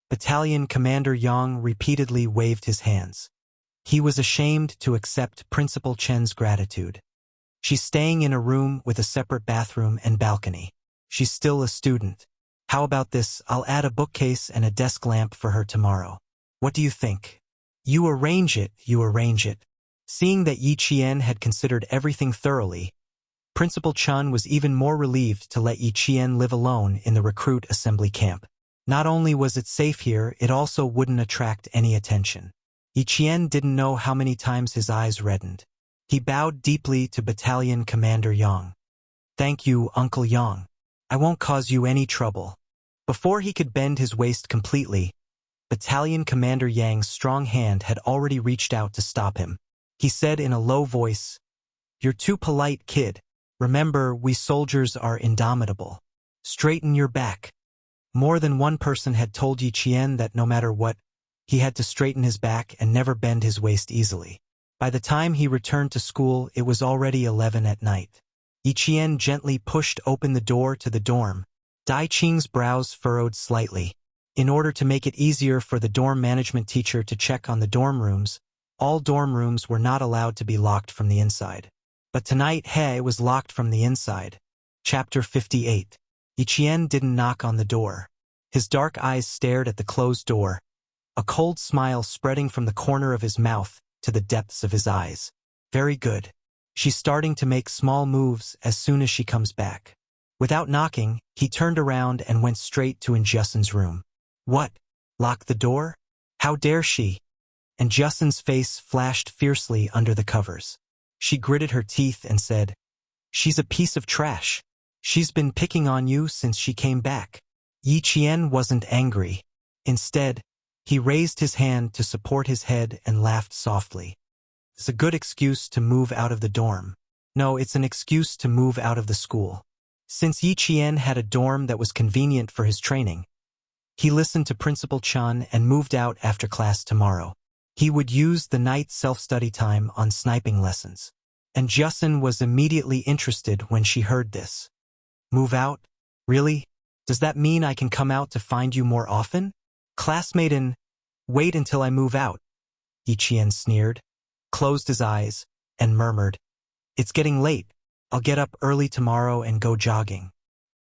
A: Battalion Commander Yang repeatedly waved his hands. He was ashamed to accept Principal Chen's gratitude. "She's staying in a room with a separate bathroom and balcony. She's still a student. How about this? I'll add a bookcase and a desk lamp for her tomorrow. What do you think? You arrange it, you arrange it. Seeing that Yi Qian had considered everything thoroughly, Principal Chun was even more relieved to let Yi Qian live alone in the recruit assembly camp. Not only was it safe here, it also wouldn't attract any attention. Yi Qian didn't know how many times his eyes reddened. He bowed deeply to Battalion Commander Yang. Thank you, Uncle Yang. I won't cause you any trouble. Before he could bend his waist completely, Battalion Commander Yang's strong hand had already reached out to stop him. He said in a low voice, "You're too polite, kid. Remember, we soldiers are indomitable. Straighten your back." More than one person had told Yi Qian that no matter what, he had to straighten his back and never bend his waist easily. By the time he returned to school, it was already 11 at night. Yi Qian gently pushed open the door to the dorm. Dai Qing's brows furrowed slightly. In order to make it easier for the dorm management teacher to check on the dorm rooms, all dorm rooms were not allowed to be locked from the inside. But tonight, it was locked from the inside. Chapter 58. Yi Qian didn't knock on the door. His dark eyes stared at the closed door, a cold smile spreading from the corner of his mouth to the depths of his eyes. Very good. She's starting to make small moves as soon as she comes back. Without knocking, he turned around and went straight to Justin's room. What? Lock the door? How dare she? And Justin's face flashed fiercely under the covers. She gritted her teeth and said, "She's a piece of trash. She's been picking on you since she came back." Yi Qian wasn't angry. Instead, he raised his hand to support his head and laughed softly. It's a good excuse to move out of the dorm. No, it's an excuse to move out of the school. Since Yi Qian had a dorm that was convenient for his training, he listened to Principal Chun and moved out after class tomorrow. He would use the night self-study time on sniping lessons. And Justin was immediately interested when she heard this. Move out? Really? Does that mean I can come out to find you more often? Classmate and wait until I move out. Yi Qian sneered, closed his eyes, and murmured, "It's getting late. I'll get up early tomorrow and go jogging."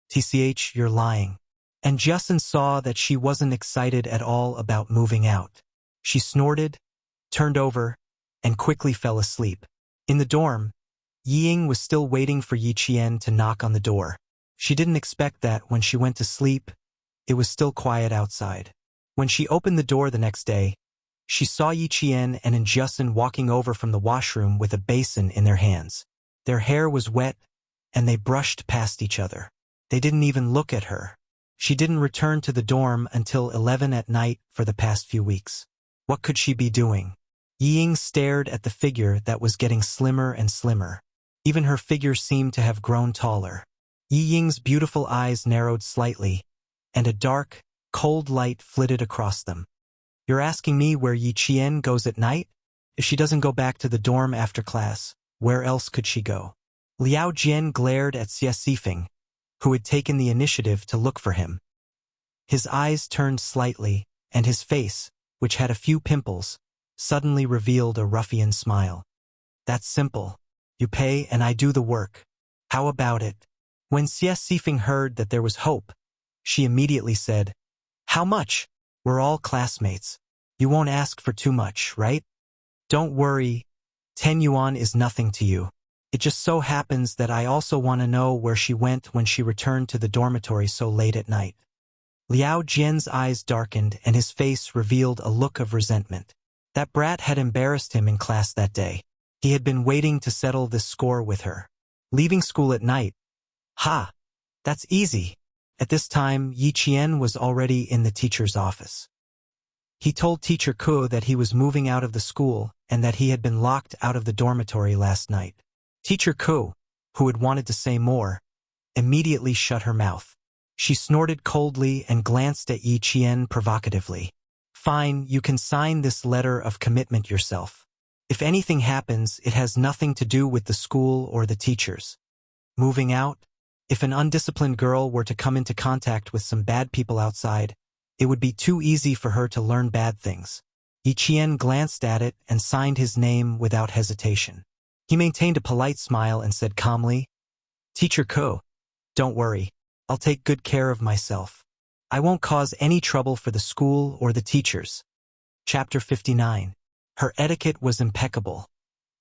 A: "TCH, you're lying." And Justin saw that she wasn't excited at all about moving out. She snorted, turned over, and quickly fell asleep. In the dorm, Ying was still waiting for Yi Qian to knock on the door. She didn't expect that when she went to sleep, it was still quiet outside. When she opened the door the next day, she saw Yi Qian and Justin walking over from the washroom with a basin in their hands. Their hair was wet, and they brushed past each other. They didn't even look at her. She didn't return to the dorm until 11 at night for the past few weeks. What could she be doing? Ying stared at the figure that was getting slimmer and slimmer. Even her figure seemed to have grown taller. Ying's beautiful eyes narrowed slightly, and a dark, cold light flitted across them. You're asking me where Yi Qian goes at night? If she doesn't go back to the dorm after class, where else could she go? Liao Jian glared at Xie Sifeng, who had taken the initiative to look for him. His eyes turned slightly, and his face, which had a few pimples, suddenly revealed a ruffian smile. That's simple. You pay and I do the work. How about it? When Xie Sifeng heard that there was hope, she immediately said, "How much? We're all classmates. You won't ask for too much, right? Don't worry, 10 yuan is nothing to you. It just so happens that I also want to know where she went when she returned to the dormitory so late at night." Liao Jian's eyes darkened and his face revealed a look of resentment. That brat had embarrassed him in class that day. He had been waiting to settle this score with her. Leaving school at night. Ha! That's easy. At this time, Yi Qian was already in the teacher's office. He told Teacher Ku that he was moving out of the school and that he had been locked out of the dormitory last night. Teacher Ku, who had wanted to say more, immediately shut her mouth. She snorted coldly and glanced at Yi Qian provocatively. Fine, you can sign this letter of commitment yourself. If anything happens, it has nothing to do with the school or the teachers. Moving out? If an undisciplined girl were to come into contact with some bad people outside, it would be too easy for her to learn bad things. Yi Qian glanced at it and signed his name without hesitation. He maintained a polite smile and said calmly, "Teacher Ko, don't worry. I'll take good care of myself. I won't cause any trouble for the school or the teachers. Chapter 59. Her etiquette was impeccable,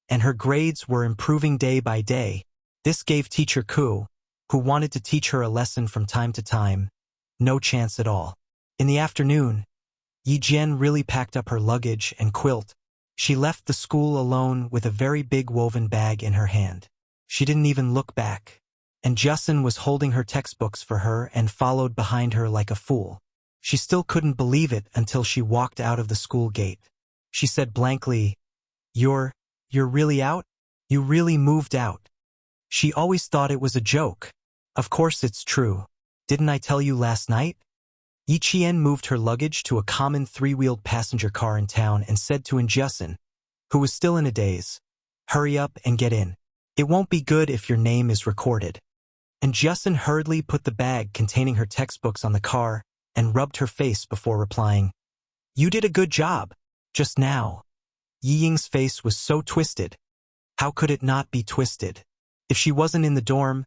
A: and her grades were improving day by day. This gave Teacher Ku, who wanted to teach her a lesson from time to time, no chance at all. In the afternoon, Yi Jian really packed up her luggage and quilt. She left the school alone with a very big woven bag in her hand. She didn't even look back, and Justin was holding her textbooks for her and followed behind her like a fool. She still couldn't believe it until she walked out of the school gate. She said blankly, You're really out? You really moved out. She always thought it was a joke. Of course it's true. Didn't I tell you last night? Yi Qian moved her luggage to a common three-wheeled passenger car in town and said to Justin, who was still in a daze, Hurry up and get in. It won't be good if your name is recorded. And Justin hurriedly put the bag containing her textbooks on the car and rubbed her face before replying, You did a good job, just now. Yi Ying's face was so twisted. How could it not be twisted? If she wasn't in the dorm,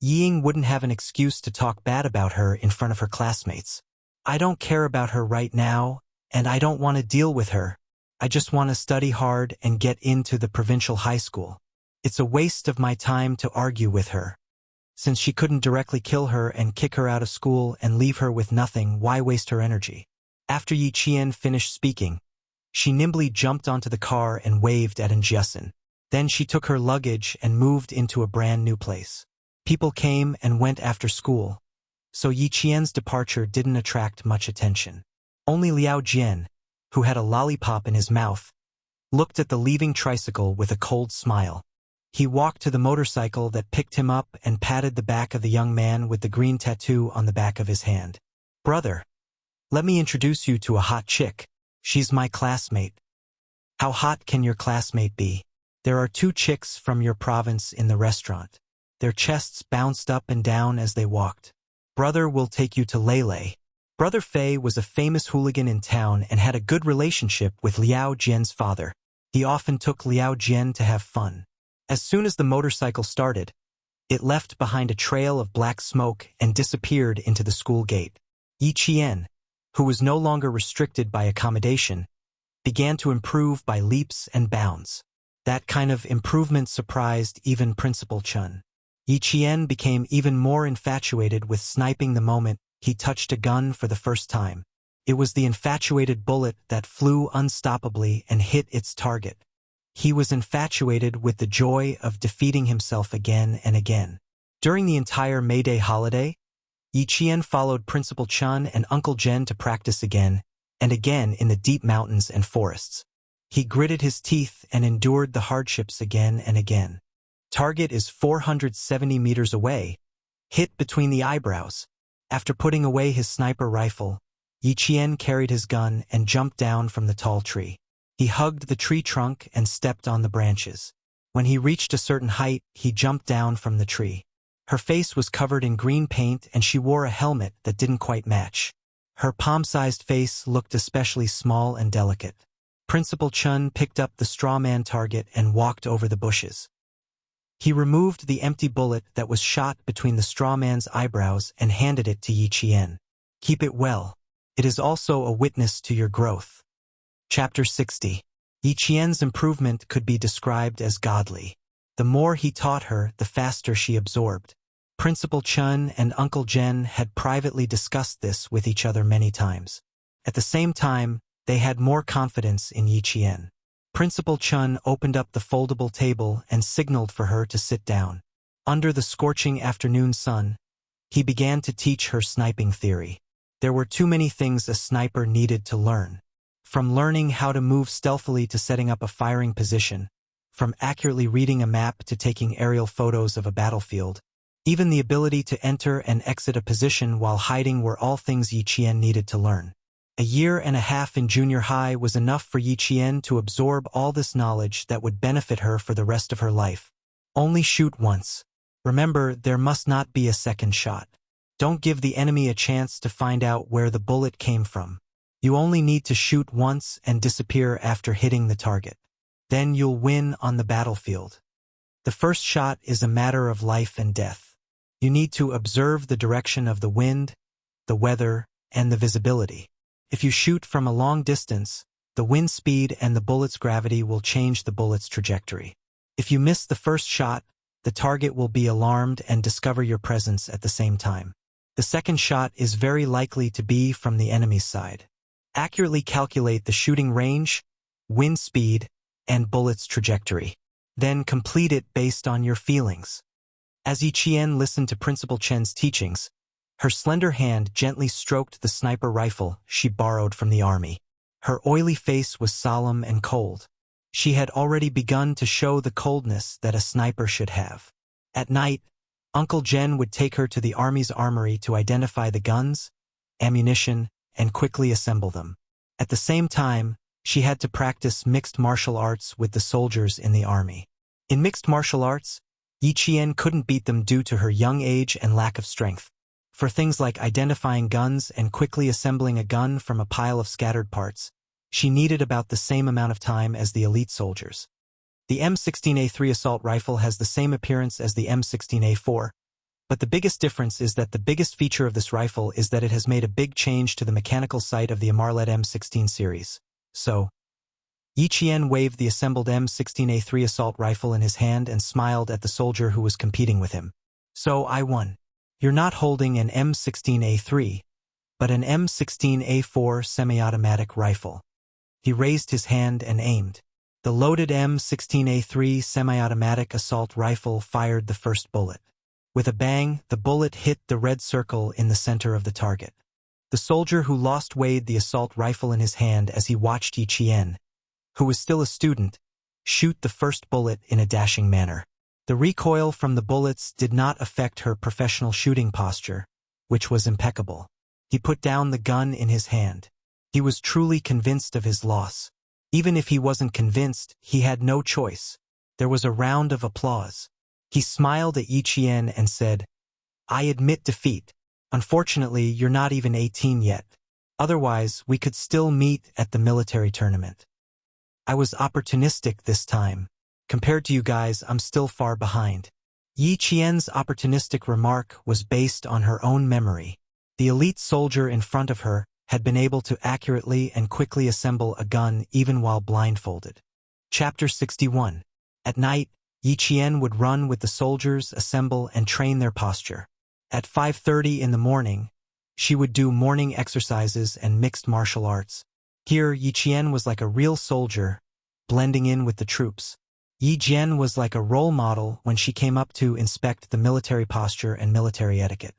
A: Yi Ying wouldn't have an excuse to talk bad about her in front of her classmates. I don't care about her right now, and I don't want to deal with her. I just want to study hard and get into the provincial high school. It's a waste of my time to argue with her. Since she couldn't directly kill her and kick her out of school and leave her with nothing, why waste her energy? After Yi Qian finished speaking, she nimbly jumped onto the car and waved at Justin. Then she took her luggage and moved into a brand new place. People came and went after school, so Yi Qian's departure didn't attract much attention. Only Liao Jian, who had a lollipop in his mouth, looked at the leaving tricycle with a cold smile. He walked to the motorcycle that picked him up and patted the back of the young man with the green tattoo on the back of his hand. Brother, let me introduce you to a hot chick. She's my classmate. How hot can your classmate be? There are two chicks from your province in the restaurant. Their chests bounced up and down as they walked. Brother will take you to Lele. Brother Fei was a famous hooligan in town and had a good relationship with Liao Jian's father. He often took Liao Jian to have fun. As soon as the motorcycle started, it left behind a trail of black smoke and disappeared into the school gate. Yi Qian, who was no longer restricted by accommodation, began to improve by leaps and bounds. That kind of improvement surprised even Principal Chun. Yi Qian became even more infatuated with sniping the moment he touched a gun for the first time. It was the infatuated bullet that flew unstoppably and hit its target. He was infatuated with the joy of defeating himself again and again. During the entire May Day holiday, Yi Qian followed Principal Chun and Uncle Jen to practice again and again in the deep mountains and forests. He gritted his teeth and endured the hardships again and again. Target is 470 meters away, hit between the eyebrows. After putting away his sniper rifle, Yi Qian carried his gun and jumped down from the tall tree. He hugged the tree trunk and stepped on the branches. When he reached a certain height, he jumped down from the tree. Her face was covered in green paint and she wore a helmet that didn't quite match. Her palm-sized face looked especially small and delicate. Principal Chun picked up the straw man target and walked over the bushes. He removed the empty bullet that was shot between the straw man's eyebrows and handed it to Yi Qian. Keep it well. It is also a witness to your growth. Chapter 60. Yi Qian's improvement could be described as godly. The more he taught her, the faster she absorbed. Principal Chun and Uncle Jen had privately discussed this with each other many times. At the same time, they had more confidence in Yi Qian. Principal Chun opened up the foldable table and signaled for her to sit down. Under the scorching afternoon sun, he began to teach her sniping theory. There were too many things a sniper needed to learn. From learning how to move stealthily to setting up a firing position, from accurately reading a map to taking aerial photos of a battlefield, even the ability to enter and exit a position while hiding were all things Yi Qian needed to learn. A year and a half in junior high was enough for Yi Qian to absorb all this knowledge that would benefit her for the rest of her life. Only shoot once. Remember, there must not be a second shot. Don't give the enemy a chance to find out where the bullet came from. You only need to shoot once and disappear after hitting the target. Then you'll win on the battlefield. The first shot is a matter of life and death. You need to observe the direction of the wind, the weather, and the visibility. If you shoot from a long distance, the wind speed and the bullet's gravity will change the bullet's trajectory. If you miss the first shot, the target will be alarmed and discover your presence at the same time. The second shot is very likely to be from the enemy's side. Accurately calculate the shooting range, wind speed, and bullet's trajectory. Then complete it based on your feelings. As Yi Qian listened to Principal Chen's teachings, her slender hand gently stroked the sniper rifle she borrowed from the army. Her oily face was solemn and cold. She had already begun to show the coldness that a sniper should have. At night, Uncle Jen would take her to the army's armory to identify the guns, ammunition, and quickly assemble them. At the same time, she had to practice mixed martial arts with the soldiers in the army. In mixed martial arts, Yi Qian couldn't beat them due to her young age and lack of strength. For things like identifying guns and quickly assembling a gun from a pile of scattered parts, she needed about the same amount of time as the elite soldiers. The M16A3 assault rifle has the same appearance as the M16A4, but the biggest difference is that the biggest feature of this rifle is that it has made a big change to the mechanical sight of the Amarlet M16 series. So, Yi Qian waved the assembled M16A3 assault rifle in his hand and smiled at the soldier who was competing with him. So I won. You're not holding an M16A3, but an M16A4 semi-automatic rifle. He raised his hand and aimed. The loaded M16A3 semi-automatic assault rifle fired the first bullet. With a bang, the bullet hit the red circle in the center of the target. The soldier who lost weighed the assault rifle in his hand as he watched Yi Qian, who was still a student, shoot the first bullet in a dashing manner. The recoil from the bullets did not affect her professional shooting posture, which was impeccable. He put down the gun in his hand. He was truly convinced of his loss. Even if he wasn't convinced, he had no choice. There was a round of applause. He smiled at Yi Qian and said, "I admit defeat. Unfortunately, you're not even 18 yet. Otherwise, we could still meet at the military tournament. I was opportunistic this time. Compared to you guys, I'm still far behind." Yi Qian's opportunistic remark was based on her own memory. The elite soldier in front of her had been able to accurately and quickly assemble a gun even while blindfolded. Chapter 61. At night, Yi Qian would run with the soldiers, assemble, and train their posture. At 5:30 in the morning, she would do morning exercises and mixed martial arts. Here, Yi Qian was like a real soldier, blending in with the troops. Yi Jian was like a role model when she came up to inspect the military posture and military etiquette.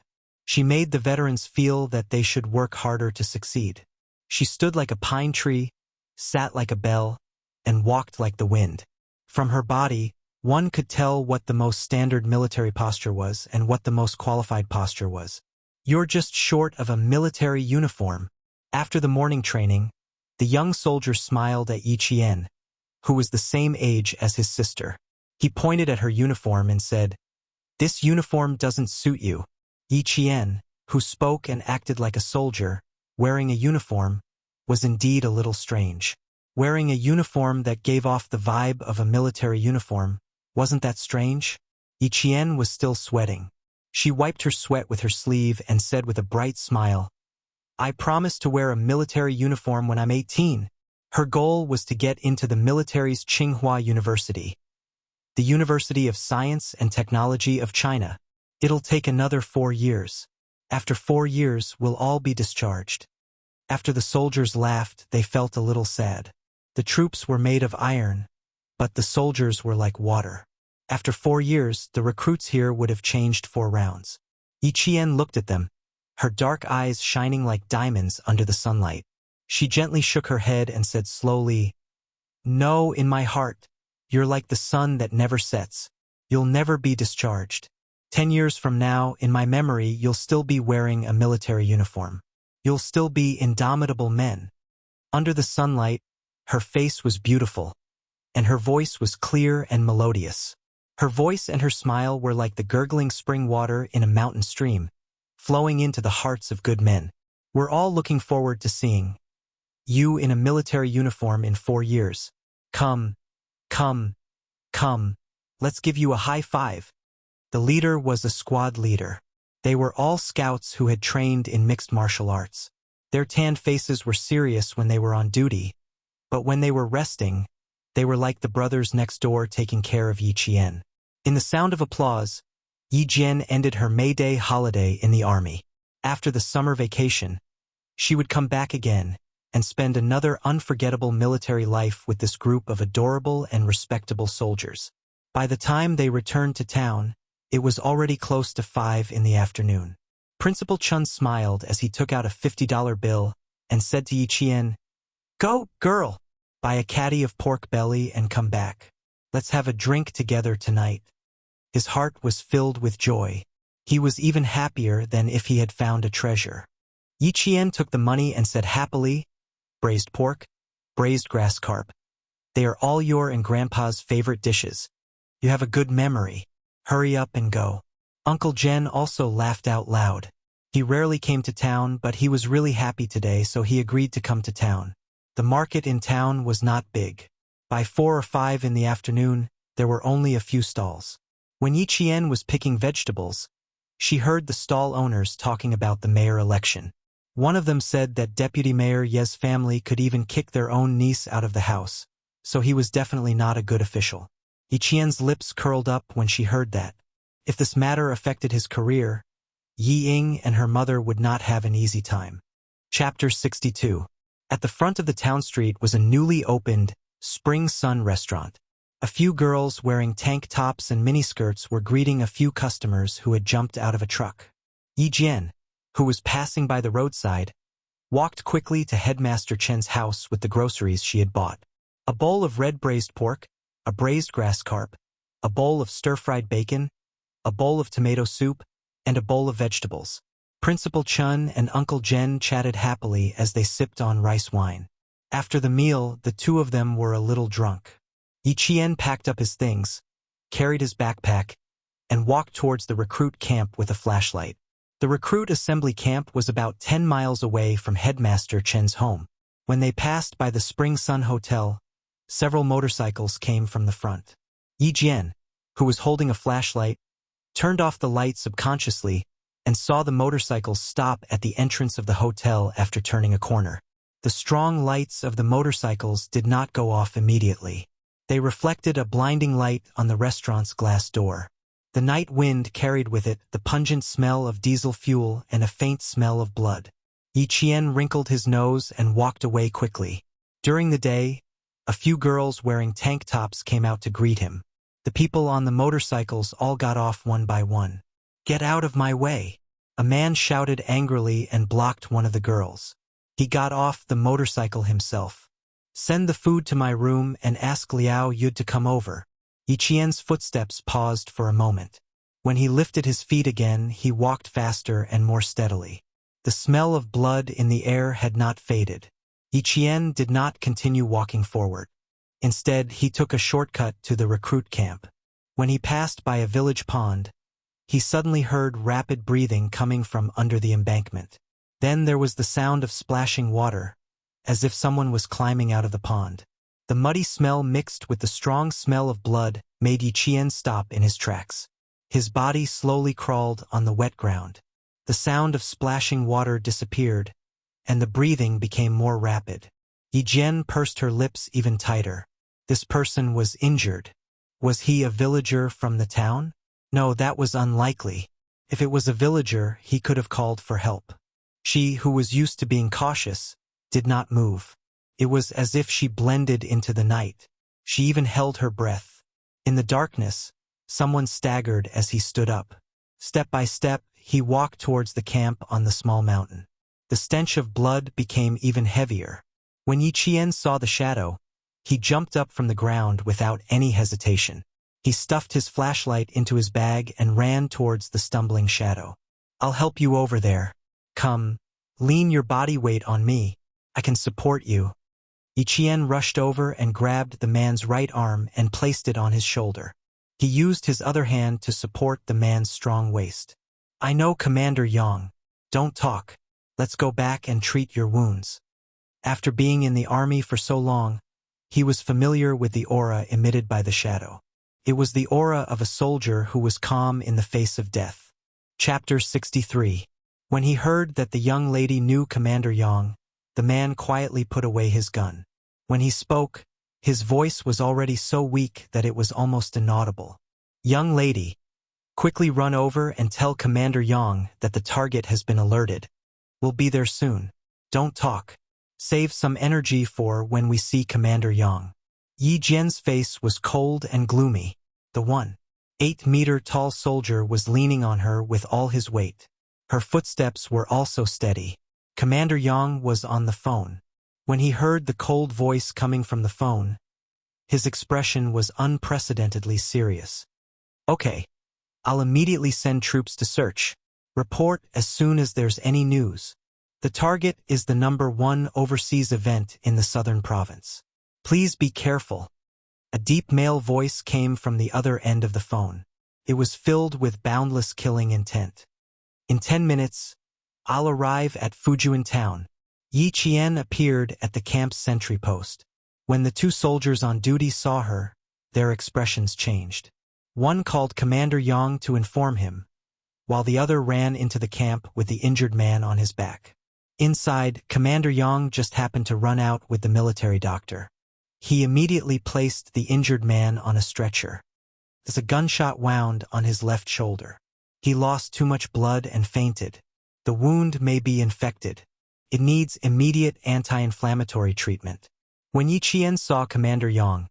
A: She made the veterans feel that they should work harder to succeed. She stood like a pine tree, sat like a bell, and walked like the wind. From her body, one could tell what the most standard military posture was and what the most qualified posture was. You're just short of a military uniform. After the morning training, the young soldier smiled at Yi Qian, who was the same age as his sister. He pointed at her uniform and said, "This uniform doesn't suit you." Yi Qian, who spoke and acted like a soldier, wearing a uniform, was indeed a little strange. Wearing a uniform that gave off the vibe of a military uniform, wasn't that strange? Yi Qian was still sweating. She wiped her sweat with her sleeve and said with a bright smile, "I promise to wear a military uniform when I'm 18. Her goal was to get into the military's Tsinghua University, the University of Science and Technology of China. It'll take another 4 years. After 4 years, we'll all be discharged." After the soldiers laughed, they felt a little sad. The troops were made of iron, but the soldiers were like water. After 4 years, the recruits here would have changed 4 rounds. Yi Qian looked at them, her dark eyes shining like diamonds under the sunlight. She gently shook her head and said slowly, "No, in my heart, you're like the sun that never sets. You'll never be discharged. 10 years from now, in my memory, you'll still be wearing a military uniform. You'll still be indomitable men." Under the sunlight, her face was beautiful, and her voice was clear and melodious. Her voice and her smile were like the gurgling spring water in a mountain stream, flowing into the hearts of good men. "We're all looking forward to seeing you in a military uniform in 4 years. Come, come, come, let's give you a high five." The leader was a squad leader. They were all scouts who had trained in mixed martial arts. Their tanned faces were serious when they were on duty, but when they were resting, they were like the brothers next door taking care of Yi Qian. In the sound of applause, Yi Jian ended her May Day holiday in the army. After the summer vacation, she would come back again and spend another unforgettable military life with this group of adorable and respectable soldiers. By the time they returned to town, it was already close to 5 in the afternoon. Principal Chun smiled as he took out a $50 bill and said to Yi Qian, "Go, girl, buy a caddy of pork belly and come back. Let's have a drink together tonight." His heart was filled with joy. He was even happier than if he had found a treasure. Yi Qian took the money and said happily, "Braised pork, braised grass carp. They are all your and Grandpa's favorite dishes. You have a good memory. Hurry up and go." Uncle Jen also laughed out loud. He rarely came to town, but he was really happy today, so he agreed to come to town. The market in town was not big. By 4 or 5 in the afternoon, there were only a few stalls. When Yi Qian was picking vegetables, she heard the stall owners talking about the mayor election. One of them said that Deputy Mayor Ye's family could even kick their own niece out of the house, so he was definitely not a good official. Yi Qian's lips curled up when she heard that. If this matter affected his career, Yi Ying and her mother would not have an easy time. Chapter 62. At the front of the town street was a newly opened Spring Sun restaurant. A few girls wearing tank tops and miniskirts were greeting a few customers who had jumped out of a truck. Yi Jian, who was passing by the roadside, walked quickly to Headmaster Chen's house with the groceries she had bought. A bowl of red braised pork, a braised grass carp, a bowl of stir-fried bacon, a bowl of tomato soup, and a bowl of vegetables. Principal Chun and Uncle Jen chatted happily as they sipped on rice wine. After the meal, the two of them were a little drunk. Yi Qian packed up his things, carried his backpack, and walked towards the recruit camp with a flashlight. The recruit assembly camp was about 10 miles away from Headmaster Chen's home. When they passed by the Spring Sun Hotel, several motorcycles came from the front. Yi Jian, who was holding a flashlight, turned off the light subconsciously and saw the motorcycles stop at the entrance of the hotel after turning a corner. The strong lights of the motorcycles did not go off immediately. They reflected a blinding light on the restaurant's glass door. The night wind carried with it the pungent smell of diesel fuel and a faint smell of blood. Yi Qian wrinkled his nose and walked away quickly. During the day, a few girls wearing tank tops came out to greet him. The people on the motorcycles all got off one by one. "Get out of my way!" A man shouted angrily and blocked one of the girls. He got off the motorcycle himself. "Send the food to my room and ask Liao Yud to come over." Yi Qian's footsteps paused for a moment. When he lifted his feet again, he walked faster and more steadily. The smell of blood in the air had not faded. Yi Qian did not continue walking forward. Instead, he took a shortcut to the recruit camp. When he passed by a village pond, he suddenly heard rapid breathing coming from under the embankment. Then there was the sound of splashing water, as if someone was climbing out of the pond. The muddy smell mixed with the strong smell of blood made Yi Qian stop in his tracks. His body slowly crawled on the wet ground. The sound of splashing water disappeared, and the breathing became more rapid. Yi Jian pursed her lips even tighter. This person was injured. Was he a villager from the town? No, that was unlikely. If it was a villager, he could have called for help. She, who was used to being cautious, did not move. It was as if she blended into the night. She even held her breath. In the darkness, someone staggered as he stood up. Step by step, he walked towards the camp on the small mountain. The stench of blood became even heavier. When Yi Qian saw the shadow, he jumped up from the ground without any hesitation. He stuffed his flashlight into his bag and ran towards the stumbling shadow. "I'll help you over there. Come, lean your body weight on me. I can support you." Yi Qian rushed over and grabbed the man's right arm and placed it on his shoulder. He used his other hand to support the man's strong waist. "I know, Commander Yang. Don't talk. Let's go back and treat your wounds." After being in the army for so long, he was familiar with the aura emitted by the shadow. It was the aura of a soldier who was calm in the face of death. Chapter 63. When he heard that the young lady knew Commander Yang, the man quietly put away his gun. When he spoke, his voice was already so weak that it was almost inaudible. Young lady, quickly run over and tell Commander Yang that the target has been alerted. We'll be there soon. Don't talk. Save some energy for when we see Commander Yang. Yi Jian's face was cold and gloomy. The 1.8-meter tall soldier was leaning on her with all his weight. Her footsteps were also steady. Commander Yang was on the phone. When he heard the cold voice coming from the phone, his expression was unprecedentedly serious. Okay. I'll immediately send troops to search. Report as soon as there's any news. The target is the #1 overseas event in the southern province. Please be careful. A deep male voice came from the other end of the phone. It was filled with boundless killing intent. In 10 minutes, I'll arrive at Fujian town. Yi Qian appeared at the camp's sentry post. When the two soldiers on duty saw her, their expressions changed. One called Commander Yang to inform him, while the other ran into the camp with the injured man on his back. Inside, Commander Yang just happened to run out with the military doctor. He immediately placed the injured man on a stretcher. There's a gunshot wound on his left shoulder. He lost too much blood and fainted. The wound may be infected. It needs immediate anti-inflammatory treatment. When Yi Qian saw Commander Yang,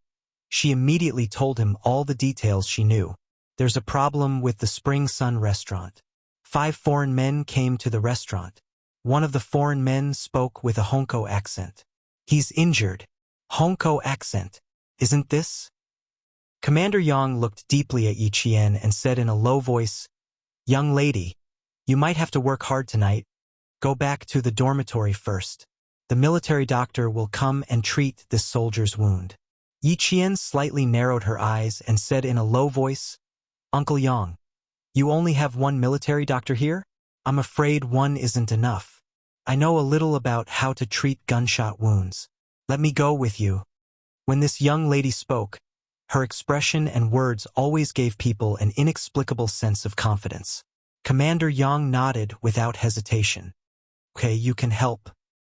A: she immediately told him all the details she knew. There's a problem with the Spring Sun restaurant. 5 foreign men came to the restaurant. One of the foreign men spoke with a Hongkou accent. He's injured. Hongkou accent. Isn't this? Commander Yang looked deeply at Yi Qian and said in a low voice, Young lady, you might have to work hard tonight. Go back to the dormitory first. The military doctor will come and treat this soldier's wound. Yi Qian slightly narrowed her eyes and said in a low voice, Uncle Yang, you only have one military doctor here? I'm afraid one isn't enough. I know a little about how to treat gunshot wounds. Let me go with you. When this young lady spoke, her expression and words always gave people an inexplicable sense of confidence. Commander Yang nodded without hesitation. Okay, you can help.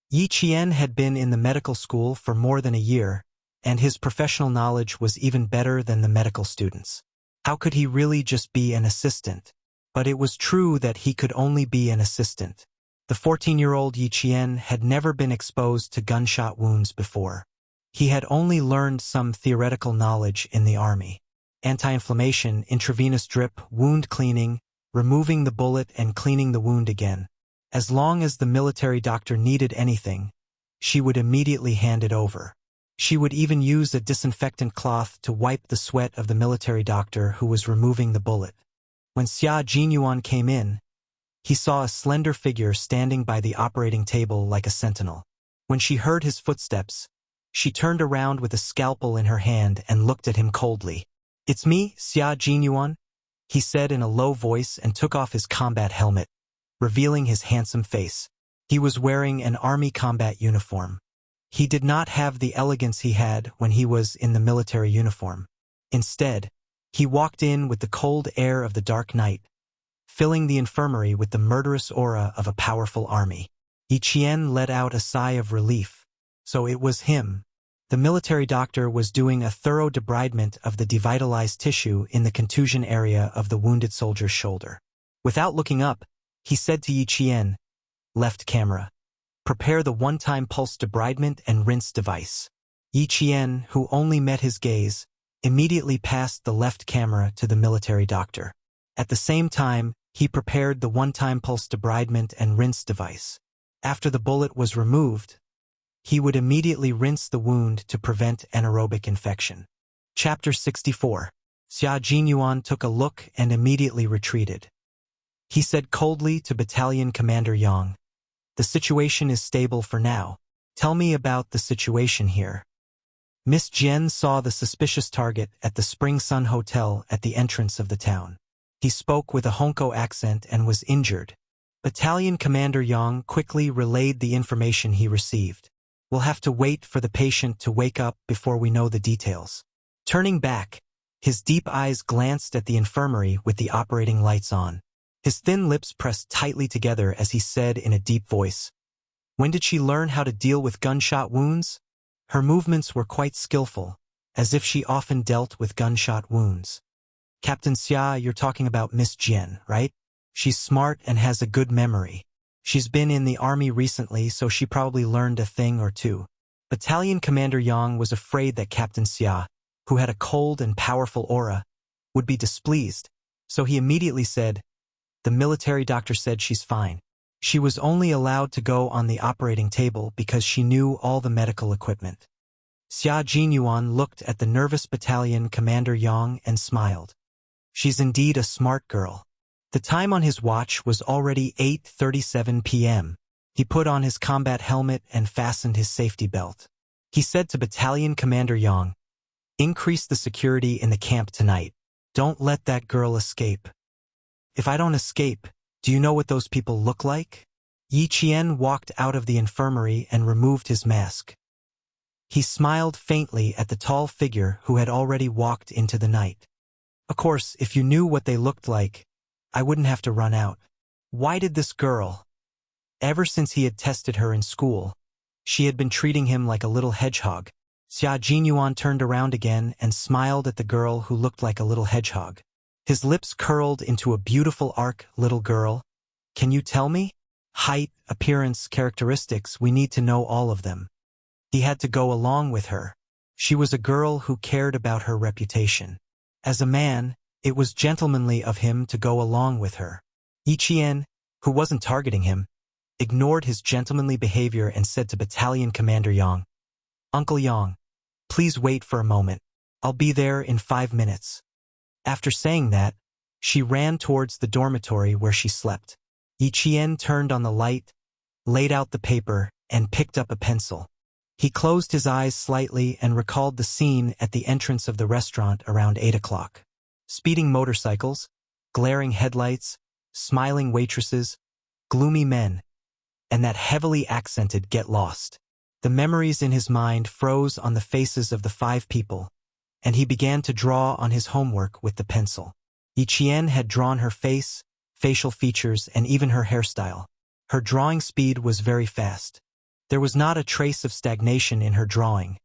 A: Yi Qian had been in the medical school for more than a year, and his professional knowledge was even better than the medical students. How could he really just be an assistant? But it was true that he could only be an assistant. The 14-year-old Yi Qian had never been exposed to gunshot wounds before. He had only learned some theoretical knowledge in the army. Anti-inflammation, intravenous drip, wound cleaning, removing the bullet and cleaning the wound again. As long as the military doctor needed anything, she would immediately hand it over. She would even use a disinfectant cloth to wipe the sweat of the military doctor who was removing the bullet. When Xia Jinyuan came in, he saw a slender figure standing by the operating table like a sentinel. When she heard his footsteps, she turned around with a scalpel in her hand and looked at him coldly. It's me, Xia Jinyuan, he said in a low voice and took off his combat helmet, revealing his handsome face. He was wearing an army combat uniform. He did not have the elegance he had when he was in the military uniform. Instead, he walked in with the cold air of the dark night, filling the infirmary with the murderous aura of a powerful army. Yi Qian let out a sigh of relief. So it was him. The military doctor was doing a thorough debridement of the devitalized tissue in the contusion area of the wounded soldier's shoulder. Without looking up, he said to Yi Qian, Left camera. Prepare the one-time pulse debridement and rinse device. Yi Qian, who only met his gaze, immediately passed the left camera to the military doctor. At the same time, he prepared the one-time pulse debridement and rinse device. After the bullet was removed, he would immediately rinse the wound to prevent anaerobic infection. Chapter 64. Xia Jinyuan took a look and immediately retreated. He said coldly to Battalion Commander Yang, The situation is stable for now. Tell me about the situation here. Miss Jian saw the suspicious target at the Spring Sun Hotel at the entrance of the town. He spoke with a Hongkou accent and was injured. Battalion Commander Yang quickly relayed the information he received. We'll have to wait for the patient to wake up before we know the details. Turning back, His deep eyes glanced at the infirmary with the operating lights on. His thin lips pressed tightly together as he said in a deep voice, "When did she learn how to deal with gunshot wounds?" Her movements were quite skillful, as if she often dealt with gunshot wounds. "Captain Xia, you're talking about Miss Jian, right? She's smart and has a good memory. She's been in the army recently, so she probably learned a thing or two." Battalion Commander Yang was afraid that Captain Xia, who had a cold and powerful aura, would be displeased, so he immediately said, "The military doctor said she's fine. She was only allowed to go on the operating table because she knew all the medical equipment." Xia Jinyuan looked at the nervous battalion Commander Yang and smiled. She's indeed a smart girl. The time on his watch was already 8:37 p.m. He put on his combat helmet and fastened his safety belt. He said to Battalion Commander Yang, "Increase the security in the camp tonight. Don't let that girl escape." "If I don't escape, do you know what those people look like?" Yi Qian walked out of the infirmary and removed his mask. He smiled faintly at the tall figure who had already walked into the night. "Of course, if you knew what they looked like, I wouldn't have to run out." Why did this girl? Ever since he had tested her in school, she had been treating him like a little hedgehog. Xia Jinyuan turned around again and smiled at the girl who looked like a little hedgehog. His lips curled into a beautiful arc. "Little girl, can you tell me? Height, appearance, characteristics, we need to know all of them." He had to go along with her. She was a girl who cared about her reputation. As a man, it was gentlemanly of him to go along with her. Yi Qian, who wasn't targeting him, ignored his gentlemanly behavior and said to Battalion Commander Yang, "Uncle Yang, please wait for a moment. I'll be there in 5 minutes." After saying that, she ran towards the dormitory where she slept. Yi Qian turned on the light, laid out the paper, and picked up a pencil. He closed his eyes slightly and recalled the scene at the entrance of the restaurant around 8 o'clock. Speeding motorcycles, glaring headlights, smiling waitresses, gloomy men, and that heavily accented "get lost." The memories in his mind froze on the faces of the 5 people, and he began to draw on his homework with the pencil. Yi Qian had drawn her face, facial features, and even her hairstyle. Her drawing speed was very fast. There was not a trace of stagnation in her drawing,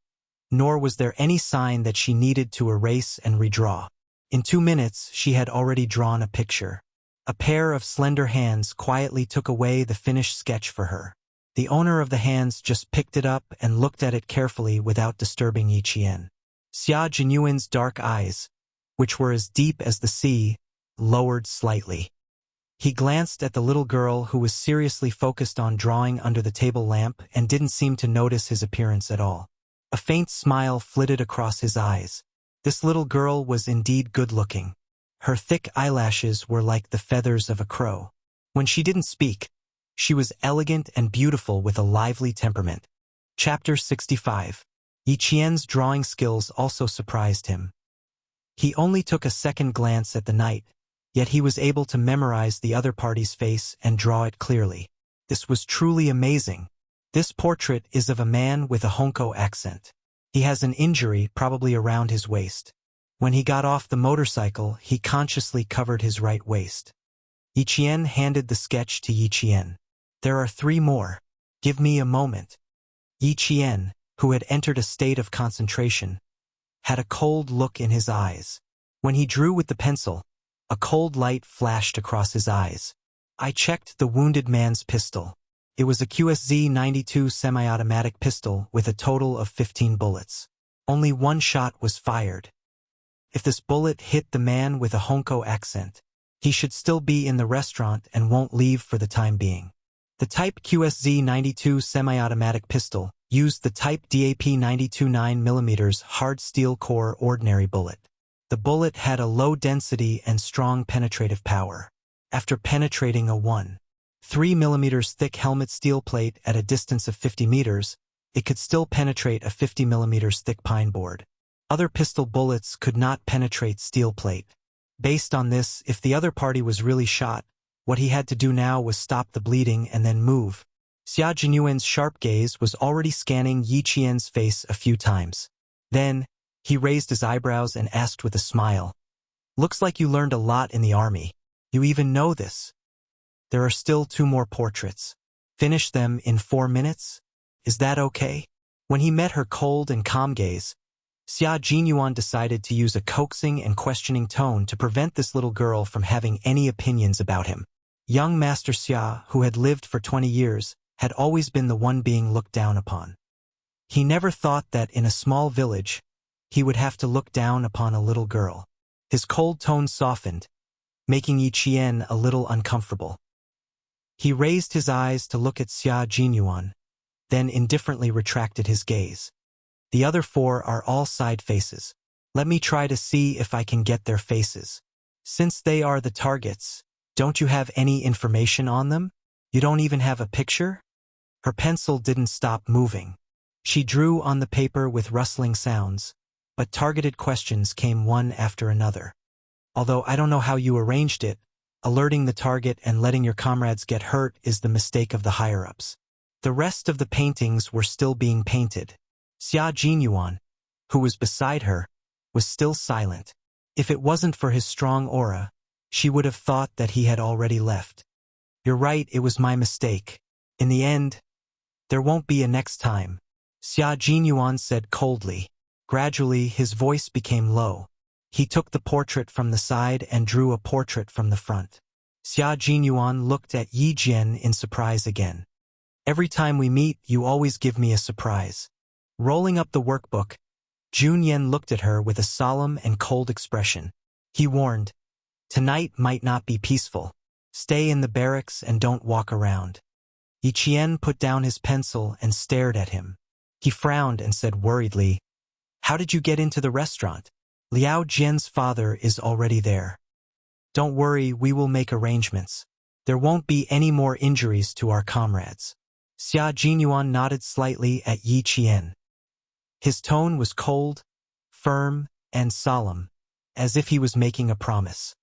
A: nor was there any sign that she needed to erase and redraw. In 2 minutes, she had already drawn a picture. A pair of slender hands quietly took away the finished sketch for her. The owner of the hands just picked it up and looked at it carefully without disturbing Yi Qian. Xia Jinyuan's dark eyes, which were as deep as the sea, lowered slightly. He glanced at the little girl who was seriously focused on drawing under the table lamp and didn't seem to notice his appearance at all. A faint smile flitted across his eyes. This little girl was indeed good-looking. Her thick eyelashes were like the feathers of a crow. When she didn't speak, she was elegant and beautiful with a lively temperament. Chapter 65. Yi Qian's drawing skills also surprised him. He only took a second glance at the night, yet he was able to memorize the other party's face and draw it clearly. This was truly amazing. This portrait is of a man with a Hongkou accent. He has an injury probably around his waist. When he got off the motorcycle, he consciously covered his right waist. Yi Qian handed the sketch to Yi Qian. "There are 3 more. Give me a moment." Yi Qian, who had entered a state of concentration, had a cold look in his eyes. When he drew with the pencil, a cold light flashed across his eyes. I checked the wounded man's pistol. It was a QSZ-92 semi-automatic pistol with a total of 15 bullets. Only 1 shot was fired. If this bullet hit the man with a Hongkou accent, he should still be in the restaurant and won't leave for the time being. The Type QSZ-92 semi-automatic pistol used the Type DAP 92 9mm hard steel core ordinary bullet. The bullet had a low density and strong penetrative power. After penetrating a 1.3mm thick helmet steel plate at a distance of 50 meters, it could still penetrate a 50mm thick pine board. Other pistol bullets could not penetrate steel plate. Based on this, if the other party was really shot, what he had to do now was stop the bleeding and then move. Xia Jinyuan's sharp gaze was already scanning Yi Qian's face a few times. Then, He raised his eyebrows and asked with a smile. Looks like you learned a lot in the army. You even know this. There are still 2 more portraits. Finish them in 4 minutes? Is that okay? When he met her cold and calm gaze, Xia Jinyuan decided to use a coaxing and questioning tone to prevent this little girl from having any opinions about him. Young Master Xia, who had lived for 20 years, had always been the one being looked down upon. He never thought that in a small village, he would have to look down upon a little girl. His cold tone softened, making Yi Qian a little uncomfortable. He raised his eyes to look at Xia Jinyuan, then indifferently retracted his gaze. The other 4 are all side faces. Let me try to see if I can get their faces. Since they are the targets, don't you have any information on them? You don't even have a picture? Her pencil didn't stop moving. She drew on the paper with rustling sounds, but targeted questions came one after another. Although I don't know how you arranged it, alerting the target and letting your comrades get hurt is the mistake of the higher-ups. The rest of the paintings were still being painted. Xia Jinyuan, who was beside her, was still silent. If it wasn't for his strong aura, she would have thought that he had already left. You're right, it was my mistake. In the end, there won't be a next time, Xia Jinyuan said coldly. Gradually, his voice became low. He took the portrait from the side and drew a portrait from the front. Xia Jinyuan looked at Yi Jian in surprise again. Every time we meet, you always give me a surprise. Rolling up the workbook, Jun Yen looked at her with a solemn and cold expression. He warned, tonight might not be peaceful. Stay in the barracks and don't walk around. Yi Qian put down his pencil and stared at him. He frowned and said worriedly, how did you get into the restaurant? Liao Jian's father is already there. Don't worry, we will make arrangements. There won't be any more injuries to our comrades. Xia Jinyuan nodded slightly at Yi Qian. His tone was cold, firm, and solemn, as if he was making a promise.